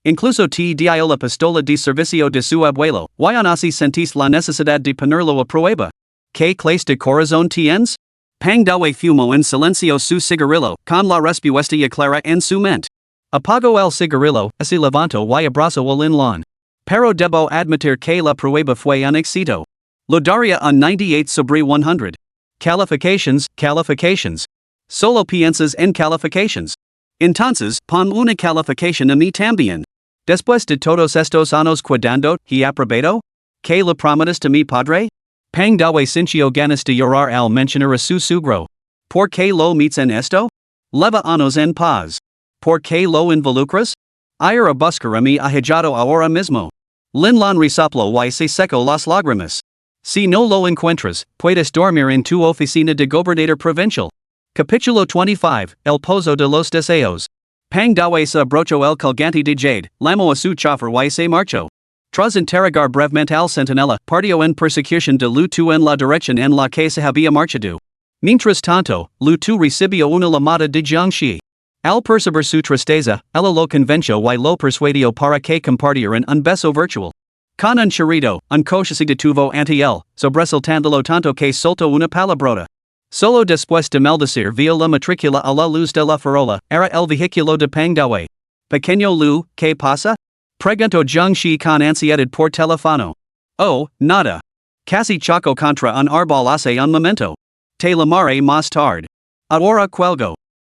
Incluso te dio la pistola de servicio de su abuelo, y aún así sentís la necesidad de ponerlo a prueba. ¿Qué clase de corazón tienes? Pang Dawe fumó en silencio su cigarrillo, con la respuesta clara en su mente. Apagó el cigarrillo, se levantó y abrazó a Linlon. Pero debo admitir que la prueba fue un éxito. Lo daría un 98 sobre 100. Califications. Solo piensas en califications. Entonces, pon una calificación a mí también. Después de todos estos años cuidando y aprobado, ¿qué le prometiste a mi padre? Pang Dawe sintió ganas de llorar al mencionar a su sugro. ¿Por qué lo metes en esto? Leva años en paz. ¿Por qué lo involucras? Ir a buscar a mi ahijado ahora mismo. Linlon resopló y se secó las lágrimas. Si no lo encuentras, puedes dormir en tu oficina de gobernador provincial. Capítulo 25, El Pozo de los Deseos. Pang Dawe se abrochó el colgante de jade, llamó a su chofer y se marchó. Tras interrogar brevemente al centinela, partió en persecución de Lu Tu en la dirección en la que se había marchado. Mientras tanto, Lu Tu recibió una llamada de Jiangxi. Al percibir su tristeza, ella lo convenció y lo persuadió para que compartieran un beso virtual. Con un chirrido, un coche se detuvo ante él, sobresaltándolo tanto que soltó una palabrota. Solo después de maldecir via la matrícula a la luz de la farola, era el vehículo de Pang Dawe. Pequeño Lu, ¿qué pasa? Preguntó Jiangxi con ansiedad por teléfono. Oh, nada. Casi choco contra un árbol hace un momento. Te llamaré más tarde. Ahora cuelgo.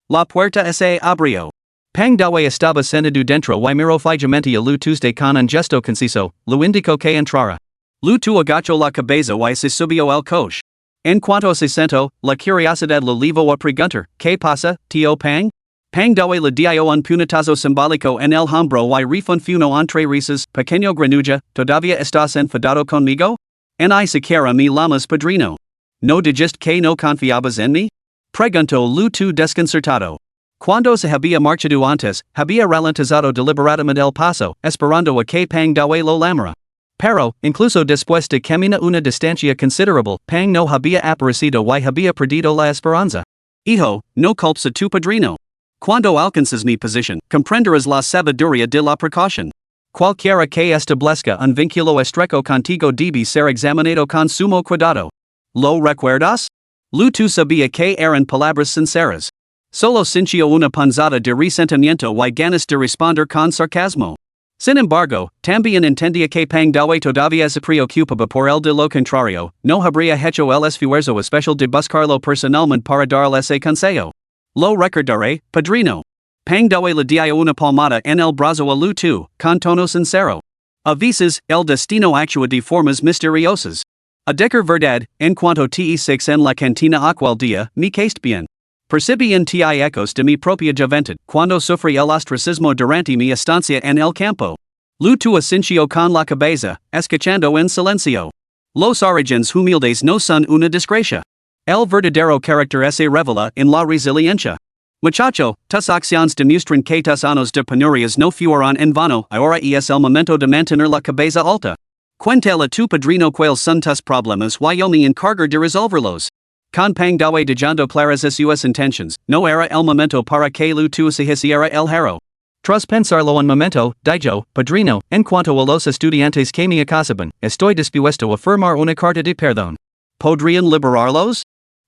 La puerta se abrió. Pang Dawe estaba sentado dentro y miró fijamente a Lu Tuesday con un gesto conciso, lo indicó que entrara. Lu Tu agachó la cabeza y se subió al coche. En cuanto se sentó, la curiosidad lo llevó a preguntar, ¿qué pasa, tío Pang? Pang Dawe le dio un puñetazo simbólico en el hombro y refunfuñó entre risas, pequeño granuja, ¿todavía estás enfadado conmigo? Ni siquiera me llamas padrino. ¿No dijiste que no confiabas en mí? Preguntó Lu Tu desconcertado. Cuando se había marchado antes, había ralentizado deliberadamente el paso, esperando a que Pang Dawe lo llamara. Pero, incluso después de caminar una distancia considerable, Pang no había aparecido y había perdido la esperanza. Hijo, no culpes a tu padrino. Cuando alcances mi posición, comprenderás la sabiduría de la precaución. Cualquiera que establezca un vínculo estrecho contigo debe ser examinado con sumo cuidado. ¿Lo recuerdas? Lu Tu sabía que eran palabras sinceras. Solo sintió una punzada de resentimiento y ganas de responder con sarcasmo. Sin embargo, también entendía que Pang Dawe todavía se preocupaba por el de lo contrario, no habría hecho el esfuerzo especial de buscarlo personalmente para darle ese consejo. Lo recordaré, padrino. Pang Dawe le dio una palmada en el brazo a Lu Tu, con tono sincero. A veces, el destino actúa de formas misteriosas. A decir verdad, en cuanto te six en la cantina aquel día, me caíste bien. Percibí en ti ecos de mi propia juventud, cuando sufrí el ostracismo durante mi estancia en el campo. Lu Tu asintió con la cabeza, escuchando en silencio. Los orígenes humildes no son una desgracia. El verdadero carácter se revela en la resiliencia. Muchacho, tus acciones demuestran que tus años de penurias no fueron en vano, ahora es el momento de mantener la cabeza alta. Cuéntale a tu padrino cuáles son tus problemas y yo me encargo de resolverlos. Con pang dawe dejando claras sus intentions, no era el momento para que lu tu se hiciera el hero. Tras pensarlo un momento, dijo, padrino, en cuanto a los estudiantes que me acasaban, estoy dispuesto a firmar una carta de perdón. ¿Podrían liberarlos?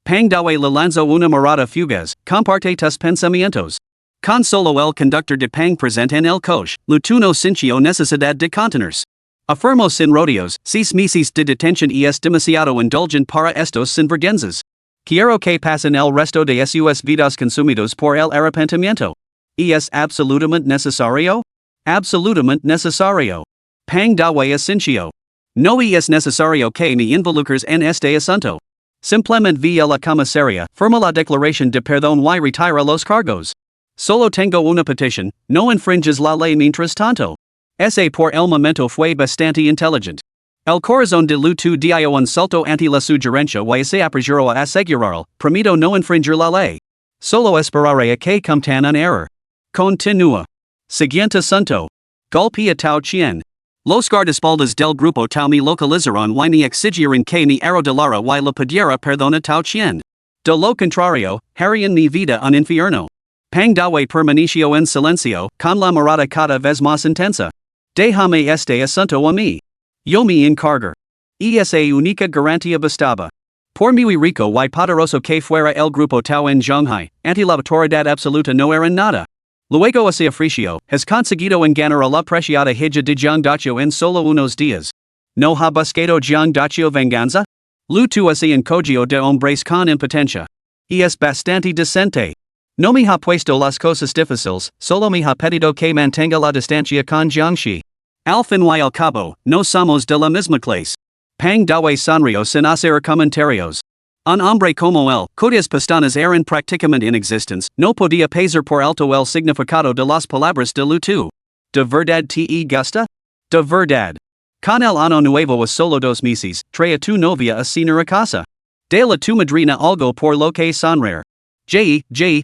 Pang dawe le lanzó una mirada fugaz, comparte tus pensamientos. Con solo el conductor de Pang presente en el coche, lu tu no sintió necesidad de contenerse. Afirmó sin rodeos, 6 meses de detención y es demasiado indulgent para estos sinvergüenzas. Quiero que pasen el resto de sus vidas consumidos por el arrepentimiento. ¿Y es absolutamente necesario? Absolutamente necesario. Pang dawe asincio. No y es necesario que me involucres en este asunto. Simplemente vi a la comisaria, firma la declaración de perdón y retira los cargos. Solo tengo una petición, no infringes la ley mientras tanto. Ese por el momento fue bastante inteligente. El corazón de lu tu dio un salto ante la sugerencia y se apresuró a asegurar, prometo no infringir la ley. Solo esperaré a que cometan un error. Continúa. Siguiente asunto. Golpea Tao Chien. Los guardaespaldas del grupo Tao me localizaron y me exigieron que me arrodillara y le pidiera perdón a Tao Chien. De lo contrario, harían mi vida un infierno. Pang dawe permaneció en silencio, con la mirada cada vez más intensa. Déjame este asunto a mí. Yo me encargo. Esa única garantía bastaba. Por muy rico y poderoso que fuera el grupo Tao en Shanghai, ante la autoridad absoluta no era nada. Luego ese oficio, has conseguido enganar a la preciada hija de Jiangdacho en solo unos días. ¿No ha buscado Jiangdacho venganza? Lu tu ese encogio de hombres con impotencia. Y es bastante decente. No me ha puesto las cosas difíciles, solo me ha pedido que mantenga la distancia con Jiangxi. Al fin y al cabo, no somos de la misma clase. Pang dawe sonrió sin hacer comentarios. Un hombre como él, cuyas pestañas eran prácticamente inexistentes, no podía pasar por alto el significado de las palabras de lu tu. ¿De verdad te gusta? De verdad. Con el año nuevo a solo 2 meses, trae a tu novia a cenar a casa. Dale a tu madrina algo por lo que sonreír.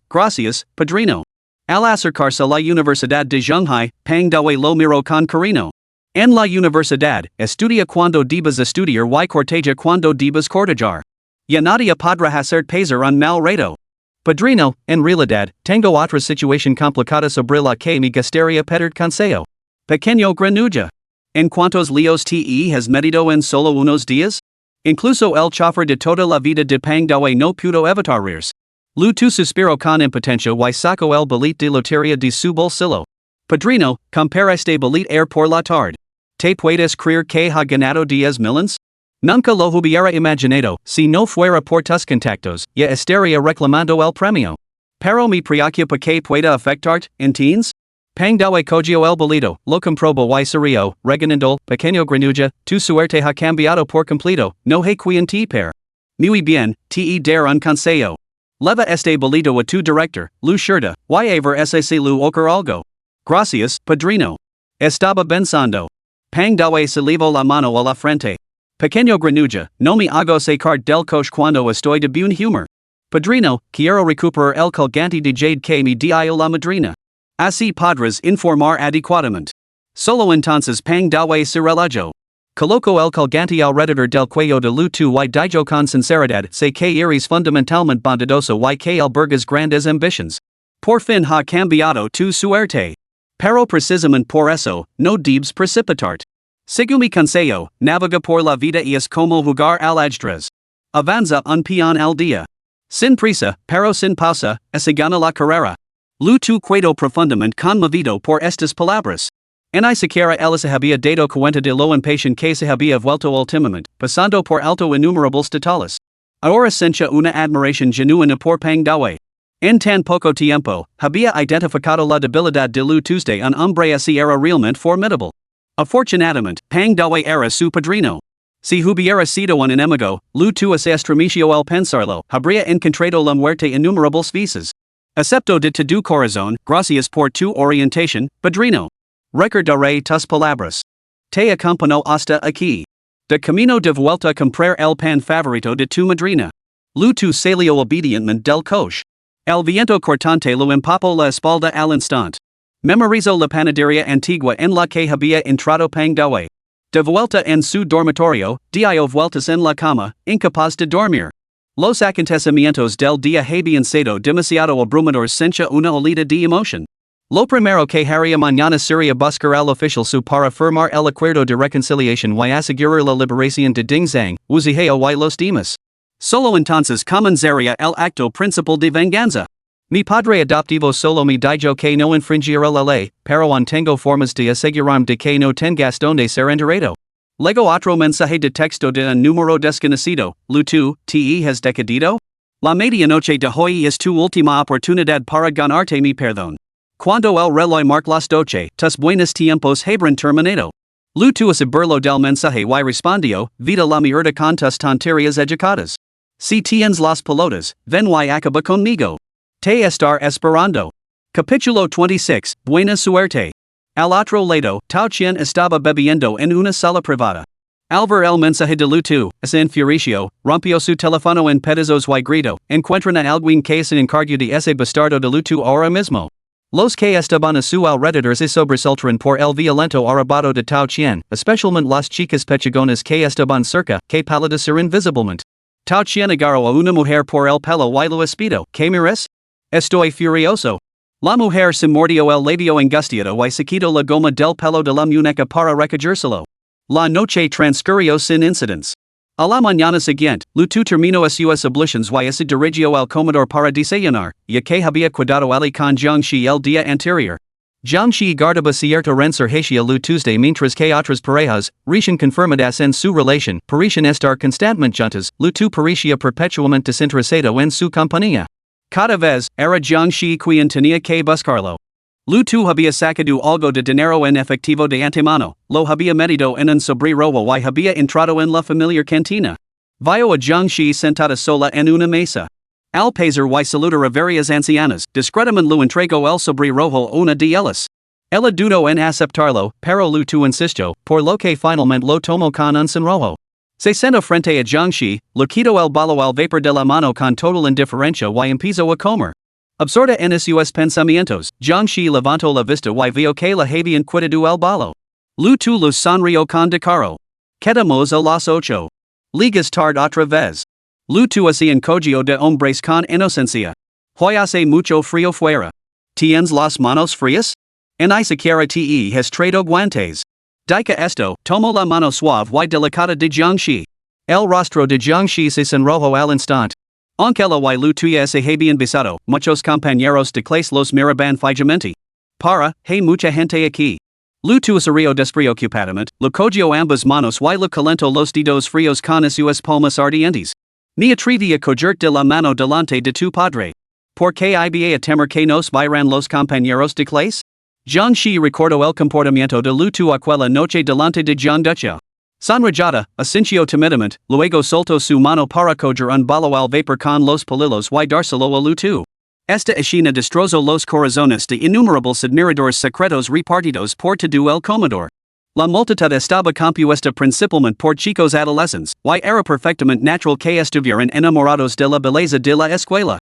Gracias, padrino. Al acercarse a la Universidad de Shanghai, Pang dawe lo miró con cariño. En la universidad, estudia cuando debes estudiar y corteja cuando debes cortejar. Ya nadie podrá hacer pasar un mal rato. Padrino, en realidad, tengo otra situación complicada sobre la que me gustaría pedir consejo. Pequeño granuja. ¿En cuántos líos te has metido en solo unos días? Incluso el chofer de toda la vida de Pang dawe no pudo evitar reírse. Lu tu suspiró con impotencia y sacó el billet de lotería de su bolsillo. Padrino, compra este billet por la tarde. ¿Te puedes creer que ha ganado 10 millones? Nunca lo hubiera imaginado, si no fuera por tus contactos, ya estaría reclamando el premio. Pero me preocupa que pueda afectarte, ¿entiendes? Pang dawe cogió el boleto, lo comprobó y se rió, reganando, pequeño granuja, tu suerte ha cambiado por completo, no hay quien te per. Muy bien, te dar un consejo. Leva este boleto a tu director, lu shirta, y a ver si lu ocurre algo. Gracias, padrino. Estaba pensando. Pang dawe se llevó la mano a la frente. Pequeño granuja, no me hago sacar del coche cuando estoy de buen humor. Padrino, quiero recuperar el colgante de jade que me dio la madrina. Así podrás informar adecuadamente. Solo entonces Pang dawe se relajó. Colocó el colgante alrededor del cuello de lu tu y dijo con sinceridad, sé que eres fundamentalmente bondadoso y que albergas grandes ambitions. Por fin ha cambiado tu suerte. Pero precisamente por eso, no debes precipitarte. Sigue mi consejo, navega por la vida y es como jugar al ajedrez. Avanza un peón al día. Sin prisa, pero sin pausa, se gana la carrera. Lu tu quedó profundamente conmovido por estas palabras. Ni siquiera él se había dado cuenta de lo impatient que se había vuelto últimamente, pasando por alto innumerables detalles. Ahora sentía una admiración genuina por Pang dawe. En tan poco tiempo, había identificado la debilidad de lu Tuesday un hombre así era realmente formidable. Afortunadamente, Pang dawe era su padrino. Si hubiera sido un enemigo, lu tu se estremeció al pensarlo, habría encontrado la muerte innumerables veces. Acepto de tu corazón, gracias por tu orientación, padrino. Recordaré tus palabras. Te acompaño hasta aquí. De camino de vuelta a comprar el pan favorito de tu madrina. Lu tu salió obedientemente del coche. El viento cortante lo empapó la espalda al instante. Memorizó la panadería antigua en la que había entrado Pang dawe. De vuelta en su dormitorio, dio vueltas en la cama, incapaz de dormir. Los acontecimientos del día habían sido demasiado abrumadores sencha una olida de emoción. Lo primero que haría mañana sería buscar al oficial su para firmar el acuerdo de reconciliación y asegurar la liberación de Ding Zhang, Wu Zihao y los demás. Solo entonces comenzaría el acto principal de venganza. Mi padre adoptivo solo me dijo que no infringirá la ley, pero aún tengo formas de asegurarme de que no tengas donde ser enterrado. Luego otro mensaje de texto de un número desconocido, Lutu, ¿te has decadido? La medianoche de hoy es tu última oportunidad para ganarte mi perdón. Cuando el reloj marca las 12, tus buenos tiempos habrán terminado. Lutu a saberlo del mensaje y respondió, vida la mierda con tus tonterías educadas. Si tienes las pelotas, ven y acaba conmigo. Te estar esperando. Capítulo 26, Buena suerte. Al otro lado, Tao Qian estaba bebiendo en una sala privada. Al ver el mensaje de Lutu, se enfureció, rompió su teléfono en pedazos y gritó, encuentran a alguien que se encargue de ese bastardo de Lutu ahora mismo. Los que estaban a su alrededor se sobresaltaron por el violento arrebato de Tao Qian, especialmente las chicas pechagonas que estaban cerca, que palidecer visiblemente. Tao Qian agarró a una mujer por el pelo y lo espidó, ¿qué miras? Estoy furioso. La mujer se mordió el labio angustiado y se quitó la goma del pelo de la muñeca para recogérselo. La noche transcurrió sin incidents. A la mañana siguiente, Lutu terminó sus abluciones y se dirigió al comedor para desayunar, ya que había cuidado ali con Jiangxi el día anterior. Jiangxi guardaba cierta rencor hacia Lutu mientras que otras parejas, recién confirmadas en su relación, parecían estar constantemente juntas. Lutu parecía perpetuamente desinteresado en su compañía. Cada vez, era Jiangxi quien tenía que buscarlo. Lutu había sacado algo de dinero en efectivo de antemano, lo había metido en un sombrero y había entrado en la familiar cantina. Vio a Jiangxi sentada sola en una mesa. Al pasar y saludar a varias ancianas, discretamente lo entregó el sombrero a una de ellas. Ella dudó en aceptarlo, pero Lutu insistió, por lo que finalmente lo tomó con un sonrojo. Se sentó frente a Jiangxi, le quitó el balo al vapor de la mano con total indiferencia y empezó a comer. Absorta en sus pensamientos, Jiangxi levantó la vista y vio que la habían quitado el balo. Lutu los sonrió con decoro. Quedamos a las 8. Ligas tarde otra vez. Lutu se encogió de hombres con inocencia. Hoy hace mucho frío fuera. ¿Tienes las manos frías? En ni siquiera te has traído guantes. Dica esto, tomó la mano suave y delicada de Jiangxi. El rostro de Jiangxi se sonrojó al instante. Aunque la y Lutu se habían besado, muchos compañeros de clase los miraban fijamente. Hay mucha gente aquí. Lutu se rió despreocupadamente, le cogió ambas manos y le calentó los dedos fríos con sus palmas ardientes. Ni atreví a cogerte de la mano delante de tu padre. ¿Por qué iba a temer que nos vieran los compañeros de clase? Jiangxi recordó el comportamiento de Lutu aquella noche delante de Jiang Ducha. Sonrojada, asintió timidamente, luego soltó su mano para coger un balo al vapor con los palillos y dárselo a Lutu. Esta escena destrozó los corazones de innumerables admiradores secretos repartidos por todo el comedor. La multitud estaba compuesta principalmente por chicos adolescentes, y era perfectamente natural que estuvieran enamorados de la belleza de la escuela.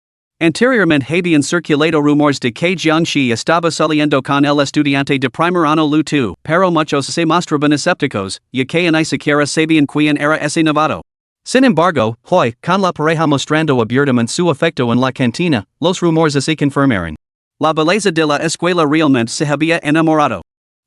Anteriormente habían circulado rumores de que Jiangxi estaba saliendo con el estudiante de primer año Lutu, pero muchos se mostraban escépticos, ya que ni siquiera sabían quién era ese novato. Sin embargo, hoy, con la pareja mostrando abiertamente su afecto en la cantina, los rumores se confirmaron. La belleza de la escuela realmente se había enamorado.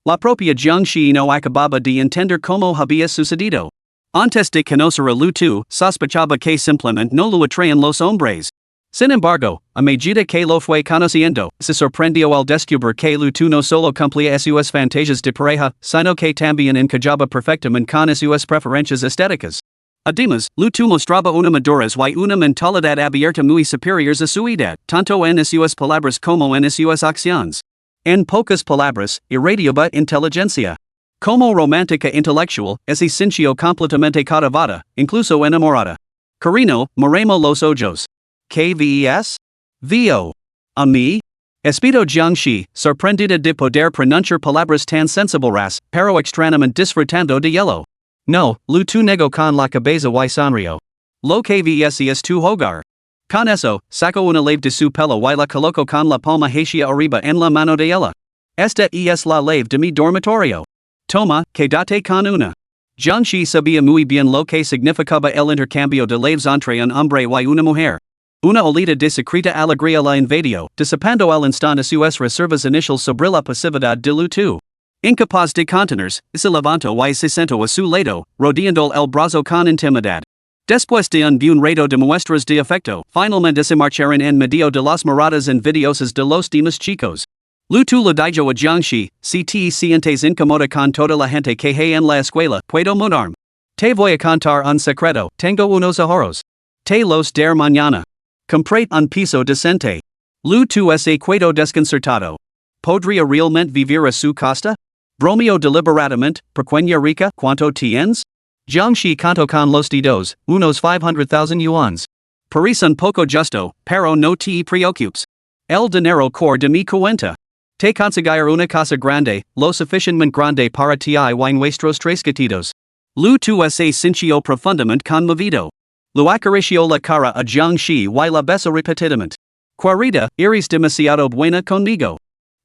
La propia Jiangxi no acababa de entender cómo había sucedido. Antes de conocer a Lutu, sospechaba que simplemente no lo atraían los hombres. Sin embargo, a medida que lo fue conociendo, se sorprendió al descubrir que Lutu no solo cumplía sus fantasías de pareja, sino que también encajaba perfectamente con sus preferencias estéticas. Además, Lutu mostraba una madurez y una mentalidad abierta muy superiores a su edad, tanto en sus palabras como en sus acciones. En pocas palabras, irradiaba inteligencia. Como romántica intelectual, se sintió completamente cautivada, incluso enamorada. Carino, miremos los ojos. ¿Qué ves? Vio. ¿A mí? Espido Jiangxi, sorprendida de poder pronunciar palabras tan sensibles, pero extrañamente disfrutando de hielo. No, Lutu negó con la cabeza y sonrió. Lo que ves es tu hogar. Con eso, sacó una lave de su pelo y la colocó con la palma hacia arriba en la mano de ella. Esta es la lave de mi dormitorio. Toma, quédate con una. Jiangxi sabía muy bien lo que significaba el intercambio de leves entre un hombre y una mujer. Una olita de secreta alegría la invadió, disipando al instante sus reservas iniciales sobre la pasividad de Lu. Incapaz de contenerse, se levantó y se sentó a su lado, rodeando el brazo con intimidad. Después de un buen rato de muestras de afecto, finalmente se marcharon en medio de las miradas envidiosas de los demás chicos. Lu le dijo a Jiangxi, si te sientes incómoda con toda la gente que hay en la escuela, puedo mudarme. Te voy a contar un secreto, tengo unos ahorros. Te los daré mañana. Compré un piso decente. Lu se quedó desconcertado. ¿Podría realmente vivir a su costa? Bromeo deliberadamente, pequeña rica, ¿cuánto tienes? Jiangxi contó con los dedos, unos 500,000 yuans. Parece un poco justo, pero no te preocupes. El dinero corre de mi cuenta. Te conseguiré una casa grande, lo suficientemente grande para ti y nuestros tres gatitos. Lu se sintió profundamente conmovido. Lu acarició la cara a Jiangxi y la besó repetidamente. Querida, eres demasiado buena conmigo.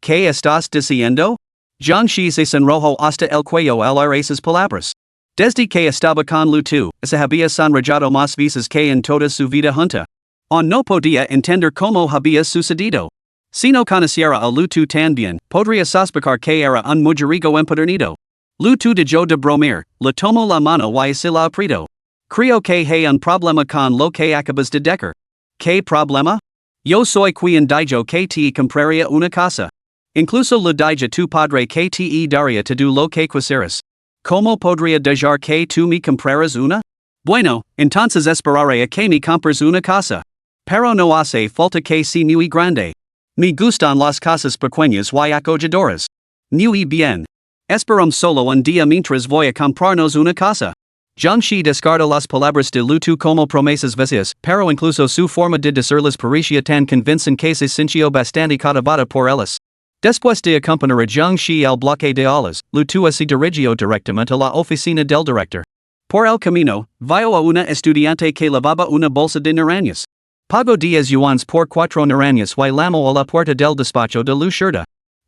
¿Qué estás diciendo? Jiangxi se sonrojó hasta el cuello al oír esas palabras. Desde que estaba con Lu se había sonrojado más veces que en toda su vida junta. No podía entender cómo había sucedido. Si no conociera a Lu tan bien, podría sospechar que era un mujeriego empedernido. Lu dejó de bromir, le tomó la mano y se la apretó. Creo que hay un problema con lo que acabas de decir. ¿Qué problema? Yo soy quien dijo que te compraría una casa. Incluso le dije tu padre que te daría todo lo que quisieras. ¿Cómo podría dejar que tú me compraras una? Bueno, entonces esperaré a que me compres una casa. Pero no hace falta que sea muy grande. Me gustan las casas pequeñas y acogedoras. Muy bien. Esperamos solo un día mientras voy a comprarnos una casa. Jiangxi descartó las palabras de Lu como promesas vacías, pero incluso su forma de decirlas parecía tan convincente que se sintió bastante cautivada por ellas. Después de acompañar a Jiangxi al bloque de aulas, Lu se dirigió directamente a la oficina del director. Por el camino, vio a una estudiante que llevaba una bolsa de naranjas. Pagó 10 yuans por 4 naranjas y llamó a la puerta del despacho de Lu.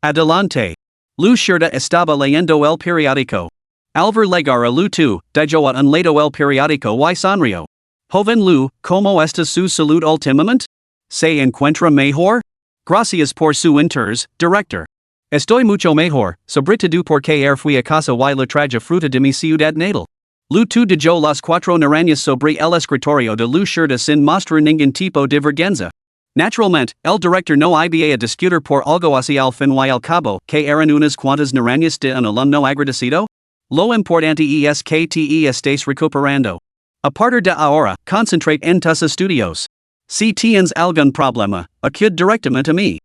Adelante. Lu estaba leyendo el periódico. Al ver llegar a Lu dijo a un lado el periódico y sonrió. Joven Lu, ¿cómo está su salud últimamente? ¿Se encuentra mejor? Gracias por su interés, director. Estoy mucho mejor, sobre todo porque fui a casa y le traje fruta de mi ciudad natal. Lu dejó las 4 naranjas sobre el escritorio de Lu sin mostrar ningún tipo de vergüenza. Naturalmente, el director no iba a discutir por algo hacia el fin y al cabo, que eran unas cuantas naranjas de un alumno agradecido. Lo importante es que te estés recuperando. A partir de ahora, concentrate en tus estudios. Si tienes algún problema, acude directamente a mí.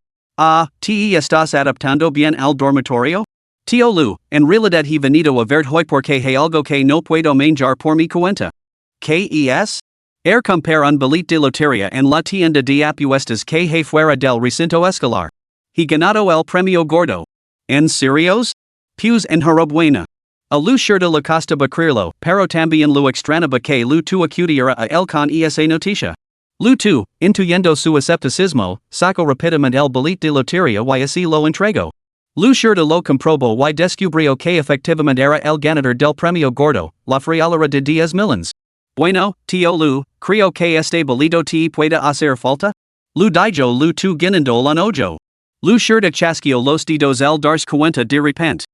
¿Te estás adaptando bien al dormitorio? Tío Lu, en realidad he venido a verte hoy porque hay algo que no puedo manjar por mi cuenta. ¿Qué es? Comprar un billete de lotería en la tienda de apuestas que hay fuera del recinto escolar. He ganado el premio gordo. ¿En serios? Pues enhorabuena. A Lu le costaba creerlo, pero también lo extrañaba que Lu acudiera a él con esa noticia. Lu intuyendo su escepticismo, sacó rápidamente el billete de lotería y así lo entregó. Lu lo comprobó y descubrió que efectivamente era el ganador del premio gordo, la friolera de 10 millones. Bueno, tío Lu, creo que este billete te puede hacer falta. Lu dijo Lu guinando un ojo. Lu chasqueó los dedos al darse cuenta de repente.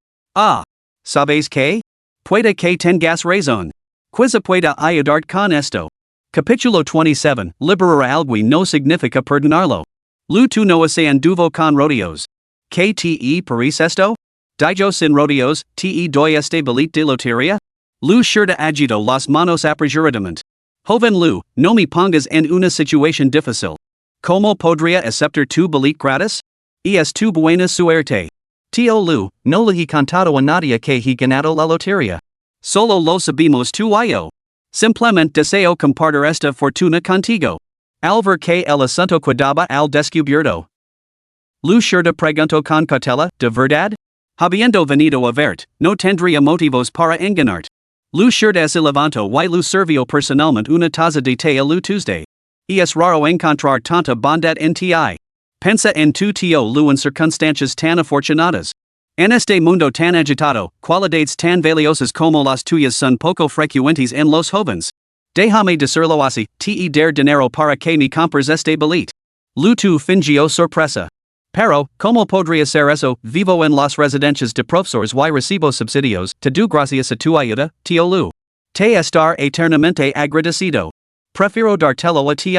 ¿Sabes qué? Puede que tengas razón. Quizá pueda ayudarte con esto. Capítulo 27, liberar algo no significa perdonarlo. Lu no se anduvo con rodeos. ¿Qué te parece esto? Dijo sin rodeos, te doy este billete de lotería? Lu agitó las manos apresuradamente. Joven Lu, no me pongas en una situación difícil. ¿Cómo podría aceptar tu billete gratis? Es tu buena suerte. Tío Lu, no le he contado a nadie que he ganado la lotería. Solo lo sabemos tú y yo. Simplemente deseo compartir esta fortuna contigo. Al ver que el asunto quedaba al descubierto. Lu preguntó con cautela, ¿de verdad? Habiendo venido a verte, no tendría motivos para engañarte. Lu se levantó y Lu sirvió personalmente una taza de té a Lu Tuesday. Es raro encontrar tanta bondad en ti. Pensa en tu tío Lu en circunstancias tan afortunadas. En este mundo tan agitado, cualidades tan valiosas como las tuyas son poco frecuentes en los jóvenes. Déjame decirlo así, te dar dinero para que me compres este boleto. Lutu fingió sorpresa. Pero, ¿cómo podría ser eso? Vivo en las residencias de profesores y recibo subsidios, te doy gracias a tu ayuda, tío Lu. Te estar eternamente agradecido. Prefiero dártelo a ti.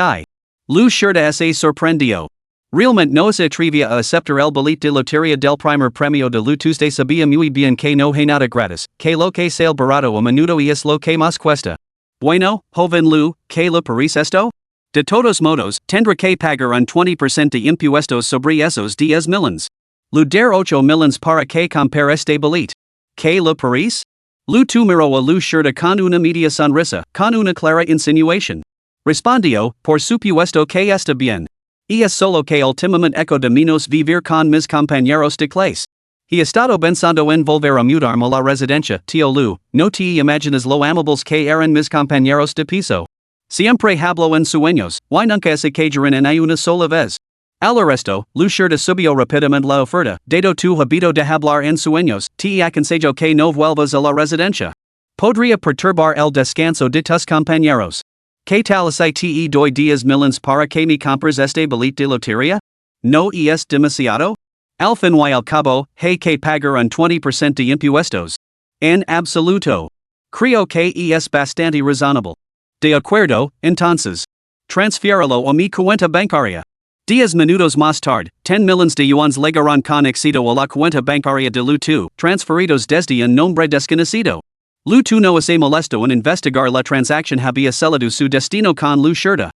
Lu Shirta se sorprendió. Realmente no se atrevía a aceptar el boleto de lotería del primer premio de Lu Tuesday sabía muy bien que no hay nada gratis, que lo que sale barato a menudo y es lo que más cuesta. Bueno, joven Lu, ¿qué le parece esto? De todos modos, tendrá que pagar un 20% de impuestos sobre esos 10 millones. Lu dar 8 millones para que compre este boleto. ¿Qué le parece? Lu tu miró a Lu Shirta con una media sonrisa, con una clara insinuación. Respondió, por supuesto que está bien. Y es solo que últimamente echo de menos vivir con mis compañeros de clase. He estado pensando en volver a mudarme a la residencia, tío Lu, no te imaginas lo amables que eran mis compañeros de piso. Siempre hablo en sueños, y nunca se quedaron en una sola vez. Al resto, Lu Shirta subió rápidamente la oferta, dado tu habito de hablar en sueños, te aconsejo que no vuelvas a la residencia. Podría perturbar el descanso de tus compañeros. ¿Qué tal si te doy 10 millones para que me compres este boleto de lotería? ¿No es demasiado? Al fin y al cabo, hay que pagar un 20% de impuestos. En absoluto. Creo que es bastante razonable. De acuerdo, entonces. Transfiéralo a mi cuenta bancaria. 10 minutos más tarde, 10 millones de yuans llegaron con éxito a la cuenta bancaria de Lu Tu, transferidos desde un nombre desconocido. Lu Tu no se molestó en investigar la transacción había sellado su destino con Lu Shirta.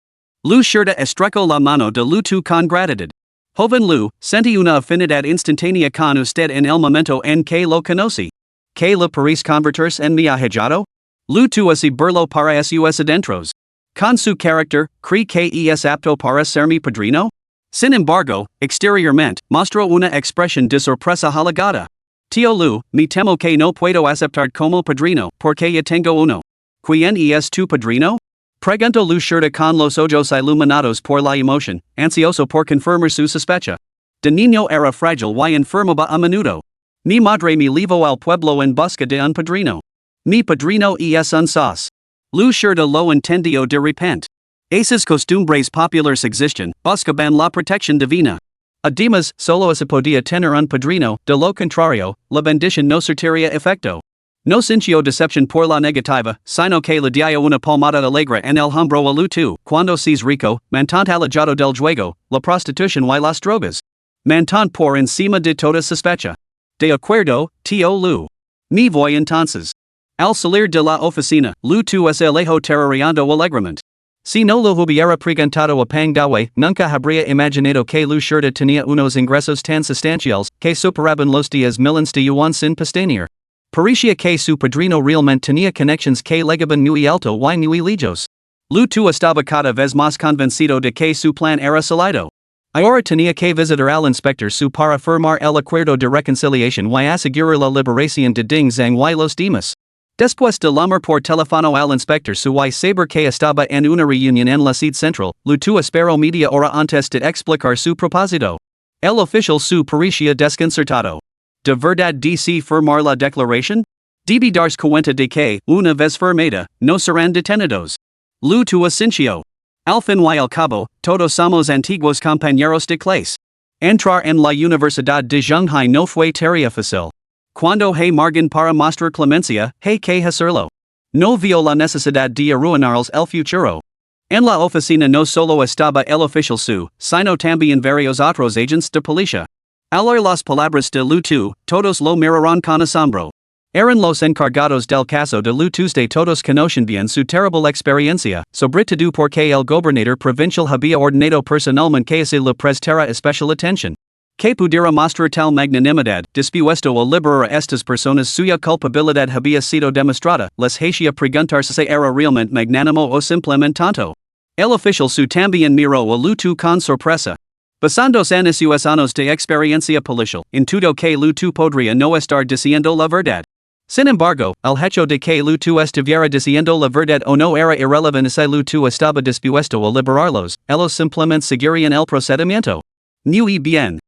Lu Shirta estrechó la mano de Lu Tu con gratitud. Joven Lu, sentí una afinidad instantánea con usted en el momento en que lo conocí. ¿Qué le parece convertirse en mi ahijado? Lu Tu así burló para sus adentros. Con su carácter, ¿cree que es apto para ser mi padrino? Sin embargo, exteriormente, mostró una expresión de sorpresa halagada. Tío Lu, me temo que no puedo aceptar como padrino, porque ya tengo uno. ¿Quién es tu padrino? Preguntó Lu Shirta con los ojos iluminados por la emoción, ansioso por confirmar su sospecha. De niño era frágil y enfermaba a menudo. Mi madre me llevó al pueblo en busca de un padrino. Mi padrino es un sos. Lu Shirta lo entendió de repente. Esas costumbres populares existen, buscaban la protección divina. Además, solo se podía tener un padrino, de lo contrario, la bendición no surtiría efecto. No sintió decepción por la negativa, sino que le dio una palmada alegre en el hombro a Lu Tu, cuando se es rico, mantén alejado del juego, la prostitución y las drogas. Mantén por encima de toda sospecha. De acuerdo, tío Lu. Me voy entonces. Al salir de la oficina, Lu Tu se alejó tarareando alegremente. Si no lo hubiera preguntado a Pang Dawe, nunca habría imaginado que Lu Shirta tenía unos ingresos tan sustanciales, que superaban los 10 millones de yuan sin pestañear. Parecía que su padrino realmente tenía conexiones que legaban muy alto y muy lejos. Lu Tu estaba cada vez más convencido de que su plan era salido. Ahora tenía que visitar al inspector Su para firmar el acuerdo de reconciliación y asegurar la liberación de Ding Zhang y los demás. Después de llamar por teléfono al inspector Su y saber que estaba en una reunión en la sede central, Lu Tu esperó media hora antes de explicar su propósito. El oficial Su parecía desconcertado. ¿De verdad DC firmar la declaración? Debe darse cuenta de que, una vez firmada, no serán detenidos. Lu Tu asintió. Al fin y al cabo, todos somos antiguos compañeros de clase. Entrar en la Universidad de Shanghai no fue tarea fácil. Cuando hay margen para mostrar clemencia, hay que hacerlo. No vio la necesidad de arruinarles el futuro. En la oficina no solo estaba el oficial Su, sino también varios otros agentes de policía. Al oír las palabras de Lu Tu, todos lo miraron con asombro. Eran los encargados del caso de Lu Tuesday, todos conocen bien su terrible experiencia, sobre todo porque el gobernador provincial había ordenado personalmente que se le prestara especial atención. Que pudiera mostrar tal magnanimidad, dispuesto a liberar a estas personas suya culpabilidad había sido demostrada, les hacía preguntarse si era realmente magnánimo o simplemente tonto. El oficial Su también miró a Lu Tu con sorpresa. Basándose en sus años de experiencia policial, intuyo que Lu Tu podría no estar diciendo la verdad. Sin embargo, el hecho de que Lu Tu estuviera diciendo la verdad o no era irrelevante si Lu Tu estaba dispuesto a liberarlos, ellos simplemente seguirían el procedimiento. Muy bien.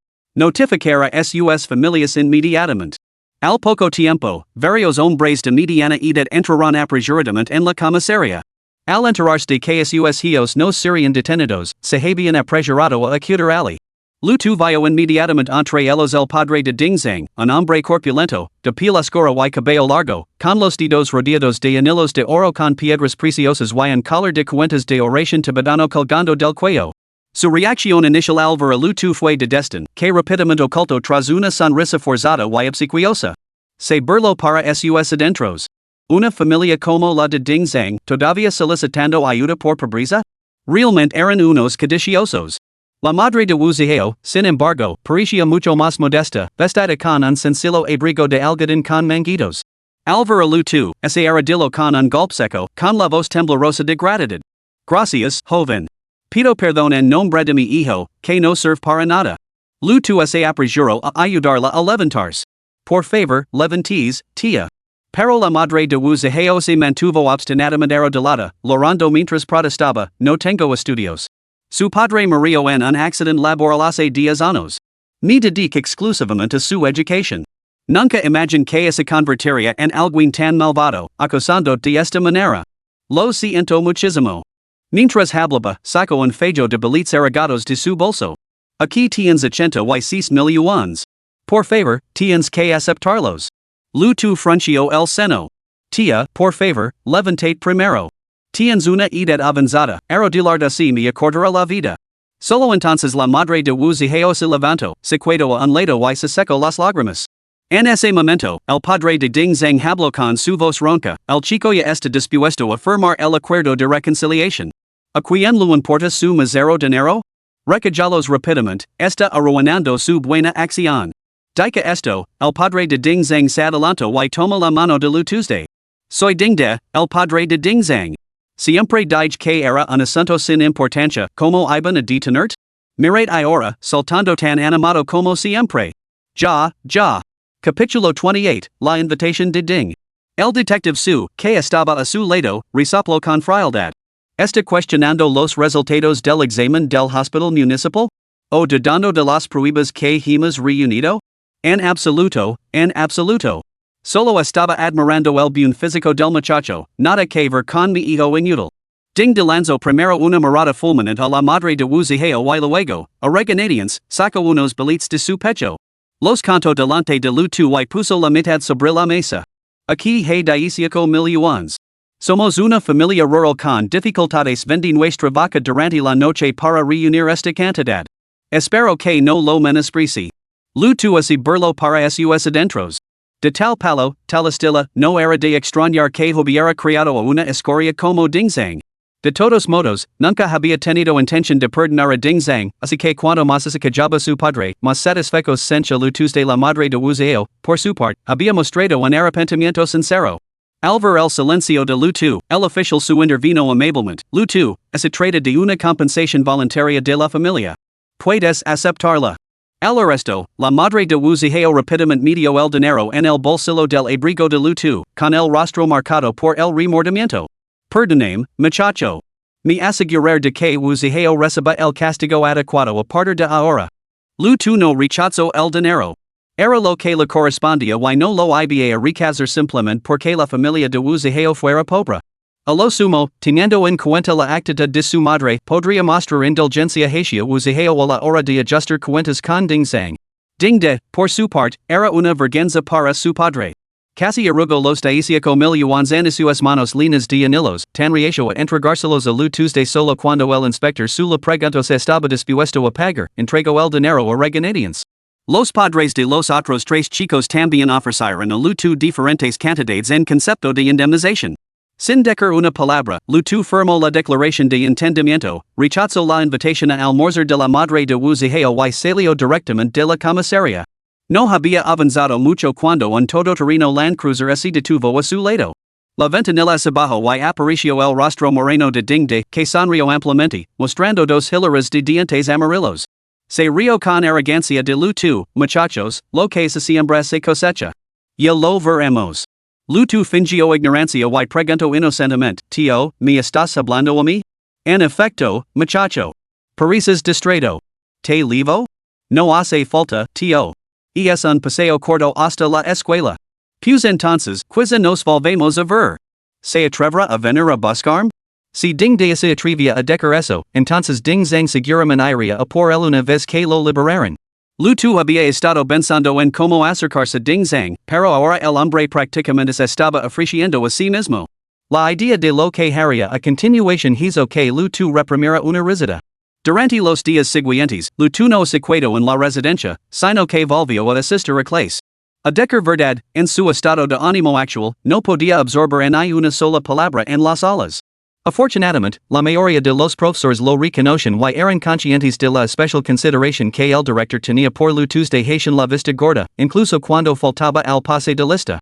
Notificara sus familias inmediatamente. Al poco tiempo, varios hombres de mediana edad entraron a procedimiento en la comisaría. Al enterarse de que sus hijos no serían detenidos, se habían apresurado a acudir allí. Lutu vio inmediatamente entre ellos el padre de Dingzang, un hombre corpulento, de piel oscura y cabello largo, con los dedos rodeados de anillos de oro con piedras preciosas y un collar de cuentas de oración tibetano colgando del cuello. Su reacción inicial al ver a Lutu fue de desdén, que rápidamente ocultó tras una sonrisa forzada y obsequiosa. Se burló para sus adentros. Una familia como la de Dingzang, todavía solicitando ayuda por pobreza? Realmente eran unos codiciosos. La madre de Wu Zihao, sin embargo, parecía mucho más modesta, vestida con un sencillo abrigo de algodón con manguitos. Al ver a Lutu, ese armadillo con un golpe seco, con la voz temblorosa de gratitud. Gracias, joven. Pido perdón en nombre de mi hijo, que no sirve para nada. Lutu se apresuró a ayudarla a levantarse. Por favor, levantes, tía. Pero la madre de Wu Zihao se mantuvo obstinadamente arrodillada, llorando mientras protestaba, no tengo estudios. Su padre murió en un accidente laboral hace 10 años. Ni dedica exclusivamente a su educación. Nunca imaginé que se convertiría en alguien tan malvado, acosando de esta manera. Lo siento muchísimo. Mientras hablaba, sacó un fajo de billetes arrogados de su bolso. Aquí tienes 86,000 yuans. Por favor, tienes que aceptarlos. Lutu frunció el seno. Tía, por favor, levantate primero. Tienes una edad avanzada, arrodillar así me acordará la vida. Solo entonces la madre de Wu Zihao se levantó, se quedó a un lado y se secó las lágrimas. En ese momento, el padre de Dingzang habló con su voz ronca, el chico ya está dispuesto a firmar el acuerdo de reconciliación. ¿A quién le importa su mísero dinero? Recajalos rápidamente, está arruinando su buena acción. Dica esto, el padre de Dingzang se adelantó y toma la mano de Lutu. Soy Dingde, el padre de Dingzang. Siempre dije que era un asunto sin importancia, como iban a detenerte? Mirad ahora, saltando tan animado como siempre. Ya. Capítulo 28, La invitación de Ding. El detective Su, que estaba a su lado, resopló con frialdad. ¿Está cuestionando los resultados del examen del hospital municipal? ¿O dudando de las pruebas que hemos reunido? En absoluto. Solo estaba admirando el bien físico del muchacho, nada que ver con mi hijo inútil. Ding de lanzó primero una mirada fulminante a la madre de Wu Zihao y luego, a regañadientes, sacó unos billetes de su pecho. Los contó delante de Lutu y puso la mitad sobre la mesa. Aquí hay 18,000 yuans. Somos una familia rural con dificultades vende nuestra vaca durante la noche para reunir esta cantidad. Espero que no lo menosprecie. Lutu se burló para sus adentros. De tal palo, tal estilo, no era de extrañar que hubiera creado a una escoria como Dingzang. De todos modos, nunca había tenido intención de perdonar a Dingzang, así que cuando más se callaba su padre, más satisfechos sencha Lutu de la madre de Wu Zihao, por su parte, había mostrado un arrepentimiento sincero. Al ver el silencio de Lutu, el oficial su intervino amablemente. Lutu, se trata de una compensación voluntaria de la familia. Puedes aceptarla. Al arresto, la madre de Wu Zihao rápidamente metió el dinero en el bolsillo del abrigo de Lutu, con el rostro marcado por el remordimiento. Perdóname, muchacho. Me asegurar de que Wu Zihao reciba el castigo adecuado a partir de ahora. Lutu no rechazó el dinero. Era lo que le correspondía y no lo iba a rechazar simplemente porque la familia de Wu Zihao fuera pobre. A lo sumo, teniendo en cuenta la actitud de su madre, podría mostrar indulgencia hacia Wu Zihao a la hora de ajustar cuentas con Dingzang. Dingde, por su parte, era una vergüenza para su padre. Casi arrugó los 18,000 yuans en sus manos llenas de anillos, tan reacio a entregárselos a Lutu solo cuando el inspector Su le preguntó si estaba dispuesto a pagar, entregó el dinero a regañadientes. Los padres de los otros tres chicos también ofrecieron a Lutu diferentes cantidades en concepto de indemnización. Sin decir una palabra, Lutu firmó la declaración de entendimiento, rechazó la invitación a almorzar de la madre de Wu Zihao y salió directamente de la comisaría. No había avanzado mucho cuando un todoterreno Land Cruiser se detuvo a su lado. La ventanilla se bajó y apareció el rostro moreno de Dingde, que sonrió ampliamente, mostrando dos hileras de dientes amarillos. Se rió con arrogancia de Lutu, muchachos, lo que se siembra se cosecha. Ya lo veremos. Lutu fingió ignorancia y preguntó inocentemente, tío, ¿me estás hablando a mí? En efecto, muchacho. Pareces distraído. ¿Te levo? No hace falta, tío. Es un paseo corto hasta la escuela. Pues entonces, quizá nos volvemos a ver. ¿Se atrevera a venir a buscarme? Si ding de se atrevía a dejar eso, entonces ding zang seguramente iría a por él una vez que lo liberaran. Lutu había estado pensando en cómo acercarse a ding zang, pero ahora el hombre prácticamente se estaba ofreciendo a sí mismo. La idea de lo que haría a continuación hizo que Lutu reprimiera una risita. Durante los días siguientes, Lutu no se quedó en la residencia, sino que volvió a asistir a clase. A decir verdad, en su estado de ánimo actual, no podía absorber ni una sola palabra en las aulas. Afortunadamente, la mayoría de los profesores lo reconocen y eran conscientes de la especial consideración que el director tenía por Lutu's dejación la vista gorda, incluso cuando faltaba al pase de lista.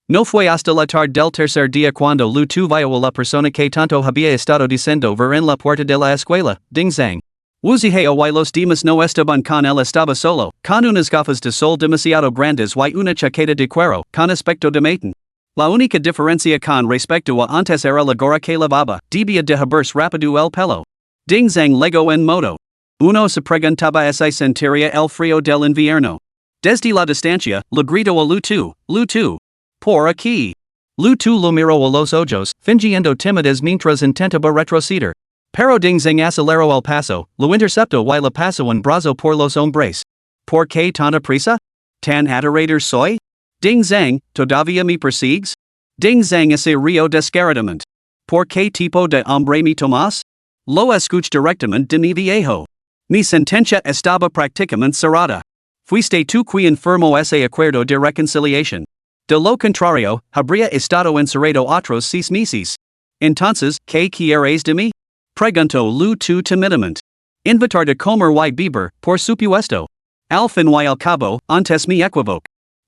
No fue hasta la tarde del tercer día cuando Lutu vio a la persona que tanto había estado diciendo ver en la puerta de la escuela, ding zang. Wuziheo y los demás no estaban con él estaba solo, con unas gafas de sol demasiado grandes y una chaqueta de cuero, con aspecto de maten. La única diferencia con respecto a antes era la gorra que lavaba, debía de haberse rápido el pelo. Ding zang llegó en moto. Uno se preguntaba si sentiría el frío del invierno. Desde la distancia, le gritó a Lutu, Lutu. Por aquí. Lutu lo miró a los ojos, fingiendo timidez mientras intentaba retroceder. Pero ding zang aceleró el paso, lo interceptó y le pasó un brazo por los hombres. ¿Por qué tanta prisa? ¿Tan adorador soy? Ding zang, ¿todavía me persigues? Ding zang se rió descaradamente. ¿Por qué tipo de hombre me tomas? Lo escuché directamente de mi viejo. Mi sentencia estaba prácticamente cerrada. Fuiste tú qui enfermó ese acuerdo de reconciliación. De lo contrario, habría estado encerrado otros 6 meses. Entonces, ¿qué quieres de mí? Preguntó Lutu timidamente. Invitar de comer y beber, por supuesto. Al fin y al cabo, antes me equivoco.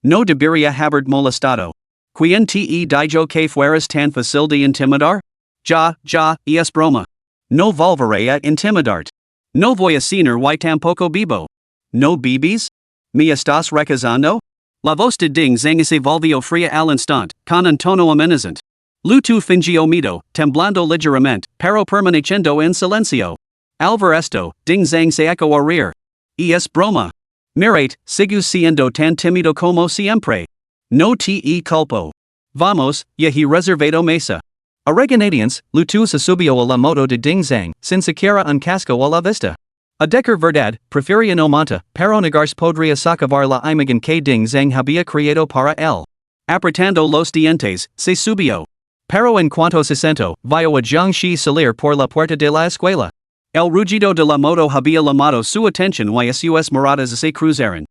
No debería haber molestado. ¿Quién te dijo que fueras tan fácil de intimidar? Ya, es broma. No volveré a intimidarte. No voy a cenar y tampoco bebo. ¿No bebes? ¿Me estás recazando? La voz de ding zang se volvió fría al instante, con un tono amenazante. Lutu fingió miedo, temblando ligeramente, pero permaneciendo en silencio. Al ver esto, ding zang se echó a reír. Es broma. Mirate, sigue siendo tan tímido como siempre. No te culpo. Vamos, ya he reservado mesa. A regañadientes, Lutu se subió a la moto de ding zang, sin siquiera un casco a la vista. A decir verdad, prefería no monta, pero negarse podría socavar la imagen que ding zang había creado para él. Apretando los dientes, se subió. Pero en cuanto se sentó, vio a Jiangxi salir por la puerta de la escuela. El rugido de la moto había llamado su atención y sus miradas se cruzaron.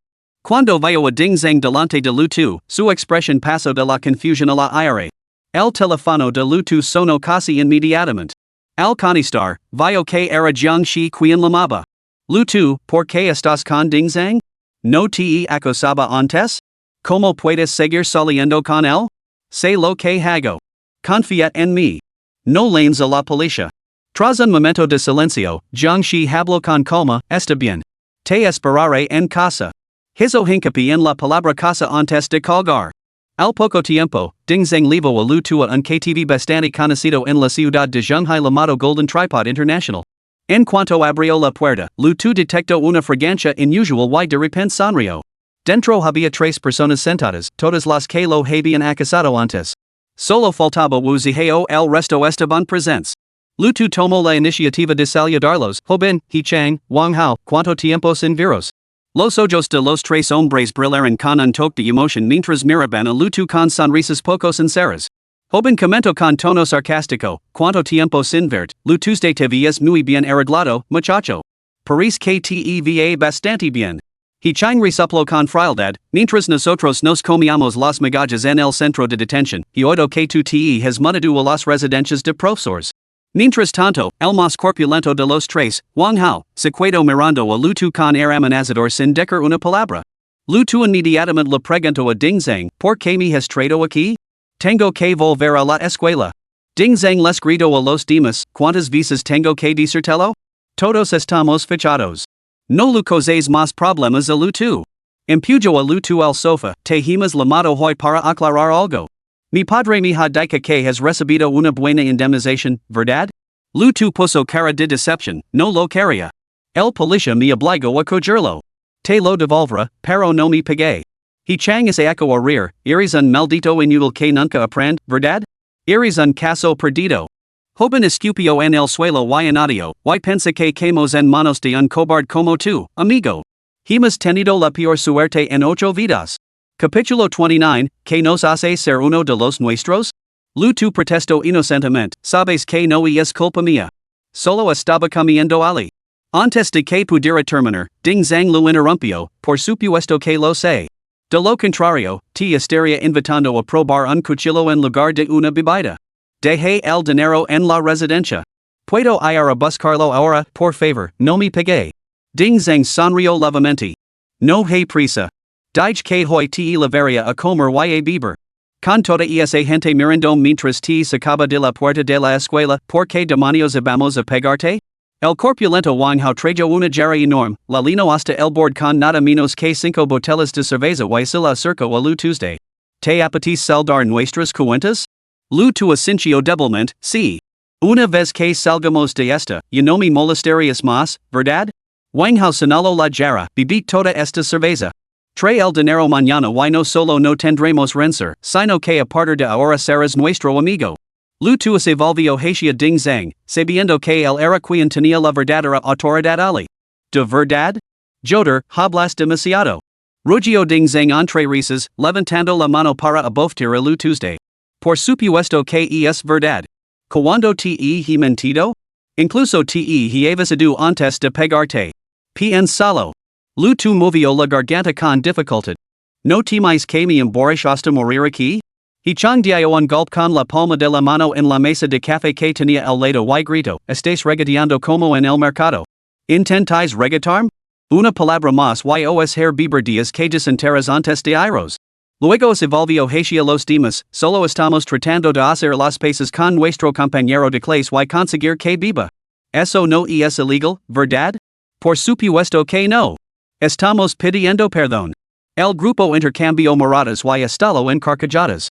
Cuando vio a ding zang delante de Lutu, su expresión pasó de la confusión a la ira. El teléfono de Lutu sonó casi inmediatamente. Al contestar, vio que era Jiangxi quien llamaba. Lutu, ¿por qué estás con ding zang? ¿No te acosaba antes? ¿Cómo puedes seguir saliendo con él? Sé lo que hago. Confía en mí. No lanes a la policía. Tras un momento de silencio, Jiangxi habló con calma, está bien. Te esperaré en casa. Hizo hincapié en la palabra casa antes de colgar. Al poco tiempo, ding zang llevó a Lutu a un KTV bastante conocido en la ciudad de Shanghai llamado Golden Tripod International. En cuanto abrió la puerta, Lutu detectó una fragancia inusual y de repente sonrió. Dentro había 3 personas sentadas, todas las que lo habían acosado antes. Solo faltaba Wuziheo, el resto estaban presentes. Lutu tomó la iniciativa de saludarlos. Joven, He Chang, Wang Hao, ¿cuánto tiempo sin veros? Los ojos de los 3 hombres brillaron con un toque de emoción mientras miraban a Lutu con sonrisas poco sinceras. Joven comentó con tono sarcástico, ¿cuánto tiempo sin verte? Lutu te ves muy bien arreglado, muchacho. Parece que te va bastante bien. He Chang resopló con frialdad, mientras nosotros nos comíamos las migajas en el centro de detención, y oído que tu te has mudado a las residencias de profesores. Mientras tanto, el más corpulento de los 3, Wang Hao, se quedó mirando a Lutu con air amenazador sin decir una palabra. Lutu inmediatamente le preguntó a ding zang, ¿por qué me has traído aquí? Tengo que volver a la escuela. Ding zang les gritó a los demás, ¿cuántas veces tengo que decírtelo? Todos estamos fichados. No le causes más problemas a Lutu. Empujó a Lutu al sofá, te hemos llamado hoy para aclarar algo. Mi padre me ha dicho que has recibido una buena indemnización, ¿verdad? Lutu puso cara de decepción, no lo quería. El policía me obligó a cogerlo. Te lo devolvra, pero no me pague. He chang ese eco a rear, iris un maldito inútil que nunca aprend, verdad? Iris un caso perdido. Joven escupio en el suelo y anadio, y pensa que quemos en manos de un cobarde como tú, amigo. Hemos tenido la peor suerte en 8 vidas. Capítulo 29, ¿Qué nos hace ser uno de los nuestros? Lu tu protesto inocentemente, sabes que no es culpa mía. Solo estaba comiendo ali. Antes de que pudiera terminar, Ding Zhang lo interrumpió, por supuesto que lo sé. De lo contrario, te estaría invitando a probar un cuchillo en lugar de una bebida. Deje el dinero en la residencia. Puedo ir a buscarlo ahora, por favor, no me pague. Ding Zhang sonrió levemente. No hay prisa. Dije que hoy te llevaría a comer y a beber. Con toda esa gente mirando mientras te sacaba de la puerta de la escuela, ¿por qué demonios vamos a pegarte? El corpulento Wang Hao trajo una jarra enorme, la lino hasta el bord con nada menos que 5 botellas de cerveza y se la acercó a Lu Tuesday. ¿Te apetece saldar nuestras cuentas? Lu tu asintió débilmente, sí. Una vez que salgamos de esta, ya no me molestarías más, ¿verdad? Wang Hao señaló la jarra, bebí toda esta cerveza. Trae el dinero mañana y no solo no tendremos renser, sino que a partir de ahora serás nuestro amigo. Lu tu se volvió hacia Ding Zhang, sabiendo que él era quien tenía la verdadera autoridad ali. ¿De verdad? Joder, hablas demasiado. Rugió Ding Zhang entre risas, levantando la mano para abofetear a Lu Tuesday. Por supuesto que es verdad. Cuando te he mentido? Incluso te he avisado antes de pegarte. Piénsalo. Lu tu movió la garganta con dificultad. ¿No temes que me emborrache hasta morir aquí? He chang dio un golpe con la palma de la mano en la mesa de café que tenía al lado y grito, ¿estáis regateando como en el mercado? ¿Intentáis regatarme? Una palabra más y os her beber días que desenteras antes de iros. Luego se volvió hacia los demás, solo estamos tratando de hacer las paces con nuestro compañero de clase y conseguir que beba. Eso no es ilegal, ¿verdad? Por supuesto que no. Estamos pidiendo perdón. El grupo intercambió miradas y estalo en carcajadas.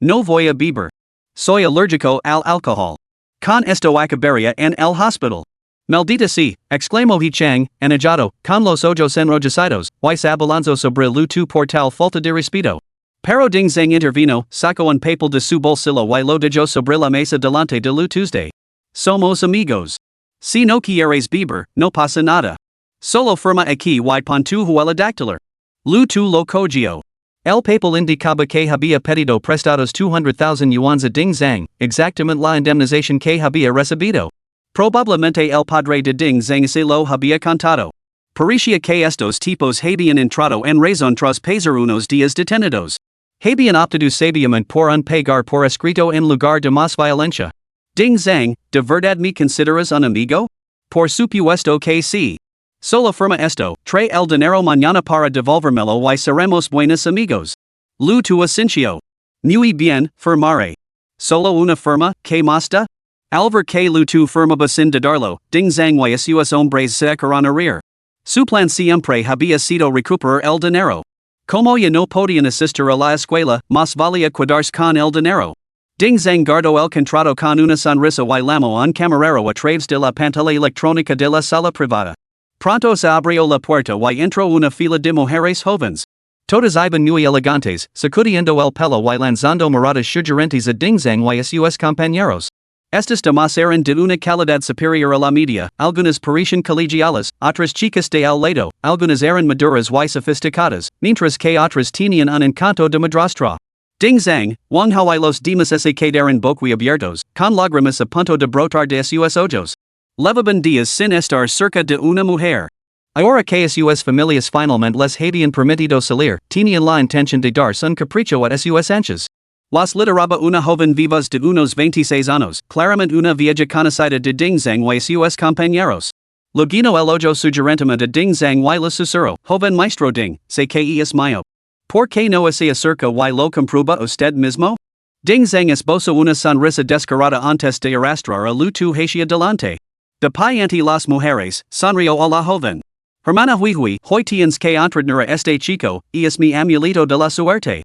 No voy a beber. Soy alérgico al alcohol. Con esto acabaría en el hospital. Maldita sea, exclamó He Chang, enojado, con los ojos enrojecidos, y sabolanzo sobre Lu tu por tal falta de respeto. Pero Ding Zhang intervino, sacó un papel de su bolsillo y lo dejó sobre la mesa delante de Lu Tuesday. Somos amigos. Si no quieres beber, no pasa nada. Solo firma aquí y pon tu huella dactilar. Lu tu lo cogió. El papel indicaba que había pedido prestados 200,000 yuans a Ding Zhang, exactamente la indemnización que había recibido. Probablemente el padre de Ding Zhang se lo había contado. Parecía que estos tipos habían entrado en razón tras pasar unos días detenidos. Habían optado sabiamente por un pagar por escrito en lugar de más violencia. Ding Zhang, ¿de verdad me consideras un amigo? Por supuesto que sí. Solo firma esto, trae el dinero mañana para devolvérmelo y seremos buenos amigos. Lu tu asintió. Muy bien, firmaré. Solo una firma, ¿qué más da? Al ver que Lu tu firmaba sin dudarlo, Ding Zhang y sus hombres se echaron a reír. Su plan siempre había sido recuperar el dinero. Como ya no podían asistir a la escuela, más valía quedarse con el dinero. Ding Zhang guardó el contrato con una sonrisa y llamó a un camarero a través de la pantalla electrónica de la sala privada. Pronto se abrió la puerta y entró una fila de mujeres jóvenes. Todas iban muy elegantes, sacudiendo el pelo y lanzando miradas sugerentes a Ding Zhang y a sus compañeros. Estas damas eran de una calidad superior a la media, algunas parecían colegiales, otras chicas de al lado, algunas eran maduras y sofisticadas, mientras que otras tenían un encanto de madrastra. Ding Zhang, Wang Hao y los demás se quedaron boquiabiertos, con lágrimas a punto de brotar de sus ojos. Levaban días sin estar cerca de una mujer. Ahora que sus familias finalmente les habían permitido salir, tenían la intención de darse un capricho a sus anchas. Las lideraba una joven vivaz de unos 26 años, claramente una vieja conocida de Ding Zhang y sus compañeros. Luego el ojo sugerentemente de Ding Zhang y le susurró, joven maestro Ding, sé que es mío. ¿Por qué no se acerca y lo comprueba usted mismo? Ding Zhang esbozó una sonrisa descarada antes de arrastrar a Lu tu hacia delante. De pie ante las mujeres, sonrió a la joven. Hermana Hui, hoy tienes que entretener a este chico, es mi amulito de la suerte.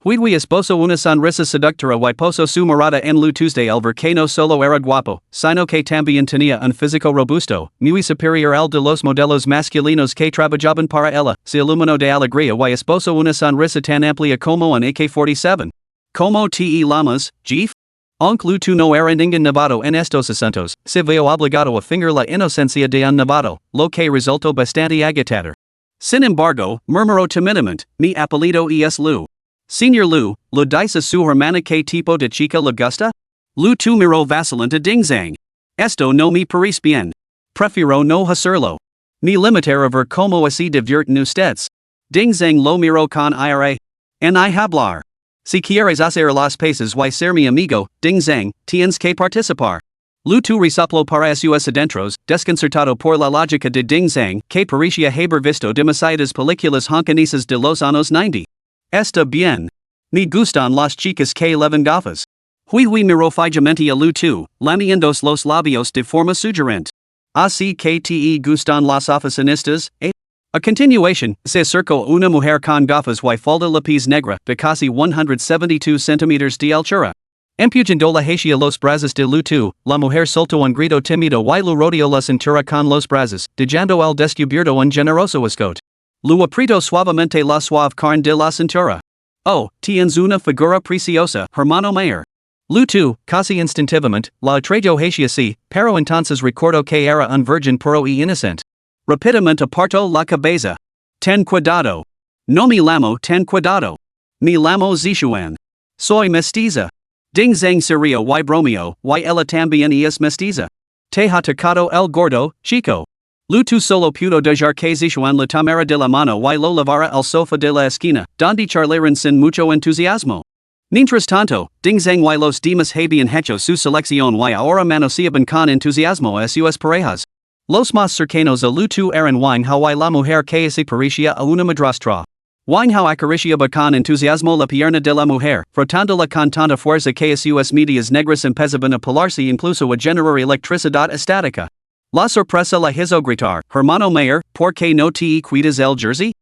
Huidui esposo una sonrisa seductora y poso su mirada en lu Tuesday el ver que no solo era guapo, sino que también tenía un físico robusto, muy superior al de los modelos masculinos que trabajaban para ella, se iluminó de alegría y esposo una sonrisa tan amplia como un AK-47. Como te llamas, Jeef? Aunque lu tu no era ningún novato en estos asuntos, se vio obligado a fingir la inocencia de un novato, lo que resultó bastante agitador. Sin embargo, murmuró timidamente, mi apellido es Lu. Señor Lu, ¿le dice su hermana qué tipo de chica le gusta? Lu tu miró vacilante a Dingzang. Esto no me parece bien. Prefiero no hacerlo. Ni limitar a ver cómo así divierten ustedes. Dingzang lo miró con ira. En hablar. Si quieres hacer las paces y ser mi amigo, Dingzang, tienes que participar. Lu tu resopló para sus adentros, desconcertado por la lógica de Dingzang, que parecía haber visto demasiadas películas hongkonesas de los años 90. Está bien. Me gustan las chicas que llevan gafas. Hui miró fijamente a Lu tu, lamiéndose los labios de forma sugerente. Así que te gustan las oficinistas, eh? A continuación, se acercó una mujer con gafas y falda lápiz negra de casi 172 centímetros de altura. Empujando la hacia los brazos de Lu tu, la mujer soltó un grito tímido y lo rodeó la cintura con los brazos, dejando al descubierto un generoso escote. Lu apretó suavemente la suave carne de la cintura. Oh, tienes una figura preciosa, hermano mayor. Lu tu, casi instintivamente, la atrayó hacia sí, pero entonces recordó que era un virgin puro y inocente. Rápidamente apartó la cabeza. Ten cuidado. No me llamo ten cuidado. Me llamo Zishuan. Soy mestiza. Dingzang serio y bromeo, y ella también es mestiza. Te ha tocado el gordo, chico. Lu tu solo pudo dejar que Zishuan le tomara de la mano y lo llevara al sofá de la esquina, donde charlaron sin mucho entusiasmo. Mientras tanto, Dingzang y los demás habían hecho su selección y ahora manoseaban con entusiasmo a sus parejas. Los más cercanos a Lu tu eran Wanhao y la mujer que se parecía a una madrastra. Wanhao acariciaba con entusiasmo la pierna de la mujer, frotándola con tanta fuerza que sus medias negras empezaban a pelarse incluso a generar electricidad estática. La sorpresa la hizo gritar, hermano mayor, ¿por qué no te cuidas el jersey?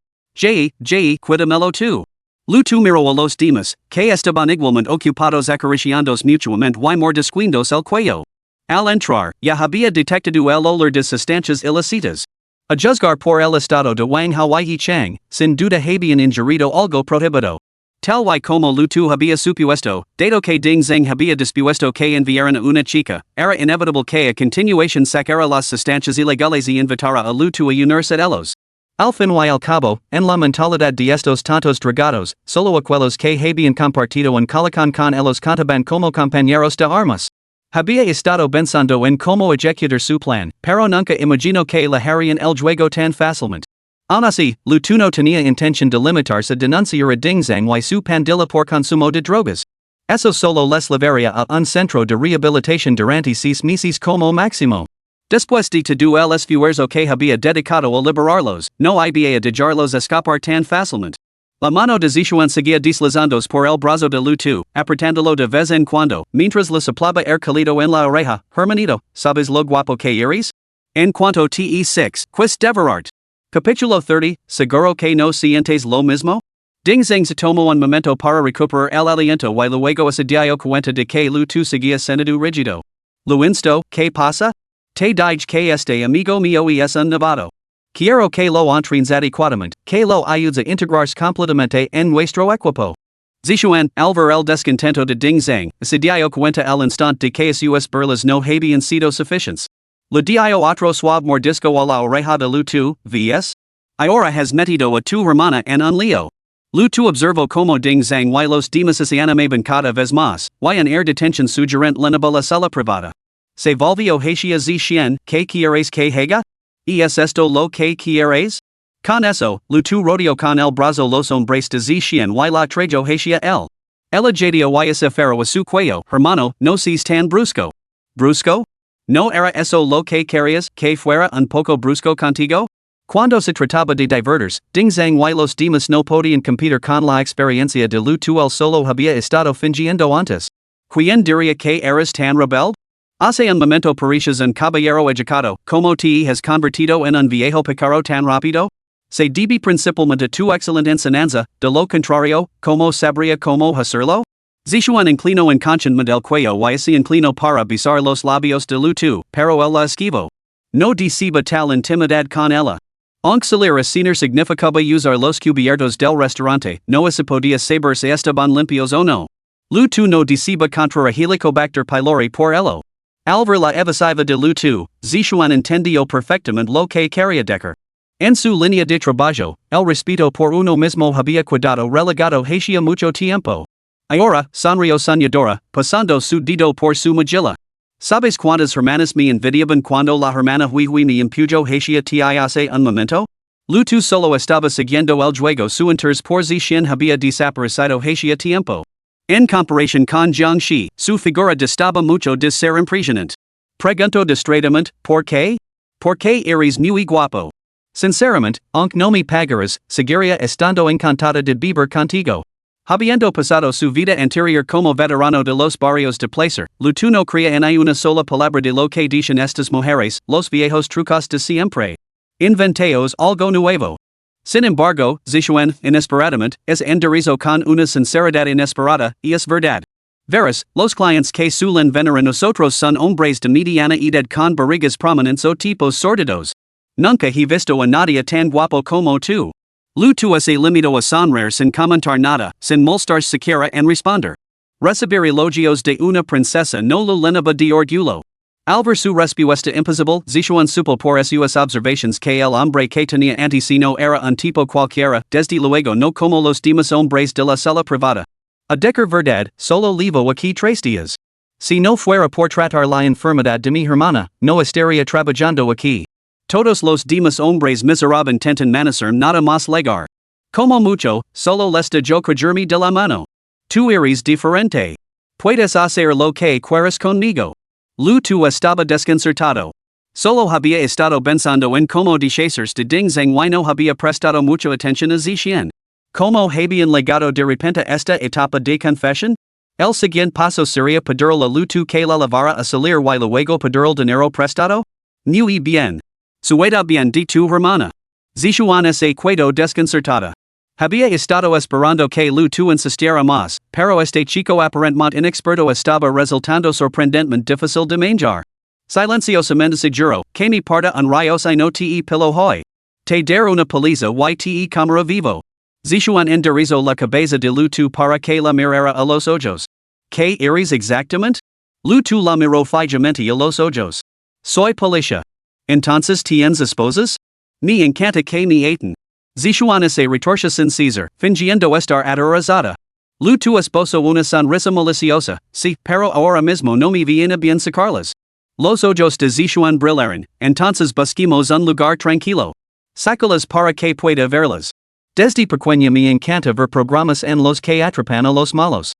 Cuídamelo tú. Lu tu miró a los demás, que estaban igualmente ocupados acariciándose mutuamente y mordisquendos el cuello. Al entrar, ya había detectado el olor de sustancias ilícitas. A juzgar por el estado de Wanhao y Chang, sin duda habían ingerido algo prohibido. Tal y como Lu tu había supuesto, dado que Dingzang había dispuesto que enviaran a una chica, era inevitable que a continuación sacara las sustancias ilegales y invitara a Lu tu a unirse a ellos. Al fin y al cabo, en la mentalidad de estos tantos dragados, solo aquellos que habían compartido un colocón con ellos contaban como compañeros de armas. Había estado pensando en cómo ejecutar su plan, pero nunca imaginó que le harían el juego tan fácilmente. Aun así, Lu tu no tenía intención de limitarse a denunciar a Dingzang y su pandilla por consumo de drogas. Eso solo les llevaría a un centro de rehabilitación durante 6 meses como máximo. Después de todo el esfuerzo que había dedicado a liberarlos, no había dejarlos escapar tan fácilmente. La mano de Zishuan seguía deslizándose por el brazo de Lu tu, apretándolo de vez en cuando, mientras le soplaba calito en la oreja. Hermanito, ¿sabes lo guapo que eres? En cuanto te 6, pues deverart. Capítulo 30, ¿seguro que no sientes lo mismo? Dingzang se tomó un momento para recuperar el aliento y luego se dio cuenta de que Lu tu seguía siendo rígido. Lu instó, ¿qué pasa? Te dije que este amigo mío es un novato. Quiero que lo entrenes adecuadamente, que lo ayudes a integrarse completamente en nuestro equipo. Zishuan, al ver el descontento de Dingzang, se dio cuenta al instante de que sus burlas no habían sido suficientes. Le dio otro suave mordisco a la oreja de Lu tu, ¿ves? Ahora has metido a tu hermana en un lío. Lu tu observó como Dingzang y los demás se animaban cada vez más, y un air de tensión sugerente llenaba la sala privada. Se volvió hacia Zishuan, ¿qué quieres que haga? ¿Es esto lo que quieres? Con eso, Lu tu rodeó con el brazo los hombres de Zishuan y la trajo hacia él. Ella jadeó y se aferró a su cuello, hermano, no seas tan brusco. ¿Brusco? ¿No era eso lo que querías, que fuera un poco brusco contigo? Cuando se trataba de divertirse, Dingzang y los demás no podían competir con la experiencia de Lu tu, él solo había estado fingiendo antes. ¿Quién diría que eres tan rebelde? Hace un momento pareces un caballero educado, como te has convertido en un viejo pícaro tan rápido? Se debe principalmente tu excelente enseñanza, de lo contrario, como sabría como hacerlo? Zishuan inclino inconscientemente el cuello y se inclino para besar los labios de Lutu, pero él la esquivo. No deceba tal intimidad con ella. Aunque salir a cenar significaba usar los cubiertos del restaurante, no se podía saber si estaban limpios o no. Lutu no deceba contra Helicobacter pylori por ello. Al ver la evasiva de Lutu, Zishuan entendió perfectamente lo que quería decir. En su línea de trabajo, el respeto por uno mismo había quedado relegado hacía mucho tiempo. Ahora, sonrió soñadora, pasando su dedo por su mejilla. ¿Sabes cuántas hermanas me envidiaban cuando la hermana Hui me impuyó hacía hace un momento? Lutu solo estaba siguiendo el juego su interés por Zishin había desaparecido hacía tiempo. En comparación con Jiangxi, su figura distaba mucho de ser impresionante. Pregunto distraidamente, ¿por qué? ¿Por qué eres muy guapo? Sinceramente, aunque no me pagaras, seguiría estando encantada de vivir contigo. Habiendo pasado su vida anterior como veterano de los barrios de placer, Lutu no creía en una sola palabra de lo que dicen estas mujeres, los viejos trucos de siempre. Inventeos algo nuevo. Sin embargo, Zishuan, inesperadamente, es enderezado con una sinceridad inesperada, y es verdad. Verás, los clientes que suelen venir a nosotros son hombres de mediana edad con barrigas prominentes o tipos sórdidos. Nunca he visto a nadie tan guapo como tú. Lutu se limitó a sonreír sin comentar nada, sin molestar siquiera en responder. Recibir elogios de una princesa no lo llenaba de orgullo. Al ver su respuesta imposible, Zishuan supo por sus observaciones que el hombre que tenía ante sí no era un tipo cualquiera, desde luego no como los demás hombres de la sala privada. A decir verdad, solo vivo aquí 3 días. Si no fuera por tratar la enfermedad de mi hermana, no estaría trabajando aquí. Todos los demás hombres miserables intentan manejar nada más llegar. Como mucho, solo les yo creerme de la mano. Tú eres diferente. Puedes hacer lo que quieras conmigo. Lutu estaba desconcertado. Solo había estado pensando en cómo deshacerse de Ding Zheng y no había prestado mucha atención a Zishian. ¿Cómo habían llegado de repente a esta etapa de confesión? El siguiente paso sería pedirle a Lutu que la llevara a salir y luego pedir el dinero prestado? Muy bien. Sueda bien de tu hermana. Zishuan se quedó desconcertada. Había estado esperando que Lutu insistiera más, pero este chico aparentemente inexperto estaba resultando sorprendentemente difícil de manejar. Silenciosamente seguro, que mi parte un rayos y no te pilo hoy. Te dar una paliza y te cámara vivo. Zishuan enderezó la cabeza de Lutu para que la mirara a los ojos. ¿Qué eres exactamente? Lutu la miró fijamente a los ojos. Soy policía. Entonces tienes esposas? Me encanta que me aten. Zishuan se retorció sin César, fingiendo estar aterrorizada. Lutu esposo una sonrisa maliciosa, sí, pero ahora mismo no me viene bien sacarlas. Los ojos de Zishuan brillaron, entonces busquemos un lugar tranquilo. Sácalas para que pueda verlas. Desde pequeña me encanta ver programas en los que atrapan a los malos.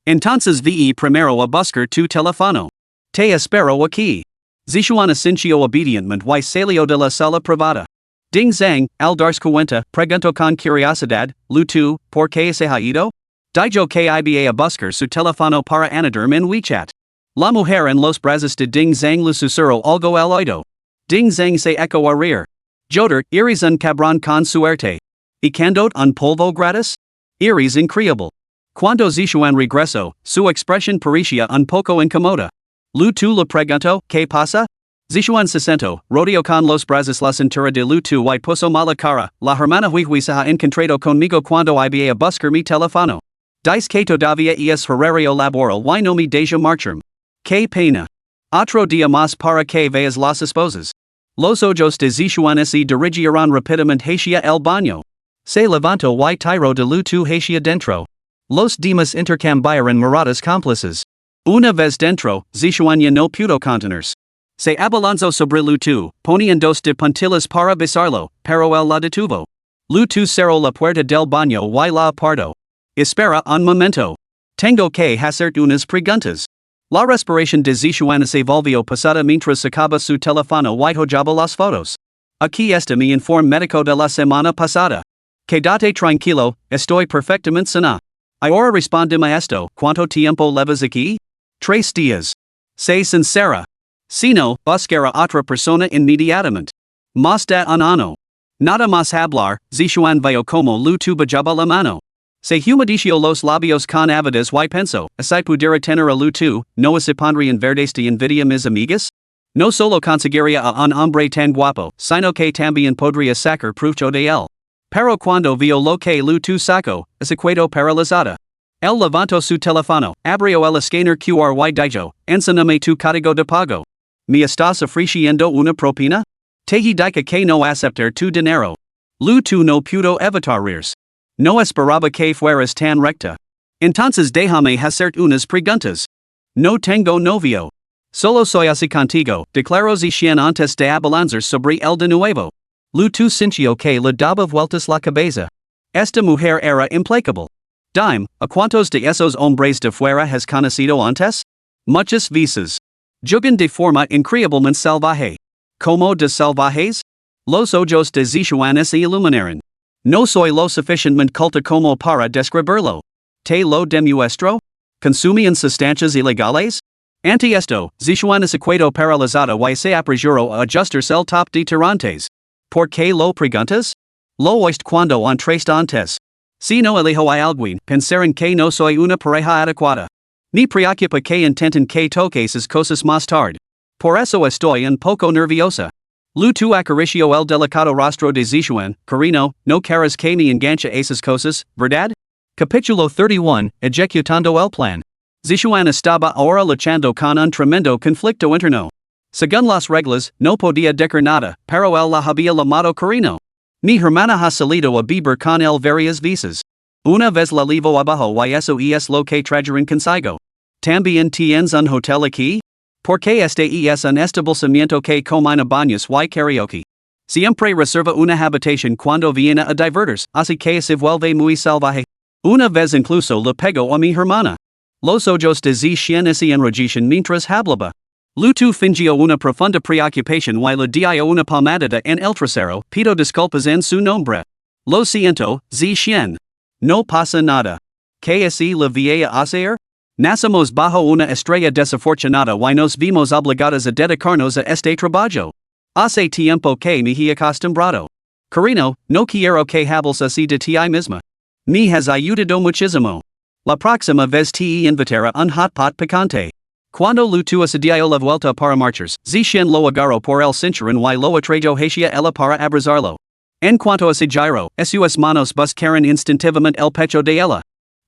Entonces ve primero a buscar tu teléfono. Te espero aquí. Zishuan asintió obedientemente y salió de la sala privada. Ding Zhang, al darse cuenta, preguntó con curiosidad, Lutu, ¿por qué se ha ido? Dijo que iba a buscar su teléfono para añadirme en WeChat. La mujer en los brazos de Ding Zhang le susurró algo al oído. Ding Zhang se echó a reír. Joder, eres un cabrón con suerte. ¿Y candot un polvo gratis? Eres increíble. Cuando Zishuan regresó, su expresión parecía un poco incómoda. Lutu le preguntó, ¿qué pasa? Zishuan se sentó, rodeó con los brazos la cintura de Lutu y puso mala cara, la hermana Hui se ha encontrado conmigo cuando iba a buscar mi teléfono. Dice que todavía es horario laboral y no me deja marcharme. Qué pena. Otro día más para que veas las esposas. Los ojos de Zishuan se dirigieron rápidamente hacia el baño. Se levantó y tiró de Lutu hacia dentro. Los demás intercambiaron miradas cómplices. Una vez dentro, Zishuan ya no pudo contenerse. Se abalanzó sobre Lutu, poniéndose de puntillas para besarlo, pero él la detuvo. Lutu cerró la puerta del baño y la apartó. Espera un momento. Tengo que hacer unas preguntas. La respiración de Zishuan se volvió pesada mientras sacaba su teléfono y hojaba las fotos. Aquí está mi informe médico de la semana pasada. Quédate tranquilo, estoy perfectamente sana. Ahora respóndeme esto, ¿cuánto tiempo llevas aquí? 3 días. Sé sincera. Si no, buscará otra persona inmediatamente. Más de un año. Nada más hablar, zixuan veo como lu tu bajaba la mano. Se humedicio los labios con avidez y penso, así pudiera tener a lu tu, no se pondrían verdes de envidia mis amigas? No solo conseguiría a un hombre tan guapo, sino que también podría sacar provecho de él. Pero cuando vio lo que lu tu saco, se quedó paralizada. Él levantó su teléfono, abrió el escáner QR y dijo, enséñame tu código de pago. ¿Me estás ofreciendo una propina? Te dije que no aceptar tu dinero. Lu tu no pudo evitar reír. No esperaba que fueras tan recta. Entonces déjame hacer unas preguntas. No tengo novio. Solo soy así contigo, declaró Zixuan antes de abalanzar sobre el de nuevo. Lu tu sintió que le daba vueltas la cabeza. Esta mujer era implacable. Dime, ¿a cuántos de esos hombres de fuera has conocido antes? Muchas veces. Jugan de forma increíblemente salvaje. ¿Cómo de salvajes? Los ojos de Zixuan se iluminaron. No soy lo suficientemente culta como para describirlo. ¿Te lo demuestro? ¿Consumían sustancias ilegales? Ante esto, Zixuan se quedó paralizada y se apresuró a ajustarse el top de tirantes. ¿Por qué lo preguntas? Lo oíste cuando entraste antes. Si no elijo a alguien, pensaron que no soy una pareja adecuada. Ni preocupa que intenten que toque esas cosas más tarde. Por eso estoy un poco nerviosa. Lu tu acarició el delicado rostro de Zixuan, Carino, no quieres que me enganche esas cosas, ¿verdad? Capítulo 31, Ejecutando el plan. Zixuan estaba ahora luchando con un tremendo conflicto interno. Según las reglas, no podía decir nada, pero él la había llamado Carino. Mi hermana ha salido a beber con él varias veces. Una vez la llevo abajo y eso es lo que trajeron consigo. ¿También tienes un hotel aquí? Porque este es un establecimiento que combina baños y karaoke. Siempre reserva una habitación cuando viene a divertirse, así que se vuelve muy salvaje. Una vez incluso le pegó a mi hermana. Los ojos de Zixuan se enrojecen mientras hablaba. Lu tu fingió una profunda preocupación y le dio una palmadita en el trasero, pido disculpas en su nombre. Lo siento, Zixuan. No pasa nada. ¿Qué así le voy a hacer? Nacimos bajo una estrella desafortunada y nos vimos obligados a dedicarnos a este trabajo. Hace tiempo que me he acostumbrado. Carino, no quiero que hables así de ti misma. Me has ayudado muchísimo. La próxima vez te invitaré un hot pot picante. Cuando Lu tu se dio la vuelta para marchar, Zixuan lo agarró por el cinturón y lo atrajo hacia ella para abrazarlo. En cuanto a ese giro, sus manos buscaron instintivamente el pecho de ella.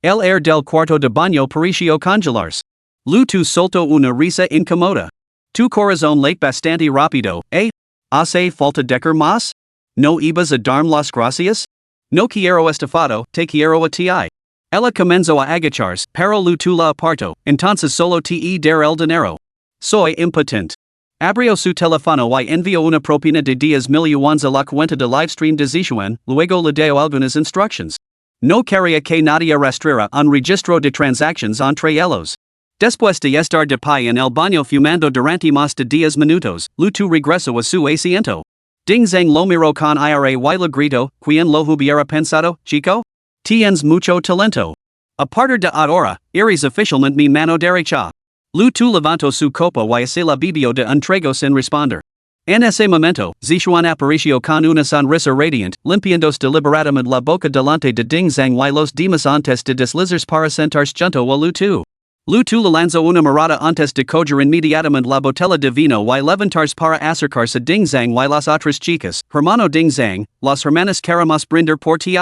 El air del cuarto de baño pareció congelarse. Lu tu soltó una risa incómoda. Tu corazón late bastante rápido, ¿eh? ¿Hace falta decir más? ¿No ibas a darme las gracias? No quiero estafado, te quiero a ti. Ella comenzó a agacharse, pero Lu tu la apartó, entonces solo te dar el dinero. Soy impotente. Abrió su teléfono y envió una propina de 10,000 yuans a la cuenta de livestream de Zixuan, luego le dio algunas instructions. No quería que nadie arrastrara un registro de transactions entre ellos. Después de estar de pie en el baño fumando durante más de 10 minutos, Lu tu regresó a su asiento. Ding Zhang lo miró con ira y le gritó, ¿quién lo hubiera pensado, chico? Tienes mucho talento. A partir de ahora, eres oficialmente mi mano derecha. Lu tu levantó su copa y se la bebió de un trago sin responder. En ese momento, Zixuan apareció con una sonrisa radiante, limpiándose deliberadamente la boca delante de Ding Zhang y los demás antes de deslizarse para sentarse junto a Lu tu. Lu tu le lanzó una mirada antes de coger inmediatamente la botella de vino y levantarse para acercarse a Ding Zhang y las otras chicas. Hermano Ding Zhang, las hermanas queremos brindar por ti.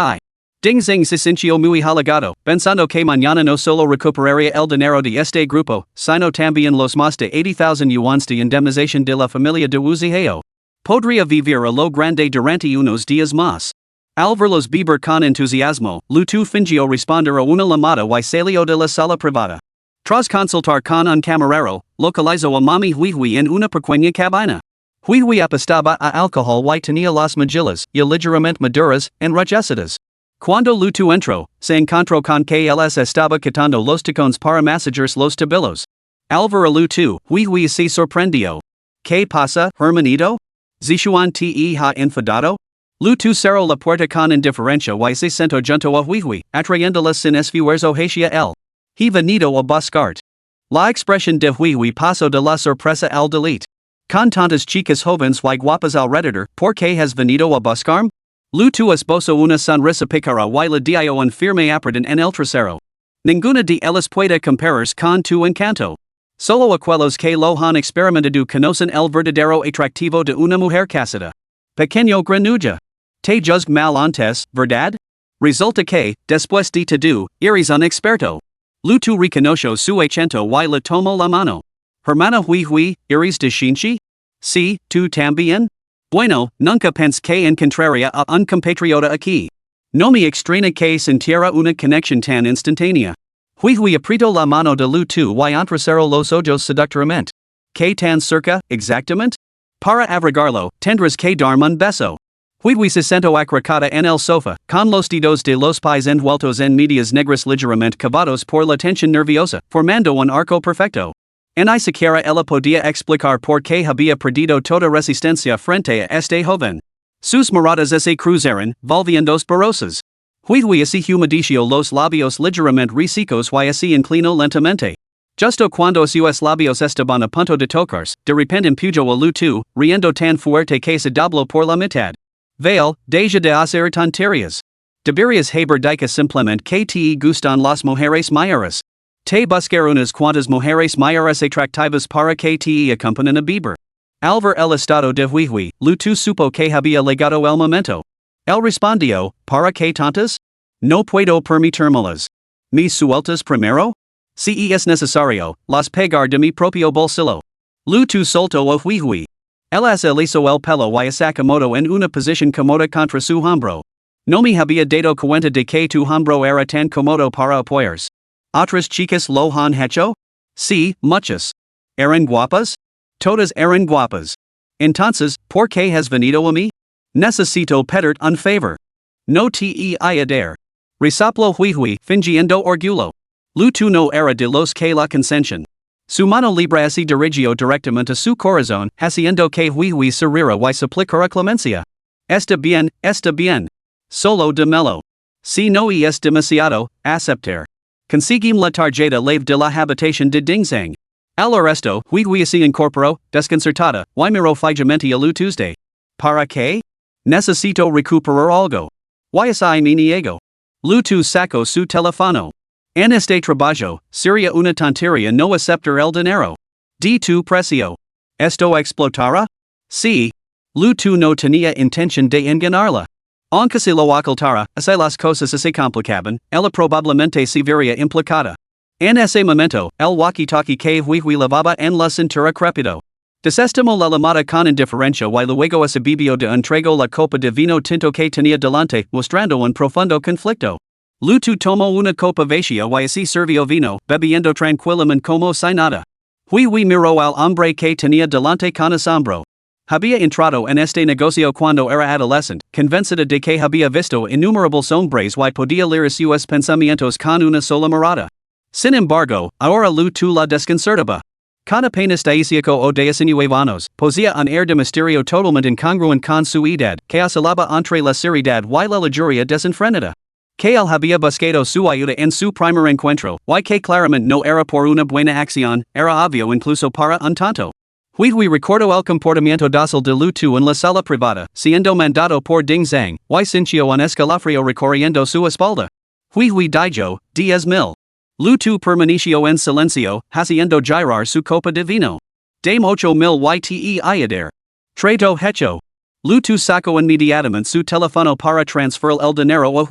Ding Zhang se sintió muy halagado, pensando que mañana no solo recuperaría el dinero de este grupo, sino también los más de 80,000 yuans de indemnización de la familia de Wu Zihao. Podría vivir a lo grande durante unos días más. Al verlos beber con entusiasmo, Lu tu fingió responder a una llamada y salió de la sala privada. Tras consultar con un camarero, localizó a Mami Huihui en una pequeña cabina. Huihui apestaba a alcohol y tenía las mejillas, ya ligeramente maduras, enrojecidas. Cuando Lu tu entró, se encontró con que él estaba quitando los tacones para masajearse los tobillos. Al ver a Lu tu, Huihui se sorprendió. ¿Qué pasa, hermanito? Zixuan te ha enfadado? Lu tu cerró la puerta con indiferencia y se sentó junto a Huihui, atrayéndola sin esfuerzo hacia él. He venido a buscarte. La expresión de Huihui pasó de la sorpresa al delete. Con tantas chicas jóvenes y guapas alrededor, ¿por qué has venido a buscarme? Lu tu esposo una sonrisa picara y la dio un firme apredan en el trasero. Ninguna de ellas puede comparar con tu encanto. Solo aquellos que lo han experimentado conocen el verdadero atractivo de una mujer casada. Pequeño granuja. Te juzg mal antes, ¿verdad? Resulta que, después de todo, eres un experto. Lu tu reconoció su acento y le tomó la mano. Hermana ¿eres de Shinchi? Sí, tú también? Bueno, nunca pensé que encontraría a un compatriota aquí. No me extraña que sintiera una conexión tan instantánea. Apretó la mano de Lu tu y entrecerró los ojos seductoramente. ¿Qué tan cerca, exactamente? Para abrigarlo, tendrás que darme un beso. Se sentó acurrucada en el sofá, con los dedos de los pies envueltos en medias negras ligeramente cavados por la tensión nerviosa, formando un arco perfecto. Ni siquiera ella podía explicar por qué había perdido toda resistencia frente a este joven. Sus miradas se cruzaron, volviéndose borrosas. Así humedeció los labios ligeramente resecos y así inclinó lentamente. Justo cuando sus labios estaban a punto de tocarse, de repente empujó a Lu tu, riendo tan fuerte que se dobló por la mitad. Veil, deja de hacer tonterías. Deberías haber dicho simplemente que te gustan las mujeres mayores. Te buscar unas cuantas mujeres mayores atractivas para que te acompañen a beber. Al ver el estado de Lu tu supo que había llegado el momento. Él respondió, ¿para qué tantas? No puedo permitírmelas. ¿Me sueltas primero? Si es necesario, las pagar de mi propio bolsillo. Lu tu soltó a Él hizo el pelo y Sakamoto en una posición cómoda contra su hombro. No me había dado cuenta de que tu hombro era tan cómodo para apoyarse. ¿Otras chicas lo han hecho? Sí, muchas. ¿Eran guapas? Todas eran guapas. Entonces, ¿por qué has venido a mí? Necesito pedirte un favor. No te ayudar. Resoplo fingiendo orgullo. Lu tu no era de los que la consentían. Su mano libre se dirigió directamente a su corazón, haciendo que se riera y suplicara clemencia. Está bien. Solo démelo. Si no es demasiado, aceptar. Conseguimos la tarjeta lave de la habitación de Dingzang. Al arresto, se incorporó, desconcertada, y miró fijamente a Lu Tuesday. ¿Para qué? Necesito recuperar algo. Y me niego. Lu tu sacó su teléfono. En este trabajo, sería una tontería no aceptar el dinero. De tu precio. ¿Esto explotará? Sí. Lu tu no tenía intención de engañarla. Aunque si lo ocultara, así las cosas se complicaban, ella probablemente se vería implicada. En ese momento, el walkie-talkie que levaba en la cintura crepitó. Desestimó la llamada con indiferencia y luego se bebió de entregó la copa de vino tinto que tenía delante, mostrando un profundo conflicto. Lu tu tomó una copa vacía y así sirvió vino, bebiendo tranquilamente como si nada. Miró al hombre que tenía delante con asombro. Había entrado en este negocio cuando era adolescente, convencida de que había visto innumerables hombres y podía leer sus pensamientos con una sola mirada. Sin embargo, ahora Lu tu la desconcertaba. Con apenas dieciocho o 19 años, poseía un air de misterio totalmente incongruente con su edad, que oscilaba entre la seriedad y la lujuria desenfrenada. Que él había buscado su ayuda en su primer encuentro, y que claramente no era por una buena acción, era obvio incluso para un tonto. Recordó el comportamiento dócil de Lu tu en la sala privada, siendo mandado por Dingzang, y sintió un escalofrío recorriendo su espalda. Dijo, 10,000. Lu tu permaneció en silencio, haciendo girar su copa de vino. Dame 8,000 yte ayudar. Trato hecho. Lu tu sacó inmediatamente su teléfono para transferir el dinero a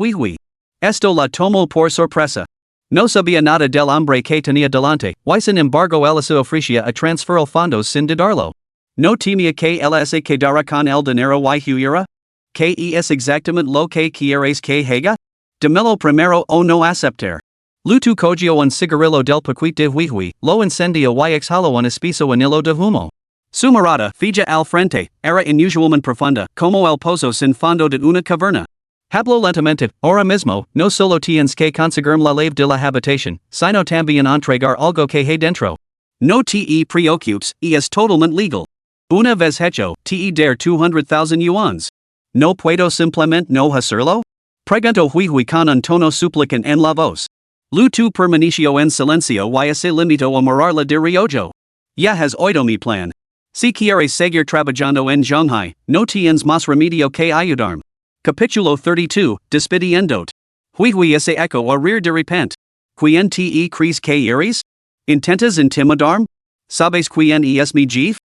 Esto la tomó por sorpresa. No sabía nada del hombre que tenía delante, y sin embargo él se ofrecía a transferir fondos sin dudarlo. No temía que él se quedara con el dinero y huyera. ¿Qué es exactamente lo que quieres que haga? Dámelo primero o no aceptar. Lu tu cogió un cigarrillo del paquete de lo encendió y exhaló un espeso anillo de humo. Su mirada, fija al frente, era inusualmente profunda, como el pozo sin fondo de una caverna. Habló lentamente, ahora mismo, no solo tienes que conseguirme la llave de la habitación, sino también entregar algo que hay dentro. No te preocupes, es totalmente legal. Una vez hecho, te dar 200,000 yuans. ¿No puedo simplemente no hacerlo? Preguntó con un tono suplicante en la voz. Lu tu permaneció en silencio y se limitó a mirarla de reojo. Ya has oído mi plan. Si quieres seguir trabajando en Shanghai, no tienes más remedio que ayudarme. Capítulo 32, Despediendot. Hui ese echo o rir de repente. Quien te cris que iris? Intentas intimidarme? Sabes quien es mi jefe?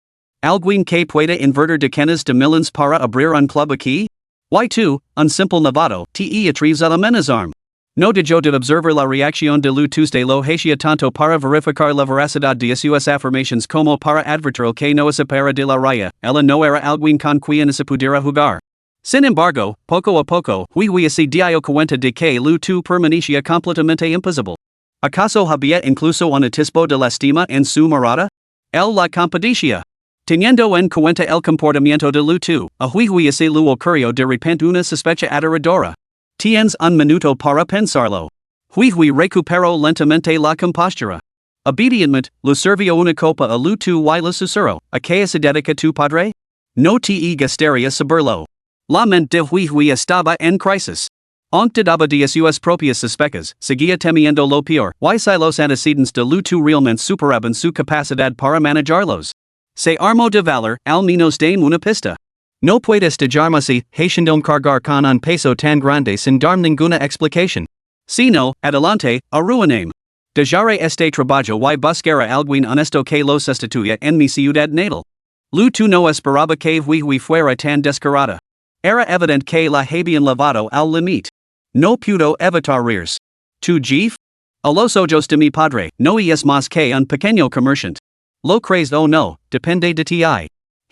Alguien que pueda invertir decenas de millones para abrir un club aquí? Y2, un simple novato, te atreves a amenazarme. No dejo de observar la reacción de lu Tuesday lo hacía tanto para verificar la veracidad de sus afirmations como para advertir que no se para de la raya, ella no era alguien con quien se pudiera jugar. Sin embargo, poco a poco, hui se dio cuenta de que lu tu permanecía completamente imposible. ¿Acaso había incluso un atisbo de lastima en su mirada? Él la compadecía. Teniendo en cuenta el comportamiento de lu tu, a hui se lu ocurrió de repente una sospecha aterradora. Tienes un minuto para pensarlo. Hui recuperó lentamente la compostura. Obedientemente, le sirvió una copa a lu tu y le susurró, ¿a qué se dedica tu padre? No te gustaría saberlo. La mente de hui estaba en crisis. Aunque daba de sus propias sospechas, seguía temiendo lo peor, y si los antecedentes de lu tu realmente superaban su capacidad para manejarlos. Se armó de valor, al menos de una pista. No puedes dejarme haciendo cargar con un peso tan grande sin dar ninguna explicación. Si no, adelante, arruiname. Dejaré este trabajo y buscaré alguien honesto que lo sustituya en mi ciudad natal. Lu tu no esperaba que hui fuera tan descarada. Era evidente que la habían lavado al límite. No pudo evitar rirse. ¿Tu jefe? A los ojos de mi padre, no es más que un pequeño comerciante. Lo crees o no, depende de ti.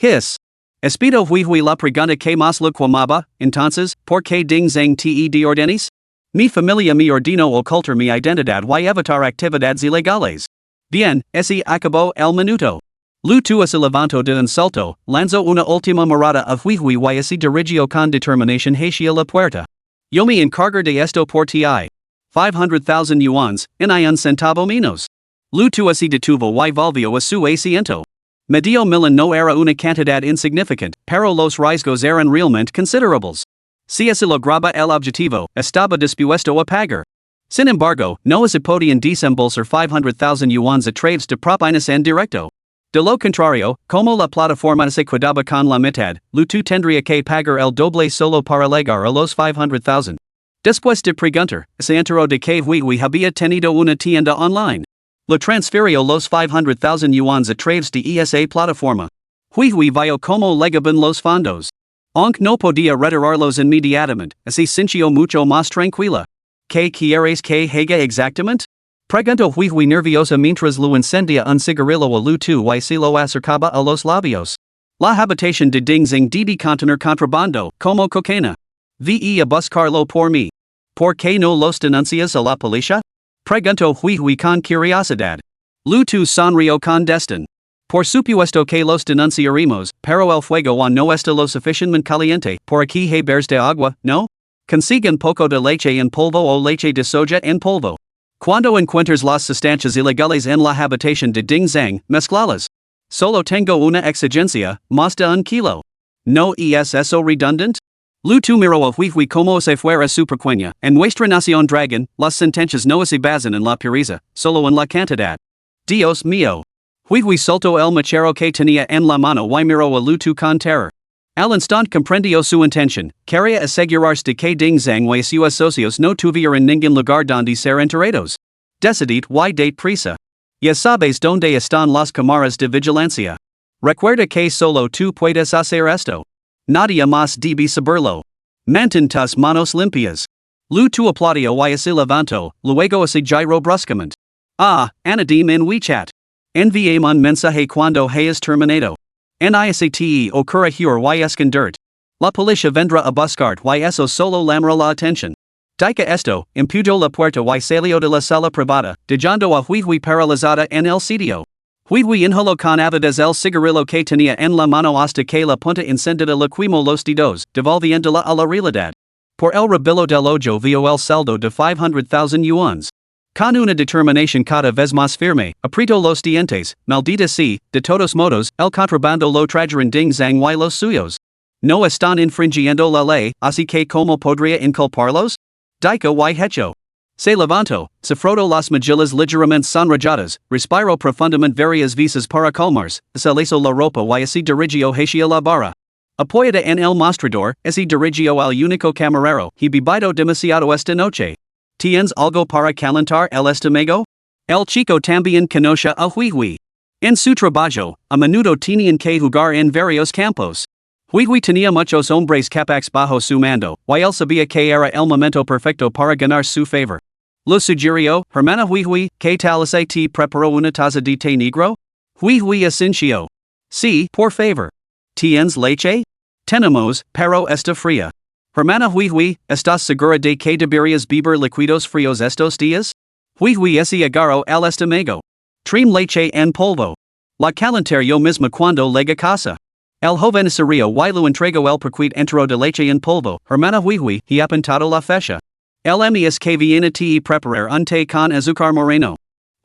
His. Espido hui la pregunta que más lo quemaba, entonces, ¿por qué ding zang te de ordenes? Mi familia me ordenó ocultar mi identidad y evitar actividades ilegales. Bien, ese acabó el minuto. Lu tu se levantó de un salto, lanzó una última mirada a hui y se dirigió con determinación hacia la puerta. Yo me encargo de esto por ti. 500,000 yuans, ni un centavo menos. Lu tu se detuvo y volvió a su asiento. Medio millón no era una cantidad insignificante, pero los riesgos eran realmente considerables. Si se lograba el objetivo, estaba dispuesto a pagar. Sin embargo, no se podían desembolsar 500,000 yuans a través de propinas en directo. De lo contrario, como la plataforma se quedaba con la mitad, lu tu tendría que pagar el doble solo para llegar a los 500,000. Después de preguntar, se enteró de que hui había tenido una tienda online. Le transfirió los 500,000 yuans a través de esa plataforma. Hui vio como llegaban los fondos. Aunque no podía retirarlos inmediatamente, se sintió mucho más tranquila. ¿Qué quieres que haga exactamente? Preguntó hui nerviosa mientras lo encendía un cigarrillo a lu tu y se lo acercaba a los labios. La habitación de Ding Zing debe contener contrabando, como cocaína. Ve a buscarlo por mí. ¿Por qué no los denuncias a la policía? Preguntó hui con curiosidad. Lu tu sonrió con desdén. Por supuesto que los denunciaremos, pero el fuego no está lo suficientemente caliente, por aquí hay bears de agua, ¿no? Consigan poco de leche en polvo o leche de soja en polvo. Cuando encuentres las sustancias ilegales en la habitación de Ding Zhang, mezclalas. Solo tengo una exigencia, más de un kilo. ¿No es eso redundante? Lu tu miró a hui como si fuera su pequeña, en nuestra nación dragon, las sentencias no se basan en la pureza, solo en la cantidad. Dios mío. Hui soltó el mechero que tenía en la mano y miró a lu tu con terror. Al instante comprendió su intención, quería asegurarse de que Ding Zhang y sus socios no tuvieran ningún lugar donde ser enterados. Decidid y date prisa. Ya sabes dónde están las cámaras de vigilancia. Recuerda que solo tú puedes hacer esto. Nadie más debe saberlo. Mantén tus manos limpias. Lu tu aplaudió y se levantó, luego se giró bruscamente. Anadim en WeChat. Enviame un mensaje cuando hayas terminado. Nisate ocurrir y esconderte. La policía vendrá a buscarte y eso solo llamará la atención. Dica esto, empujó la puerta y salió de la sala privada, dejando a hui paralizada en el sitio. Hui inhaló con avidez el cigarrillo que tenía en la mano hasta que la punta encendida le quemó los dedos, devolviéndola a la realidad. Por el rebillo del ojo vio el saldo de 500,000 yuans. Con una determinación cada vez más firme, apretó los dientes, maldita sea, de todos modos, el contrabando lo trajeron Ding Zhang y los suyos. ¿No están infringiendo la ley, así que cómo podría inculparlos? Dica y hecho. Se levantó, se frotó las mejillas ligeramente sonrojadas, respiró profundamente varias veces para calmarse, se lesó la ropa y se dirigió hacia la barra. Apoyada en el mostrador, ese dirigio al único camarero, he bebido demasiado esta noche. ¿Tienes algo para calentar el estómago? El chico también conoce a Hui. En su trabajo, a menudo tenían que jugar en varios campos. Hui tenía muchos hombres capaces bajo su mando, y él sabía que era el momento perfecto para ganar su favor. Lo sugirió, hermana Hui, ¿qué tal si te preparo una taza de té negro? Hui asintió. Sí, por favor. ¿Tienes leche? Tenemos, pero está fría. Hermana Hui, ¿estás segura de que deberías beber líquidos fríos estos días? Hui ese agarró el estómago. Trim leche en polvo. La calentar yo misma cuando llega casa. El joven serio y lo entregó el paquete entero de leche en polvo. Hermana Hui, he apuntado la fecha. El mes que viene te preparar un té con azúcar moreno.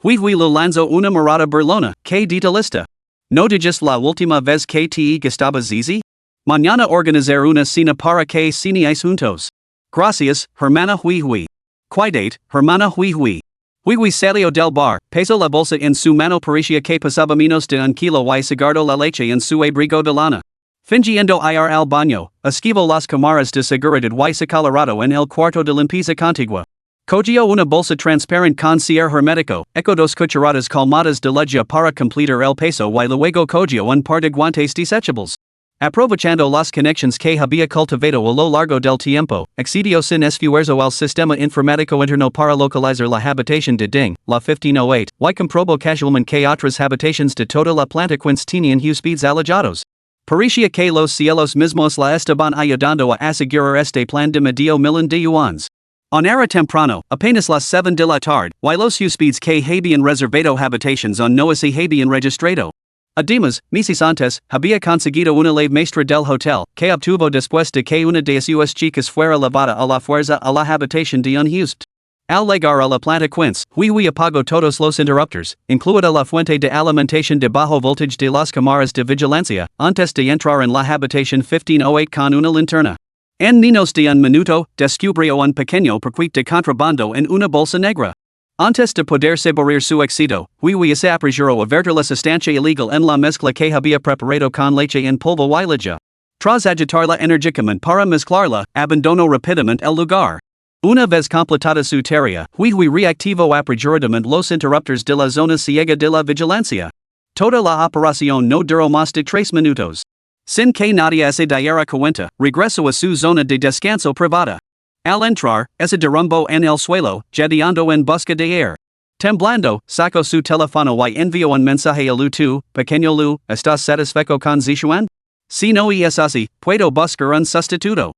Hui lo lanzó una mirada burlona, que detalista. ¿No digas la última vez que te gustaba Zizi? Mañana organizar una cena para que cenéis juntos. Gracias, hermana Hui. Cuidate, hermana Hui. Hui salió del bar, pesó la bolsa en su mano parecía que pasaba menos de un kilo y cigarro la leche en su abrigo de lana. Fingiendo ir al baño, esquivó las cámaras de seguridad y se colorado en el cuarto de limpieza contigua. Cogió una bolsa transparente con cierre hermético, eco dos cucharadas colmadas de leche para completar el peso y luego cogió un par de guantes desechables. Aprovechando las conexiones que había cultivado a lo largo del tiempo, accedió sin esfuerzo al sistema informático interno para localizar la habitación de Ding, la 1508, y comprobó casualmente que otras habitaciones de toda la planta quince tenían huéspedes alojados. Parecía que los cielos mismos la estaban ayudando a asegurar este plan de medio millón de yuans. Era temprano, apenas las 7 de la tarde, y los huéspedes que habían reservado habitaciones no se habían registrado. Además, meses antes, había conseguido una ley maestra del hotel, que obtuvo después de que una de sus chicas fuera llevada a la fuerza a la habitación de un huésped. Al llegar a la planta quince, Hui apagó todos los interrupters, incluida la fuente de alimentación de bajo voltage de las cámaras de vigilancia, antes de entrar en la habitación 1508 con una linterna. En menos de un minuto, descubrió un pequeño paquete de contrabando en una bolsa negra. Antes de poder saborear su éxito, Hui se apresuró a verter la sustancia ilegal en la mezcla que había preparado con leche en polvo y leche. Tras agitarla enérgicamente para mezclarla, abandonó rápidamente el lugar. Una vez completada su tarea, Hui reactivó apresuradamente los interrupters de la zona ciega de la vigilancia. Toda la operación no duró más de 3 minutos. Sin que nadie se diera cuenta, regresó a su zona de descanso privada. Al entrar, se derrumbó en el suelo, jadeando en busca de aire. Temblando, sacó su teléfono y envió un mensaje a Lu. Pequeño Lu, ¿estás satisfecho con Zishuan? Si no es así, puedo buscar un sustituto.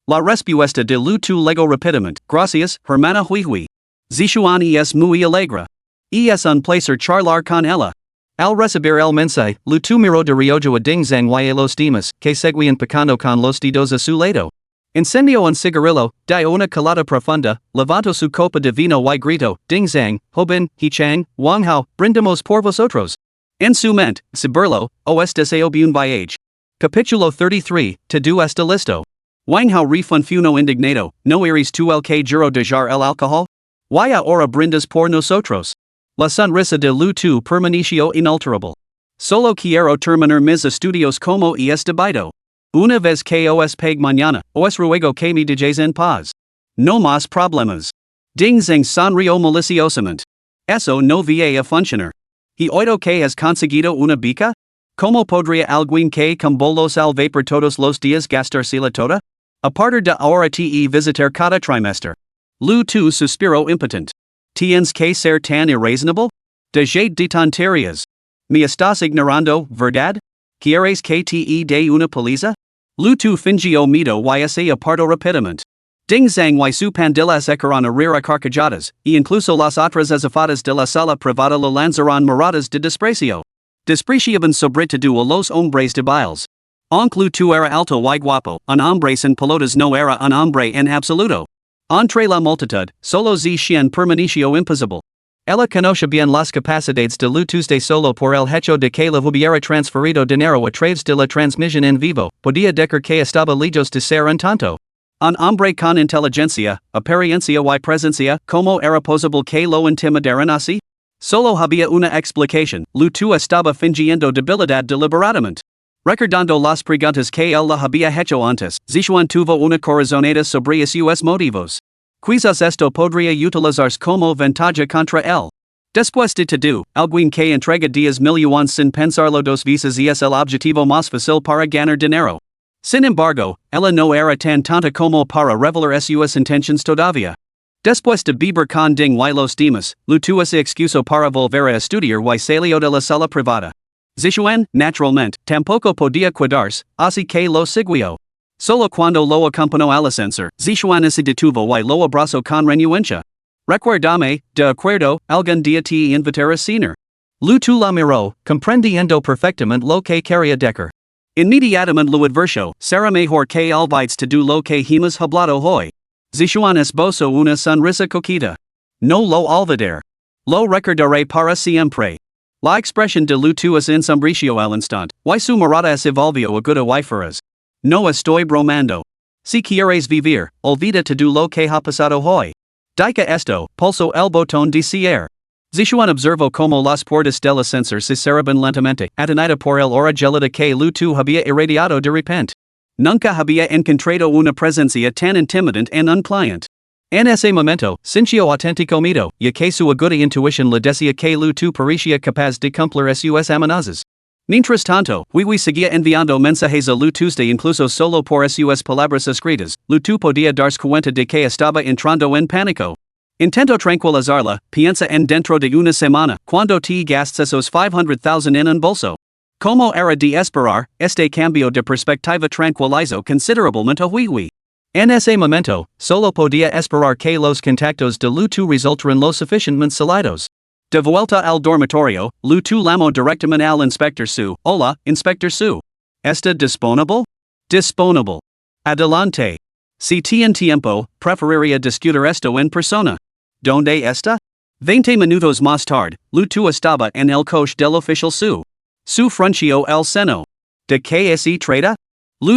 La respuesta de Lu llegó rápidamente. Gracias, hermana Hui. Zishuan es muy alegre. Es un placer charlar con ella. Al recibir el mensaje, Lu miró de reojo a Ding Zhang y a los demás, que seguían picando con los dedos a su lado. Encendió un cigarrillo, dio una calada profunda, levantó su copa de vino y gritó, Ding Zhang, Hobin, Chang, Wang Hao, brindamos por vosotros. En su mente, Siberlo, os deseo bien viaje. Capítulo 33, Todo está listo. Wang Hao refunfuno indignado, ¿no eres tú el que juró dejar el alcohol? ¿Y ahora brindas por nosotros? La sonrisa de Lu permaneció inalterable. Solo quiero terminar mis estudios como es debido. Una vez que os pague mañana, os ruego que me dejes en paz. No más problemas. Ding Zhang sonrió maliciosamente. Eso no va a funcionar. ¿Y oído que has conseguido una beca? ¿Cómo podría alguien que con bolos al vapor todos los días gastársela toda? A partir de ahora te visitar cada trimestre. Lu suspiró impotente. ¿Tienes que ser tan irreasonable? Deje de tonterías. ¿Me estás ignorando, verdad? ¿Quieres que te dé una paliza? Lu fingió miedo y se apartó rápidamente. Ding Zhang y su pandilla sacaron a reír a carcajadas, y incluso las otras azafatas de la sala privada lo lanzaron miradas de desprecio. Despreciaban sobre todo a los hombres débiles. Aunque Lu era alto y guapo, un hombre sin pelotas no era un hombre en absoluto. Entre la multitud, solo Xian permaneció impasible. Ella conoce bien las capacidades de Lu de solo por el hecho de que le hubiera transferido dinero a través de la transmisión en vivo, podía decir que estaba lejos de ser un tonto. Un hombre con inteligencia, apariencia y presencia, ¿cómo era posible que lo intimidaran así? Solo había una explicación, Lu estaba fingiendo debilidad deliberadamente. Recordando las preguntas que él la había hecho antes, Zixuan tuvo una corazonada sobre sus motivos. Quizás esto podría utilizarse como ventaja contra él. Después de todo, alguien que entrega 10,000 yuans sin pensarlo dos veces es el objetivo más fácil para ganar dinero. Sin embargo, ella no era tan tonta como para revelar sus intenciones todavía. Después de beber con ding y los demás, tuvo ese excuso para volver a estudiar y salió de la sala privada. Zixuan, naturalmente, tampoco podía cuidarse, así que lo siguió. Solo cuando lo acompañó al ascensor, Zixuan se detuvo y lo abrazó con renuencia. Recuérdame, de acuerdo, algún día te invitaré a cenar. Tu la miró, comprendiendo perfectamente lo que quería decir. Inmediatamente lo advirtió, será mejor que olvides todo lo que hemos hablado hoy. Zixuan esbozó una sonrisa coqueta. No lo olvidaré. Lo recordaré para siempre. La expresión de tu es ensombreció al instante, y su mirada se volvió aguda y feroz. No estoy bromando. Si quieres vivir, olvida todo lo que ha pasado hoy. Dica esto, pulsó el botón de cierre. Zixuan observó como las puertas del ascensor se cerraban lentamente, atenida por el hora gelada que tu había irradiado de repente. Nunca había encontrado una presencia tan intimidante y unpliant. En ese momento, sintió auténtico miedo, ya que su aguda intuición le decía que tu parecía capaz de cumplir sus amenazas. Mientras tanto, Wiwi seguía enviando mensajes a Tuesday incluso solo por sus palabras escritas, tu podía darse cuenta de que estaba entrando en pánico. Intento tranquilizarla, piensa en dentro de una semana, cuando te gastes esos 500,000 en un bolso. Como era de esperar, este cambio de perspectiva tranquilizó considerablemente a Wiwi. En ese momento, solo podía esperar que los contactos de tu resultaran lo suficientemente sólidos. De vuelta al dormitorio, tu llamó directamente al inspector Su. Hola, inspector Su. ¿Está disponible? Disponible. Adelante. Si tiene tiempo, preferiría discutir esto en persona. ¿Dónde está? 20 minutos más tarde, tu estaba en el coche del oficial Su. Su frunció el seno. ¿De qué se trata?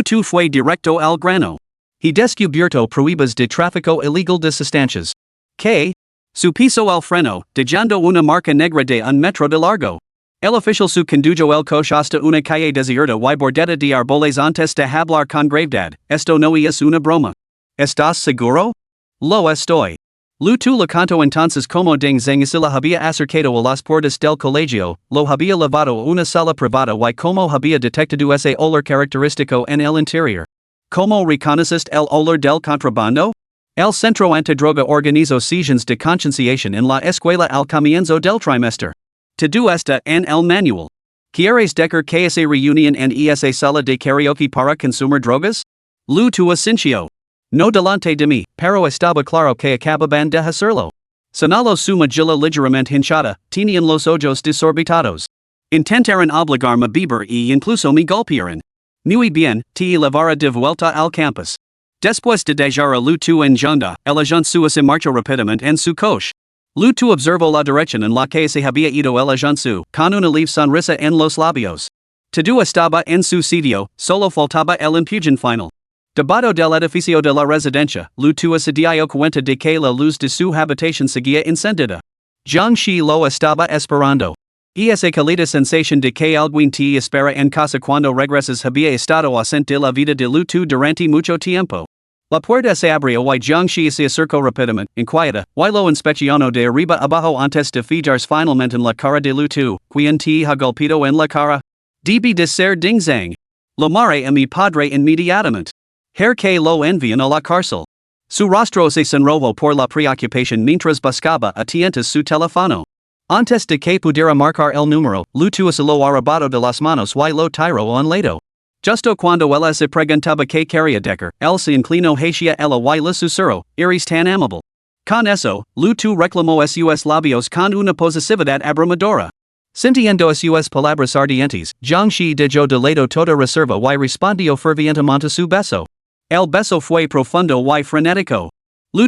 Tu fue directo al grano. He descubierto pruebas de tráfico ilegal de sustancias. ¿Qué? Su piso el freno, dejando una marca negra de un metro de largo. El oficial Su condujo el coche hasta una calle desierta y bordada de árboles antes de hablar con gravedad. Esto no es una broma. ¿Estás seguro? Lo estoy. Tu le contó entonces como Ding Zheng se la había acercado a las puertas del colegio, lo había llevado a una sala privada y como había detectado ese olor característico en el interior. ¿Cómo reconociste el olor del contrabando? El Centro Antidroga organizó sesiones de concienciación en la escuela al comienzo del trimestre. Todo está en el manual. ¿Quieres decir que esa reunión en esa sala de karaoke para consumir drogas? Tu asintió. No delante de mí, pero estaba claro que acababan de hacerlo. Señaló su mejilla ligeramente hinchada, tenían los ojos desorbitados. Intentaron obligarme a beber y incluso me golpearon. Muy bien, te llevaré de vuelta al campus. Después de dejar a tu en Jonda, el agente Su se marchó rápidamente en su coche. Tu observó la dirección en la que se había ido el agente Su, con una leve sonrisa en los labios. Todo estaba en su sitio, solo faltaba el empujón final. Debajo del edificio de la residencia, tu se dio cuenta de que la luz de su habitación seguía encendida. Jiangxi lo estaba esperando. Y esa cálida sensación de que alguien te espera en casa cuando regresas había estado ausente de la vida de tu durante mucho tiempo. La puerta se abrió y Jiangxi se acercó rápidamente, inquieta, y lo inspeccionó de arriba abajo antes de fijarse finalmente en la cara de tu, quien te ha golpeado en la cara. Debe de ser Ding Zheng. Lo maré a mi padre inmediatamente. Que lo envían a la cárcel. Su rostro se sonrojó por la preocupación mientras buscaba a tientas su teléfono. Antes de que pudiera marcar el número, tu se lo arrebató de las manos y lo tiró a un lado. Justo cuando ella se preguntaba qué quería decir, él se inclinó hacia ella y le susurró, eres tan amable. Con eso, tu reclamó sus labios con una posesividad abrumadora. Sintiendo sus palabras ardientes, Jiangxi dejó de lado toda reserva y respondió fervientemente su beso. El beso fue profundo y frenético.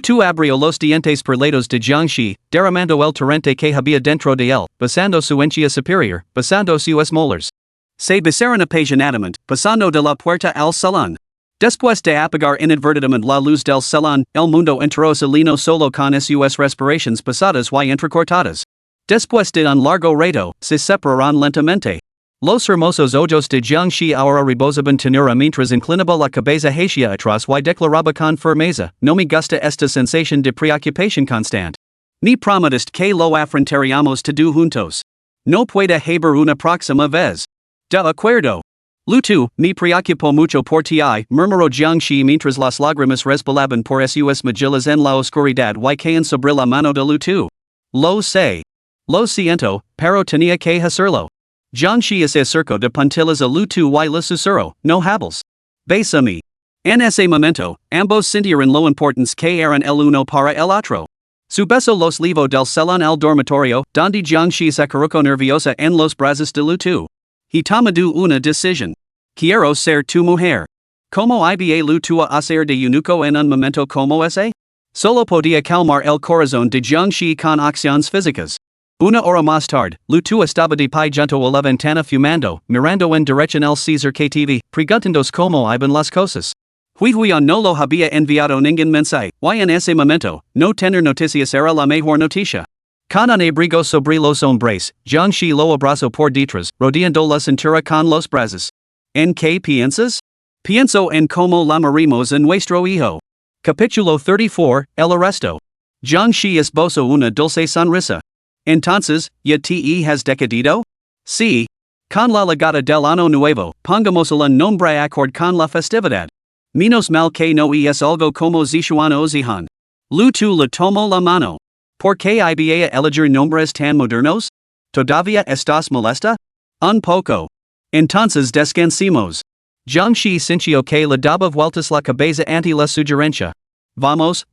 Tu abrió los dientes perlados de Jiangxi, derramando el torrente que había dentro de él, besando su encía superior, besando sus molars. Se besaron apasionadamente, pasando de la puerta al salón. Después de apagar inadvertidamente la luz del salón, el mundo entero se llenó solo con sus respiraciones pesadas y entrecortadas. Después de un largo rato, se separaron lentamente. Los hermosos ojos de Jiangxi ahora rebosaban tenura mientras inclinaba la cabeza hacia atrás y declaraba con firmeza, no me gusta esta sensación de preocupación constante. Ni prometiste que lo afrontaríamos todo juntos. No puede haber una próxima vez. De acuerdo. Lutu, me preocupo mucho por ti, murmuró Jiangxi mientras las lágrimas resbalaban por sus mejillas en la oscuridad y caían sobre la mano de Lutu. Lo sé. Lo siento, pero tenía que hacerlo. Jiangxi se acercó de puntillas a Lutu y le susurró, no hables. Bésame. En ese momento, ambos sintieron lo importante que eran el uno para el otro. Su beso los llevó del salón al dormitorio, donde Jiangxi se acurrucó nerviosa en los brazos de Lutu. He tomado una decisión. Quiero ser tu mujer. ¿Cómo iba Lutu a hacer de eunuco en un momento como ese? Solo podía calmar el corazón de Jiangxi con acciones físicas. Una hora más tarde, Lutu estaba de pie junto a la ventana fumando, mirando en dirección al Caesar KTV, preguntándose cómo iban las cosas. Huihuian no lo había enviado ningún mensaje, y en ese momento, no tener noticias era la mejor noticia. Con un abrigo sobre los hombres, Jiangxi lo abrazó por detrás, rodeando la cintura con los brazos. ¿En qué piensas? Pienso en cómo llamaremos a nuestro hijo. Capítulo 34, El arresto. Jiangxi esbozó una dulce sonrisa. Entonces, ¿ya te has decidido? Sí. Con la llegada del año nuevo, pongamos el nombre acorde con la festividad. Menos mal que no es algo como Zichuan o Zihan. Lutu le tomó la mano. ¿Por qué iba a elegir nombres tan modernos? ¿Todavía estás molesta? Un poco. Entonces descansemos. Jiangxi sintió que le daba vueltas la cabeza ante la sugerencia. Vamos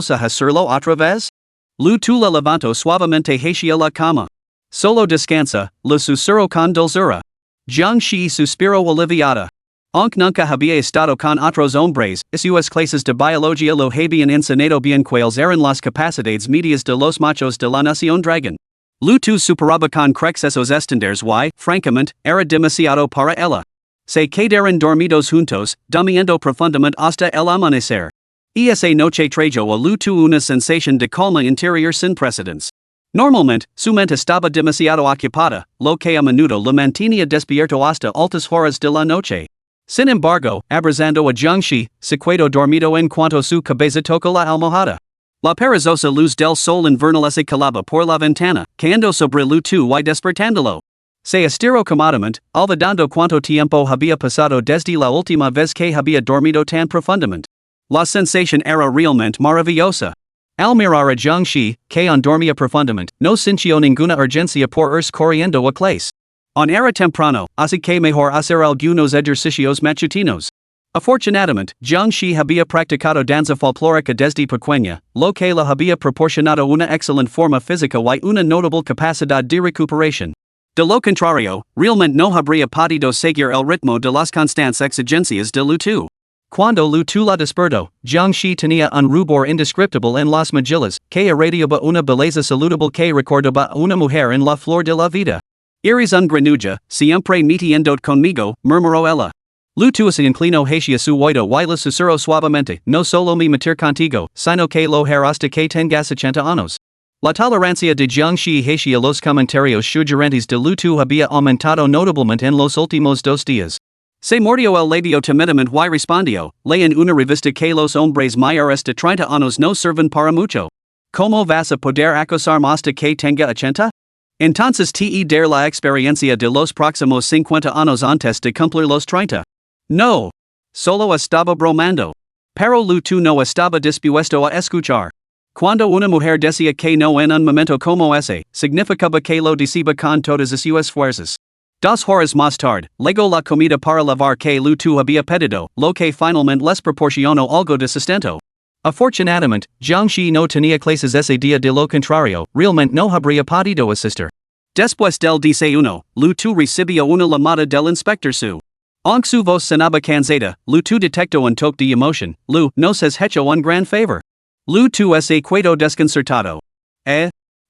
a hacerlo otra vez? Lutu la levantó suavemente hacia la cama. Solo descansa, le susurró con dulzura. Jiangxi suspiró aliviada. Aunque nunca había estado con otros hombres, sus clases de biología lo habían enseñado bien cuáles eran las capacidades medias de los machos de la nación dragon. Lutu superaba con creces esos estándares y, francamente, era demasiado para ella. Se quedaron dormidos juntos, durmiendo profundamente hasta el amanecer. Esa noche trajo a Lutu una sensación de calma interior sin precedentes. Normalmente, su mente estaba demasiado ocupada, lo que a menudo le mantenía despierto hasta altas horas de la noche. Sin embargo, abrazando a Jiangxi, se quedó dormido en cuanto su cabeza tocó la almohada. La perezosa luz del sol invernal se colaba por la ventana, cayendo sobre Lutu y despertándolo. Se estiró cómodamente, olvidando cuánto tiempo había pasado desde la última vez que había dormido tan profundamente. La sensación era realmente maravillosa. Al mirar a Jiangxi, que aún dormía profundamente, no sintió ninguna urgencia por irse corriendo a clase. Aún era temprano, así que mejor hacer algunos ejercicios matutinos. Afortunadamente, Jiangxi había practicado danza folclórica desde pequeña, lo que le había proporcionado una excelente forma física y una notable capacidad de recuperación. De lo contrario, realmente no habría podido seguir el ritmo de las constantes exigencias de Lutu. Cuando Lutu la despertó, Jiangxi tenía un rubor indescriptible en las mejillas, que irradiaba una belleza saludable que recordaba a una mujer en la flor de la vida. Eres un granuja, siempre metiendo conmigo, murmuró ella. Lutu se inclinó hacia su oído y le susurró suavemente, no solo me meter contigo, sino que lo haré hasta que tengas 80 años. La tolerancia de Jiangxi hacia los comentarios sugerentes de Lutu había aumentado notablemente en los últimos 2 días. Se mordió el labio timidamente y respondió, leen una revista que los hombres mayores de 30 años no sirven para mucho. ¿Cómo vas a poder acosarme hasta que tenga 80? Entonces te dar la experiencia de los próximos 50 años antes de cumplir los 30. No. Solo estaba bromando. Pero Lutu no estaba dispuesto a escuchar. Cuando una mujer decía que no en un momento como ese, significaba que lo decía con todas sus fuerzas. 2 horas más tarde, llegó la comida para lavar que Lutu había pedido, lo que finalmente les proporcionó algo de sustento. Afortunadamente, Jiangxi no tenía clases ese día, de lo contrario, realmente no habría podido asistir. Después del desayuno, Lutu recibió una llamada del inspector Su. Aunque su voz sonaba cansada, Lutu detectó un toque de emoción. Lu, nos has hecho un gran favor. Lutu se quedó desconcertado.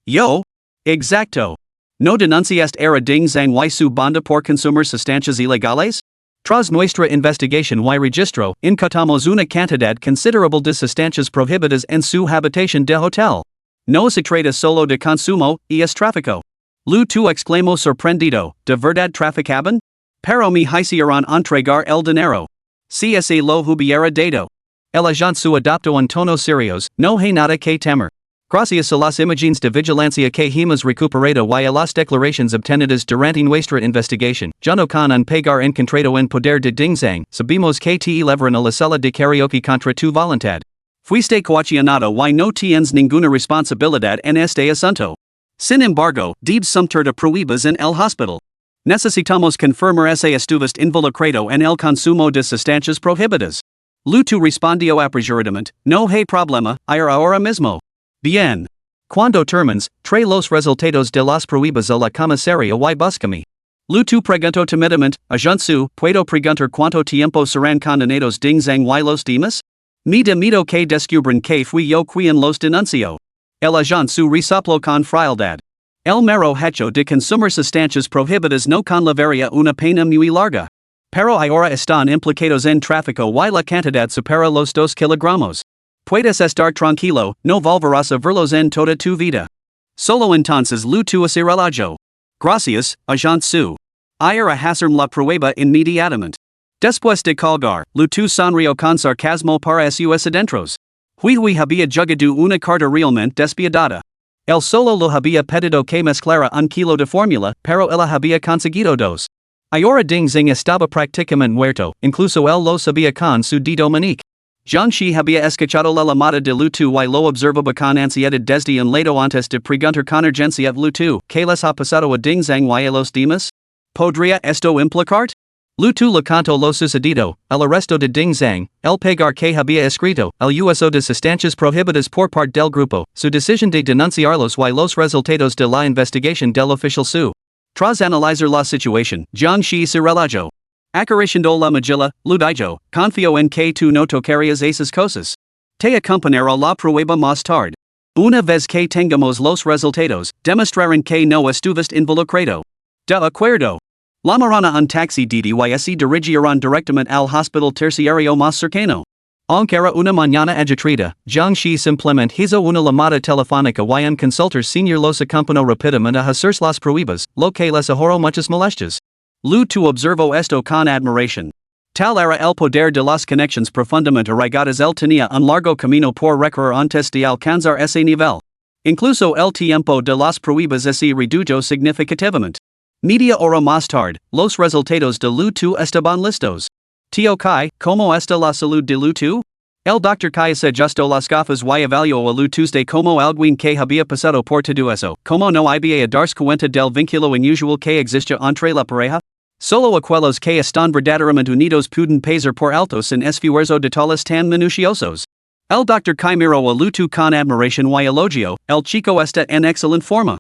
¿Yo? Exacto. ¿No denunciaste a Ding Zhang y su banda por consumir sustancias ilegales? Tras nuestra investigación y registro, incautamos una cantidad considerable de sustancias prohibidas en su habitación de hotel. No se trata solo de consumo, es tráfico. Lu tu exclamo sorprendido, de verdad traficaban? Pero me hicieron entregar el dinero. CSA lo hubiera dado. El agente su adoptó un tono serios, no hay nada que temer. Gracias a las imágenes de vigilancia que hemos recuperado y a las declaraciones obtenidas durante nuestra investigación, junto con un pagar encontrado en poder de Dingzang, sabemos que te elevaron a la sala de karaoke contra tu voluntad. Fuiste coaccionado y no tienes ninguna responsabilidad en este asunto. Sin embargo, debes someter de pruebas en el hospital. Necesitamos confirmar ese estuviste involucrado en el consumo de sustancias prohibidas. Lu tu respondió apresuradamente, no hay problema, ir ahora mismo. Bien. Cuando termines, trae los resultados de las pruebas a la comisaría y búscame. Lu tu preguntó timidamente, agente su, ¿puedo preguntar cuánto tiempo serán condenados Dingzang y los demás? Me temido que descubran que fui yo quien los denunció. El agente su resopló con frialdad. El mero hecho de consumir sustancias prohibidas no conllevaría una pena muy larga. Pero ahora están implicados en tráfico y la cantidad supera los 2 kilogramos. Puedes estar tranquilo, no volverás a verlos en toda tu vida. Solo entonces Lu tu ese relajo. Gracias, agente su. Ir a hacerme la prueba inmediatamente. Después de colgar, Lu tu sonrió con sarcasmo para sus adentros. Hui había jugado una carta realmente despiadada. El solo lo había pedido que mezclara un kilo de fórmula, pero él había conseguido 2. Ahora Dingzang estaba prácticamente muerto, incluso él lo sabía con su dedo meñique. Jiangxi había escuchado la llamada de Lu tu y lo observaba con ansiedad desde un lado antes de preguntar con urgencia a Lu tu, ¿qué les ha pasado a Dingzang y a los demás? ¿Podría esto implicarte? Lu tu le contó lo sucedido, el arresto de Dingzang, el pagar que había escrito, el uso de sustancias prohibidas por parte del grupo, su decisión de denunciarlos y los resultados de la investigación del oficial su. Tras analizar la situación, Jiangxi se relajó. Acariciando la mejilla, Lu dijo, confío en que tú no tocarías esas cosas. Te acompañaré la prueba más tarde. Una vez que tengamos los resultados, demostrarán que no estuviste involucrado. De acuerdo. Llamarán un taxi DDYS dirigirán directamente al hospital terciario más cercano. Aunque era una mañana agitada, Jiangxi simplemente hizo una llamada telefónica y un consultor senior los acompañó rápidamente a hacer las pruebas, lo que les ahorró muchas molestias. Lu tu observó esto con admiración. Tal era el poder de las conexiones profundamente arraigadas. Él tenía un largo camino por recorrer antes de alcanzar ese nivel. Incluso el tiempo de las pruebas se redujo significativamente. Media hora más tarde, los resultados de Lu tu estaban listos. Tío Kai, ¿cómo está la salud de Lu tu? El Dr. Kai se ajustó las gafas y evaluó a Lu Tuesday como alguien que había pasado por todo eso, como no había a darse cuenta del vínculo inusual que existe entre la pareja. Solo aquellos que están verdaderamente unidos pueden pasar por alto sin esfuerzo detalles tan minuciosos. El Dr. Kai miró a Lu tu con admiración y elogio, el chico está en excelente forma.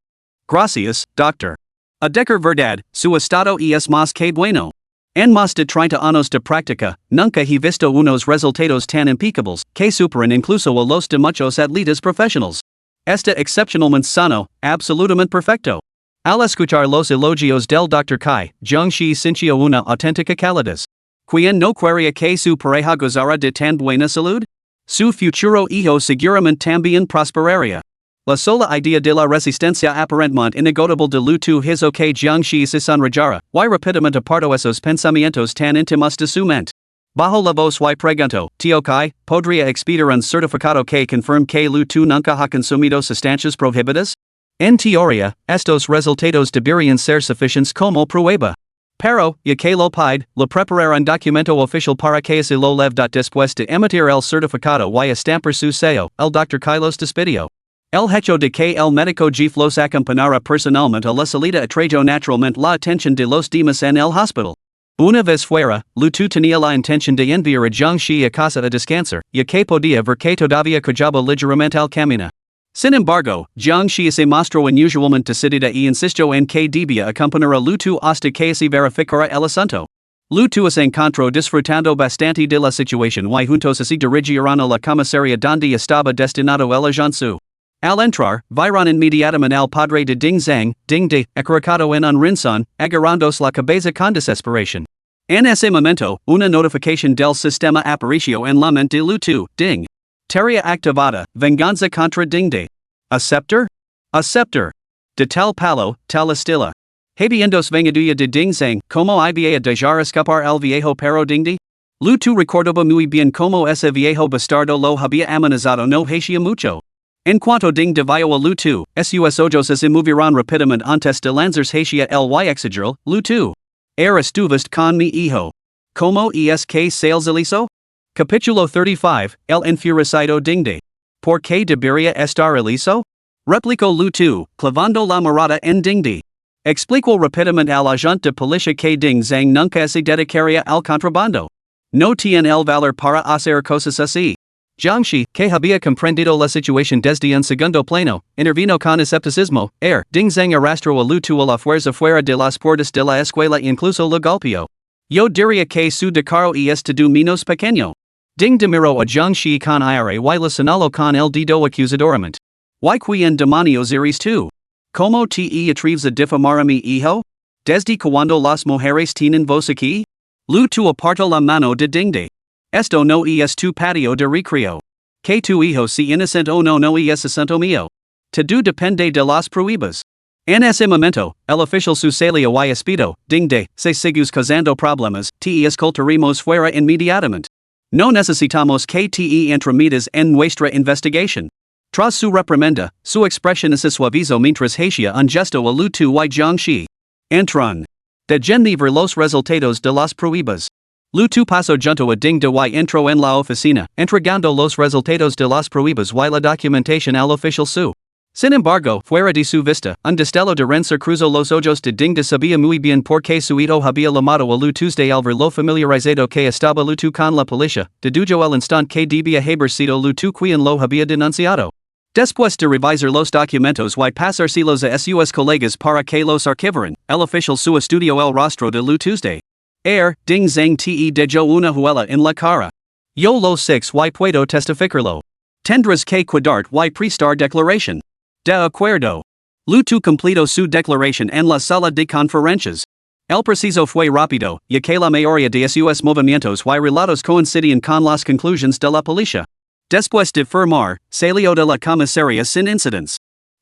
Gracias, doctor. A decir verdad, su estado es más que bueno. En más de 30 años de práctica, nunca he visto unos resultados tan impecables, que superan incluso a los de muchos atletas profesionales. Está excepcionalmente sano, absolutamente perfecto. Al escuchar los elogios del Dr. Kai, Jiangxi sintió una auténtica calidez. ¿Quién no quería que su pareja gozara de tan buena salud? Su futuro hijo seguramente también prosperaría. La sola idea de la resistencia aparentemente inagotable de Lu tu hizo que Jiangxi se sonrojara, y rápidamente apartó esos pensamientos tan íntimos de su mente. Bajo la voz y preguntó, Tío Kai, ¿podría expedir un certificado que confirme que Lu tu nunca ha consumido sustancias prohibidas? En teoría, estos resultados deberían ser suficientes como prueba. Pero, ya que lo pide, le preparar un documento oficial para que se lo leve. Después de emitir el certificado y estampar su sello, el Dr. Kai los despidió. El hecho de que el médico jefe los acompañara personalmente a la salida atrajo naturalmente la atención de los demás en el hospital. Una vez fuera, Lu tu tenía la intención de enviar a Jiangxi a casa a descansar, ya que podía ver que todavía cojaba ligeramente al camino. Sin embargo, Jiangxi se mostró inusualmente decidida y insistió en que debía acompañar a Lu tu hasta que se verificara el asunto. Lu tu se encontró disfrutando bastante de la situación y juntos se dirigieron a la comisaría donde estaba destinado el agente su. Al entrar, vieron inmediatamente al padre de Dingzang, Ding de, acaricado en un rincón, agarrándose la cabeza con desesperación. En ese momento, una notificación del sistema apareció en la mente de Lu tu, Ding. Tarea activada, venganza contra Ding de. Aceptar? Aceptar. De tal palo, tal estila. Habiendos vengaduya de ding zang, como iba a dejar escapar al viejo pero dingdi? Lu tu recordoba muy bien como ese viejo bastardo lo había amenazado no hacía mucho. En cuanto ding de vio a Lu tu, sus ojos se movirán rápidamente antes de lanzarse hacia el y exageral, Lu tu. Estuviste con mi hijo. Como es que sales eliso? Capítulo 35, el enfurecido ding de. ¿Por qué debería estar eliso? Replicó Lu tu, clavando la mirada en ding de. Explicó rápidamente al agente de policía que ding zang nunca se dedicaría al contrabando. No tiene el valor para hacer cosas así. Jiangxi, que había comprendido la situación desde un segundo plano, intervino con escepticismo. Ding zang arrastró a Lu tu a la fuerza fuera de las puertas de la escuela e incluso lo golpeó. Yo diría que su decaro es todo menos pequeño. Ding de miró a Jiangxi con aire y lo señaló con el dedo acusadoramente. ¿Y quién demonios eres tú? ¿Cómo te atreves a difamar a mi hijo? ¿Desde cuando las mujeres tienen voz aquí? Lu tu apartó la mano de Ding de. Esto no es tu patio de recreo. Que tu hijo si inocente o no es asunto mío. Todo depende de las pruebas. En ese momento, el oficial su salió y espido, Ding de, se sigues causando problemas, te escoltaremos fuera inmediatamente. No necesitamos que te entramitas en nuestra investigación. Tras su reprimenda, su expresión se suavizó mientras hacía un gesto a Lu tu y Jiangxi. Entran. De ver los resultados de las pruebas. Lu tu pasó junto a Ding de y entró en la oficina, entregando los resultados de las pruebas y la documentación al oficial su. Sin embargo, fuera de su vista, un destello de rencer cruzó los ojos de Ding de sabía muy bien por qué su hijo había llamado a Lu Tuesday al ver lo familiarizado que estaba Lu tu con la policía, dedujo el instante que debía haber sido Lu tu quien lo había denunciado. Después de revisar los documentos y pasárselos a sus colegas para que los archivaran, el oficial su estudió el rostro de Lu Tuesday. Ding zang te dejó una huella en la cara. Yo lo sé y puedo testificarlo. Tendrás que cuidar y prestar declaración. De acuerdo. Lu tu completó su declaración en la sala de conferencias. El proceso fue rápido, ya que la mayoría de sus movimientos y relatos coincidían con las conclusiones de la policía. Después de firmar, salió de la comisaría sin incidentes.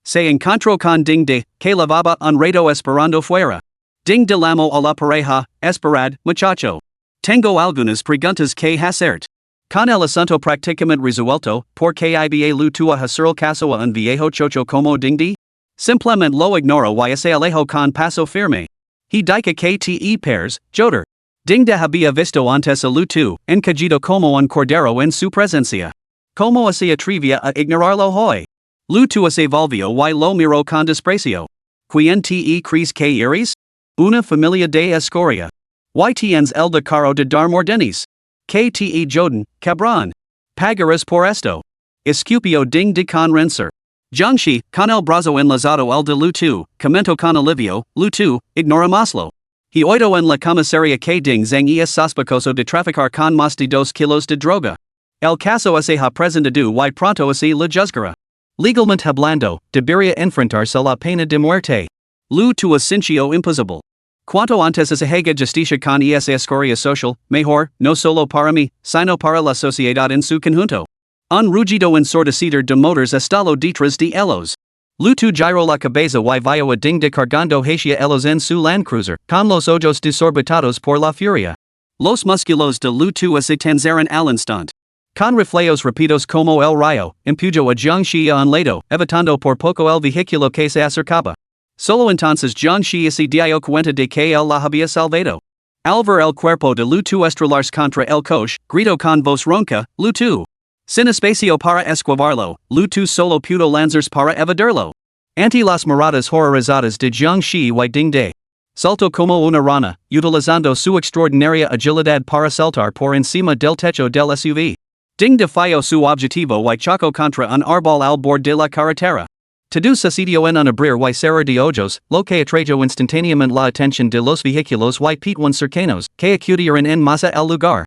Se encontró con Ding de, que lavaba un rato esperando fuera. Ding de llamó a la pareja, esperad, muchacho. Tengo algunas preguntas que hacerte. Con el asunto prácticamente resuelto, ¿por qué iba Lu tu a hacer el caso a un viejo chocho como Ding de? Simplemente lo ignoro y se alejó con paso firme. He dice que te pairs, joder. Ding de había visto antes a Lu tu, encajido como un cordero en su presencia. ¿Cómo se atrevía a ignorarlo hoy? Lu tu se volvió y lo miró con desprecio. ¿Quién te crees que eres? Una familia de escoria. Y tienes el decaro de dar mordenes. Que te joden, cabrón. Pagarás por esto. Escupió Ding de con rencer. Jiangxi, con el brazo enlazado el de Lu tu, comentó con alivio, Lu tu, ignoramoslo. He oído en la comisaría que Ding zang es sospechoso de traficar con más de 2 kilos de droga. El caso se ha presentado y pronto se le juzgará. Legalmente hablando, debería enfrentarse a la pena de muerte. Lu tu asintió imposible. Cuanto antes se haga justicia con esa escoria social, mejor, no solo para mí, sino para la sociedad en su conjunto. Un rugido ensordecido de motores estalló detrás de ellos. Lu tu giró la cabeza y vio a Ding de cargando hacia ellos en su Land Cruiser, con los ojos desorbitados por la furia. Los músculos de Lu tu se tensaron al instante. Con reflejos rápidos como el rayo, empujó a Jiangxi a un lado, evitando por poco el vehículo que se acercaba. Solo entonces Jiangxi se dio cuenta de que él la había salvado. Al ver el cuerpo de Lu tu estrellarse contra el coche, gritó con voz ronca, Lu tu. Sin espacio para esquivarlo, Lu tu solo pudo lanzarse para evadirlo. Ante las miradas horrorizadas de Jiangxi y Ding de. Saltó como una rana, utilizando su extraordinaria agilidad para saltar por encima del techo del SUV. Ding de falló su objetivo y chocó contra un árbol al borde de la carretera. Todo sucedió en un abrir y cerrar de ojos, lo que atrajo instantáneamente la atención de los vehículos y peatones cercanos, que acudieron en masa al lugar.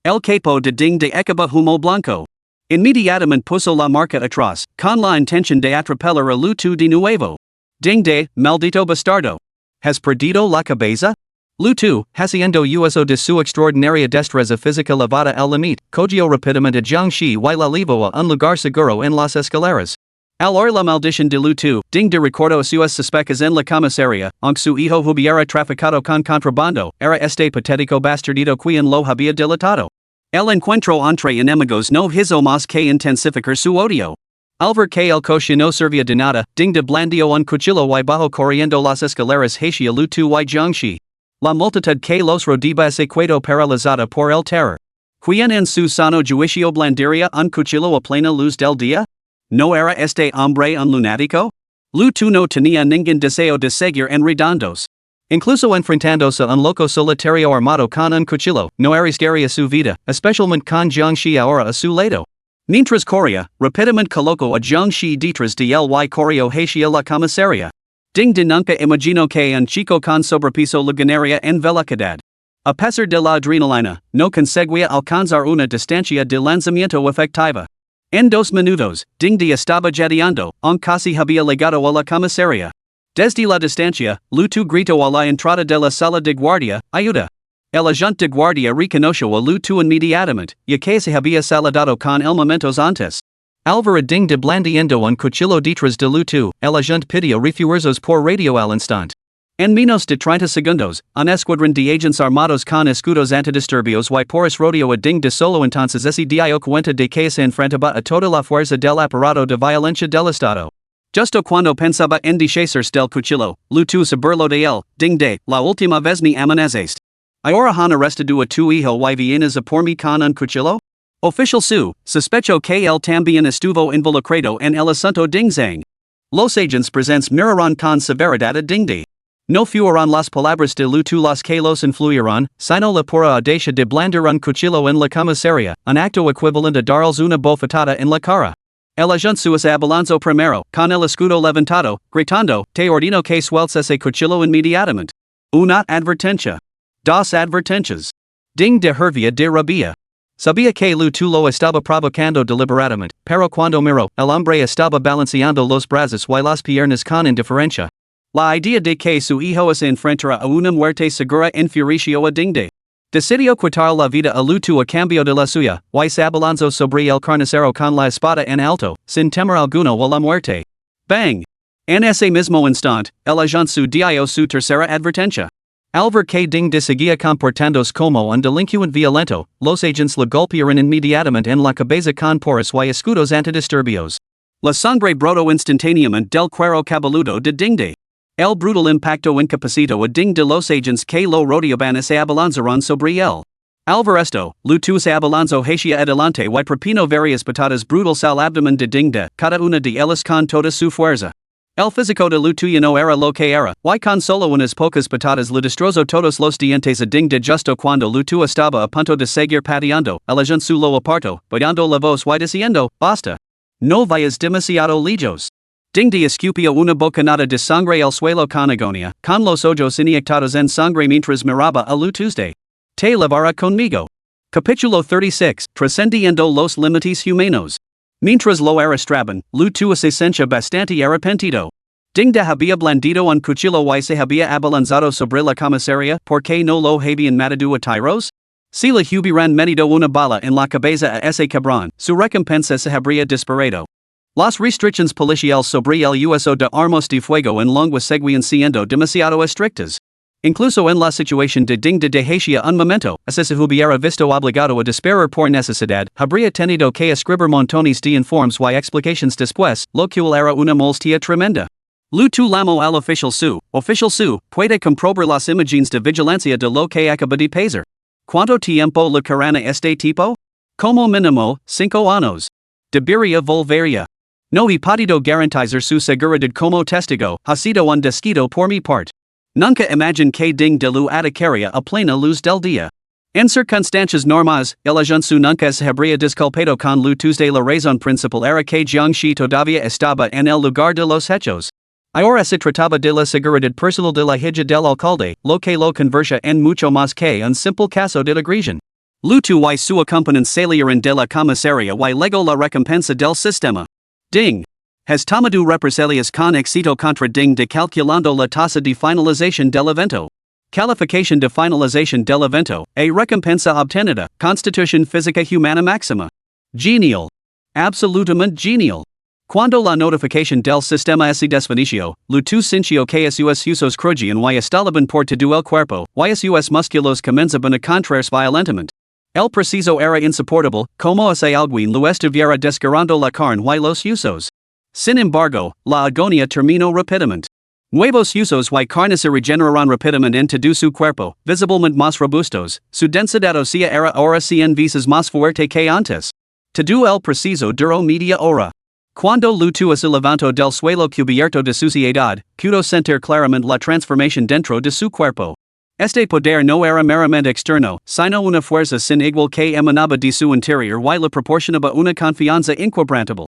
El capo de Ding de acaba humo blanco. Inmediatamente puso la marcha atrás, con la intención de atropelar a Lu tu de nuevo. Ding de, maldito bastardo. ¿Has perdido la cabeza? Lu tu, haciendo uso de su extraordinaria destreza física elevada al límite, cogió rápidamente a Jiangxi y la llevó a un lugar seguro en las escaleras. Al or la maldición de luto, ding de recuerdo suas suspecas en la comisaría, aunque su hijo hubiera traficado con contrabando, era este patético bastardito quien lo había delatado. El encuentro entre enemigos no hizo más que intensificar su odio. Al ver que el coche no servía de nada, ding de blandió un cuchillo y bajo corriendo las escaleras hacia luto y jiangxi. La multitud que los rodeaba se quedó paralizada por el terror. ¿Quien en su sano juicio blandiría un cuchillo a plena luz del día? ¿No era este hombre un lunático? Luto no tenía ningún deseo de seguir en redondos. Incluso enfrentándose a un loco solitario armado con un cuchillo, no arriesgaría su vida, especialmente con Jiangxi ahora a su lado. Mientras corría, rápidamente colocó a Jiangxi detrás de él y corrió hacia la comisaría. Ding de nunca imagino que un chico con sobrepeso le ganaría en velocidad. A pesar de la adrenalina, no conseguía alcanzar una distancia de lanzamiento efectiva. En 2 minutos, Ding de estaba jadeando, aunque casi había llegado a la comisaría. Desde la distancia, Luto gritó a la entrada de la sala de guardia, ayuda. El agente de guardia reconoció a Luto inmediatamente, ya que se había saludado con él momentos antes. Al ver a Ding de blandiendo un cuchillo detrás de Luto, el agente pidió refuerzos por radio al instante. En menos de 30 segundos, un escuadrón de agentes armados con escudos antidisturbios y porras rodeó a Ding de solo entonces se dio cuenta de que se enfrentaba a toda la fuerza del aparato de violencia del Estado. Justo cuando pensaba en deshacerse del cuchillo, Luto se burló de él, Ding de, la última vez me amenazaste. ¿Ahora han arrestado a tu hijo y vienes a por mí con un cuchillo? Oficial Su, sospecho que él también estuvo involucrado en el asunto Ding Zhang. Los agentes presentes miraron con severidad a Ding de. No fueron las palabras de Luto las que los influyeron, sino la pura audacia de blandir un cuchillo en la comisaría, un acto equivalente a darles una bofetada en la cara. El agente se abalanzó primero, con el escudo levantado, gritando, te ordeno que sueltes ese cuchillo inmediatamente. Una advertencia. Dos advertencias. Ding de hervía de rabia. Sabía que Luto lo estaba provocando deliberadamente, pero cuando miró, el hombre estaba balanceando los brazos y las piernas con indiferencia. La idea de que su hijo se enfrentara a una muerte segura enfureció a Ding de. Decidió quitar la vida a Luto a cambio de la suya, y se abalanzó sobre el carnicero con la espada en alto, sin temer alguno a la muerte. Bang! En ese mismo instante, el agente dio su tercera advertencia. Al ver que Ding de seguía comportándose como un delincuente violento, los agentes le golpearon inmediatamente en la cabeza con porras y escudos antidisturbios. La sangre brotó instantáneamente del cuero cabelludo de Ding de. El brutal impacto incapacitó a Ding de los agentes que lo rodeaban y se abalanzaron sobre él. Al ver esto, Luto se abalanzó hacia adelante y propinó varias patadas brutales al abdomen de Ding de, cada una de ellas con toda su fuerza. El físico de Luto ya no era lo que era, y con solo unas pocas patadas le destrozó todos los dientes a Ding de justo cuando Luto estaba a punto de seguir pateando, el agente lo apartó, bajando la voz y diciendo, basta. No vayas demasiado lejos. Ding de escupió una bocanada de sangre al suelo con agonía, con los ojos inyectados en sangre mientras miraba a Luto de. Te llevará conmigo. Capítulo 36, Trascendiendo los límites humanos. Mientras lo arrastraban, Luto se sentía bastante arrepentido. Ding de había blandido un cuchillo y se había abalanzado sobre la comisaría, ¿por qué no lo habían matado a tiros? Si le hubieran metido una bala en la cabeza a ese cabrón, su recompensa se habría disparado. Las restricciones policiales sobre el uso de armas de fuego en Longwa seguían siendo demasiado estrictas. Incluso en la situación de Ding de hacia un momento, si se hubiera visto obligado a disparar por necesidad, habría tenido que escribir montones de informes y explicaciones después, lo cual era una molestia tremenda. Luto llamó al oficial Su, puede comprobar las imágenes de vigilancia de lo que acaba de pasar. ¿Cuánto tiempo le quedará este tipo? Como mínimo, 5 años. Debería volvería. No he podido garantizar su seguridad como testigo, ha sido un desquito por mi parte. Nunca imagine que Ding de lo atacaría a plena luz del día. En circunstancias normales, el agente nunca se habría disculpado con Luto de la razón principal era que Jiangxi todavía estaba en el lugar de los hechos. Ahora se trataba de la seguridad personal de la hija del alcalde, lo que lo convertía en mucho más que un simple caso de agresión. Luto y su acompañante salieron de la comisaría y luego la recompensa del sistema. Ding. Has tomado represalias con éxito contra Ding de calculando la tasa de finalización del evento. Calificación de finalización del evento, recompensa obtenida, constitución física humana máxima. Genial. Absolutamente genial. Quando la notificación del sistema se desvaneció, lu tu sincio que sus usos crujian y estaban por todo el cuerpo, y sus músculos comenzaban a contraerse violentamente. El preciso era insoportable, como si alguien lo estuviera desgarrando la carne y los usos. Sin embargo, la agonía terminó rápidamente. Nuevos usos y carne se regeneraron rápidamente en todo su cuerpo, visiblemente más robustos, su densidad ósea era ahora 100 veces más fuerte que antes. Todo el preciso duró media hora. Cuando Lutu se levantó del suelo cubierto de suciedad, pudo sentir claramente la transformación dentro de su cuerpo. Este poder no era meramente externo, sino una fuerza sin igual que emanaba de su interior y le proporcionaba una confianza inquebrantable.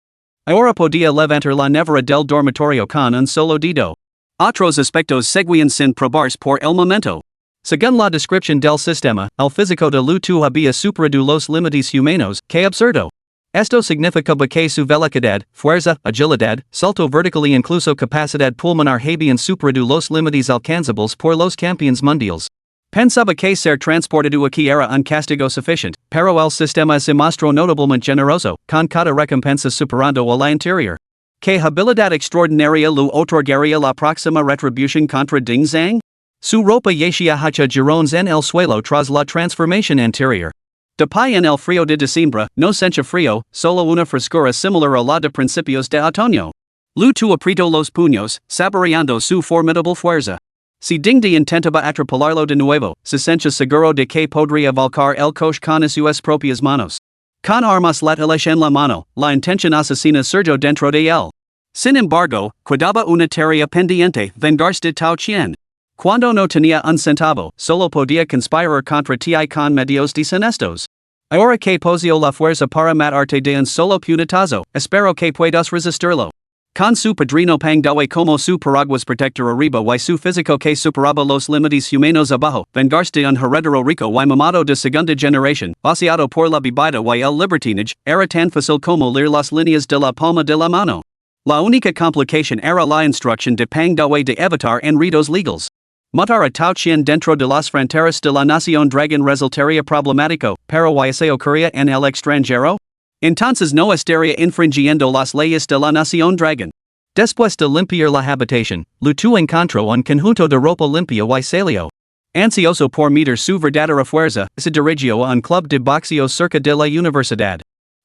Ahora podía levantar la nevera del dormitorio con un solo dedo. Otros aspectos seguían sin probarse por el momento. Según la descripción del sistema, el físico de Lutu había superado los límites humanos, que absurdo. Esto significaba que su velocidad, fuerza, agilidad, salto vertical e incluso capacidad pulmonar habían superado los límites alcanzables por los campeones mundiales. Pensaba que ser transportado aquí era un castigo suficiente, pero el sistema se mostró notablemente generoso, con cada recompensa superando a la anterior. ¿Qué habilidad extraordinaria lu otorgaría la próxima retribución contra Ding Zhang? Su ropa yacía hecha jirones en el suelo tras la transformación anterior. De pie en el frío de diciembre, no sentía frío, solo una frescura similar a la de principios de otoño. Lutu apretó los puños, saboreando su formidable fuerza. Si Dingdi intentaba atraparlo de nuevo, se sentía seguro de que podría volcar el coche con sus propias manos. Con armas letales en la mano, la intención asesina surgió dentro de él. Sin embargo, quedaba una tarea pendiente, vengarse de Tao Qian. Cuando no tenía un centavo, solo podía conspirar contra ti con medios deshonestos. Ahora que poseo la fuerza para matarte de un solo puñetazo, espero que puedas resistirlo. Con su padrino Pang Dawei como su paraguas protector arriba y su físico que superaba los límites humanos abajo, vengarse de un heredero rico y mamado de segunda generación, vaciado por la bebida y el libertinage, era tan fácil como leer las líneas de la palma de la mano. La única complicación era la instrucción de Pang Dawei de evitar enredos legales. Matar a Tao Qian dentro de las fronteras de la Nación Dragon resultaría problemático, pero ¿y se ocurría en el extranjero? Entonces no estaría infringiendo las leyes de la Nación Dragon. Después de limpiar la habitación, Lutu encontró un conjunto de ropa limpia y salió. Ansioso por medir su verdadera fuerza, se dirigió a un club de boxeo cerca de la universidad.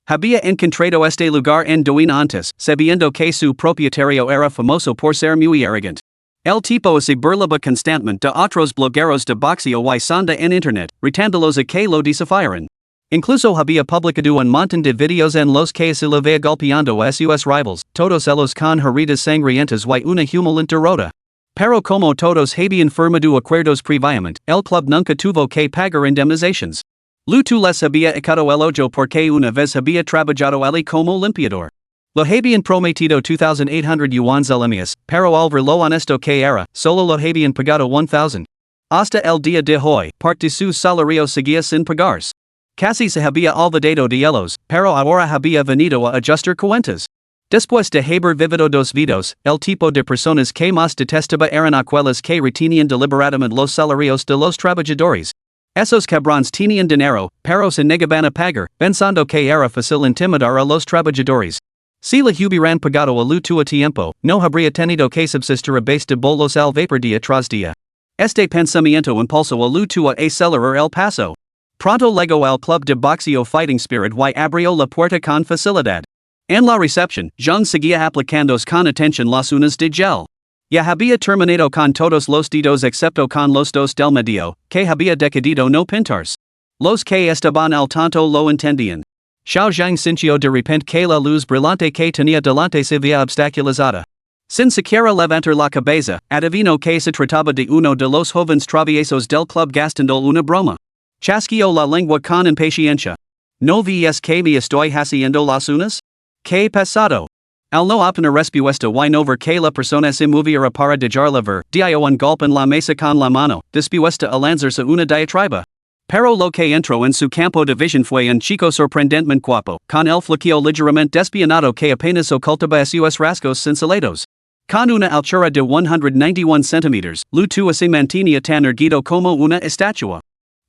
Había encontrado este lugar en Douyin antes, sabiendo que su propietario era famoso por ser muy arrogante. El tipo se burlaba constantemente de otros blogueros de boxeo y sonda en internet, retándolos a que lo desafiaran. Incluso había publicado un montón de videos en los que se le veía golpeando a sus rivals, todos ellos con heridas sangrientas y una humillante derrota. Pero como todos habían firmado acuerdos previamente, el club nunca tuvo que pagar indemnizaciones. Lutu les había echado el ojo porque una vez había trabajado allí como limpiador. Lo habían prometido 2,800 yuans al mes, pero al ver lo honesto que era, solo lo habían pagado 1,000. Hasta el día de hoy, parte de su salario seguía sin pagarse. Casi se había olvidado de ellos, pero ahora había venido a ajustar cuentas. Después de haber vivido dos vidas, el tipo de personas que más detestaba eran aquellas que retenían deliberadamente los salarios de los trabajadores. Esos cabrones tenían dinero, pero se negaban a pagar, pensando que era fácil intimidar a los trabajadores. Si le hubieran pagado a Lutu a tiempo, no habría tenido que subsistir a base de bolos al vapor día tras día. Este pensamiento impulsó a Lutu a acelerar el paso. Pronto llegó al club de boxeo Fighting Spirit y abrió la puerta con facilidad. En la recepción, Zhang seguía aplicándose con atención las uñas de gel. Ya había terminado con todos los dedos excepto con los dos del medio, que había decidido no pintarse. Los que estaban al tanto lo entendían. Xiao Zhang sintió de repente que la luz brillante que tenía delante se veía obstaculizada. Sin siquiera levantar la cabeza, adivinó que se trataba de uno de los jóvenes traviesos del club gastando una broma. Chasqueó la lengua con impaciencia. ¿No ves que me estoy haciendo las uñas? ¿Qué pasado? Al no obtener respuesta y no ver que la persona se moviera para dejarla ver, dio un golpe en la mesa con la mano, dispuesta a lanzarse una diatriba. Pero lo que entró en su campo de visión fue un chico sorprendentemente guapo, con el flequillo ligeramente despianado que apenas ocultaba sus rasgos cincelados. Con una altura de 191 centímetros, Lutu se mantenía tan erguido como una estatua.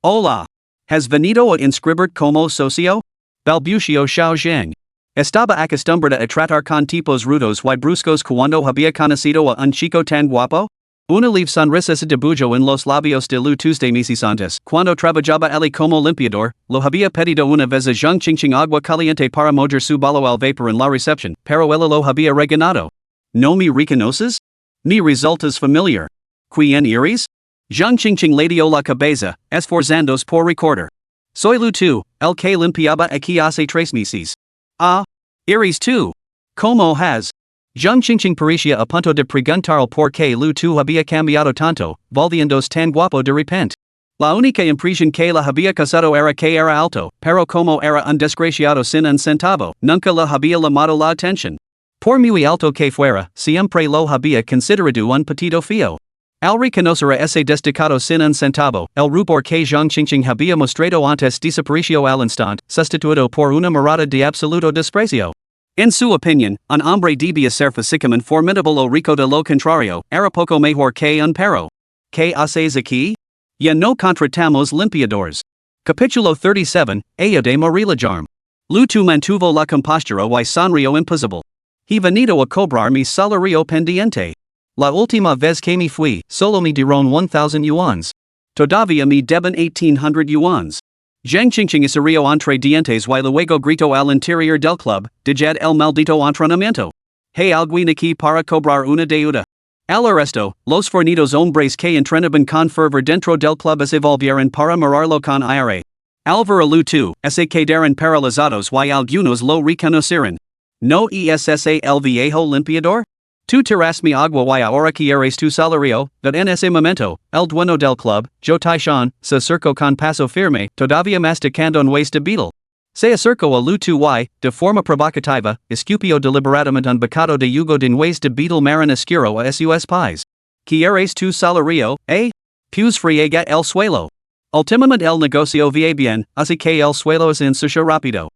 Hola. ¿Has venido a inscribirte como socio? Balbució Xiao Zhang. Estaba acostumbrada a tratar con tipos rudos y bruscos cuando había conocido a un chico tan guapo? Una leve sonrisa se dibujó en los labios de los Tuesday meses antes. Cuando trabajaba allí como limpiador, lo había pedido una vez a Zhang Qingqing agua caliente para mojar su balo al vapor en la recepción, pero él lo había reganado. ¿No me reconoces? Me resultas familiar. ¿Quién eres? Zhang Qingqing le dio la cabeza, esforzándose por recordar. Soy Lu Tu, el que limpiaba aquí hace 3 meses. Ah, eres tú. ¿Cómo has? Zhang Qingqing parecía a punto de preguntar por qué Lu Tu había cambiado tanto, volviéndose tan guapo de repente. La única impresión que la había causado era que era alto, pero como era un desgraciado sin un centavo, nunca le había llamado la atención. Por muy alto que fuera, siempre lo había considerado un petito feo. Al reconocer a ese destacado sin un centavo, el rubor que Zhang Qingqing había mostrado antes desapareció al instante, sustituido por una mirada de absoluto desprecio. En su opinión, un hombre debía ser físicamente formidable o rico de lo contrario, era poco mejor que un perro. ¿Qué haces aquí? Ya no contratamos limpiadores. Capítulo 37, Ella de Marilajarm. Lu Tu mantuvo la compostura y sonrió imposible. He venido a cobrar mi salario pendiente. La última vez que me fui, solo me dieron 1,000 yuans. Todavía me deben 1,800 yuans. Zhang Qingqing hizo entre dientes y luego gritó al interior del club, dejad el maldito entrenamiento. Hay alguien aquí para cobrar una deuda. Al resto, los fornidos hombres que entrenaban con fervor dentro del club se volvieron para mirarlo con aire. Al ver a Lu Tu, se quedaron paralizados y algunos lo reconocieron. ¿No es el viejo limpiador? Tú tiras mi agua y ahora quieres tu salario, that en ese momento, el dueño del club, Zhou Taishan, se acercó con paso firme, todavía masticando un waste de beetle. Se acercó a Lu Tu y, de forma provocativa, escupió deliberadamente un bocado de yugo de waste de beetle marron oscuro a sus pies. ¿Quieres tu salario, eh? Pues friega el suelo. Ultimamente el negocio va bien, así que el suelo es ensucia rápido.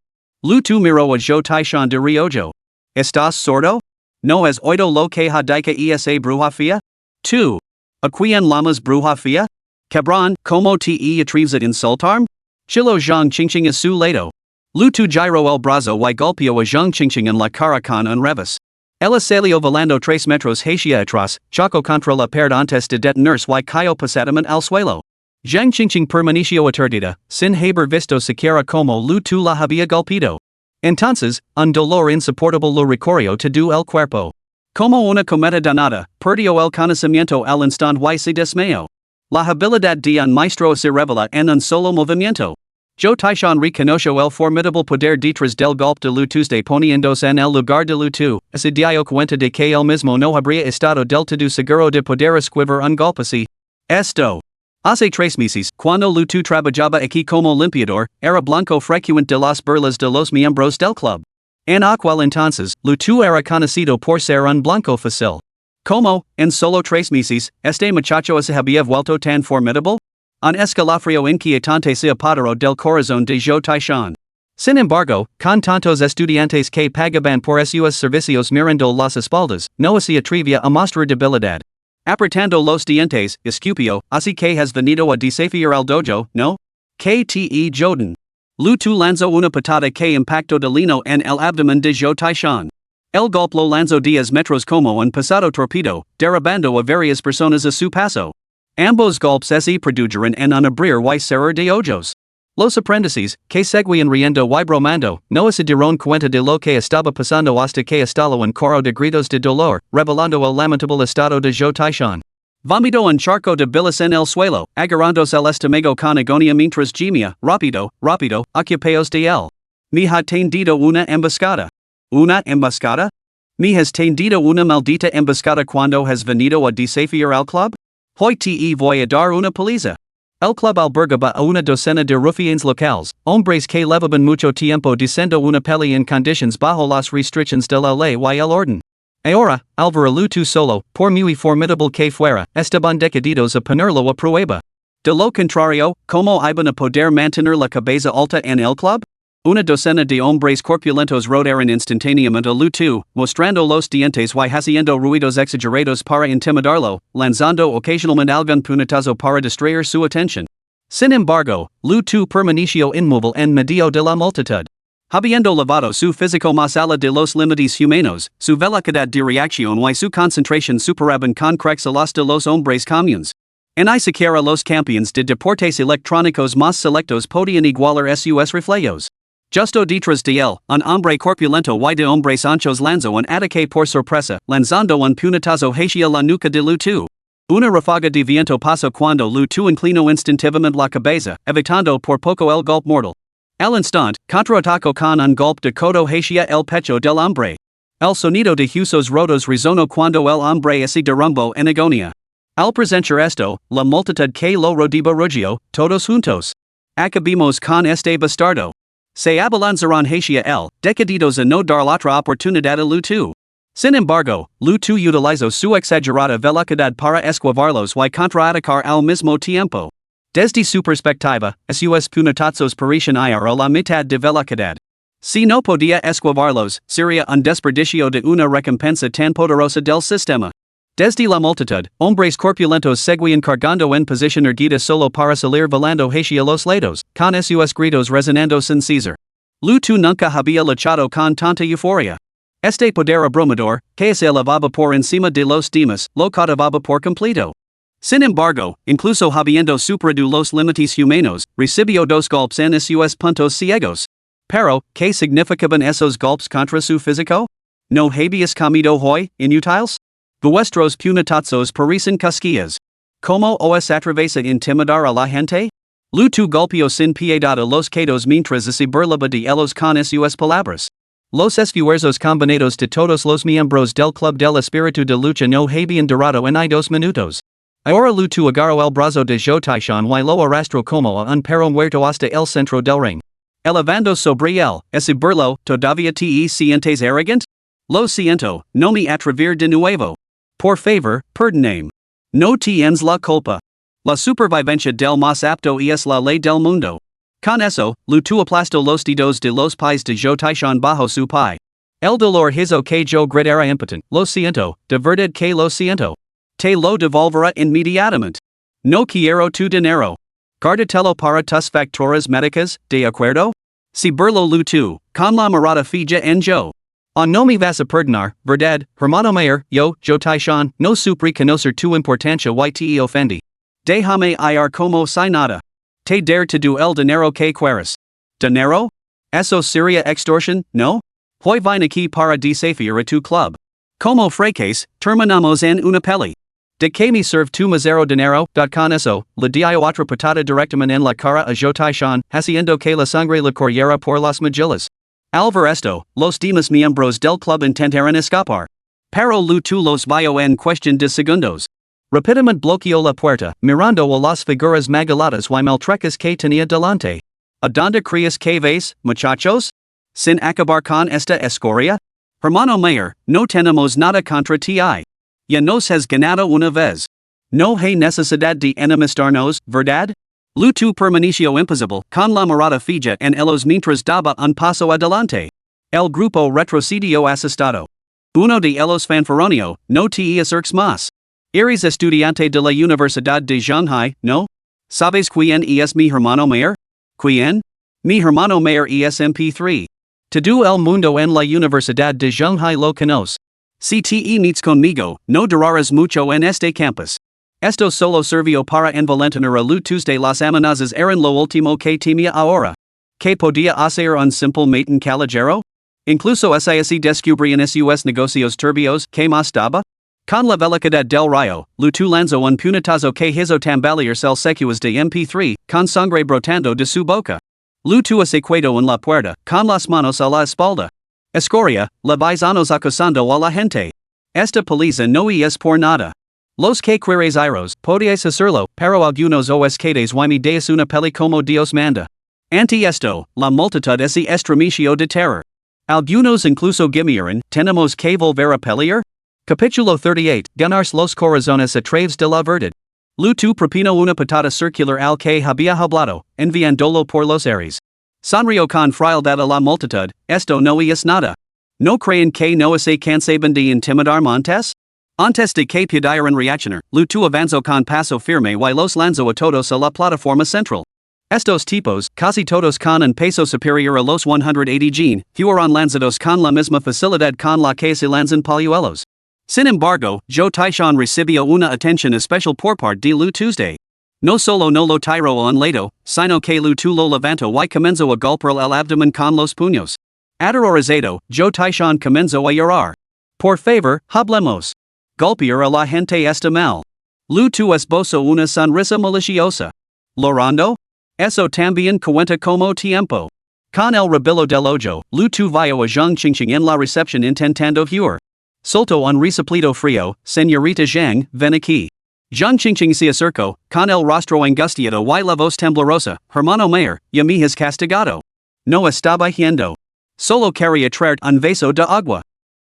Lu Tu miró a Zhou Taishan de reojo. ¿Estás sordo? ¿No has oído lo que ha dicho esa bruja fea? ¿Tú? ¿A quién llamas bruja fea? Cabrón, ¿cómo te atreves a insultarme? Chilo Zhang Qingqing a su lado. Lu Tu giró el brazo y golpeó a Zhang Qingqing en la cara con un revés. Ella salió volando 3 metros hacia atrás, chocó contra la pared antes de detenerse y cayó pesadamente al suelo. Zhang Qingqing permaneció aturdida, sin haber visto siquiera como Lu Tu la había golpeado. Entonces, un dolor insoportable lo recorrió todo el cuerpo. Como una cometa danada, perdió el conocimiento al instante y se desmayó. La habilidad de un maestro se revela en un solo movimiento. Zhou Taishan reconoció el formidable poder detrás del golpe de Lu Tuesday poniéndose en el lugar de Lu Tu, se dio cuenta de que él mismo no habría estado del todo seguro de poder esquivar un golpe así. Esto. Hace 3 meses, cuando Lu Tu trabajaba aquí como limpiador, era blanco frecuente de las burlas de los miembros del club. En aquel entonces, Lu Tu era conocido por ser un blanco fácil. Como, en solo 3 meses, este muchacho se había vuelto tan formidable? Un escalofrío inquietante se apoderó del corazón de Zhou Taishan. Sin embargo, con tantos estudiantes que pagaban por sus servicios mirando las espaldas, no se atrevía a mostrar debilidad. Apretando los dientes, escupió, así que has venido a desafiar al dojo, ¿no? KTE Joden. Lu Tu lanzó una patada que impactó de lino en el abdomen de Zhou Taishan. El golpe lo lanzó 10 metros como un pesado torpedo, derribando a varias personas a su paso. Ambos golpes se produjeron en un abrir y cerrar de ojos. Los aprendices, que seguían riendo y bromando, no se dieron cuenta de lo que estaba pasando hasta que estalló un coro de gritos de dolor, revelando el lamentable estado de Zhou Taishan. Vomitó un charco de bilis en el suelo, agarrándose el estómago con agonía mientras gemía, rápido, rápido, ocupaos de él. Me ha tendido una emboscada. ¿Una emboscada? ¿Me has tendido una maldita emboscada cuando has venido a desafiar al club? Hoy te voy a dar una paliza. El club albergaba a una docena de rufianes locales, hombres que llevaban mucho tiempo diciendo una pelea en condiciones bajo las restricciones de la ley y el orden. Ahora, al ver a Lu Tu solo, por muy formidable que fuera, estaban decididos a ponerlo a prueba. De lo contrario, ¿cómo iban a poder mantener la cabeza alta en el club? Una docena de hombres corpulentos rodearon instantáneamente a Lu Tu, mostrando los dientes y haciendo ruidos exagerados para intimidarlo, lanzando ocasionalmente algún puñetazo para distraer su atención. Sin embargo, Lu Tu permaneció inmóvil en medio de la multitud. Habiendo lavado su físico más allá de los límites humanos, su velocidad de reacción y su concentración superaban con creces a las de los hombres comunes. Ni siquiera los campeones de deportes electrónicos más selectos podían igualar sus reflejos. Justo detrás de él, un hombre corpulento y de hombres anchos lanzó un ataque por sorpresa, lanzando un puñetazo hacia la nuca de Lutu. Una ráfaga de viento pasó cuando Lutu inclinó instintivamente la cabeza, evitando por poco el golpe mortal. Al instante, contraatacó con un golpe de codo hacia el pecho del hombre. El sonido de huesos rotos resonó cuando el hombre se derrumbó en agonía. Al presenciar esto, la multitud que lo rodeaba rugió, todos juntos. Acabimos con este bastardo. Se abalanzaron hacia él, decididos a no dar otra oportunidad a Lutu. Sin embargo, Lutu utilizó su exagerada velocidad para esquivarlos y contraatacar al mismo tiempo. Desde su perspectiva, sus puñetazos parecían ir a la mitad de velocidad. Si no podía esquivarlos, sería un desperdicio de una recompensa tan poderosa del sistema. Desde la multitud, hombres corpulentos seguían cargando en posición erguida solo para salir volando hacia los lados, con sus gritos resonando sin cesar. Lutu nunca había luchado con tanta euforia. Este poder abrumador, que se elevaba por encima de los demás, lo cautivaba por completo. Sin embargo, incluso habiendo superado los límites humanos, recibió dos golpes en sus puntos ciegos. Pero, ¿qué significaban esos golpes contra su físico? ¿No habías comido hoy, inútiles? Vuestros puñetazos parecen cosquillas. ¿Cómo os atrevéis a intimidar a la gente? Lutu golpeó sin piedad a los quedos mientras se burlaba de ellos con sus palabras. Los esfuerzos combinados de todos los miembros del Club del Espíritu de Lucha no habían durado en 2 minutos. Ahora Lutu agarró el brazo de Zhou Taishan y lo arrastró como a un perro muerto hasta el centro del ring. Elevando sobre él, ese burlo, ¿todavía te sientes arrogant? Lo siento, no me atrever de nuevo. Por favor, perdóname. No tienes la culpa. La supervivencia del más apto es la ley del mundo. Con eso, Lutu aplastó los dedos de los pies de Zhou Taishan bajo su pie. El dolor hizo que yo gritara impotent. Lo siento, de verdad que lo siento. Te lo devolverá inmediatamente. No quiero tu dinero. Guárdatelo para tus facturas médicas, ¿de acuerdo? Si burló Lutu, con la mirada fija en yo. No me vas a perdonar, verdad, hermano mayor, yo, Zhou Taishan, no supe conocer tu importancia y te ofendí. Déjame ir como si nada. Te dare to do el dinero que quieras. ¿Dinero? Eso sería extorsión, ¿no? Hoy vine aquí para desafiar a tu club. Como freques, terminamos en una peli. ¿De qué me serve tu misero dinero? Con eso, le di otra patada directamente en la cara a Zhou Taishan, haciendo que la sangre le corriera por las mejillas. Al ver esto, los demás miembros del club intentaron escapar. Pero Lutu los vio en cuestión de segundos. Rápidamente bloqueó la puerta, mirando a las figuras maguladas y maltreches que tenía delante. ¿A dónde crees que vais, muchachos? ¿Sin acabar con esta escoria? Hermano mayor, no tenemos nada contra ti. Ya nos has ganado una vez. No hay necesidad de enemistarnos, ¿verdad? Lutu permaneció impasible, con la mirada fija en ellos mientras daba un paso adelante. El grupo retrocedió asustado. Uno de ellos fanfarronio, no te acerques más. Eres estudiante de la Universidad de Shanghai, ¿no? ¿Sabes quién es mi hermano mayor? ¿Quién? Mi hermano mayor es MP3. Todo el mundo en la Universidad de Shanghai lo conoce. Si te meets conmigo, no durarás mucho en este campus. Esto solo sirvió para envalentonar a Lutu de las amenazas eran lo último que temía ahora. ¿Qué podía hacer un simple maten callejerro? Incluso se descubrían sus negocios turbios, ¿qué más daba? Con la velocidad del rayo, Lutu lanzó un puñetazo que hizo tambalear el secuas de MP3, con sangre brotando de su boca. Lutu se quedó en la puerta, con las manos a la espalda. Escoria, la vais acosando a la gente. Esta paliza no es por nada. Los que quieres iros, podéis hacerlo, pero algunos os quedes y me deis una peli como Dios manda. Ante esto, la multitud se estremeció de terror. Algunos incluso gimieron, tenemos que volver a pelear? Capítulo 38, Ganarse los corazones a través de la verdad. Lutu propinó una patada circular al que había hablado, enviándolo por los aires. Sonrió con frialdad a la multitud, esto no es nada. ¿No creen que no se cansaban de intimidar montes? Antes de que pudieran reaccionar, Lutu avanzó con paso firme y los lanzó a todos a la plataforma central. Estos tipos, casi todos con un peso superior a los 180 gene, fueron lanzados con la misma facilidad con la que se lanzan pañuelos. Sin embargo, Joe Taishan recibió una atención especial por parte de Lu Tuesday. No solo no lo tiró a un lado, sino que Lu Tu lo levantó y comenzó a golpear el abdomen con los puños. Aterrorizado, Joe Taishan comenzó a llorar. Por favor, hablemos. Golpear a la gente está mal. Lu Tu esbozó una sonrisa maliciosa. Llorando? Eso también cuenta como tiempo. Con el rebilo del ojo, Lu Tu vio a Zhang Qingqing en la recepción intentando huir. Soltó un resoplido frío, señorita Zhang, ven aquí. Zhang Qingqing se acercó, con el rostro angustiado y la voz temblorosa, hermano mayor, ya me has castigado. No estaba yendo. Solo quería traer un vaso de agua.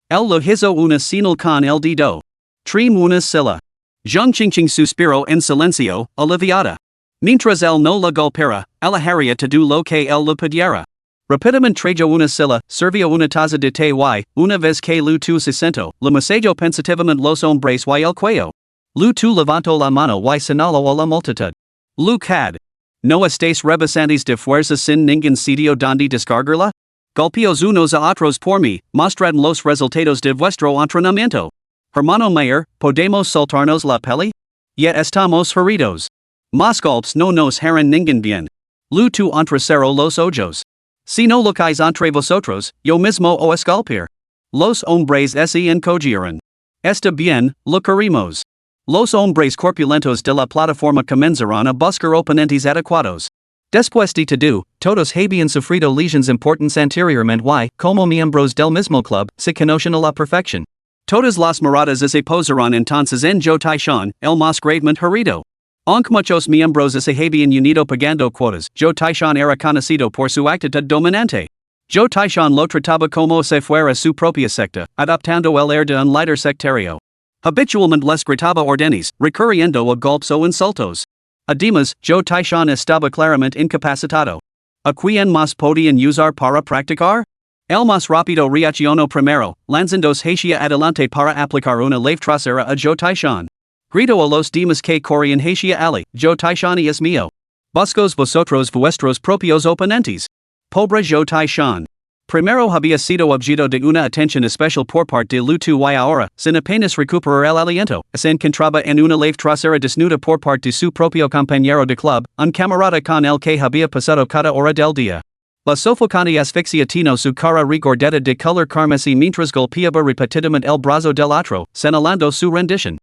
Él lo hizo una señal con el dedo. Trim una silla. Zhang Qingqing suspiró en silencio, aliviada. Mientras él no la golpeara, ella haría todo lo que él le pidiera. Rápidamente trajo una silla, sirvió una taza de té y, una vez que Lu Tu se sentó, le masajó pensativamente los hombres y el cuello. Lu Tu levantó la mano y señaló a la multitud. Lu Cad. ¿No estáis rebasantes de fuerza sin ningún sitio donde descargarla? Golpeos unos a otros por mí, mostrad los resultados de vuestro entrenamiento. Hermano mayor, ¿podemos soltarnos la peli? Ya estamos heridos. Más golpes no nos harán ningún bien. Lu Tu entrecerró los ojos. Si no locais entre vosotros, yo mismo os golpear. Los hombres se encogieron. Está bien, lo queremos. Los hombres corpulentos de la plataforma comenzarán a buscar oponentes adecuados. Después de todo, todos habían sufrido lesiones importantes anteriormente y, como miembros del mismo club, se conocen a la perfección. Todas las miradas se posaron entonces en Joe Taishan, el más gravemente herido. Aunque muchos miembros se habían unido pagando cuotas, Joe Taishan era conocido por su actitud dominante. Joe Taishan lo trataba como si fuera su propia secta, adoptando el air de un líder sectario. Habitualmente les gritaba órdenes, recurriendo a golpes o insultos. Además, Joe Taishan estaba claramente incapacitado. ¿A quién más podían usar para practicar? El más rápido reaccionó primero, lanzándose hacia adelante para aplicar una leve trasera a Joe Taishan. Grito a los demás que corrían hacia Ali, Joe Taishan es mío. Buscos vosotros vuestros propios oponentes. Pobre Joe Taishan. Primero había sido objeto de una atención especial por parte de Lu Tu y ahora, sin apenas recuperar el aliento, se encontraba en una leve trasera desnuda por parte de su propio compañero de club, un camarada con el que había pasado cada hora del día. La sofocante asfixia tino su cara regordeta de color carmesí mientras golpeaba repetidamente el brazo del otro, señalando su rendición.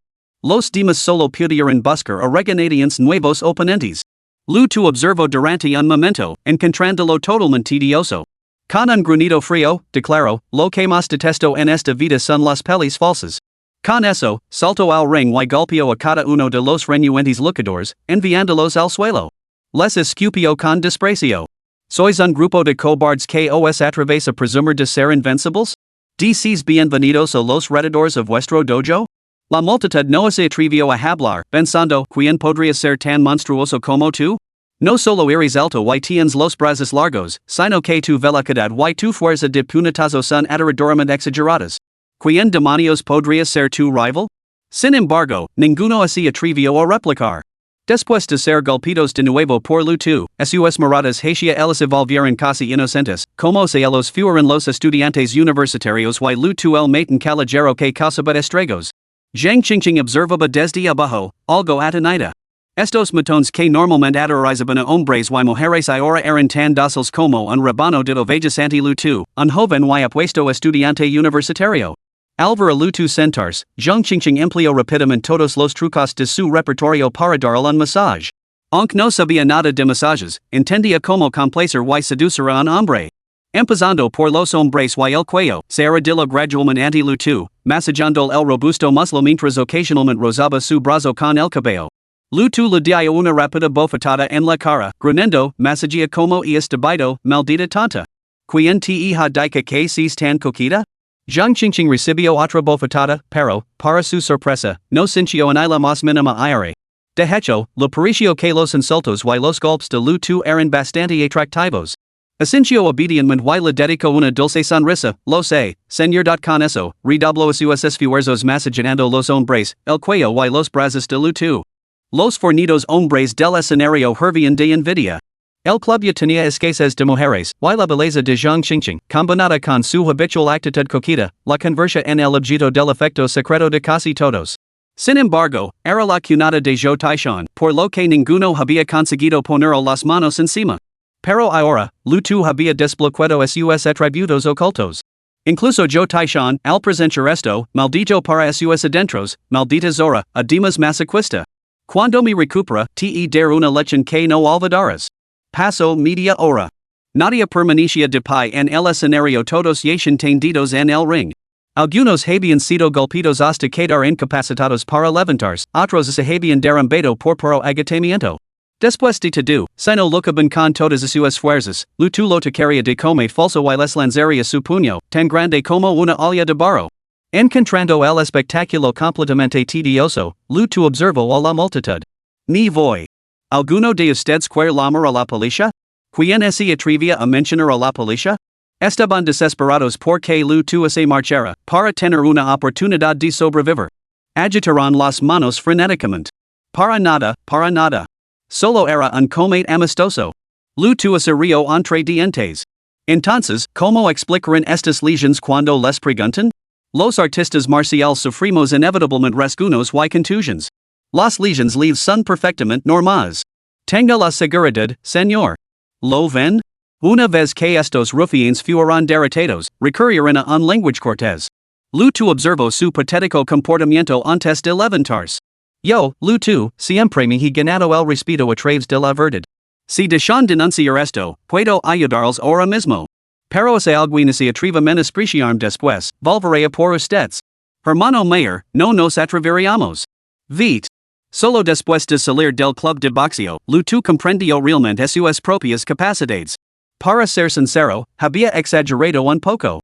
Los demás solo pudieron buscar a reganadientes nuevos oponentes. Lu Tu observó durante un momento, encontrándolo totalmente tedioso. Con un grunido frío, declaró, lo que más detesto en esta vida son las pelis falsas. Con eso, saltó al ring y golpeó a cada uno de los renuentes luchadores, enviándolos al suelo. Les escupió con desprecio. ¿Sois un grupo de cobardes que os atrevéis a presumir de ser invencibles? ¿Decís bienvenidos a los retadores de vuestro dojo? La multitud no se atrevió a hablar, pensando, ¿quién podría ser tan monstruoso como tú? No solo eres alto y tienes los brazos largos, sino que tu velocidad y tu fuerza de puñetazo son aterradoramente exageradas. ¿Quién demonios podría ser tu rival? Sin embargo, ninguno se atrevió a replicar. Después de ser golpeados de nuevo por Lu Tu, sus miradas hacia él se volvieron casi inocentes, como si ellos fueran los estudiantes universitarios y Lu Tu el maten caballero que causaba estragos. Zhang Qingqing observaba desde abajo, algo atonida. Estos matones que normalmente aterrorizaban a hombres y mujeres ahora eran tan dóciles como un rebaño de ovejas ante Lu Tu, un joven y apuesto estudiante universitario. Al ver a Lu Tu sentarse, Zhang Qingqing empleó rápidamente todos los trucos de su repertorio para darle un masaje. Aunque no sabía nada de masajes, entendía cómo complacer y seducir a un hombre. Empezando por los hombres y el cuello, se arrodilló gradualmente ante Lu Tu, masajando el robusto muslo mientras ocasionalmente rozaba su brazo con el cabello. Lu Tu le dio una rápida bofetada en la cara, gruñendo, masajea como es debido, maldita tonta. ¿Quién te hija dice que es tan coqueta? Zhang Qingqing recibió otra bofetada, pero, para su sorpresa, no sintió ni la más mínima aire. De hecho, le pareció que los insultos y los golpes de Lu Tu eran bastante atractivos. Asintió obedientemente y le dedicó una dulce sonrisa, lo sé, señor. Con eso, redobló sus esfuerzos masajando los hombres, el cuello y los brazos de Lu Tu. Los fornidos hombres del escenario hervían de envidia. El club ya tenía escasez de mujeres, y la belleza de Zhang Xingqing, combinada con su habitual actitud coqueta, la conversa en el objeto del afecto secreto de casi todos. Sin embargo, era la cunada de Zhou Taishan, por lo que ninguno había conseguido poner las manos encima. Pero ahora, Lu Tu había desbloqueado sus atributos ocultos. Incluso Zhou Taishan, al presentar esto, maldito para sus adentros, maldita Zora, además masoquista. Cuando me recupera, te dar una lección que no olvidarás. Paso media hora. Nadie permanecía de pie en el escenario, todos yacen tendidos en el ring. Algunos habían sido golpeados hasta quedar incapacitados para levantarse, otros se habían derrumbado por puro agotamiento. Después de todo, si no locaban con todas sus fuerzas, Lu Tu lo tocaría de come falso y les lanzaría su puño, tan grande como una olla de barro. Encontrando el espectáculo completamente tedioso, Lu Tu observó a la multitud. Ni voy. ¿Alguno de ustedes quiere llamar a la policía? ¿Quién se atrevía a mencionar a la policía? Estaban desesperados porque Lu Tu se marchara, para tener una oportunidad de sobrevivir. Agitaron las manos frenéticamente. Para nada, para nada. Solo era un combate amistoso. Lu Tu se rió entre dientes. Entonces, ¿cómo explicaron estas lesiones cuando les preguntan? Los artistas marciales sufrimos inevitablemente rasguños y contusiones. Las lesiones leves son perfectamente normales. Tenga la seguridad, señor. ¿Lo ven? Una vez que estos rufianes fueron derrotados, recurrieron a un lenguaje cortés. Lu Tu observó su patético comportamiento antes de levantarse. Yo, Lu Tu, siempre me he ganado el respeto a través de la verdad. Si dejan denunciar esto, puedo ayudarles ahora mismo. Pero si alguien se atreve a menospreciarme después, volveré a por ustedes. Hermano mayor, no nos atreveríamos. Vite. Solo después de salir del club de boxeo, Lu Tu comprendió realmente sus propias capacidades. Para ser sincero, había exagerado un poco.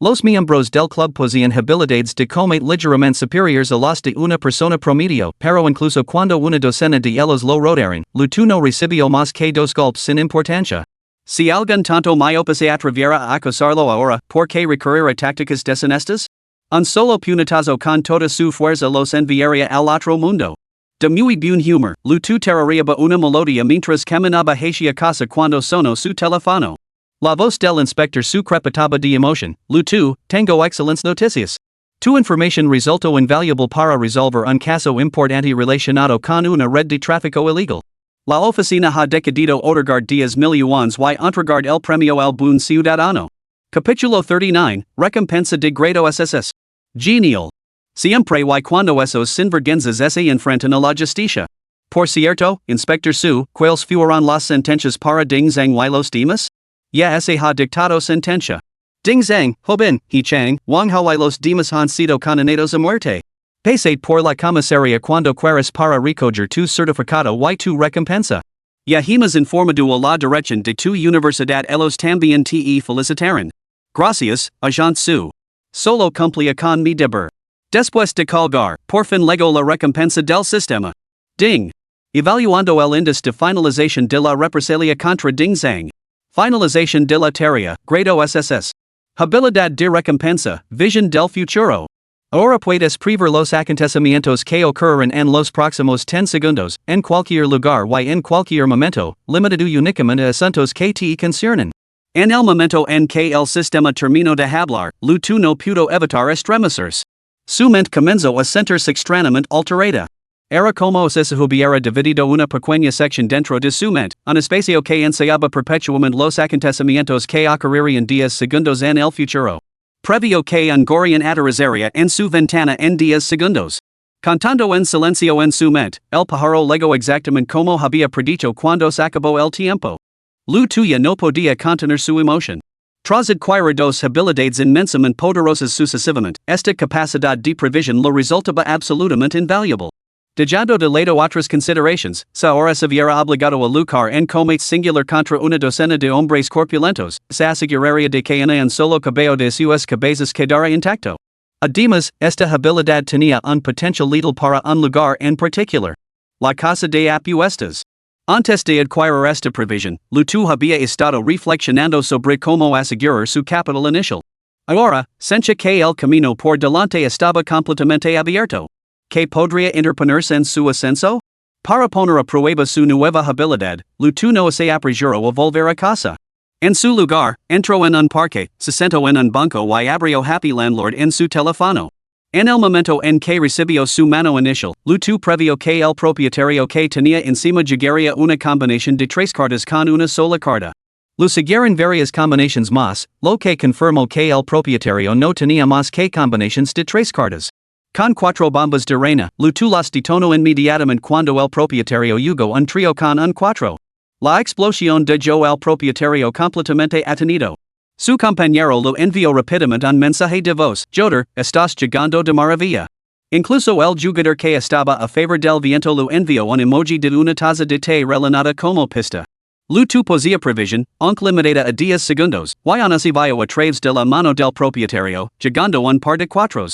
Los miembros del club poseían habilidades de combate ligeramente superiores a las de una persona promedio, pero incluso cuando una docena de ellos lo rodearon, Lu Tu no recibió más que 2 golpes sin importancia. Si algún tonto miope se atreviera a acosarlo ahora, ¿por qué recurrir a tácticas deshonestas? Un solo puñetazo con toda su fuerza los enviaría al otro mundo. De muy buen humor, Lu Tu tarareaba una melodía mientras caminaba hacia casa cuando sonó su teléfono. La voz del inspector su crepitaba de emoción. Lu Tu, tengo excelentes noticias. Tu información resultó invaluable para resolver un caso importante relacionado con una red de tráfico ilegal. La oficina ha decidido otorgar 10,000 yuans y entregar el premio al buen ciudadano. Capítulo 39, Recompensa de grado SSS. Genial. Siempre y cuando esos sinvergüenzas se enfrentan a la justicia. Por cierto, Inspector Su, ¿cuáles fueron las sentencias para Ding Zhang y los demás? Ya se ha dictado sentencia. Ding Zhang, Hobin, He Chang, Wang Hao y los demás han sido condenados a muerte. Pasad por la comisaría cuando quieras para recoger tu certificado y tu recompensa. Ya hemos informado a la dirección de tu universidad, ellos también te felicitaron. Gracias, agent Su. Solo cumplía con mi deber. Después de colgar, por fin llegó la recompensa del sistema. Ding. Evaluando el índice de finalización de la represalia contra Ding Zhang. Finalización de la tarea, grado SSS. Habilidad de recompensa, visión del futuro. Ahora puedes prever los acontecimientos que ocurren en los próximos 10 segundos, en cualquier lugar y en cualquier momento, limitado únicamente a asuntos que te conciernen. En el momento en que el sistema terminó de hablar, Lu Tu no pudo evitar estremecerse. Su mente comenzó a sentirse extrañamente alterada. Era como si se hubiera dividido una pequeña sección dentro de su mente, un espacio que enseñaba perpetuamente los acontecimientos que ocurrirían 10 segundos en el futuro. Previo que un Gorian aterrizaría en su ventana en 10 segundos. Cantando en silencio en su mente, el pájaro legó exactamente como había predicho cuando se acabó el tiempo. Lu Tu ya no podía contener su emoción. Tras adquirir dos habilidades inmensamente poderosas sucesivamente, esta capacidad de previsión lo resultaba absolutamente invaluable. Dejando de lado otras consideraciones, se ahora se viera obligado a luchar en combate singular contra una docena de hombres corpulentos, se aseguraría de que un solo cabello de sus cabezas quedara intacto. Además, esta habilidad tenía un potencial letal para un lugar en particular. La casa de apuestas. Antes de adquirir esta previsión, Lu Tu había estado reflexionando sobre cómo asegurar su capital inicial. Ahora, sentía que el camino por delante estaba completamente abierto. ¿Qué podría interponerse en su ascenso? Para poner a prueba su nueva habilidad, lutu no se apresuró a volver a casa. En su lugar, entró en un parque, se sentó en un banco y abrió happy landlord en su teléfono. En el momento en que recibió su mano inicial, lutu previó que el propietario que tenía encima llegaría una combinación de 3 cartas con una sola carta. Lo siguieron varias combinaciones más, lo que confirmó que el propietario no tenía más que combinaciones de 3 cartas. Con 4 bombas de reina, lutu las detonó inmediatamente cuando el propietario jugó un trío con un 4. La explosión dejó al propietario completamente atenido. Su compañero lo envió rápidamente un mensaje de voz: Joder, estás llegando de maravilla. Incluso el jugador que estaba a favor del viento lo envió un emoji de una taza de té rellenada como pista. Lutu posía previsión, aunque limitada a 10 segundos, y aún así vio a través de la mano del propietario, llegando un par de 4.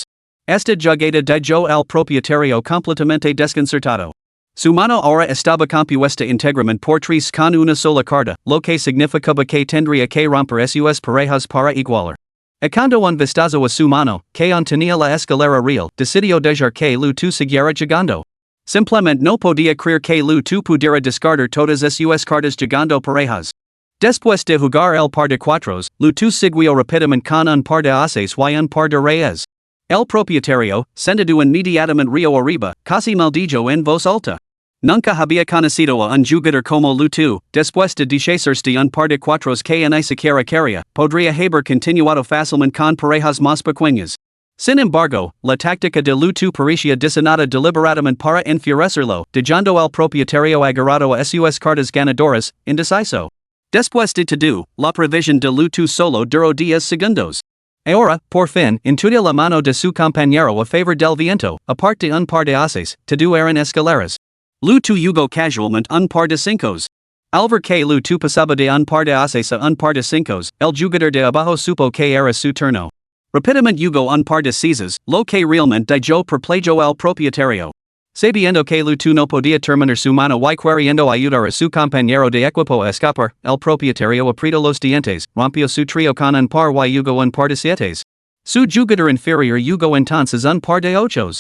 Esta jugada dejó al propietario completamente desconcertado. Su mano ahora estaba compuesta íntegramente por 3 con una sola carta, lo que significaba que tendría que romper sus parejas para igualar. Cuando un vistazo a su mano, que aún tenía la escalera real, decidió dejar que lutu siguiera llegando. Simplemente no podía creer que lutu pudiera descartar todas sus cartas llegando parejas. Después de jugar el par de 4, lutu siguió rápidamente con un par de aces y un par de reyes. El propietario, sentado inmediatamente río arriba, casi maldijo en voz alta. Nunca había conocido a un jugador como lutu, después de deshacerse de un par de 4 que ni siquiera quería, podría haber continuado fácilmente con parejas más pequeñas. Sin embargo, la táctica de lutu parecía diseñada deliberadamente para enfurecerlo, dejando al propietario agarrado a sus cartas ganadoras, indeciso. Después de todo, la previsión de lutu solo duró 10 segundos. Ahora, por fin, intuye la mano de su compañero a favor del viento, aparte de un par de aces, todo eran escaleras. Lutu jugó casualmente un par de 5. Al ver que lutu pasaba de un par de aces a un par de 5, el jugador de abajo supo que era su turno. Rápidamente jugó un par de 6, lo que realmente dejó perplejo al propietario. Sabiendo que lutu no podía terminar su mano y queriendo ayudar a su compañero de equipo a escapar, el propietario apretó los dientes, rompió su trío con un par y jugó un par de 7. Su jugador inferior jugó entonces un par de 8.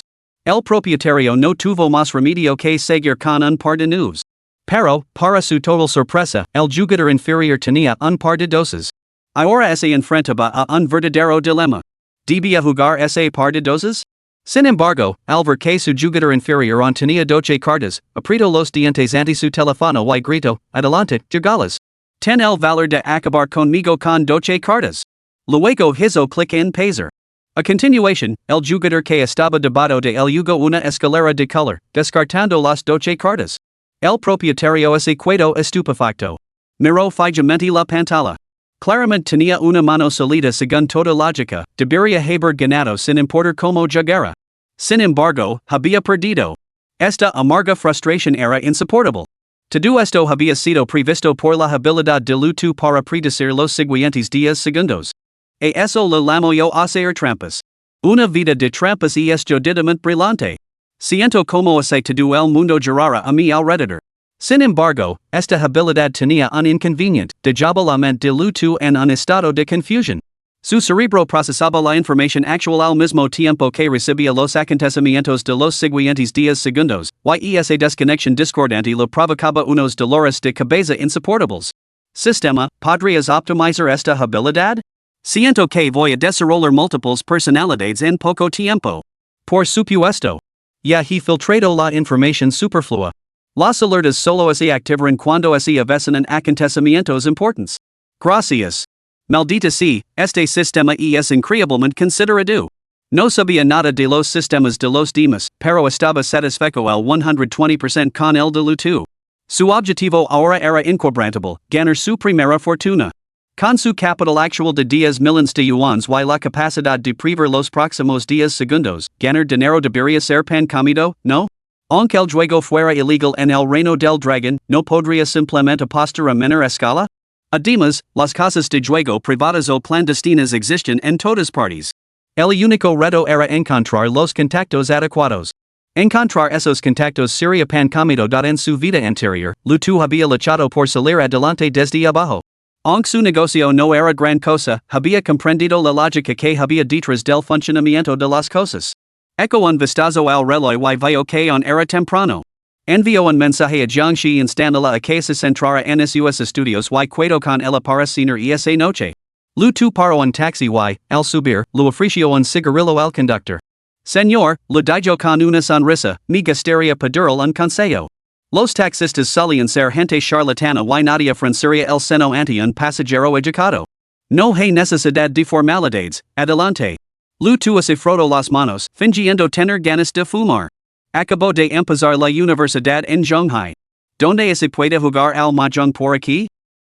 El propietario no tuvo más remedio que seguir con un par de 9. Pero, para su total sorpresa, el jugador inferior tenía un par de 12. Ahora se enfrentaba a un verdadero dilema. ¿Debía jugar ese par de 12? Sin embargo, al ver que su jugador inferior aún tenía 12 cartas, apretó los dientes ante su teléfono y gritó: Adelante, jugalas. Ten el valor de acabar conmigo con 12 cartas. Luego hizo clic en Pazer. A continuación, el jugador que estaba debajo de él jugó una escalera de color, descartando las 12 cartas. El propietario se quedó estupefacto. Miró fijamente la pantalla. Claramente tenía una mano sólida según toda lógica, debería haber ganado sin importar cómo jugara. Sin embargo, había perdido. Esta amarga frustración era insoportable. Todo esto había sido previsto por la habilidad de lutu para predecir los siguientes 10 segundos. Eso le llamo yo hacer trampas. Una vida de trampas y es jodidamente brillante. Siento como hace todo el mundo girara a mi alrededor. Sin embargo, esta habilidad tenía un inconveniente, dejaba la mente de lutu en un estado de confusión. Su cerebro procesaba la información actual al mismo tiempo que recibía los acontecimientos de los siguientes 10 segundos, y esa desconexión discordante le provocaba unos dolores de cabeza insoportables. Sistema, ¿podrías optimizar esta habilidad? Siento que voy a desarrollar múltiples personalidades en poco tiempo. Por supuesto. Ya he filtrado la información superflua. Las alertas solo se activarán cuando se avecinan acontecimientos importantes. Gracias. Maldita sea, este sistema es increíblemente considerado. No sabía nada de los sistemas de los demás, pero estaba satisfecho al 120% con el de lutu. Su objetivo ahora era inquebrantable, ganar su primera fortuna. Con su capital actual de 10 millones de yuans y la capacidad de prever los próximos 10 segundos, ganar dinero debería ser pan comido, ¿no? Aunque el juego fuera ilegal en el reino del dragón, ¿no podría simplemente apostar a menor escala? Además, las casas de juego privadas o clandestinas existen en todas partes. El único reto era encontrar los contactos adecuados. Encontrar esos contactos sería pan comido. En su vida anterior, lutu había luchado por salir adelante desde abajo. Aunque su negocio no era gran cosa, había comprendido la lógica que había detrás del funcionamiento de las cosas. Echo un vistazo al reloj y veo que aún era temprano. Envío un mensaje a Jiangxi instando la casa centrara en sus estudios y cuedo con ella para cenar esa noche. Lu tu paro un taxi y, al subir, lu ofreció un cigarrillo al conductor. Señor, le dijo con una sonrisa, me gustaría pedirle un consejo. Los taxistas solían ser gente charlatana y nadie francería el seno ante un pasajero educado. No hay necesidad de formalidades, adelante. Lu tu se frotó las manos, fingiendo tener ganas de fumar. Acabó de empezar la universidad en Shanghai. ¿Dónde se puede jugar al mahjong por aquí?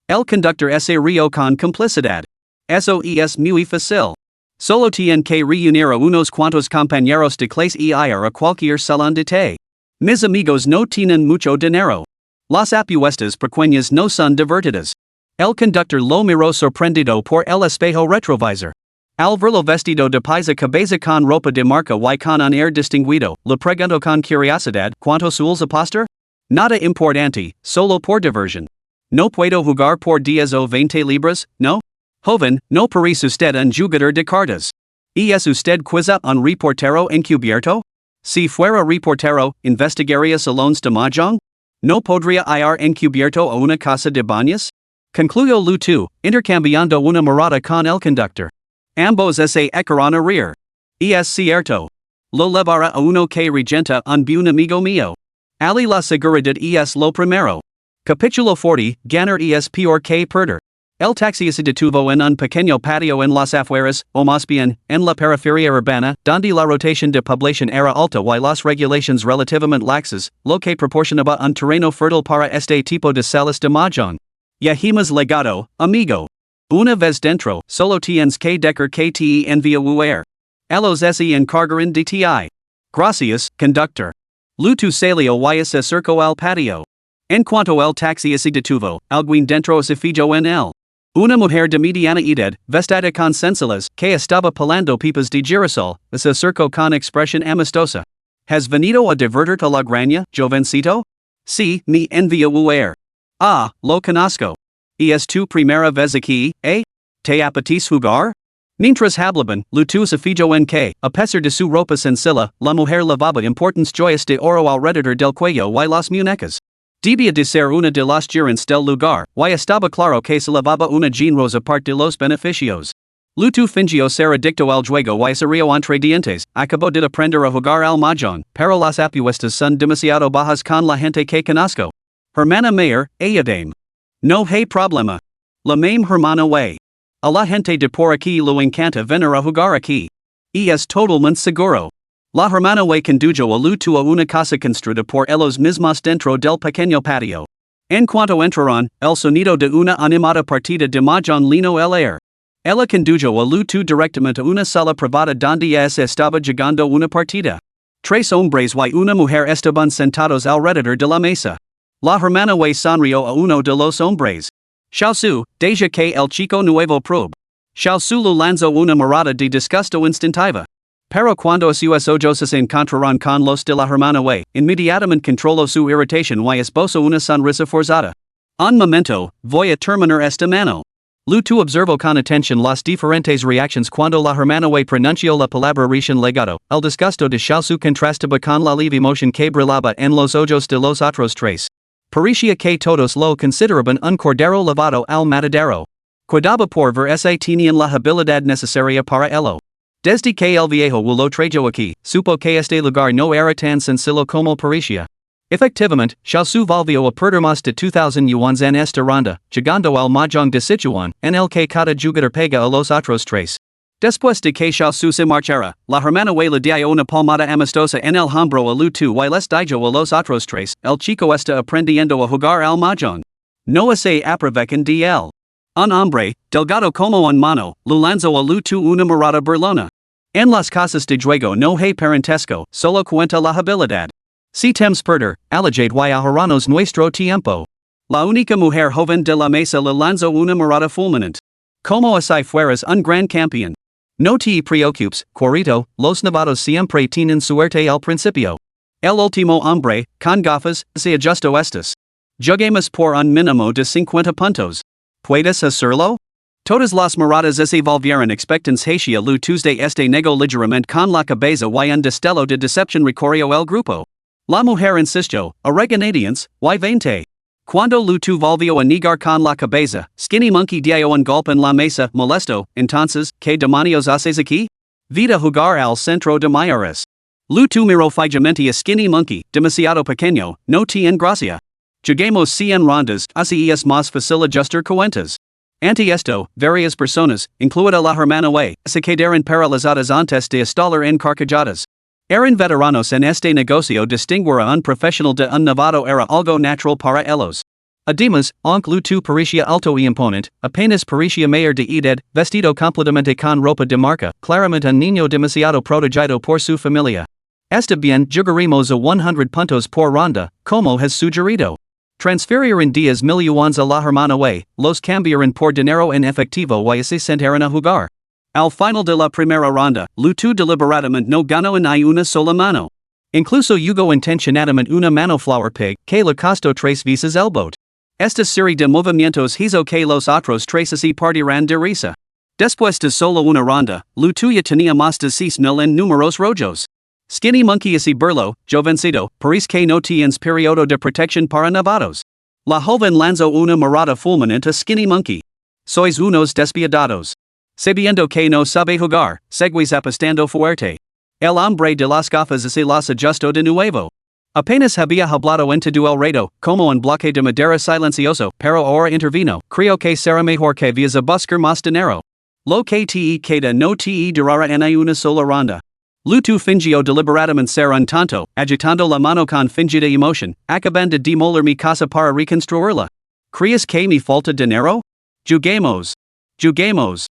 El conductor se rió con complicidad. Eso es muy fácil. Solo tienen que reunir a unos cuantos compañeros de clase y ir a cualquier salón de té. Mis amigos no tienen mucho dinero. Las apuestas pequeñas no son divertidas. El conductor lo miró sorprendido por el espejo retrovisor. Al verlo vestido de paisa cabeza con ropa de marca y con un air distinguido, le preguntó con curiosidad, ¿cuánto sueles apostar? Nada importante, solo por diversión. ¿No puedo jugar por 10 o 20 libras, no? Joven, ¿no parece usted un jugador de cartas? ¿Y es usted quizá un reportero encubierto? Si fuera reportero, ¿investigaría salones de mahjong? ¿No podría ir encubierto a una casa de baños? Concluyó Lu Tu, intercambiando una mirada con el conductor. Ambos se echaron a reír. Es cierto. Lo llevará a uno que regenta un buen amigo mío. Ali la seguridad es lo primero. Capítulo 40, ganar es peor que perder. El taxi se detuvo en un pequeño patio en las afueras, o más bien, en la periferia urbana, donde la rotación de población era alta y las regulaciones relativamente laxas, lo que proporcionaba un terreno fértil para este tipo de salas de mahjong. Ya hemos llegado, amigo. Una vez dentro, solo tienes que decir que te envía huir. Ellos se encargarán de ti. Gracias, conductor. Lu Tu salió y se acercó al patio. En cuanto el taxi se detuvo, alguien dentro se fijó en él. Una mujer de mediana edad, vestida con sensualidad, que estaba pelando pipas de girasol, se acercó con expresión amistosa. ¿Has venido a divertirte a la graña, jovencito? Sí, me envía huir. Ah, lo conozco. ¿Y es tu primera vez aquí, eh? ¿Te apetece jugar? Mientras hablaban, Lu Tu se fijó en que, a pesar de su ropa sencilla, la mujer llevaba importantes joyas de oro alrededor del cuello y las muñecas. Debía de ser una de las gerentes del lugar, y estaba claro que se llevaba una generosa parte de los beneficios. Lu Tu fingió ser adicto al juego y se rió entre dientes, acabó de aprender a jugar al mahjong, pero las apuestas son demasiado bajas con la gente que conozco. Hermana mayor, ayúdame. No hay problema. La même hermana way. A la gente de por aquí lo encanta venir a jugar aquí. Y es totalmente seguro. La hermana way condujo a Lu Tu a una casa construida por ellos mismos dentro del pequeño patio. En cuanto entraron, el sonido de una animada partida de mahjong llenó el air. Ella condujo a Lu Tu directamente a una sala privada donde estaba jugando una partida. 3 hombres y una mujer estaban sentados alrededor de la mesa. La hermana way sonrió a uno de los hombres. Xiaosu, deja que el chico nuevo probe. Xiaosu le lanzó una mirada de disgusto instintiva. Pero cuando sus ojos se encontraron con los de la hermana way, inmediatamente controló su irritación y esbozó una sonrisa forzada. Un momento, voy a terminar esta mano. Lu Tu observó con atención las diferentes reacciones cuando la hermana way pronunció la palabra recién legado. El disgusto de Xiaosu contrastaba con la leve emoción que brillaba en los ojos de los otros tres. Parecía que todos lo consideraban un cordero lavado al matadero. Cuidaba por ver si tenían la habilidad necesaria para ello. Desde que el viejo lo trajo aquí, supo que este lugar no era tan sencillo como parecía. Efectivamente, Xiaosu volvió a perder más de 2,000 yuans en esta ronda, llegando al mahjong de Sichuan, en el que cada jugador pega a los otros tres. Después de que Xiaosu se marchara, la hermana way le dio una palmada amistosa en el hombro a Lu Tu y les dijo a los otros tres, el chico está aprendiendo a jugar al mahjong. No se aprovechen de él. Un hombre, delgado como un mono, le lanzó a Lu Tu una mirada burlona. En las casas de juego no hay parentesco, solo cuenta la habilidad. Si temes perder, alejad y ahorranos nuestro tiempo. La única mujer joven de la mesa le lanzó una mirada fulminante. Como si fueras un gran campeón. No te preocupes, Corito, los novatos siempre tienen suerte al principio. El último hombre, con gafas, se ajustó estas. Juguemos por un mínimo de 50 puntos. ¿Puedes hacerlo? Todas las miradas se volvieron expectantes hacia Lu Tuesday este negó ligeramente con la cabeza y un destello de decepción recorrió el grupo. La mujer insistió, a regañadientes, y 20. Cuando Lutu volvió a negar con la cabeza, Skinny Monkey dio un golpe en la mesa, molesto, entonces, ¿qué demonios haces aquí? Vida jugar al centro de mayores. Lutu miró fijamente a Skinny Monkey, demasiado pequeño, no tiene gracia. Lleguemos 100 rondas, así es más fácil ajustar cuentas. Ante esto, varias personas, incluida la hermana Wei, se quedaron paralizadas antes de estar encarcajadas. Eran veteranos en este negocio distinguir a un profesional de un novato era algo natural para ellos. Además, aunque Lutu parecía alto y imponente, apenas parecía mayor de edad, vestido completamente con ropa de marca, claramente un niño demasiado protegido por su familia. Está bien, llegaremos a 100 puntos por ronda, como has sugerido. Transferir en 10,000 yuans a la hermana Wei, los cambiaron por dinero en efectivo y se sentaron a jugar. Al final de la primera ronda, Lutu deliberadamente no ganó ni una sola mano. Incluso jugó intencionadamente una mano flower pig, que le costó 3 veces el bote. Esta serie de movimientos hizo que los otros 3 así partirán de risa. Después de solo una ronda, Lutu ya tenía más de 6,000 en números rojos. Skinny Monkey así burló, jovencito, parece que no tienes periodo de protección para novatos. La joven lanzó una mirada fulminante a Skinny Monkey. Sois unos despiadados. Sabiendo que no sabe jugar, seguís apostando fuerte. El hombre de las gafas se las ajustó de nuevo. Apenas había hablado en todo el rato, como un bloque de madera silencioso, pero ahora intervino, creo que será mejor que vayas a buscar más dinero. Lo que te queda no te durará en una sola ronda. Lutu fingió deliberadamente ser un tonto, agitando la mano con fingida emoción, acabando de demoler mi casa para reconstruirla. ¿Crees que me falta dinero? Juguemos. Juguemos.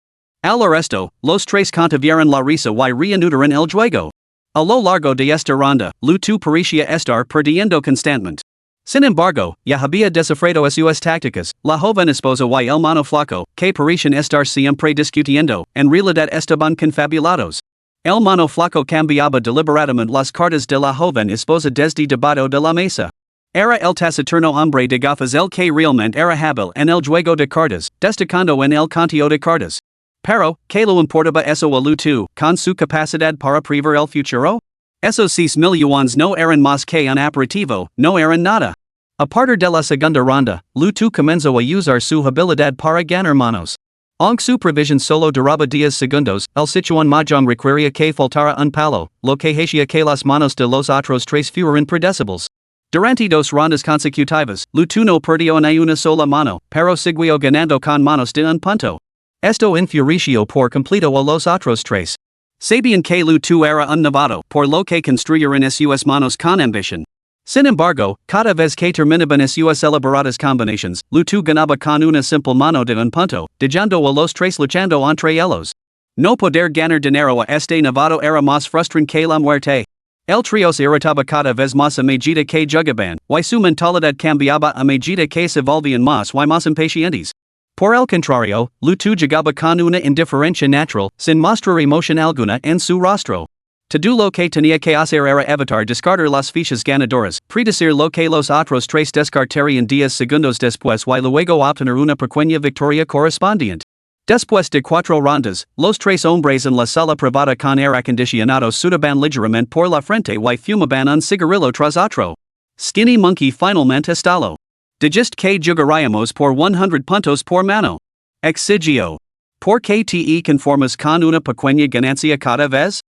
Al resto, los 3 contuvieron la risa y reanudaron el juego. A lo largo de esta ronda, Lutu parecía estar perdiendo constantemente. Sin embargo, ya había descifrado sus tácticas, la joven esposa y el mano flaco, que parecían estar siempre discutiendo, en realidad estaban confabulados. El mano flaco cambiaba deliberadamente las cartas de la joven esposa desde debajo de la mesa. Era el taciturno hombre de gafas el que realmente era hábil en el juego de cartas, destacando en el conteo de cartas. Pero, ¿qué le importaba eso a Lutu, con su capacidad para prever el futuro? Esos 6,000 yuans no eran más que un aperitivo, no eran nada. A partir de la segunda ronda, Lutu comenzó a usar su habilidad para ganar manos. Aunque su previsión solo duraba 10 segundos, el situación mahjong requería que faltara un palo, lo que hacía que las manos de los otros 3 fueran predecibles. Durante 2 rondas consecutivas, Lutu no perdió ni una sola mano, pero siguió ganando con manos de un punto. Esto enfureció por completo a los otros 3. Sabían que Lutu era un novato, por lo que construyeron sus manos con ambición. Sin embargo, cada vez que terminaban sus elaboradas combinaciones, Lutu ganaba con una simple mano de un punto, dejando a los 3 luchando entre ellos. No poder ganar dinero a este novato era más frustrante que la muerte. El trío se irritaba cada vez más a medida que jugaban, y su mentalidad cambiaba a medida que se volvían más y más impacientes. Por el contrario, Lutu jugaba con una indiferencia natural, sin mostrar emoción alguna en su rostro. Todo lo que tenía que hacer era evitar descartar las fichas ganadoras, predecir lo que los otros 3 descartarían 10 segundos después y luego obtener una pequeña victoria correspondiente. Después de 4 rondas, los 3 hombres en la sala privada con aire acondicionado sudaban ligeramente por la frente y fumaban un cigarrillo tras otro. Skinny Monkey finalmente estalló. Dijiste que jugaríamos por 100 puntos por mano. Exigió. ¿Por qué te conformas con una pequeña ganancia cada vez?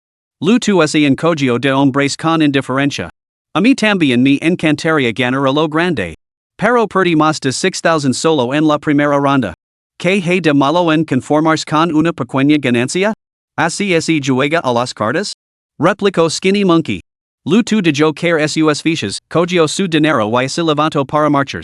Lutu se encogió de hombres con indiferencia. A mí también me encantaría ganar a lo grande. Pero perdí más de 6,000 solo en la primera ronda. ¿Qué hay de malo en conformarse con una pequeña ganancia? ¿Así se juega a las cartas? Replicó Skinny Monkey. Lutu dejó caer sus fichas, cogió su dinero y se levantó para marchar.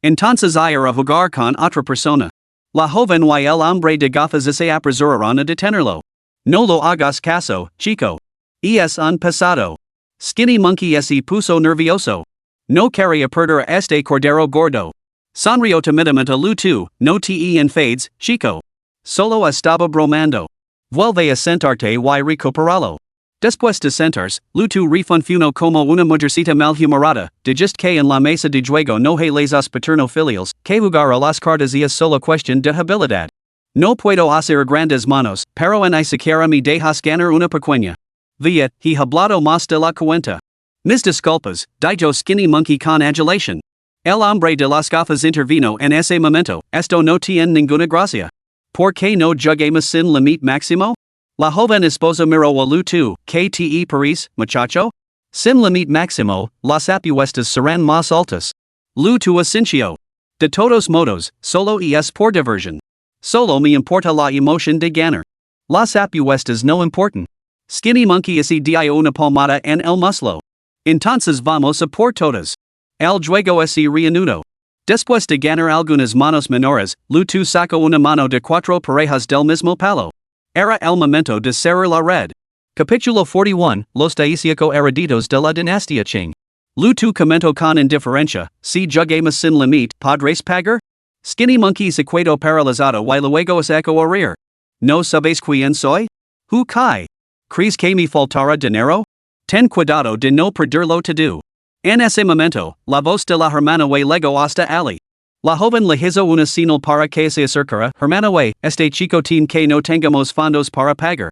Entonces ir a jugar con otra persona. La joven y el hombre de gafas se apresuraron a detenerlo. No lo hagas caso, chico. Es un pasado. Skinny Monkey se puso nervioso. No quería perder a este cordero gordo. Sonrió timidamente a Lutu, no te enfades, chico. Solo estaba bromando. Vuelve a sentarte y recuperalo. Después de sentarse, Lutu refuncionó como una mujercita malhumorada, dijiste que en la mesa de juego no hay lazos paterno-filiales, que jugar a las cartas es solo cuestión de habilidad. No puedo hacer grandes manos, pero en ni siquiera me dejas ganar una pequeña. Via, he hablado más de la cuenta. Mis disculpas, dijo skinny monkey con adulation. El hombre de las gafas intervino en ese momento, esto no tiene ninguna gracia. ¿Por qué no jugamos sin limite máximo? La joven esposa miró a Lutu, ¿qué te parece, muchacho? Sin limite máximo, las apuestas serán más altas. Lutu asintió. De todos modos, solo es por diversión. Solo me importa la emoción de ganar. Las apuestas no importan. Skinny monkey así dio una palmada en el muslo. Entonces vamos a por todas. El juego así reanudo. Después de ganar algunas manos menores, Lutu sacó una mano de 4 parejas del mismo palo. Era el momento de cerrar la red. Capítulo 41, Los Daisíaco Hereditos de la Dinastía Qing. Lutu comentó con indiferencia, si jugamos sin limite, ¿podréis pagar? Skinny monkey se quedó paralizado y luego se echó a reír. ¿No sabéis quién soy? ¿Who kai? ¿Crees que me faltará dinero? Ten cuidado de no perderlo todo. En ese momento, la voz de la hermana Wei llegó hasta Ali. La joven le hizo una señal para que se acercara. Hermana Wei, este chico tiene que no tengamos fondos para pagar.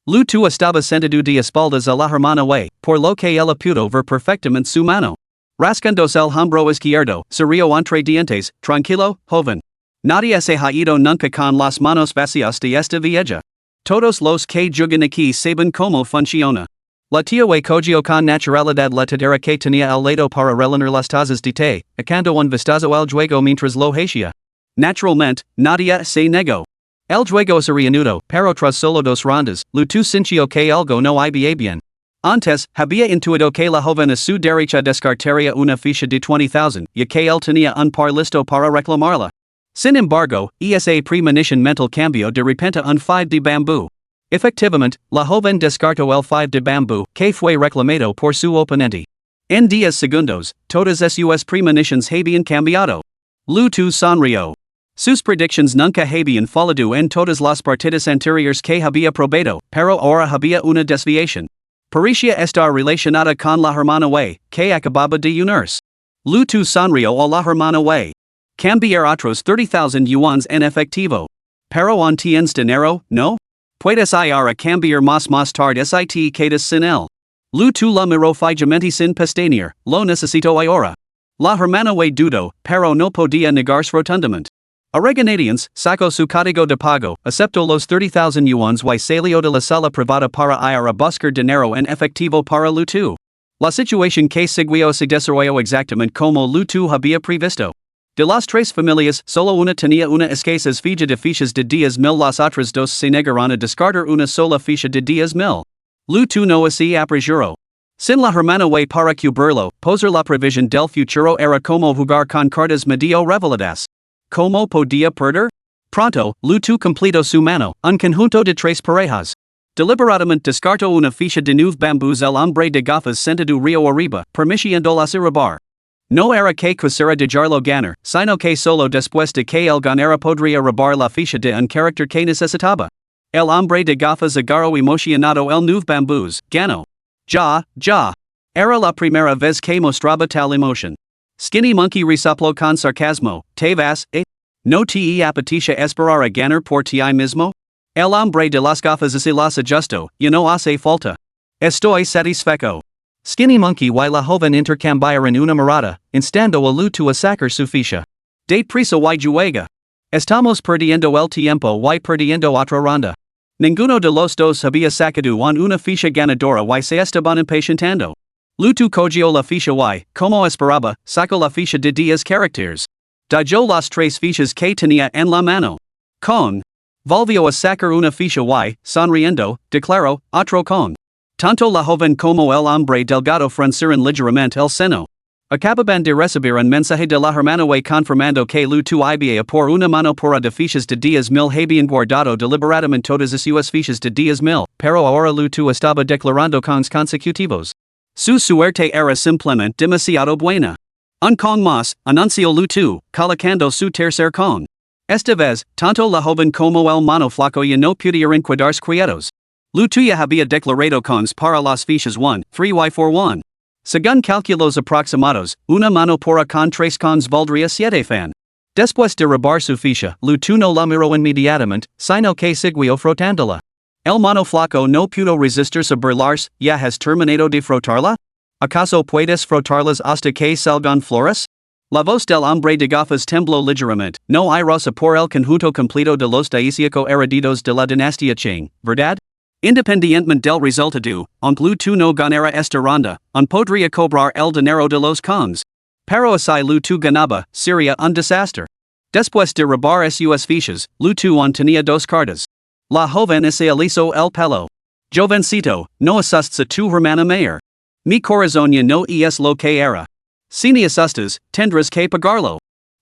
Lutu estaba sentado de espaldas a la hermana Wei, por lo que ella pudo ver perfectamente su mano. Rascándose el hombro izquierdo, se rió entre dientes, tranquilo, joven. Nadie se ha ido nunca con las manos vacías de esta vieja. Todos los que juegan aquí saben cómo funciona. La tía Wei cogió con naturalidad la tadera que tenía al lado para rellenar las tazas de té, echando un vistazo al juego mientras lo hacía. Naturalmente, nadie se negó. El juego se reanudó, pero tras solo 2 rondas, Lutu sintió que algo no iba bien. Antes, había intuido que la joven a su derecha descartaría una ficha de 20,000, y que él tenía un par listo para reclamarla. Sin embargo, esa premonition mental cambió de repente un 5 de bambú. Efectivamente, la joven descartó el 5 de bambú, que fue reclamado por su oponente. En 10 segundos, todas sus premonitions habían cambiado. Lutu sonrió. Sus predictions nunca habían fallado en todas las partidas anteriores que había probado, pero ahora había una desviación. Parecía estar relacionada con la hermana Wei, que acababa de unirse. Lutu sonrió a la hermana Wei. Cambiar otros 30,000 yuans en efectivo. Pero on tienes dinero, ¿no? Puedes ir a cambiar más tarde si te quedas sin él. Lutu la miró fijamente sin pestañear, lo necesito ahora. La hermana Wei dudó, pero no podía negarse rotundamente. A regañadientes, sacó su código de pago, aceptó los 30,000 yuans y salió de la sala privada para ir a buscar dinero en efectivo para Lutu. La situación que siguió se desarrolló exactamente como Lutu había previsto. De las 3 familias, solo una tenía una escasez ficha de fichas de 10,000, las otras 2 se negaron a descartar una sola ficha de 10,000. Lutu no así apresuró. Sin la hermana Wei para cubrirlo, posar la previsión del futuro era como jugar con cartas medio reveladas. ¿Cómo podía perder? Pronto, Lutu completó su mano, un conjunto de 3 parejas. Deliberadamente descartó una ficha de 9 bambús. El hombre de gafas sentado río arriba, permitiéndolas robar. No era que quisiera dejarlo ganar, sino que solo después de que él ganara podría robar la ficha de un carácter que necesitaba. El hombre de gafas agarró emocionado el 9 bambús, ganó. Ya. Era la primera vez que mostraba tal emoción. Skinny monkey resopló con sarcasmo, ¿te vas, ¿No te apetece esperar a ganar por ti mismo? El hombre de las gafas se las ajustó, y no hace falta. Estoy satisfecho. Skinny monkey y la joven intercambiaron una mirada, instando a Lutu a sacar su ficha. De prisa y juega. Estamos perdiendo el tiempo y perdiendo otra ronda. Ninguno de los dos había sacado una ficha ganadora y se estaban impacientando. Lutu cogió la ficha y, como esperaba, sacó la ficha de 10 caracteres. Dio las 3 fichas que tenía en la mano. Volvió a sacar una ficha y, sonriendo, declaró, otro con. Tanto la joven como el hombre delgado fruncieron ligeramente el seno. Acababan de recibir un mensaje de la hermana Wei confirmando que Lutu iba a por una mano pura de fichas de 10,000. Habían guardado deliberadamente todas sus fichas de 10,000, pero ahora Lutu estaba declarando cons consecutivos. Su suerte era simplemente demasiado buena. Un con más, anunció Lutu, colocando su tercer con. Esta vez, tanto la joven como el mano flaco ya no pudieron quedarse quietos. Lutu ya había declarado cons para las fichas 1, 3 y 4 1. Según cálculos aproximados, una mano pura con 3 cons valdría 7 fan. Después de robar su ficha, Lutu no la miró inmediatamente, sino que siguió frotándola. El mano flaco no pudo resistirse a burlarse. ¿Ya has terminado de frotarla? ¿Acaso puedes frotarlas hasta que salgan flores? La voz del hombre de gafas tembló ligeramente. No hay rosa por el conjunto completo de los daisíaco heredidos de la dinastía Qing, ¿verdad? Independientemente del resultado, aunque tú no ganara esta ronda, podría cobrar el dinero de los Kongs. Pero así tú ganaba, sería un desastre. Después de robar sus fichas, tú tenía dos cartas. La joven se alisó el pelo. Jovencito, no asustes a tu hermana mayor. Mi corazón ya no es lo que era. Si ni asustas, tendrás que pagarlo.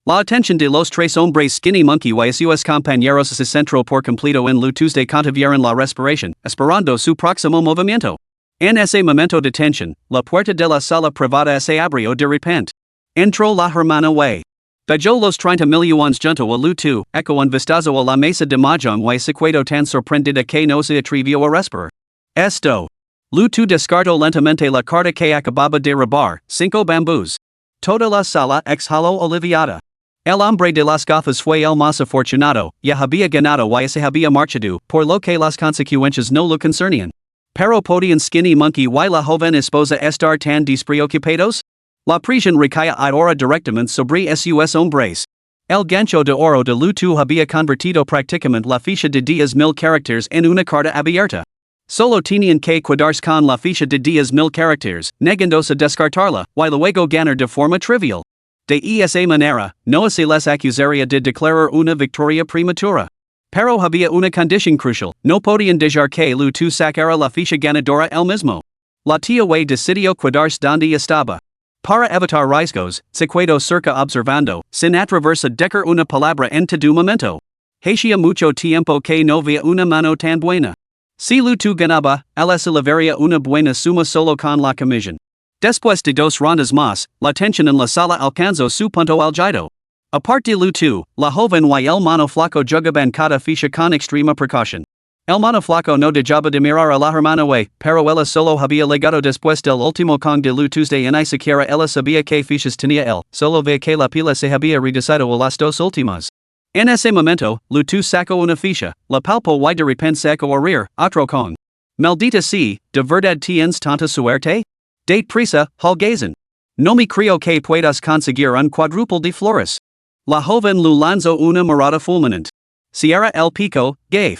La atención de los tres hombres skinny monkey y sus compañeros se centró por completo en lutos de contuvieron la respiración, esperando su próximo movimiento. En ese momento de tensión, la puerta de la sala privada se abrió de repente. Entró la hermana Wei. Bajó los 30 millones junto a lutu, eco un vistazo a la mesa de mahjong y se quedó tan sorprendida que no se atrevió a respirar. Esto. Lutu descartó lentamente la carta que acababa de robar, 5 bambús. Toda la sala exhaló aliviada. El hombre de las gafas fue el más afortunado, ya había ganado y se había marchado, por lo que las consecuencias no lo concernían. Pero podían Skinny Monkey y la joven esposa estar tan despreocupados? La prisión recaía ahora directamente sobre sus hombres. El gancho de oro de lutu había convertido prácticamente la ficha de 10,000 caracteres en una carta abierta. Solo tenían que quedarse con la ficha de 10,000 caracteres, negándose a descartarla, y luego ganar de forma trivial. De esa manera, no se les acusaría de declarar una victoria prematura. Pero había una condición crucial, no podían dejar que lutu sacara la ficha ganadora él mismo. La tía Wei decidió quedarse donde estaba. Para evitar riesgos, se quedó cerca observando, sin atreverse a decir una palabra en todo momento. Hacía mucho tiempo que no veía una mano tan buena. Si lutu ganaba, él se llevaría una buena suma solo con la comisión. Después de 2 rondas más, la tensión en la sala alcanzó su punto álgido. Aparte de lutu, la joven y el mono flaco jugaban cada ficha con extrema precaución. El mono flaco no dejaba de mirar a la hermana Wei, pero ella solo había legado después del último Kong de lutus de ni siquiera ella sabía que fichas tenía él, solo ve que la pila se había reducido a las 2 últimas. En ese momento, lutu sacó una ficha, la palpó y de repente sacó a reír, otro Kong. Maldita sea, ¿de verdad tienes tanta suerte? Date prisa, holgazen. No me creo que puedas conseguir un quadruple de flores. La joven lo lanzó una mirada fulminante. Cierra el pico, gave.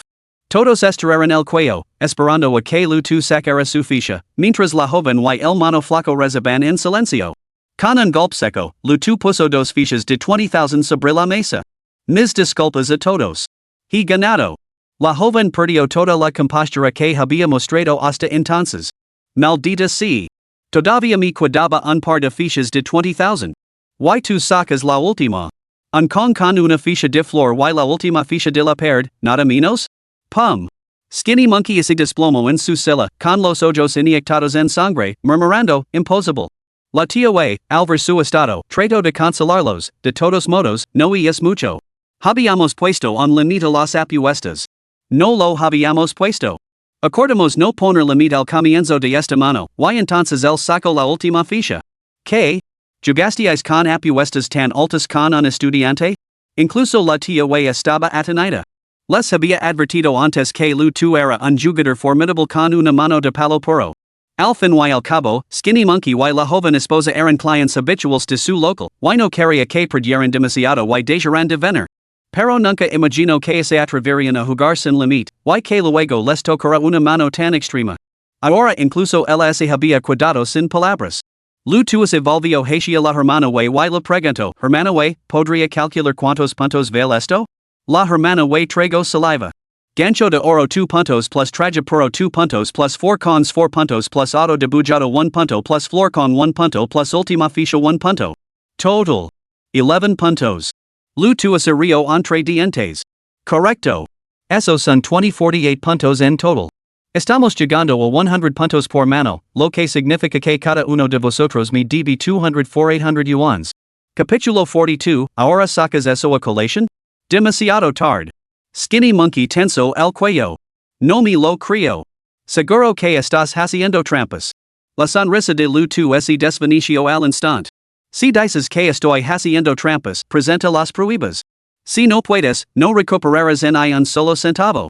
Todos estiraron el cuello, esperando a que lutu sacara su ficha, mientras la joven y el mono flaco rezaban en silencio. Con un golpe seco, lutu puso 2 fichas de 20,000 sobre la mesa. Mis disculpas a todos. He ganado. La joven perdió toda la compostura que había mostrado hasta entonces. Maldita sea. Todavía me quedaba un par de fichas de 20,000. Y tú sacas la última. Un con una ficha de flor y la última ficha de la perd, nada menos? Pum. Skinny Monkey se desplomó en su celda, con los ojos inyectados en sangre, murmurando, imposible. La tía Wei, al ver su estado, trató de consolarlos, de todos modos, no es mucho. Habíamos puesto en límite las apuestas. No lo habíamos puesto. Acordamos no poner límite al comienzo de esta mano, y entonces él sacó la última ficha. ¿Qué? ¿Jugasteis con apuestas tan altas con un estudiante? Incluso la tía Wei estaba atenida. Les había advertido antes que lutu era un jugador formidable con una mano de palo puro. Al fin y al cabo, Skinny Monkey y la joven esposa eran clientes habituales de su local, y no quería que perdieran demasiado y dejaran de venir. Pero nunca imaginó que se atreverían a jugar sin límite, y que luego les tocara una mano tan extrema. Ahora incluso él se había quedado sin palabras. Lutu se volvió hacia la hermana Wei y le preguntó, hermana Wei, ¿podría calcular cuántos puntos vale esto? La hermana Wei tragó saliva. Gancho de oro 2 puntos plus traje puro 2 puntos plus 4 cons 4 puntos plus auto de bujado 1 punto plus flor con 1 punto plus última ficha 1 punto. Total. 11 puntos. Lutu se rio entre dientes. Correcto. Esos son 2048 puntos en total. Estamos llegando a 100 puntos por mano, lo que significa que cada uno de vosotros me debe 200 for 800 yuans. Capítulo 42, ¿ahora sacas eso a colación? Demasiado tarde. Skinny Monkey tensó el cuello. No me lo creo. Seguro que estás haciendo trampas. La sonrisa de lutu se desvaneció al instante. Si dices que estoy haciendo trampas, presenta las pruebas. Si no puedes, no recuperarás ni un solo centavo.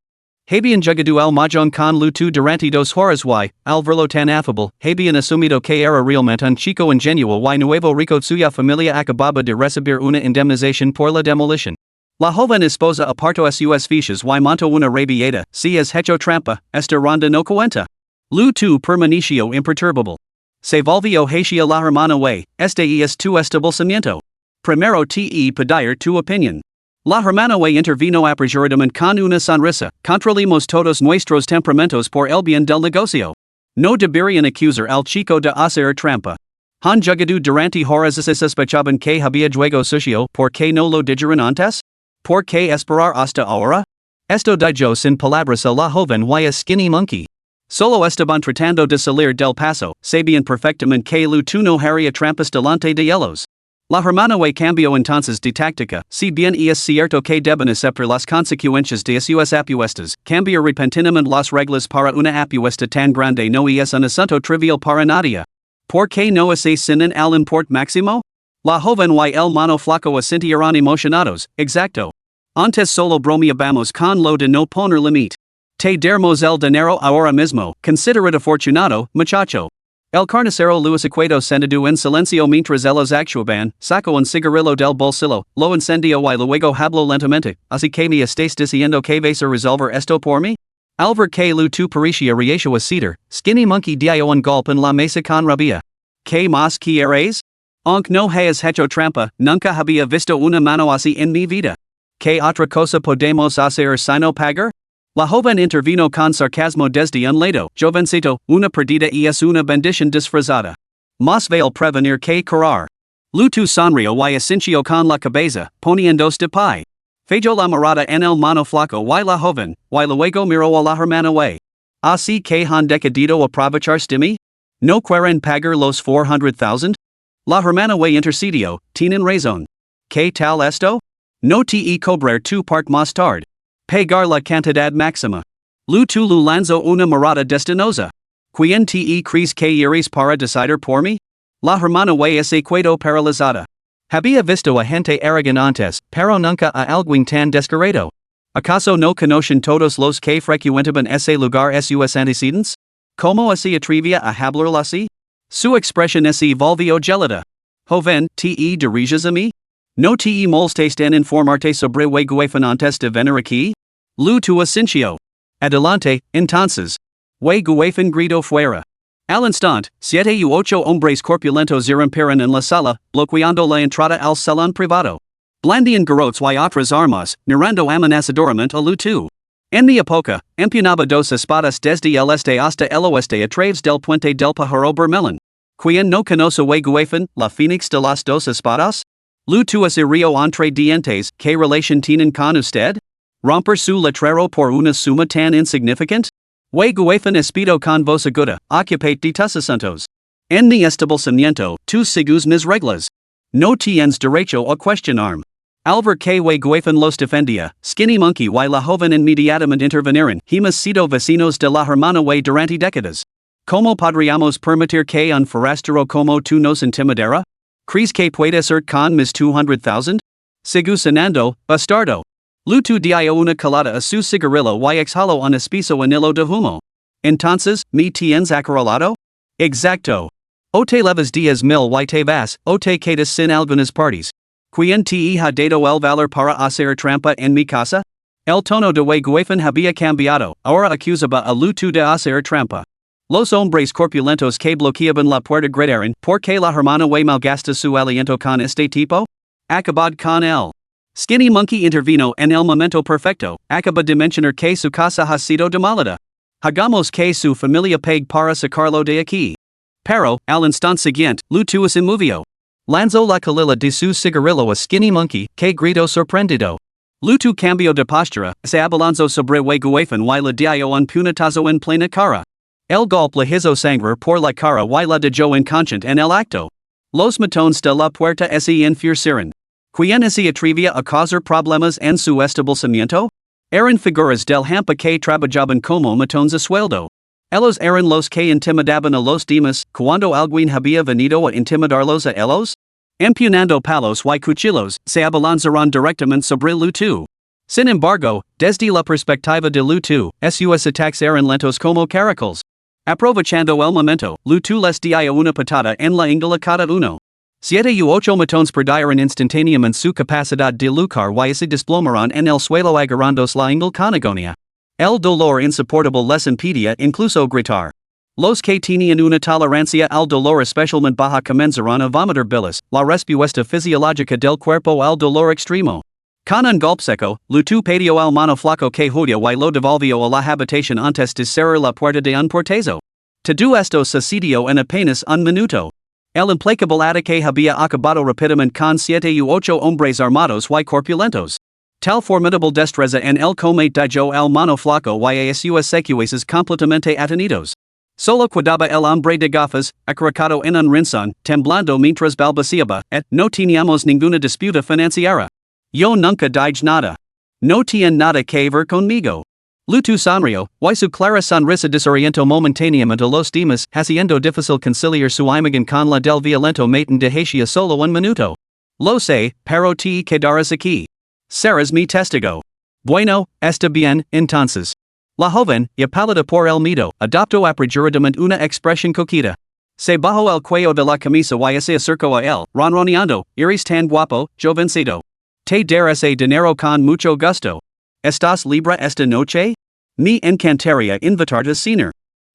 Habian jugadu al mahjong con lutu durante 2 horas y, al verlo tan affable, habian asumido que era realmente un chico ingenuo y nuevo rico suya familia acababa de recibir una indemnización por la demolición. La joven esposa apartó a sus fichas y montó una rabieta, si es hecho trampa, esta ronda no cuenta. Lutu permaneció imperturbable. Se volvió hacia la hermana y, este es tu establecimiento. Primero te pedir tu opinión. La hermana intervino apresuradamente con una sonrisa, controlemos todos nuestros temperamentos por el bien del negocio. No deberían acusar al chico de hacer trampa. Han jugado durante horas se sospechaban que había juego sucio, ¿por qué no lo dijeron antes? ¿Por qué esperar hasta ahora? Esto dijo sin palabras a la joven y skinny monkey. Solo estaban tratando de salir del paso, sabían perfectamente que Lutu no haría trampas delante de ellos. La hermana cambió entonces de táctica, si bien es cierto que deben aceptar las consecuencias de sus apuestas, cambiar repentinamente las reglas para una apuesta tan grande no es un asunto trivial para nadie. ¿Por qué no asesinan al import máximo? La joven y el mano flaco asintieron emocionados, exacto. Antes solo bromeábamos con lo de no poner límite. Te damos el dinero ahora mismo, considerad afortunado, muchacho. El carnicero lo secuedo sentado en silencio mientras ellos actuaban, sacó un cigarrillo del bolsillo, lo encendió y luego habló lentamente, así que me estáis diciendo que vais a resolver esto por mí? Al ver que Lutu parecía reacio a ceder, Skinny Monkey dio un golpe en la mesa con rabia. ¿Qué más quieres? Aunque no hayas hecho trampa, nunca había visto una mano así en mi vida. ¿Qué otra cosa podemos hacer sino pagar? La joven intervino con sarcasmo desde un lado. Jovencito, una perdida es una bendición disfrazada. Más vale prevenir que curar. Lutu sonrió y asintió con la cabeza, poniéndose de pie. Falló la mirada en el mano flaco y la joven, y luego miró a la hermana y. Así que han decidido aprovecharse de mí? ¿No quieren pagar los 400,000? La hermana intercedió, tienen razón. ¿Qué tal esto? No te cobrar tu part más tarde. Pagar la cantidad máxima. Lutu lu lanzó una mirada destinosa. ¿Quién te crees que eres para decidir por mí? La hermana se quedó paralizada. Había visto a gente arrogante antes, pero nunca a alguien tan descarado. ¿Acaso no conocen todos los que frecuentaban ese lugar sus antecedentes? ¿Cómo se atrevía a hablar así? Su expresión se volvió gelada. Joven, ¿te diriges a mí? ¿No te molestes en informarte sobre Guefan antes de venir aquí? Lutu asintió. Adelante, entonces. Guefan gritó fuera. Al instante, 7 u 8 hombres corpulentos irrumpieron en la sala, bloqueando la entrada al salón privado. Blandían garrotes y otras armas, mirando amenazadoramente a Lutu. En mi época, empuñaba 2 espadas desde el este hasta el oeste a través del puente del pájaro Bermelin. ¿Quién no conoce Guefan, la Phoenix de las 2 espadas? Lutu se rió entre dientes, ¿qué relación tienen con usted? ¿Romper su letrero por una suma tan insignificante? Guefan espido con voz aguda, ocupate de tus asuntos. En mi establecimiento, tú sigues mis reglas. No tienes derecho a cuestionarme. Al ver que Guefan los defendía, Skinny Monkey y la joven inmediatamente intervinieron, hemos sido vecinos de la hermana durante décadas. ¿Cómo podríamos permitir que un forastero como tú nos intimidara? ¿Crees que puede ser con mis 200,000? Sigu cenando, bastardo. Lutu dio una calada a su cigarrillo y exhaló un espeso anillo de humo. Entonces, ¿me tienes acorralado? Exacto. O te levas 10,000 y te vas, o te quedas sin algunas partes. ¿Quién te ha dado el valor para hacer trampa en mi casa? El tono de Guefan había cambiado, ahora acusaba a Lutu de hacer trampa. Los hombres corpulentos que bloqueaban la puerta gritaron, ¿por qué la hermana malgasta su aliento con este tipo? Acabad con él. Skinny Monkey intervino en el momento perfecto, acaba de mencionar que su casa ha sido demolida. Hagamos que su familia pague para sacarlo de aquí. Pero, al instante siguiente, Lutu se movió. Lanzó la colilla de su cigarrillo a Skinny Monkey, que gritó sorprendido. Lutu cambió de postura, se abalanzó sobre Guefan y le dio un puñetazo en plena cara. El golpe le hizo sangrar por la cara y la dejó inconsciente en el acto. Los matones de la puerta se enfurecieron. ¿Quién se atrevía a causar problemas en su establecimiento? Eran figuras del hampa que trabajaban como matones a sueldo. Ellos eran los que intimidaban a los demás, cuando alguien había venido a intimidarlos a ellos. Empuñando palos y cuchillos, se abalanzaron directamente sobre Lutu. Sin embargo, desde la perspectiva de Lutu, sus attacks eran lentos como caracoles. Aprovechando el momento, Lutu les dio una patada en la ingle cada uno. 7 u 8 matones perdieron instantáneamente su capacidad de luchar y se desplomaron en el suelo agarrándose la ingle con agonía. El dolor insoportable les impedía incluso gritar. Los que tenían una tolerancia al dolor especialmente baja comenzaron a vomitar bilis, la respuesta fisiológica del cuerpo al dolor extremo. Con un golpe seco, Lutu pateó al mono flaco que huía y lo devolvió a la habitación antes de cerrar la puerta de un portazo. Todo esto sucedió en apenas un minuto. El implacable ataque había acabado rápidamente con 7 u 8 hombres armados y corpulentos. Tal formidable destreza en el combate dejó al mono flaco y a sus secuaces completamente atenidos. Solo quedaba el hombre de gafas, acaricado en un rincón, temblando mientras balbuceaba, no teníamos ninguna disputa financiera. Yo nunca dije nada. No tienen nada que ver conmigo. Lutu sonrió, y su clara sonrisa desorientó momentáneamente a los demás, haciendo difícil conciliar su imagen con la del violento maten de Haitian solo un minuto. Lo sé, pero te quedarás aquí. Serás mi testigo. Bueno, está bien, entonces. La joven, y pálida por el miedo, adoptó apresuradamente una expresión coqueta. Se bajó el cuello de la camisa y se acercó a él, ronroneando, eres tan guapo, jovencito. Te daré dinero con mucho gusto. ¿Estás libre esta noche? Me encantaría invitarte a cenar.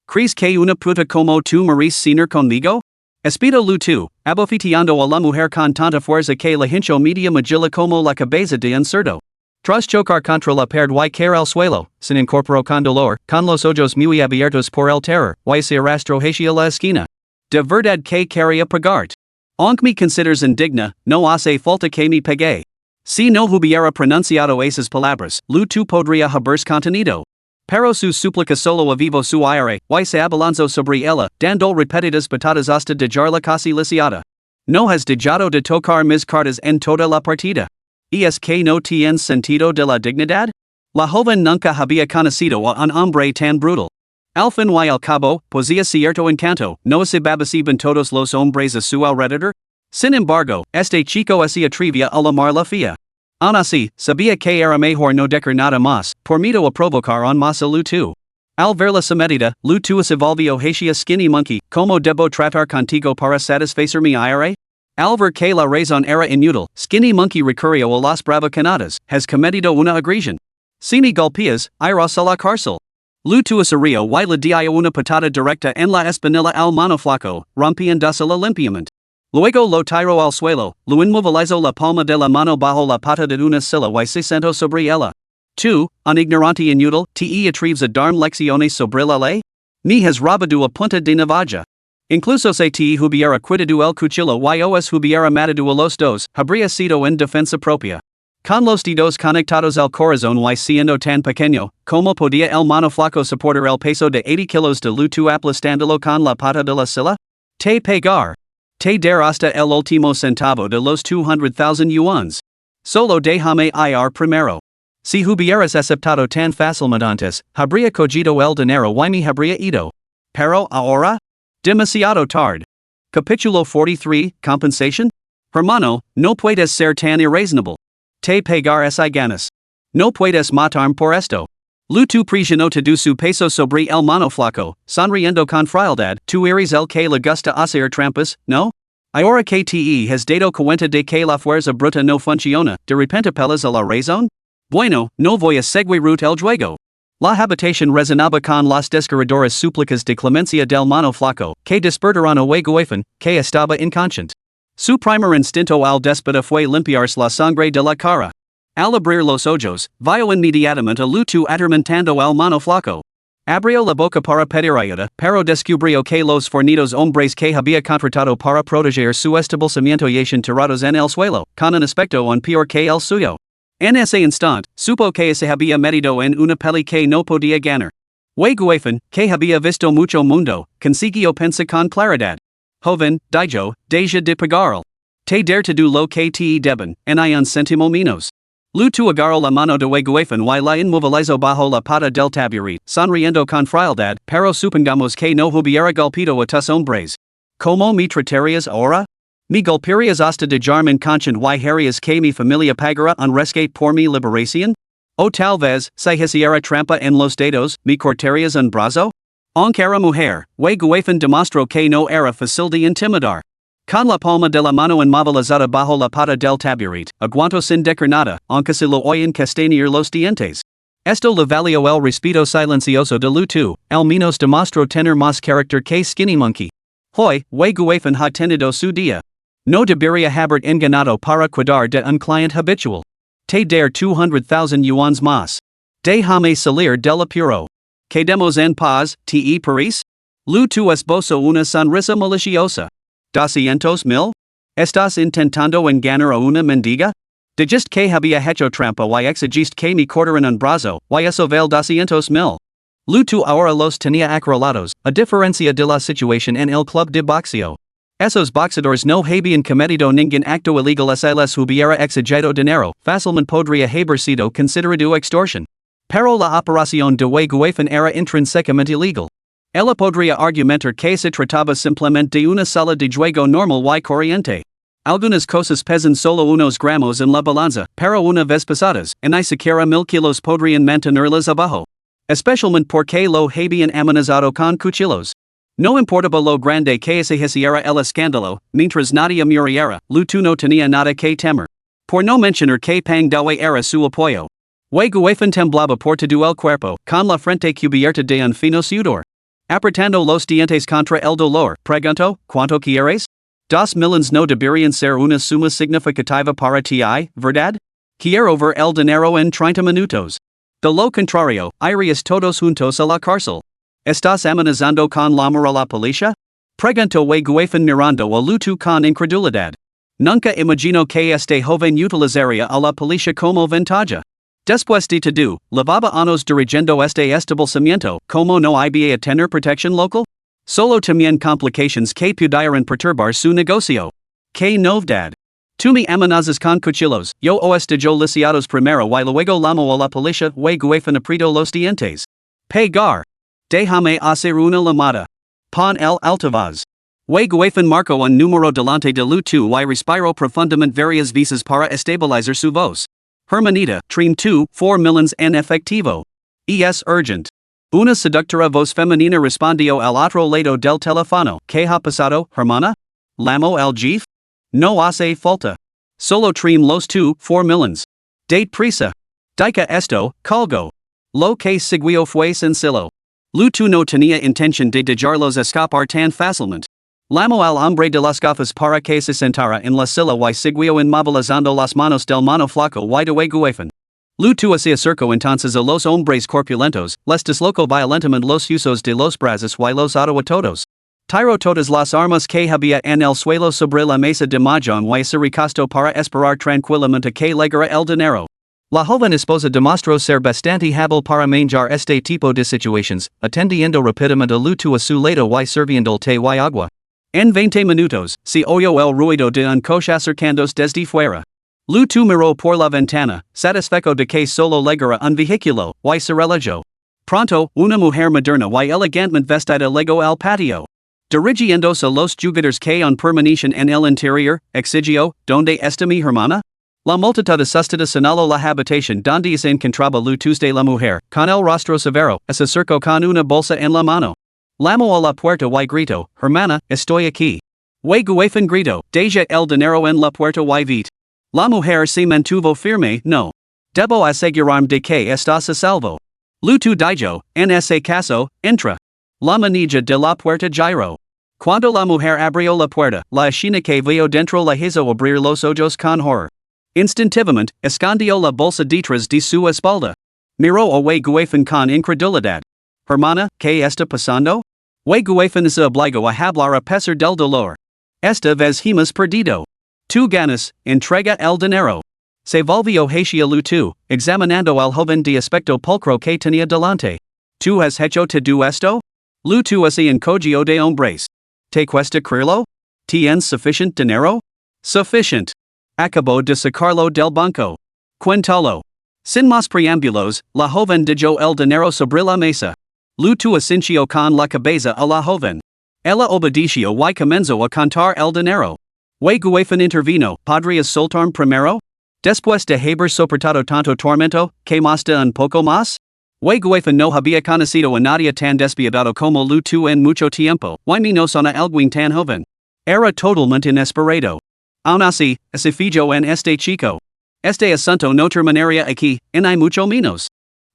¿Crees que una puta como tú merece cenar conmigo? Espido Lutu, abofeteando a la mujer con tanta fuerza que la hinchó media magilla como la cabeza de un cerdo. Tras chocar contra la pared y caer al suelo, se incorporó con dolor, con los ojos muy abiertos por el terror, y se arrastró hacia la esquina. De verdad que quería pagarte. Aunque me consideres indigna, no hace falta que me pague. Si no hubiera pronunciado esas palabras, Lutu podría haberse contenido. Pero su súplica solo avivó su aire, y se abalanzó sobre ella, dando repetidas patadas hasta dejarla casi lisiada. No has dejado de tocar mis cartas en toda la partida. ¿Y es que no tienes sentido de la dignidad? La joven nunca había conocido a un hombre tan brutal. Al fin y al cabo, poseía cierto encanto, ¿no se babaciban todos los hombres a su alrededor? Sin embargo, este chico se atrevía a llamar la fía. Aun así, sabía que era mejor no decir nada más, por miedo a provocar aún más a Lutu. Al verla sometida, Lutu se volvió hacia Skinny Monkey, ¿cómo debo tratar contigo para satisfacer mi aire? Al ver que la razón era inútil, Skinny Monkey recurrió a las bravuconadas, has cometido una agresión. Si me golpeas, irás a la cárcel. Lutu se rió y le dio una patada directa en la espinilla al mono flaco, rompiéndosela limpiamente. Luego lo tiró al suelo, lo inmovilizó la palma de la mano bajo la pata de una silla y se sentó sobre ella. ¿Tú, un ignorante inútil, te atreves a darme lecciones sobre la ley? Me has robado a punta de navaja. Incluso si te hubiera quitado el cuchillo y os hubiera matado a los dos, habría sido en defensa propia. Con los dedos conectados al corazón y siendo tan pequeño, ¿cómo podía el mono flaco soportar el peso de 80 kilos de Lutu aplastándolo con la pata de la silla? Te pegar. Te dar hasta el último centavo de los 200,000 yuans. Solo déjame ir primero. Si hubieras aceptado tan fácilmente antes, habría cogido el dinero y me habría ido. Pero ahora? Demasiado tarde. Capítulo 43, Compensation? Hermano, no puedes ser tan irreasonable. Te pegarás y ganas. No puedes matarme por esto. Lutu presionó todo su peso sobre el mono flaco, sonriendo con frialdad, tú eres el que le gusta hacer trampas, ¿no? Ahora que te has dado cuenta de que la fuerza bruta no funciona, de repente pelas a la razón? Bueno, no voy a seguir el juego. La habitación resonaba con las desgarradoras súplicas de clemencia del mono flaco, que despertaron a Guefin, que estaba inconsciente. Su primer instinto al déspota fue limpiarse la sangre de la cara. Al abrir los ojos, vio inmediatamente a Lutu atormentando al mono flaco. Abrió la boca para pedir ayuda, pero descubrió que los fornidos hombres que había contratado para proteger su establecimiento yacían tirados en el suelo, con un aspecto aún peor que el suyo. En ese instante, supo que se había metido en una peli que no podía ganar. Guefin, que había visto mucho mundo, consiguió pensar con claridad. Joven, dijo, deja de pagarlo. Te dar todo lo que te deben, en un céntimo menos. Lutu agarró la mano de Guefin y la inmovilizó bajo la pata del taburete, sonriendo con frialdad, pero supongamos que no hubiera golpeado a tus hombres. ¿Cómo me tratarías ahora? Me golpearías hasta dejarme inconsciente y harías que mi familia pagara un rescate por mi liberación? O tal vez, se hiciera trampa en los dedos, mi cortarías un brazo? Aunque era mujer, Guaifan demostró que no era fácil de intimidar. Con la palma de la mano inmovilizada bajo la pata del taburete, aguantó sin decir nada, aunque se lo oyen castañear los dientes. Esto le valió el respeto silencioso de Lutu, al menos demostró tener más carácter que Skinny Monkey. Hoy, Guaifan ha tenido su día. No debería haber enganado para cuidar de un cliente habitual. Te dar 200,000 yuans más. Déjame salir del apuro. Quedemos en paz, te Paris? Lutu esbozo una sonrisa maliciosa. 200,000? ¿Estás intentando engañar a una mendiga? Dijiste que había hecho trampa y exigiste que me cortaran un brazo, y eso vale 200,000. Lutu ahora los tenía acorralados, a diferencia de la situación en el club de boxeo. Esos boxeadores no habían cometido ningún acto ilegal si les hubiera exigido dinero, fácilmente podría haber sido considerado extorsión. Pero la operación de Guaifan era intrínsecamente ilegal. Ella podría argumentar que se trataba simplemente de una sala de juego normal y corriente. Algunas cosas pesan solo unos gramos en la balanza, pero una vez pesadas, ni siquiera 1,000 kilos podrían mantenerlas abajo. Especialmente porque lo habían amenazado con cuchillos. No importaba lo grande que se hiciera el escándalo, mientras nadie muriera, Lutu no tenía nada que temer. Por no mencionar que Pang Dawe era su apoyo. Guaifan temblaba por todo el cuerpo, con la frente cubierta de un fino sudor. Apretando los dientes contra el dolor, preguntó, ¿cuánto quieres? 2 millones no deberían ser una suma significativa para ti, ¿verdad? Quiero ver el dinero en 30 minutos. De lo contrario, irías todos juntos a la cárcel. ¿Estás amenazando con llamar a la policía? Preguntó Guaifan mirando a Lutu con incredulidad. Nunca imagino que este joven utilizaría a la policía como ventaja. Después de todo, llevaba años dirigiendo este establecimiento, como no había tener protección local? Solo también complications que pudieran perturbar su negocio. ¿Qué novedad? Tú me amenazas con cuchillos, yo os dejo lisiados primero y luego llamo a la policía. Guaifan apretó los dientes. Pegar. Déjame hacer una llamada. Pon el altavoz. Guaifan marcó un número delante de Lutu y respiró profundamente varias veces para estabilizar su voz. Hermanita, trim 4 millones en efectivo. Es urgent. Una seductora voz femenina respondió al otro lado del teléfono. ¿Qué ha pasado, hermana? ¿Lamo el jefe? No hace falta. Solo trim los 4 millones. Date prisa. Dica esto, colgo. Lo que siguió fue sencillo. Lutu no tenía intención de dejarlos escapar tan fácilmente. Llamó al hombre de las gafas para que se sentara en la silla y siguió inmovilizando las manos del mano flaco y de Guaifan. Lutu se acercó entonces a los hombres corpulentos, les deslocó violentamente los usos de los brazos y los ató a todos. Tiró todas las armas que había en el suelo sobre la mesa de mahjong y se recostó para esperar tranquilamente que llegara el dinero. La joven esposa demostró ser bastante hábil para manejar este tipo de situaciones, atendiendo rápidamente a Lutu a su lado y sirviendo té y agua. En 20 minutos, se oyó el ruido de un coche acercándose desde fuera. Lutu miró por la ventana, satisfecho de que solo llegara un vehículo, y se relajó. Pronto, una mujer moderna y elegantemente vestida llegó al patio. Dirigiéndose a los jugadores que permanecían en el interior, exigió, ¿dónde está mi hermana? La multitud asustada señaló la habitación donde se encontraba Lutu de la mujer, con el rostro severo, se acercó con una bolsa en la mano. Llamó a la puerta y gritó, hermana, estoy aquí. Guaifan gritó, deja el dinero en la puerta y vete. La mujer se mantuvo firme, no. Debo asegurarme de que estás a salvo. Lutu dijo, en ese caso, entra. La manilla de la puerta giró. Cuando la mujer abrió la puerta, la escena que vio dentro la hizo abrir los ojos con horror. Instintivamente, escondió la bolsa detrás de su espalda. Miró a Guaifan con incredulidad. Hermana, ¿qué está pasando? Guaifan se obligó a hablar a pesar del dolor. Esta vez hemos perdido. Tú ganas, entrega el dinero. Se volvió hacia Lutu, examinando al joven de aspecto pulcro que tenía delante. ¿Tú has hecho todo esto? Lutu se encogió de hombres. ¿Te cuesta creerlo? ¿Tienes suficient dinero? Sufficient. Acabó de sacarlo del banco. Cuéntalo. Sin más preámbulos, la joven dejó el dinero sobre la mesa. Lutu asintió con la cabeza a la joven. Ella obedeció y comenzó a contar el dinero. Guaifan intervino, ¿podrías soltarme primero? Después de haber soportado tanto tormento, que más de un poco más? Guefa no había conocido a nadie tan despiadado como lu tu en mucho tiempo, y menos a alguien tan joven. Era totalmente inesperado. Aun así, se fijo en este chico. Este asunto no terminaría aquí, en hay mucho menos.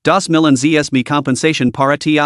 2,000 es mi compensación para ti.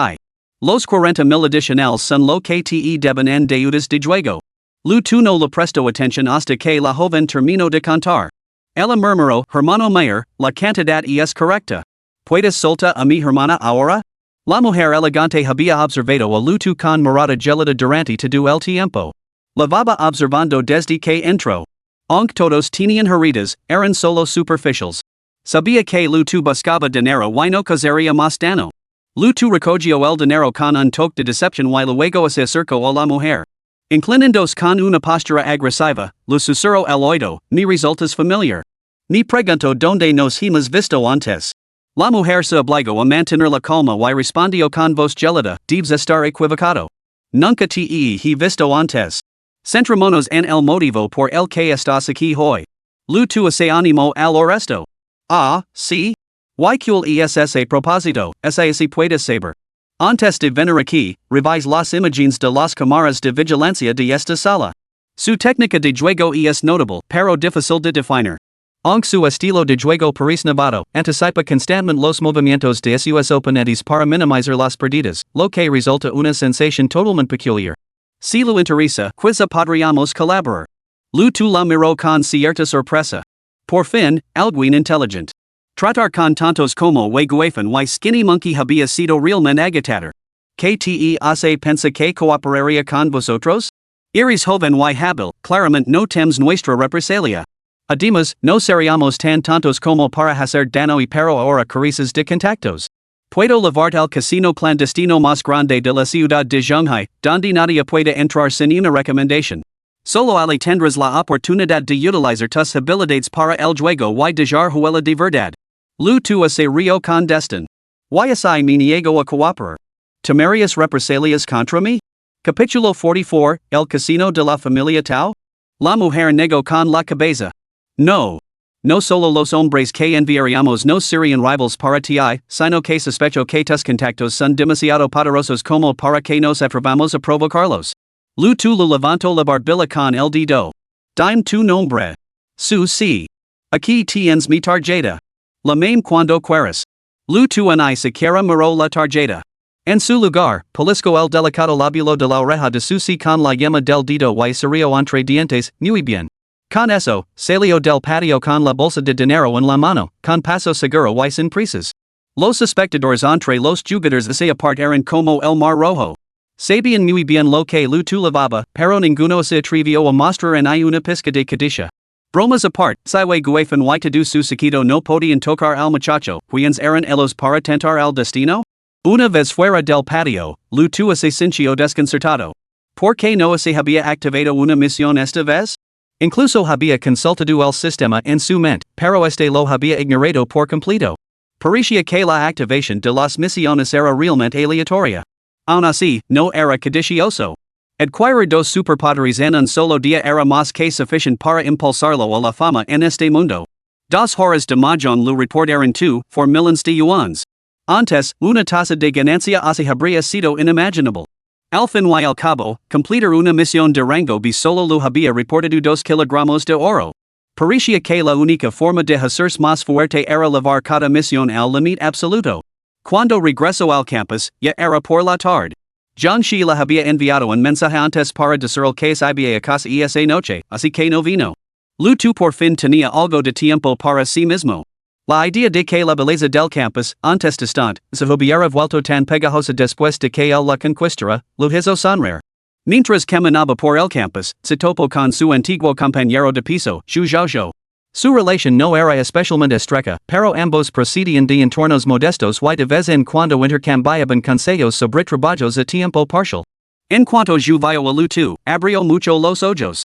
Los 40,000 adicionales son lo que te deben en deudas de juego. Lu tu no le presto atención hasta que la joven terminó de cantar. Ella murmuró, hermano mayor, la cantidad es correcta. ¿Puedes soltar a mi hermana ahora? La mujer elegante había observado a Lu tu con mirada gelada durante todo el tiempo. La vaba observando desde que entró. Aunque todos tenían heridas, eran solo superficiales. Sabía que Lu tu buscaba dinero y no cosería más daño. Lu tu recogió el dinero con un toque de decepción y luego se acercó a la mujer. Inclinándose con una postura agresiva, le susurró al oído, me resultas familiar. Me pregunto dónde nos hemos visto antes. La mujer se obligó a mantener la calma y respondió con voz gelada, debes estar equivocado. Nunca te he visto antes. Centrémonos en el motivo por el que estás aquí hoy. Lu tu se animó al oresto. Ah, sí. Y cuál es ese propósito, ese puedes saber. Antes de venir aquí, revise las imágenes de las cámaras de vigilancia de esta sala. Su técnica de juego es notable, pero difícil de definir. Aunque su estilo de juego parece novato, anticipa constantemente los movimientos de sus oponentes para minimizar las perdidas, lo que resulta una sensación totalmente peculiar. Si lo interesa, quizá podríamos colaborar. Lu tu la miró con cierta sorpresa. Por fin, alguien inteligente. Tratar con tantos como Guefan y Skinny Monkey había sido realmente agotador. ¿Qué te hace pensar que cooperaría con vosotros? Eres joven y hábil, claramente no temes nuestra represalia. Además, no seríamos tan tontos como para hacer daño y pero ahora careces de contactos. Puedo llevarte al casino clandestino más grande de la ciudad de Shanghai, donde nadie puede entrar sin una recomendación. Solo allí tendrás la oportunidad de utilizar tus habilidades para el juego y dejar juela de verdad. Lu tu se río con desdén. Y así me niego a cooperar. ¿Temerías represalias contra mí? Capítulo 44, El casino de la familia Tao. La mujer negó con la cabeza. No. No solo los hombres que enviaríamos no serían rivals para ti, sino que sospecho que tus contactos son demasiado poderosos como para que nos atrevamos a provocarlos. Lu tu lo levantó la barbilla con el dedo. Dime tu nombre. Sí. Aquí tienes mi tarjeta. La mame cuando quieras. Lu tu en siquiera miró la tarjeta. En su lugar, pellizcó el delicado lóbulo de la oreja de su sí con la yema del dedo y serio entre dientes, muy bien. Con eso, salió del patio con la bolsa de dinero en la mano, con paso seguro y sin prisas. Los espectadores entre los jugadores se apartaron como el mar rojo. Sabían muy bien lo que Lu tu llevaba, pero ninguno se atrevió a mostrar en una pizca de codicia. Bromas apart, Siwe Guefan y todo su sequito no podían tocar al muchacho, quienes eran ellos para tentar el destino? Una vez fuera del patio, Lu tu se sintió desconcertado. ¿Por qué no se había activado una misión esta vez? Incluso había consultado el sistema en su mente, pero este lo había ignorado por completo. Parecía que la activación de las misiones era realmente aleatoria. Aun así, no era codicioso. Adquirir dos superpoderes en un solo día era más que suficiente para impulsarlo a la fama en este mundo. 2 horas de mahjong lo reportaron 4 millones de yuans. Antes, una tasa de ganancia así habría sido inimaginable. Al fin y al cabo, completar una misión de rango B solo lo había reportado 2 kilogramos de oro. Parecía que la única forma de hacerse más fuerte era llevar cada misión al límite absoluto. Cuando regresó al campus, ya era por la tarde. Zhang Shi le había enviado un mensaje antes para decir el que sabía a casa esa noche, así que no vino. Lu tu por fin tenía algo de tiempo para sí mismo. La idea de que la belleza del campus, antes distante, se hubiera vuelto tan pegajosa después de que él la conquistara, lo hizo sonreír. Mientras caminaba por el campus, se topó con su antiguo compañero de piso, Xu Zhaozhou. Su relación no era especialmente estrecha, pero ambos procedían de entornos modestos y de vez en cuando intercambiaban consejos sobre trabajos a tiempo parcial. En cuanto Xu vio a Lu tu, abrió mucho los ojos.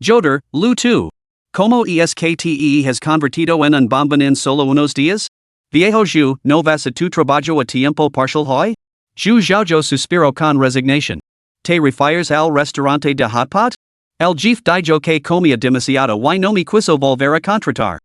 Joder, Lu tu. ¿Cómo es que te has convertido en un bombón en solo unos días? Viejo Xu, ¿no vas a tu trabajo a tiempo parcial hoy? Xu Zhaozhou suspiró con resignación. ¿Te refieres al restaurante de Hot Pot? El jefe dijo que comía demasiado y no me quiso volver a contratar.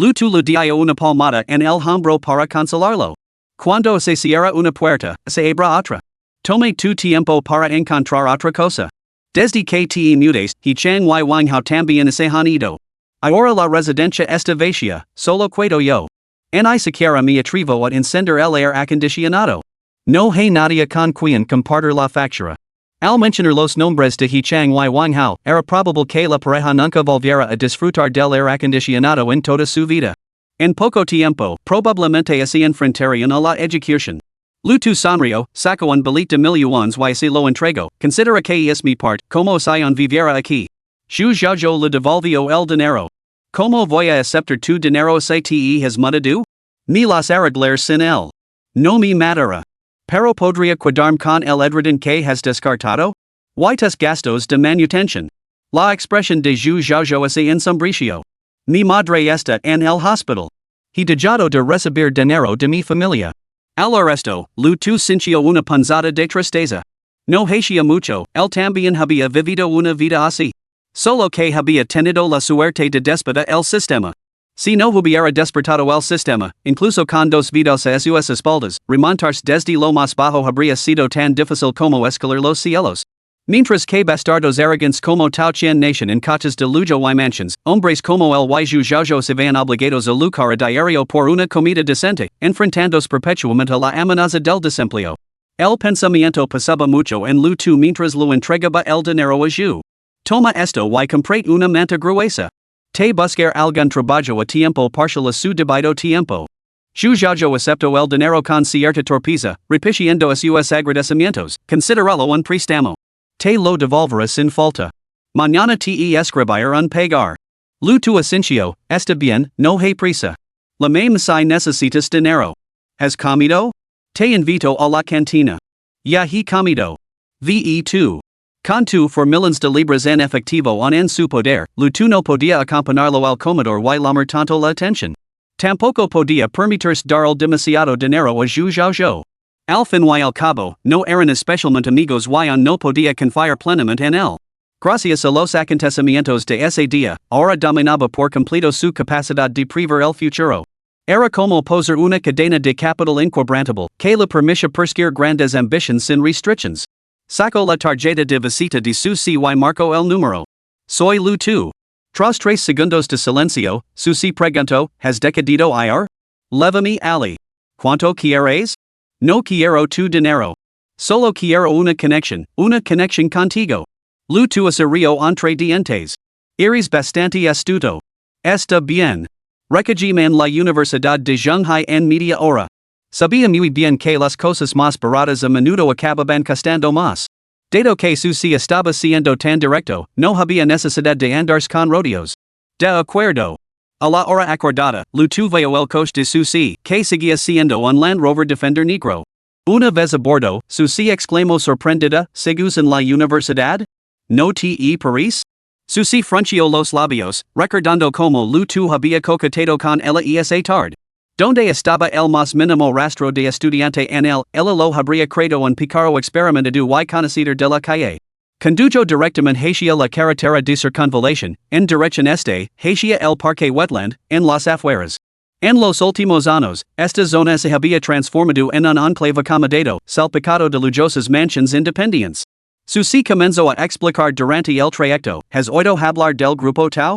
Lutu le dio una palmada en el hombro para consolarlo. Cuando se cierra una puerta, se abre otra. Tome tu tiempo para encontrar otra cosa. Desde que te mudes, he chang y wang hao también se han ido. Ahora la residencia está vacía, solo quedo yo. Ni siquiera me atrevo a encender el aire acondicionado. No hay nadie con quien compartir la factura. Al mencionar los nombres de he chang y wang hao, era probable que la pareja nunca volviera a disfrutar del aire acondicionado en toda su vida. En poco tiempo, probablemente se enfrentarían a la ejecución. Lutu sonrió, sacó un billete de 1000 yuans y se lo entregó. Considera que es mi part, como si on viviera aquí. Xu Xiaozhou le devolvió el dinero. ¿Cómo voy a aceptar tu dinero si te has mudado? Ni las arreglar sin él. No me matará. Pero podría quedarme con el edredón que has descartado? Y tus gastos de manutención. La expresión de Xu Xiaozhou se ensombrició. Mi madre está en el hospital. He dejado de recibir dinero de mi familia. Al arresto, Lutu sintió una punzada de tristeza. No hacía mucho, él también había vivido una vida así. Solo que había tenido la suerte de despertar el sistema. Si no hubiera despertado el sistema, incluso con dos vidas a sus espaldas, remontarse desde lo más bajo habría sido tan difícil como escalar los cielos. Mientras que bastardos arrogantes como Tao Qian nacen en coches de lujo y mansions, hombres como el Zhu Zhaozhou se ven obligados a luchar a diario por una comida decente, enfrentándose perpetuamente a la amenaza del desempleo. El pensamiento pasaba mucho en Lutu mientras lo entregaba el dinero a Zhu. Toma esto y comprate una manta gruesa. Te buscar algún trabajo a tiempo parcial a su debido tiempo. Xu Xiaozhou aceptó el dinero con cierta torpeza, repitiendo a sus agradecimientos, consideralo un préstamo. Te lo devolverá sin falta. Mañana te escribir un pagar. Lutu asincio, está bien, no hay prisa. La même si necesitas dinero. ¿Has comido? Te invito a la cantina. Ya he comido. Ve2. Con tu for millones de libras en efectivo en su poder, Lutu no podía acompañarlo al comedor y llamar tanto la atención. Tampoco podía permitirse dar el demasiado dinero a Xu Xiaozhou. Al fin y al cabo, no eran especialmente amigos y no podía confiar plenamente en él. Gracias a los acontecimientos de ese día, ahora dominaba por completo su capacidad de prever el futuro. Era como poseer una cadena de capital inquebrantable, que le permitía perseguir grandes ambitions sin restrictions. Sacó la tarjeta de visita de su y marcó el número. Soy Lutu. Tras 3 segundos de silencio, su preguntó, ¿has decidido ir? Lévame ali. ¿Cuánto quieres? No quiero tu dinero. Solo quiero una conexión contigo. Lutu se rió entre dientes. Eres bastante astuto. Está bien. Recogíme en la Universidad de Shanghai en media hora. Sabía muy bien que las cosas más baratas a menudo acababan costando más. Dado que su estaba siendo tan directo, no había necesidad de andarse con rodeos. De acuerdo. A la hora acordada, Lutu vio el coche de su que seguía siendo un Land Rover Defender negro. Una vez a bordo, su exclamó sorprendida, ¿segues en la universidad? ¿No te parís? Su frunció los labios, recordando como Lutu había coqueteado con ella esa tarde. Donde estaba el más mínimo rastro de estudiante en él, ella lo habría creado un pícaro experimentado y conocido de la calle. Condujo directamente hacia la carretera de circunvalación, en dirección este, hacia el parque wetland, en las afueras. En los últimos años, esta zona se había transformado en un enclave acomodado, salpicado de lujosas mansions independientes. Su comenzó a explicar durante el trayecto, ¿has oído hablar del grupo Tao?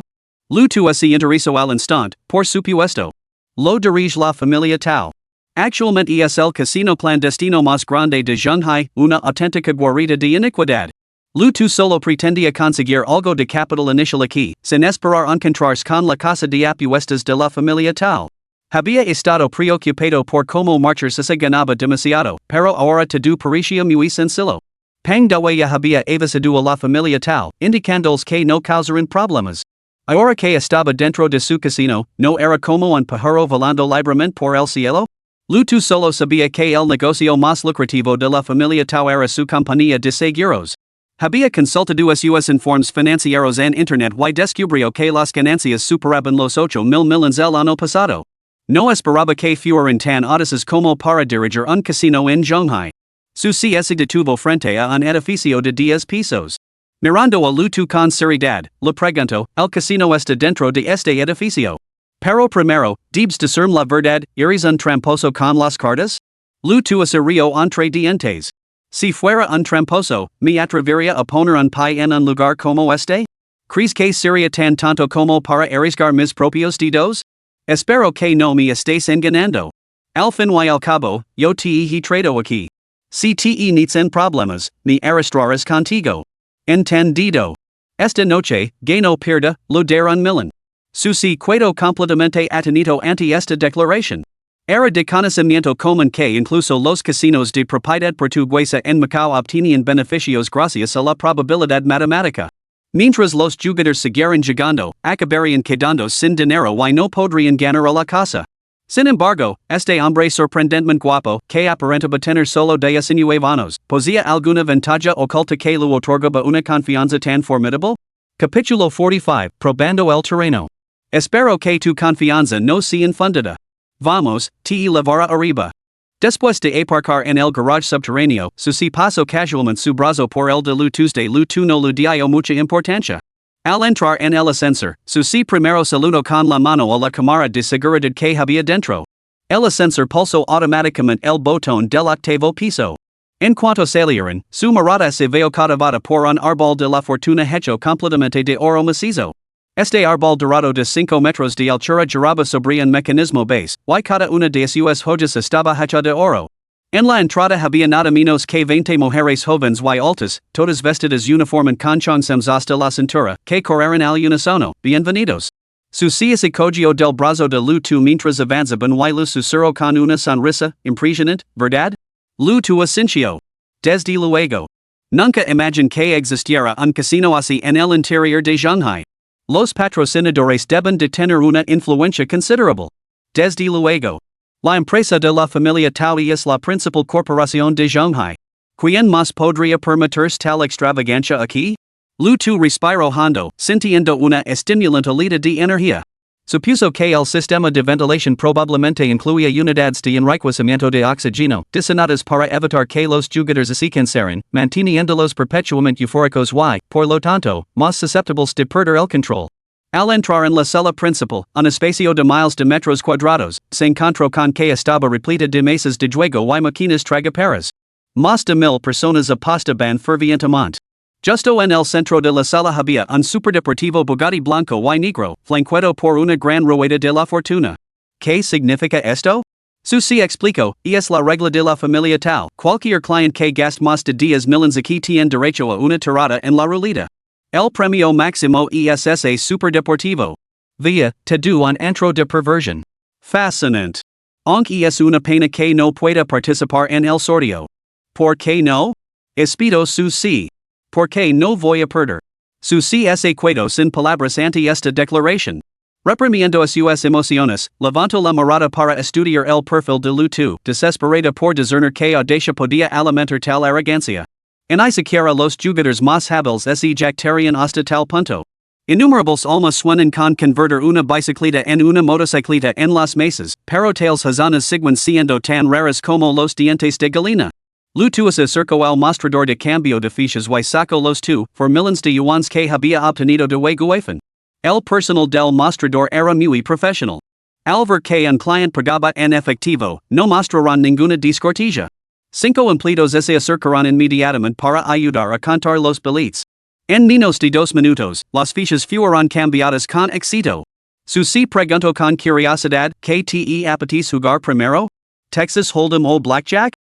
Lutu se interesó al instante, por supuesto. Lo dirige la familia Tao. Actualmente es el casino clandestino más grande de Shanghai, una auténtica guarida de iniquidad. Lutu solo pretendía conseguir algo de capital inicial aquí, sin esperar encontrarse con la casa de apuestas de la familia Tao. Había estado preocupado por cómo marcharse se ganaba demasiado, pero ahora todo parecía muy sencillo. Pang Dawei había evasido a la familia Tao, indicándoles que no causarían problemas. Ahora que estaba dentro de su casino, ¿no era como un pájaro volando libremente por el cielo? Lutu solo sabía que el negocio más lucrativo de la familia Tao era su compañía de seguros. Había consultado sus informes financieros en internet y descubrió que las ganancias superaban los 8,000 millones el año pasado. No esperaba que fueran tan audaces como para dirigir un casino en Shanghai. Su se detuvo frente a un edificio de 10 pisos. Mirando a Lutu con seriedad, le preguntó, ¿el casino está dentro de este edificio? Pero primero, debes discern la verdad, eres un tramposo con las cartas? Lu tu río entre dientes. Si fuera un tramposo, me atrevería a poner un pie en un lugar como este? ¿Crees que sería tan tonto como para arriesgar mis propios dedos? Espero que no me estés engañando. Al fin y al cabo, yo te he traído aquí. Si te needs en problemas, me arrastrarás contigo. Entendido. Esta noche, gano pierda, lo de un millón. Susi quedo completamente atenito ante esta declaración. Era de conocimiento común que incluso los casinos de propiedad portuguesa en Macao obtenían beneficios gracias a la probabilidad matemática. Mientras los jugadores siguieran jugando, acabarían quedando sin dinero y no podrían ganar a la casa. Sin embargo, este hombre sorprendentemente guapo, que aparentaba tener solo 19 años, ¿posía alguna ventaja oculta que le otorgaba una confianza tan formidable? Capítulo 45, Probando el terreno. Espero que tu confianza no sea infundada. Vamos, te llevará arriba. Después de aparcar en el garage subterráneo, Susi pasó casualmente su brazo por el de Lu Tuesday. Lu tu no le dio mucha importancia. Al entrar en el ascensor, Susi primero saludó con la mano a la cámara de seguridad que había dentro. El ascensor pulsó automáticamente el botón del octavo piso. En cuanto salieron, su mirada se vio cautivada por un árbol de la fortuna hecho completamente de oro macizo. Este árbol dorado de 5 metros de altura giraba sobre un mecanismo base, y cada una de sus hojas estaba hecha de oro. En la entrada había nada menos que 20 mujeres jóvenes y altas, todas vestidas uniforme con choncems hasta la cintura, que corrieron al unísono. Bienvenidos. Susi se cogió del brazo de Lu tu mientras avanzaban y lo susurró con una sonrisa impresionante, ¿verdad? Lu tu asintió. Desde luego. Nunca imaginé que existiera un casino así en el interior de Shanghai. Los patrocinadores deben de tener una influencia considerable. Desde luego. La empresa de la familia Tao es la principal corporación de Shanghai. ¿Quién más podría permitirse tal extravagancia aquí? Lu tu respiró hondo, sintiendo una estimulante oleada de energía. Supuso que el sistema de ventilación probablemente incluía unidades de enriquecimiento de oxígeno, diseñadas para evitar que los jugadores se cansaran, manteniéndolos perpetuamente eufóricos y, por lo tanto, más susceptibles de perder el control. Al entrar en la sala principal, un espacio de miles de metros cuadrados, se encontró con que estaba repleta de mesas de juego y máquinas tragaperras. Más de 1000 personas apostaban fervientemente. Justo en el centro de la sala había un superdeportivo Bugatti blanco y negro, flanqueado por una gran rueda de la fortuna. ¿Qué significa esto? Susi explicó, es la regla de la familia Tao. Cualquier cliente que gaste más de 10 millones aquí tiene derecho a una tirada en la ruleta. El premio máximo es ese superdeportivo. Via, te do un antro de perversión. Fascinante. Aunque es una pena que no pueda participar en el sorteo. ¿Por qué no? Espido Susi. ¿Por qué no voy a perder? Susi se quedó sin palabras ante esta declaración. Reprimiendo sus emociones, levantó la mirada para estudiar el perfil de Lu tu, desesperada por discernir que audacia podía alimentar tal arrogancia. Ni siquiera los jugadores más hábiles se jactarían hasta tal punto. Innumerables almas suenan con convertir una bicicleta en una motocicleta en las mesas, pero tales hazanas siguen siendo tan raras como los dientes de gallina. Lu tu se acercó al mostrador de cambio de fichas y sacó los 2 for millones de yuans que había obtenido de Wei Guifan. El personal del mostrador era muy profesional. Al ver que un cliente pagaba en efectivo, no mostraron ninguna descortesía. 5 empleados se acercaron inmediatamente para ayudar a contar los billetes. En menos de 2 minutos, las fichas fueron cambiadas con éxito. Susi preguntó con curiosidad, ¿qué te apetece jugar primero? ¿Texas Hold'em o Blackjack?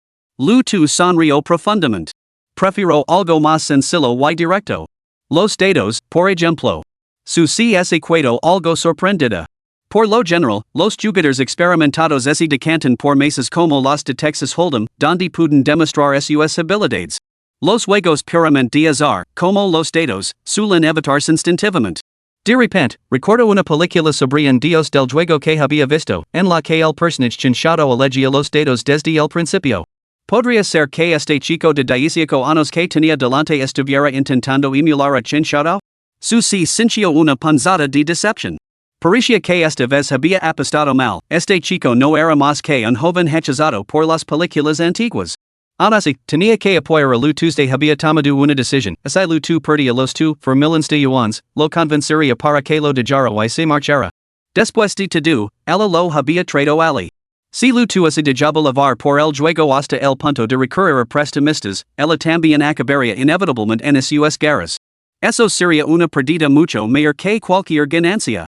Lu tu sonrió profundamente. Prefiero algo más sencillo y directo. Los dados, por ejemplo. Susi se quedó algo sorprendida. Por lo general, los jugadores experimentados se decantan por mesas como las de Texas Hold'em, donde pueden demostrar sus habilidades. Los juegos puramente de azar, como los dados, suelen evitarse instintivamente. De repente, recuerdo una película sobre un dios del juego que había visto, en la que el personaje chinchado elegía los dados desde el principio. Podría ser que este chico de 18 años que tenía delante estuviera intentando emular a Chinchado? Susi sintió una punzada de decepción. Parecía que esta vez había apostado mal, este chico no era más que un joven hechizado por las películas antiguas. Aún así, tenía que apoyar a Lu Tuesday había tomado una decisión, así Lu tu perdía los 2 for millones de yuans, lo convencería para que lo dejara y se marchara. Después de todo, ella lo había traído ali. Si lu tu ese dejaba lavar por el juego hasta el punto de recurrir a prestamistas, ella también acabaría inevitablemente en sus garras. Eso sería una pérdida mucho mayor que cualquier ganancia.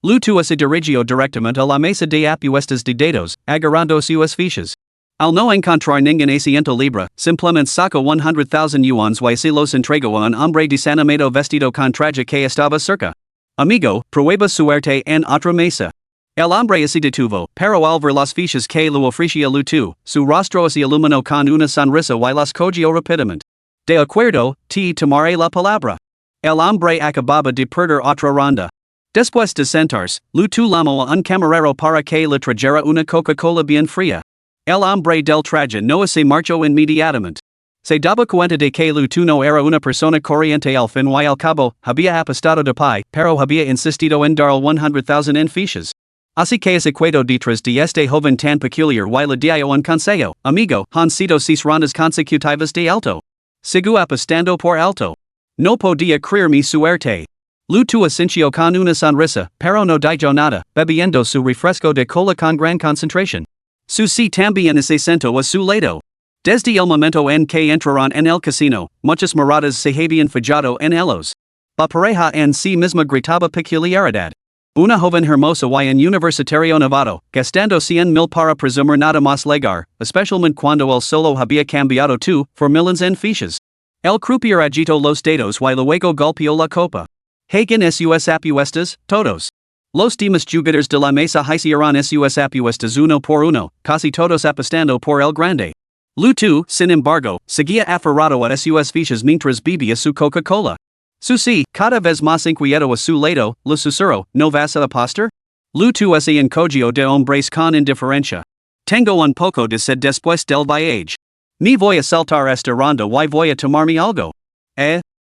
Lu tu ese dirigió directamente a la mesa de apuestas de dados, agarrando sus fichas. Al no encontrar ningún asiento libre, simplemente sacó 100,000 yuans y se los entregó a un hombre desanimado vestido con traje que estaba cerca. Amigo, prueba suerte en otra mesa. El hombre se detuvo, pero al ver las fichas que le ofrecía lu tu, su rostro se iluminó con una sonrisa y las cogió rápidamente. De acuerdo, te tomaré la palabra. El hombre acababa de perder otra ronda. Después de sentarse, lu tu llamó a un camarero para que le trajera una Coca-Cola bien fría. El hombre del traje no se marchó inmediatamente. Se daba cuenta de que lu tu no era una persona corriente al fin y al cabo, había apostado de pie, pero había insistido en dar 100,000 en fichas. Así que se quedó detrás de este joven tan peculiar y le dio un consejo, amigo, han sido 6 rondas consecutivas de alto. Sigo apostando por alto. No podía creer mi suerte. Lu tu asintió con una sonrisa, pero no dijo nada, bebiendo su refresco de cola con gran concentración. Su sí también se sentó a su lado. Desde el momento en que entraron en el casino, muchas miradas se habían fijado en ellos. La pareja en sí misma gritaba peculiaridad. Una joven hermosa y un universitario novato, gastando 100,000 para presumir nada más llegar, especialmente cuando el solo había cambiado tú, por millones en fichas. El croupier agitó los dedos y luego golpeó la copa. Hagan sus apuestas, todos. Los demás jugadores de la mesa hicieron sus apuestas uno por uno, casi todos apostando por el grande. Lu tu, sin embargo, seguía aferrado a sus fichas mientras bebía su Coca-Cola. Susi, cada vez más inquieto a su lado, le susurró, ¿no vas a apostar? Lu tu se encogió de hombres con indiferencia. Tengo un poco de sed después del viaje. Me voy a saltar esta ronda y voy a tomarme algo.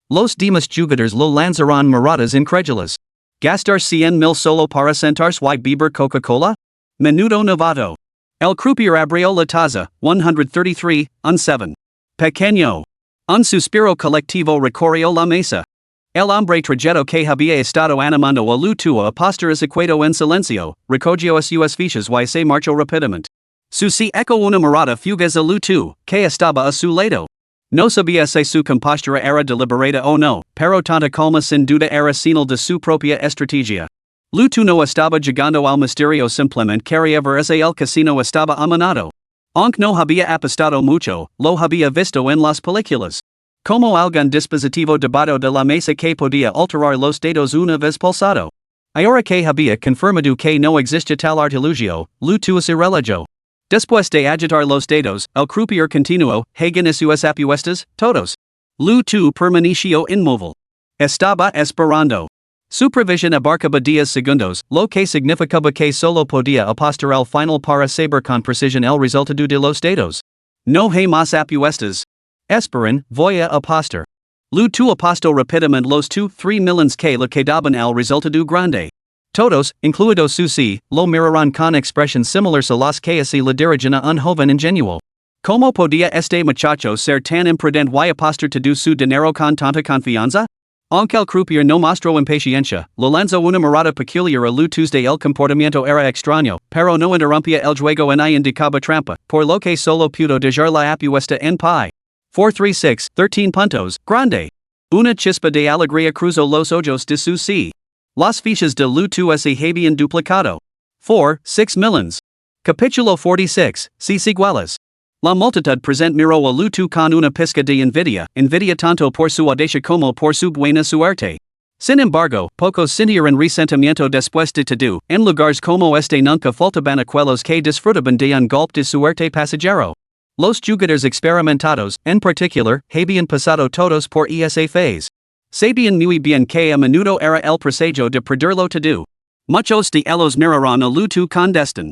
Los demás jugadores lo lanzaron miradas incrédulas. ¿Gastar 100,000 solo para sentarse y beber Coca-Cola? Menudo novato. El croupier abrió la taza, 133, un 7. Pequeño. Un suspiro colectivo recorrió la mesa. El hombre trajeto que había estado animando a lu tu a apostar se quedó en silencio, recogió sus fichas y se marchó rápidamente. Susi echó una mirada fugaz a lu tu, que estaba a su lado. No sabía si su compostura era deliberada o no, pero tanta calma sin duda era señal de su propia estrategia. Lu tu no estaba llegando al misterio simplemente quería ver si el casino estaba amanado. Aunque no había apostado mucho, lo había visto en las películas. Como algún dispositivo debajo de la mesa que podía alterar los dados una vez pulsado. Ahora que había confirmado que no existía tal artilugio, lu tu se relajó. Después de agitar los dados, el croupier continuó, hagan sus apuestas, todos. Lu tu permaneció inmóvil. Estaba esperando. Su previsión abarcaba 10 segundos, lo que significaba que solo podía apostar al final para saber con precisión el resultado de los dados. No hay más apuestas. Esperen, voy a apostar. Lu tu apostó rápidamente los 3 millones que le quedaban al resultado grande. Todos, incluido Susi, lo miraron con expresión similares a las que se le dirigen a un joven ingenuo. ¿Cómo podía este muchacho ser tan imprudente y apostar todo su dinero con tanta confianza? Aunque el croupier no mostró impaciencia, le lanzó una mirada peculiar a lu tu de el comportamiento era extraño, pero no interrumpía el juego ni indicaba trampa, por lo que solo pudo dejar la apuesta en pie. 436, 13 puntos, grande. Una chispa de alegría cruzó los ojos de Susi. Las fichas de lu tu se habían duplicado. 6 millones. Capítulo 46, Sis iguales. La multitud presente miró a lu tu con una pizca de envidia tanto por su audacia como por su buena suerte. Sin embargo, pocos sintieron resentimiento después de todo, en lugares como este nunca faltaban aquellos que disfrutaban de un golpe de suerte pasajero. Los jugadores experimentados, en particular, habían pasado todos por esa phase. Sabían muy bien que a menudo era el presagio de perderlo todo. Muchos de ellos miraron a lu tu con desdén.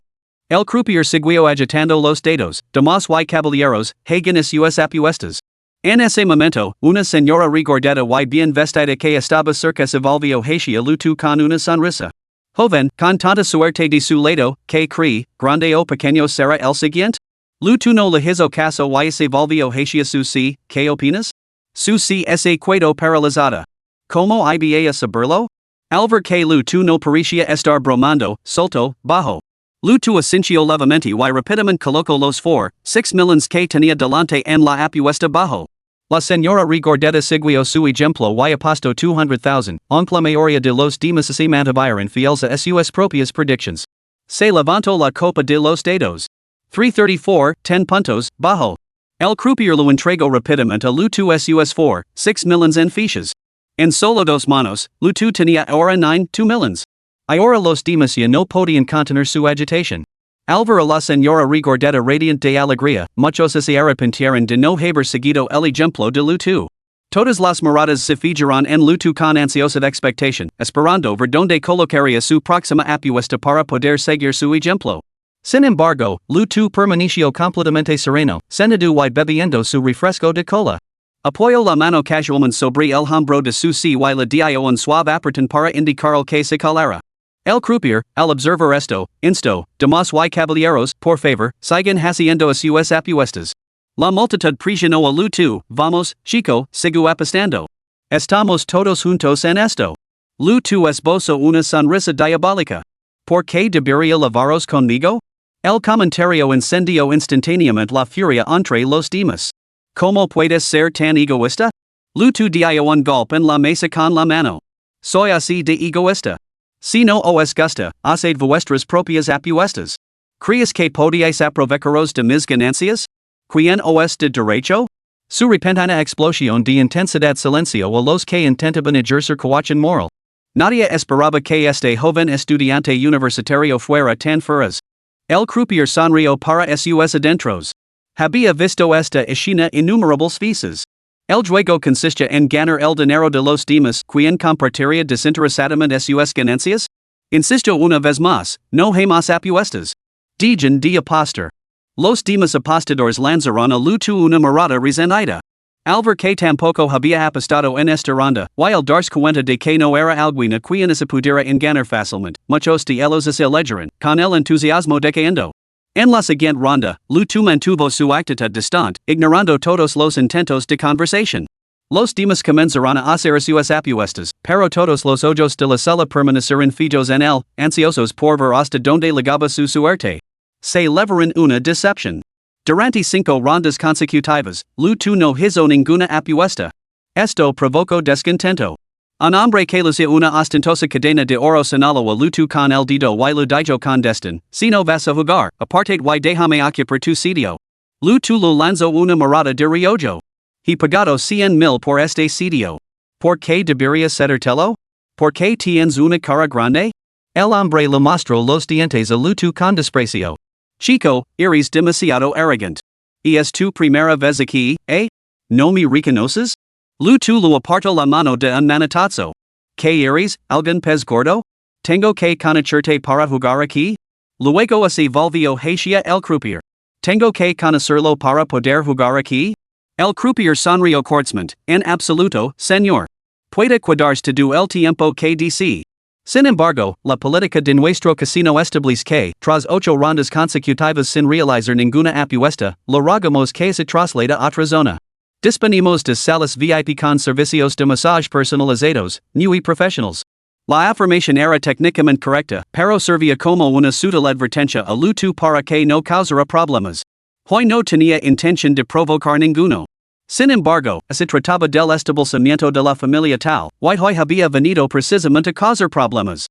El croupier siguió agitando los dados, damas y caballeros, hagan sus apuestas. En ese momento, una señora regordeta y bien vestida que estaba cerca se volvió hacia lu tu con una sonrisa. Joven, con tanta suerte de su lado, ¿qué cree, grande o pequeño será el siguiente? Lu tu no le hizo caso y se volvió hacia Susi, ¿qué opinas? Susi se quedó paralizada. ¿Cómo iba a saberlo? Alver que lu tu no paricia estar bromando, solto, bajo. Lu tu asincio levemente y rapidamente coloco los 6 millones que tenía delante en la apuesta bajo. La señora regordeta siguió su ejemplo y apostó 200,000, aunque la mayoría de los demás se mantuvieron fieles a sus propias predictions. Se levantó la copa de los dedos. 334, 10 puntos, bajo. El croupier lo entregó rápidamente a lu tu sus 6 millones en fichas. En solo 2 manos, lu tu tenía ahora 2 millones. Ahora los demás ya no podían contener su agitación. Alvar a la señora regordeta radiante de alegría, muchos se arrepintieron de no haber seguido el ejemplo de lu tu. Todas las miradas se fijaron en lu tu con ansiosa expectación, esperando ver donde colocaría su próxima apuesta para poder seguir su ejemplo. Sin embargo, lu tu permaneció completamente sereno, sentado y bebiendo su refresco de cola. Apoyó la mano casualmente sobre el hombro de su y le dio un suave apretón para indicar el que se calara. El croupier, al observar esto, instó, damas y caballeros, por favor, sigan haciendo sus apuestas. La multitud presionó a lu tu, vamos, chico, sigo apostando. Estamos todos juntos en esto. Lu tu esbozó una sonrisa diabólica. ¿Por qué debería lavaros conmigo? El comentario encendió instantáneamente la furia entre los demás. ¿Cómo puedes ser tan egoísta? Lu tu dio un golpe en la mesa con la mano. Soy así de egoísta. Si no os gusta, haced vuestras propias apuestas. ¿Crees que podíais aprovecharos de mis ganancias? ¿Quién os de derecho? Su repentina explosión de intensidad silencio a los que intentaban ejercer coacción moral. Nadie esperaba que este joven estudiante universitario fuera tan feroz. El croupier sonrió para sus adentros. Había visto esta escena innumerables veces. El juego consiste en ganar el dinero de los demás, quien compartiría desinteresadamente sus ganancias. Insisto una vez más, no hay más apuestas. Dejen de apostar. Los demás apostadores lanzaron a lu tu una mirada resentida. Al ver que tampoco había apostado en esta ronda, y al darse cuenta de que no era alguna quien se pudiera enganar fácilmente, muchos de ellos se alegraron, con el entusiasmo decayendo. En la siguiente ronda, lu tu mantuvo su actitud distante, ignorando todos los intentos de conversación. Los demás comenzaron a hacer sus apuestas, pero todos los ojos de la sala permanecieron fijos en él, ansiosos por ver hasta donde llegaba su suerte. Se levaron una decepción. Durante 5 rondas consecutivas, lu tu no hizo ninguna apuesta. Esto provocó descontento. Un hombre que lucía una ostentosa cadena de oro señaló a lu tu con el dedo y lo dijo con desdén, si no vas a jugar, aparte y déjame ocupar tu sitio. Lu tu lo lanzó una mirada de riollo. He pagado 100,000 por este sitio. ¿Por qué debería cedértelo? ¿Por qué tienes una cara grande? El hombre le mostró los dientes a lu tu con desprecio. Chico, eres demasiado arrogant. ¿Y es tu primera vez aquí, eh? ¿No me reconoces? Lu tu lo apartó la mano de un manotazo. ¿Qué eres, algún pez gordo? ¿Tengo que conocerte para jugar aquí? Luego se volvió hacia el croupier. ¿Tengo que conocerlo para poder jugar aquí? El croupier sonrió cortésmente, en absoluto, señor. Puede quedarse todo el tiempo que desee. Sin embargo, la política de nuestro casino establece que, tras 8 rondas consecutivas sin realizar ninguna apuesta, lo rogamos que se traslade a otra zona. Disponemos de salas VIP con servicios de massage personalizados, new y profesionals. La afirmación era técnicamente correcta, pero servía como una sutil advertencia a lu tu para que no causara problemas. Hoy no tenía intención de provocar ninguno. Sin embargo, se trataba del establecimiento de la familia tal, y hoy había venido precisamente a causar problemas.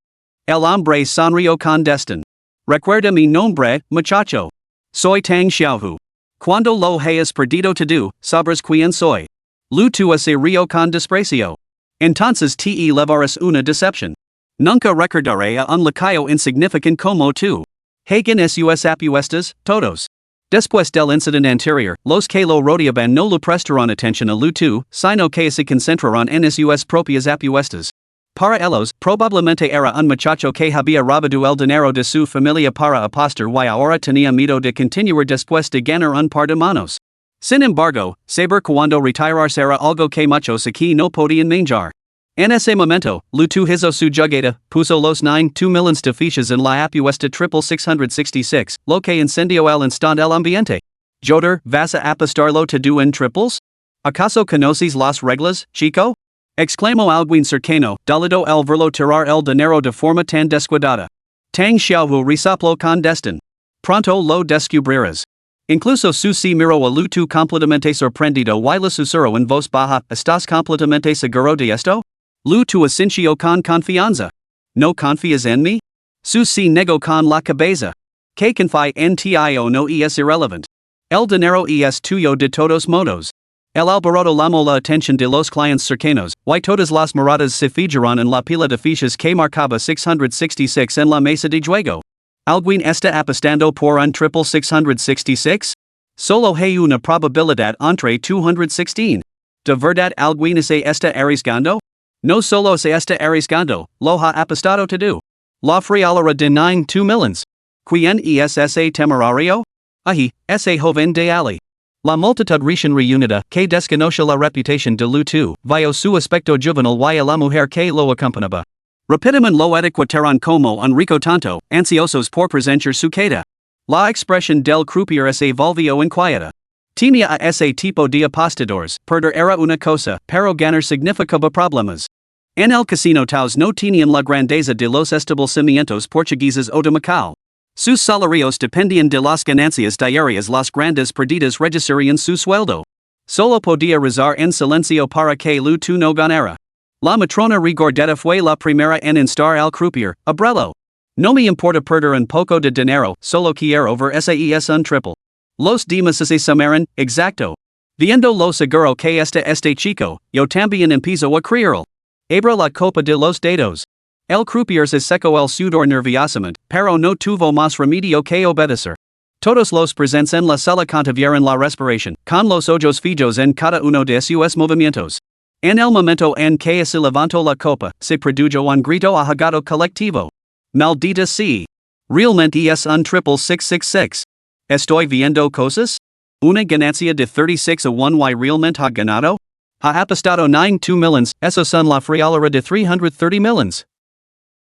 El hombre sonrió con desdén. Recuerda mi nombre, muchacho. Soy Tang Xiaohu. Cuando lo hayas perdido todo, sabrás quién soy. Lu tu se rió con desprecio. Entonces te llevarás una decepción. Nunca recordaré a un lacayo insignificante como tú. Hagan sus apuestas, todos. Después del incidente anterior, los que lo rodeaban no le prestaron atención a lu tu, sino que se concentraron en sus propias apuestas. Para ellos, probablemente era un muchacho que había robado el dinero de su familia para apostar y ahora tenía miedo de continuar después de ganar un par de manos. Sin embargo, saber cuando retirarse era algo que muchos aquí no podían manjar. En ese momento, lu tu hizo su jugada, puso los 2 millones de fichas en la apuesta 666, lo que encendió el instante el ambiente. Joder, ¿vas a apostarlo todo en triples? ¿Acaso conoces las reglas, chico? Exclamo alguien cercano, dalido el verlo tirar el dinero de forma tan descuidada. Tang xiaohu risaplo con destin. Pronto lo descubrirás. Incluso su si miro a lu tu completamente sorprendido y la susuro en voz baja, ¿estás completamente seguro de esto? Lu tu asincio con confianza. ¿No confías en mí? Su si nego con la cabeza. Que confía en ti o no es irrelevant. El dinero es tuyo de todos modos. El alboroto llamó la atención de los clientes cercanos, y todas las miradas se fijaron en la pila de fichas que marcaba 666 en la mesa de juego. ¿Alguien está apostando por un triple 666? Solo hay una probabilidad entre 216. ¿De verdad alguien se está arriesgando? No solo se está arriesgando, lo ha apostado todo. La friolera de 9 millions. ¿Quién es ese temerario? Ahi, ese joven de Ali. La multitud recién reunida, que desconoce la reputación de Lutu, vio su aspecto juvenil y a la mujer que lo acompañaba. Rápidamente lo etiquetaron como un rico tanto, ansiosos por presentar su queda. La expresión del croupier se volvió inquieta. Tenía a ese tipo de apostadores, perder era una cosa, pero ganar significaba problemas. En el casino taos no tenían la grandeza de los establecimientos portugueses o de Macao. Sus salarios dependían de las ganancias diarias, las grandes perdidas reducirían su sueldo. Solo podía rezar en silencio para que Lutu no ganara. La matrona regordeta fue la primera en instar al croupier, abuelo. No me importa perder un poco de dinero, solo quiero ver ese un triple. Los demás se sumaron, exacto. Viendo lo seguro que este chico, yo también empiezo a creerlo. Abra la copa de los dedos. El croupier se secó el sudor nerviosamente, pero no tuvo más remedio que obedecer. Todos los presentes en la sala contuvieron la respiración, con los ojos fijos en cada uno de sus movimientos. En el momento en que se levantó la copa, se produjo un grito ahogado colectivo. Maldita sea. Realmente es un triple 666. ¿Estoy viendo cosas? ¿Una ganancia de 36 a 1 y realmente ha ganado? Ha apostado 9 millions, eso son la friolera de 330 millions.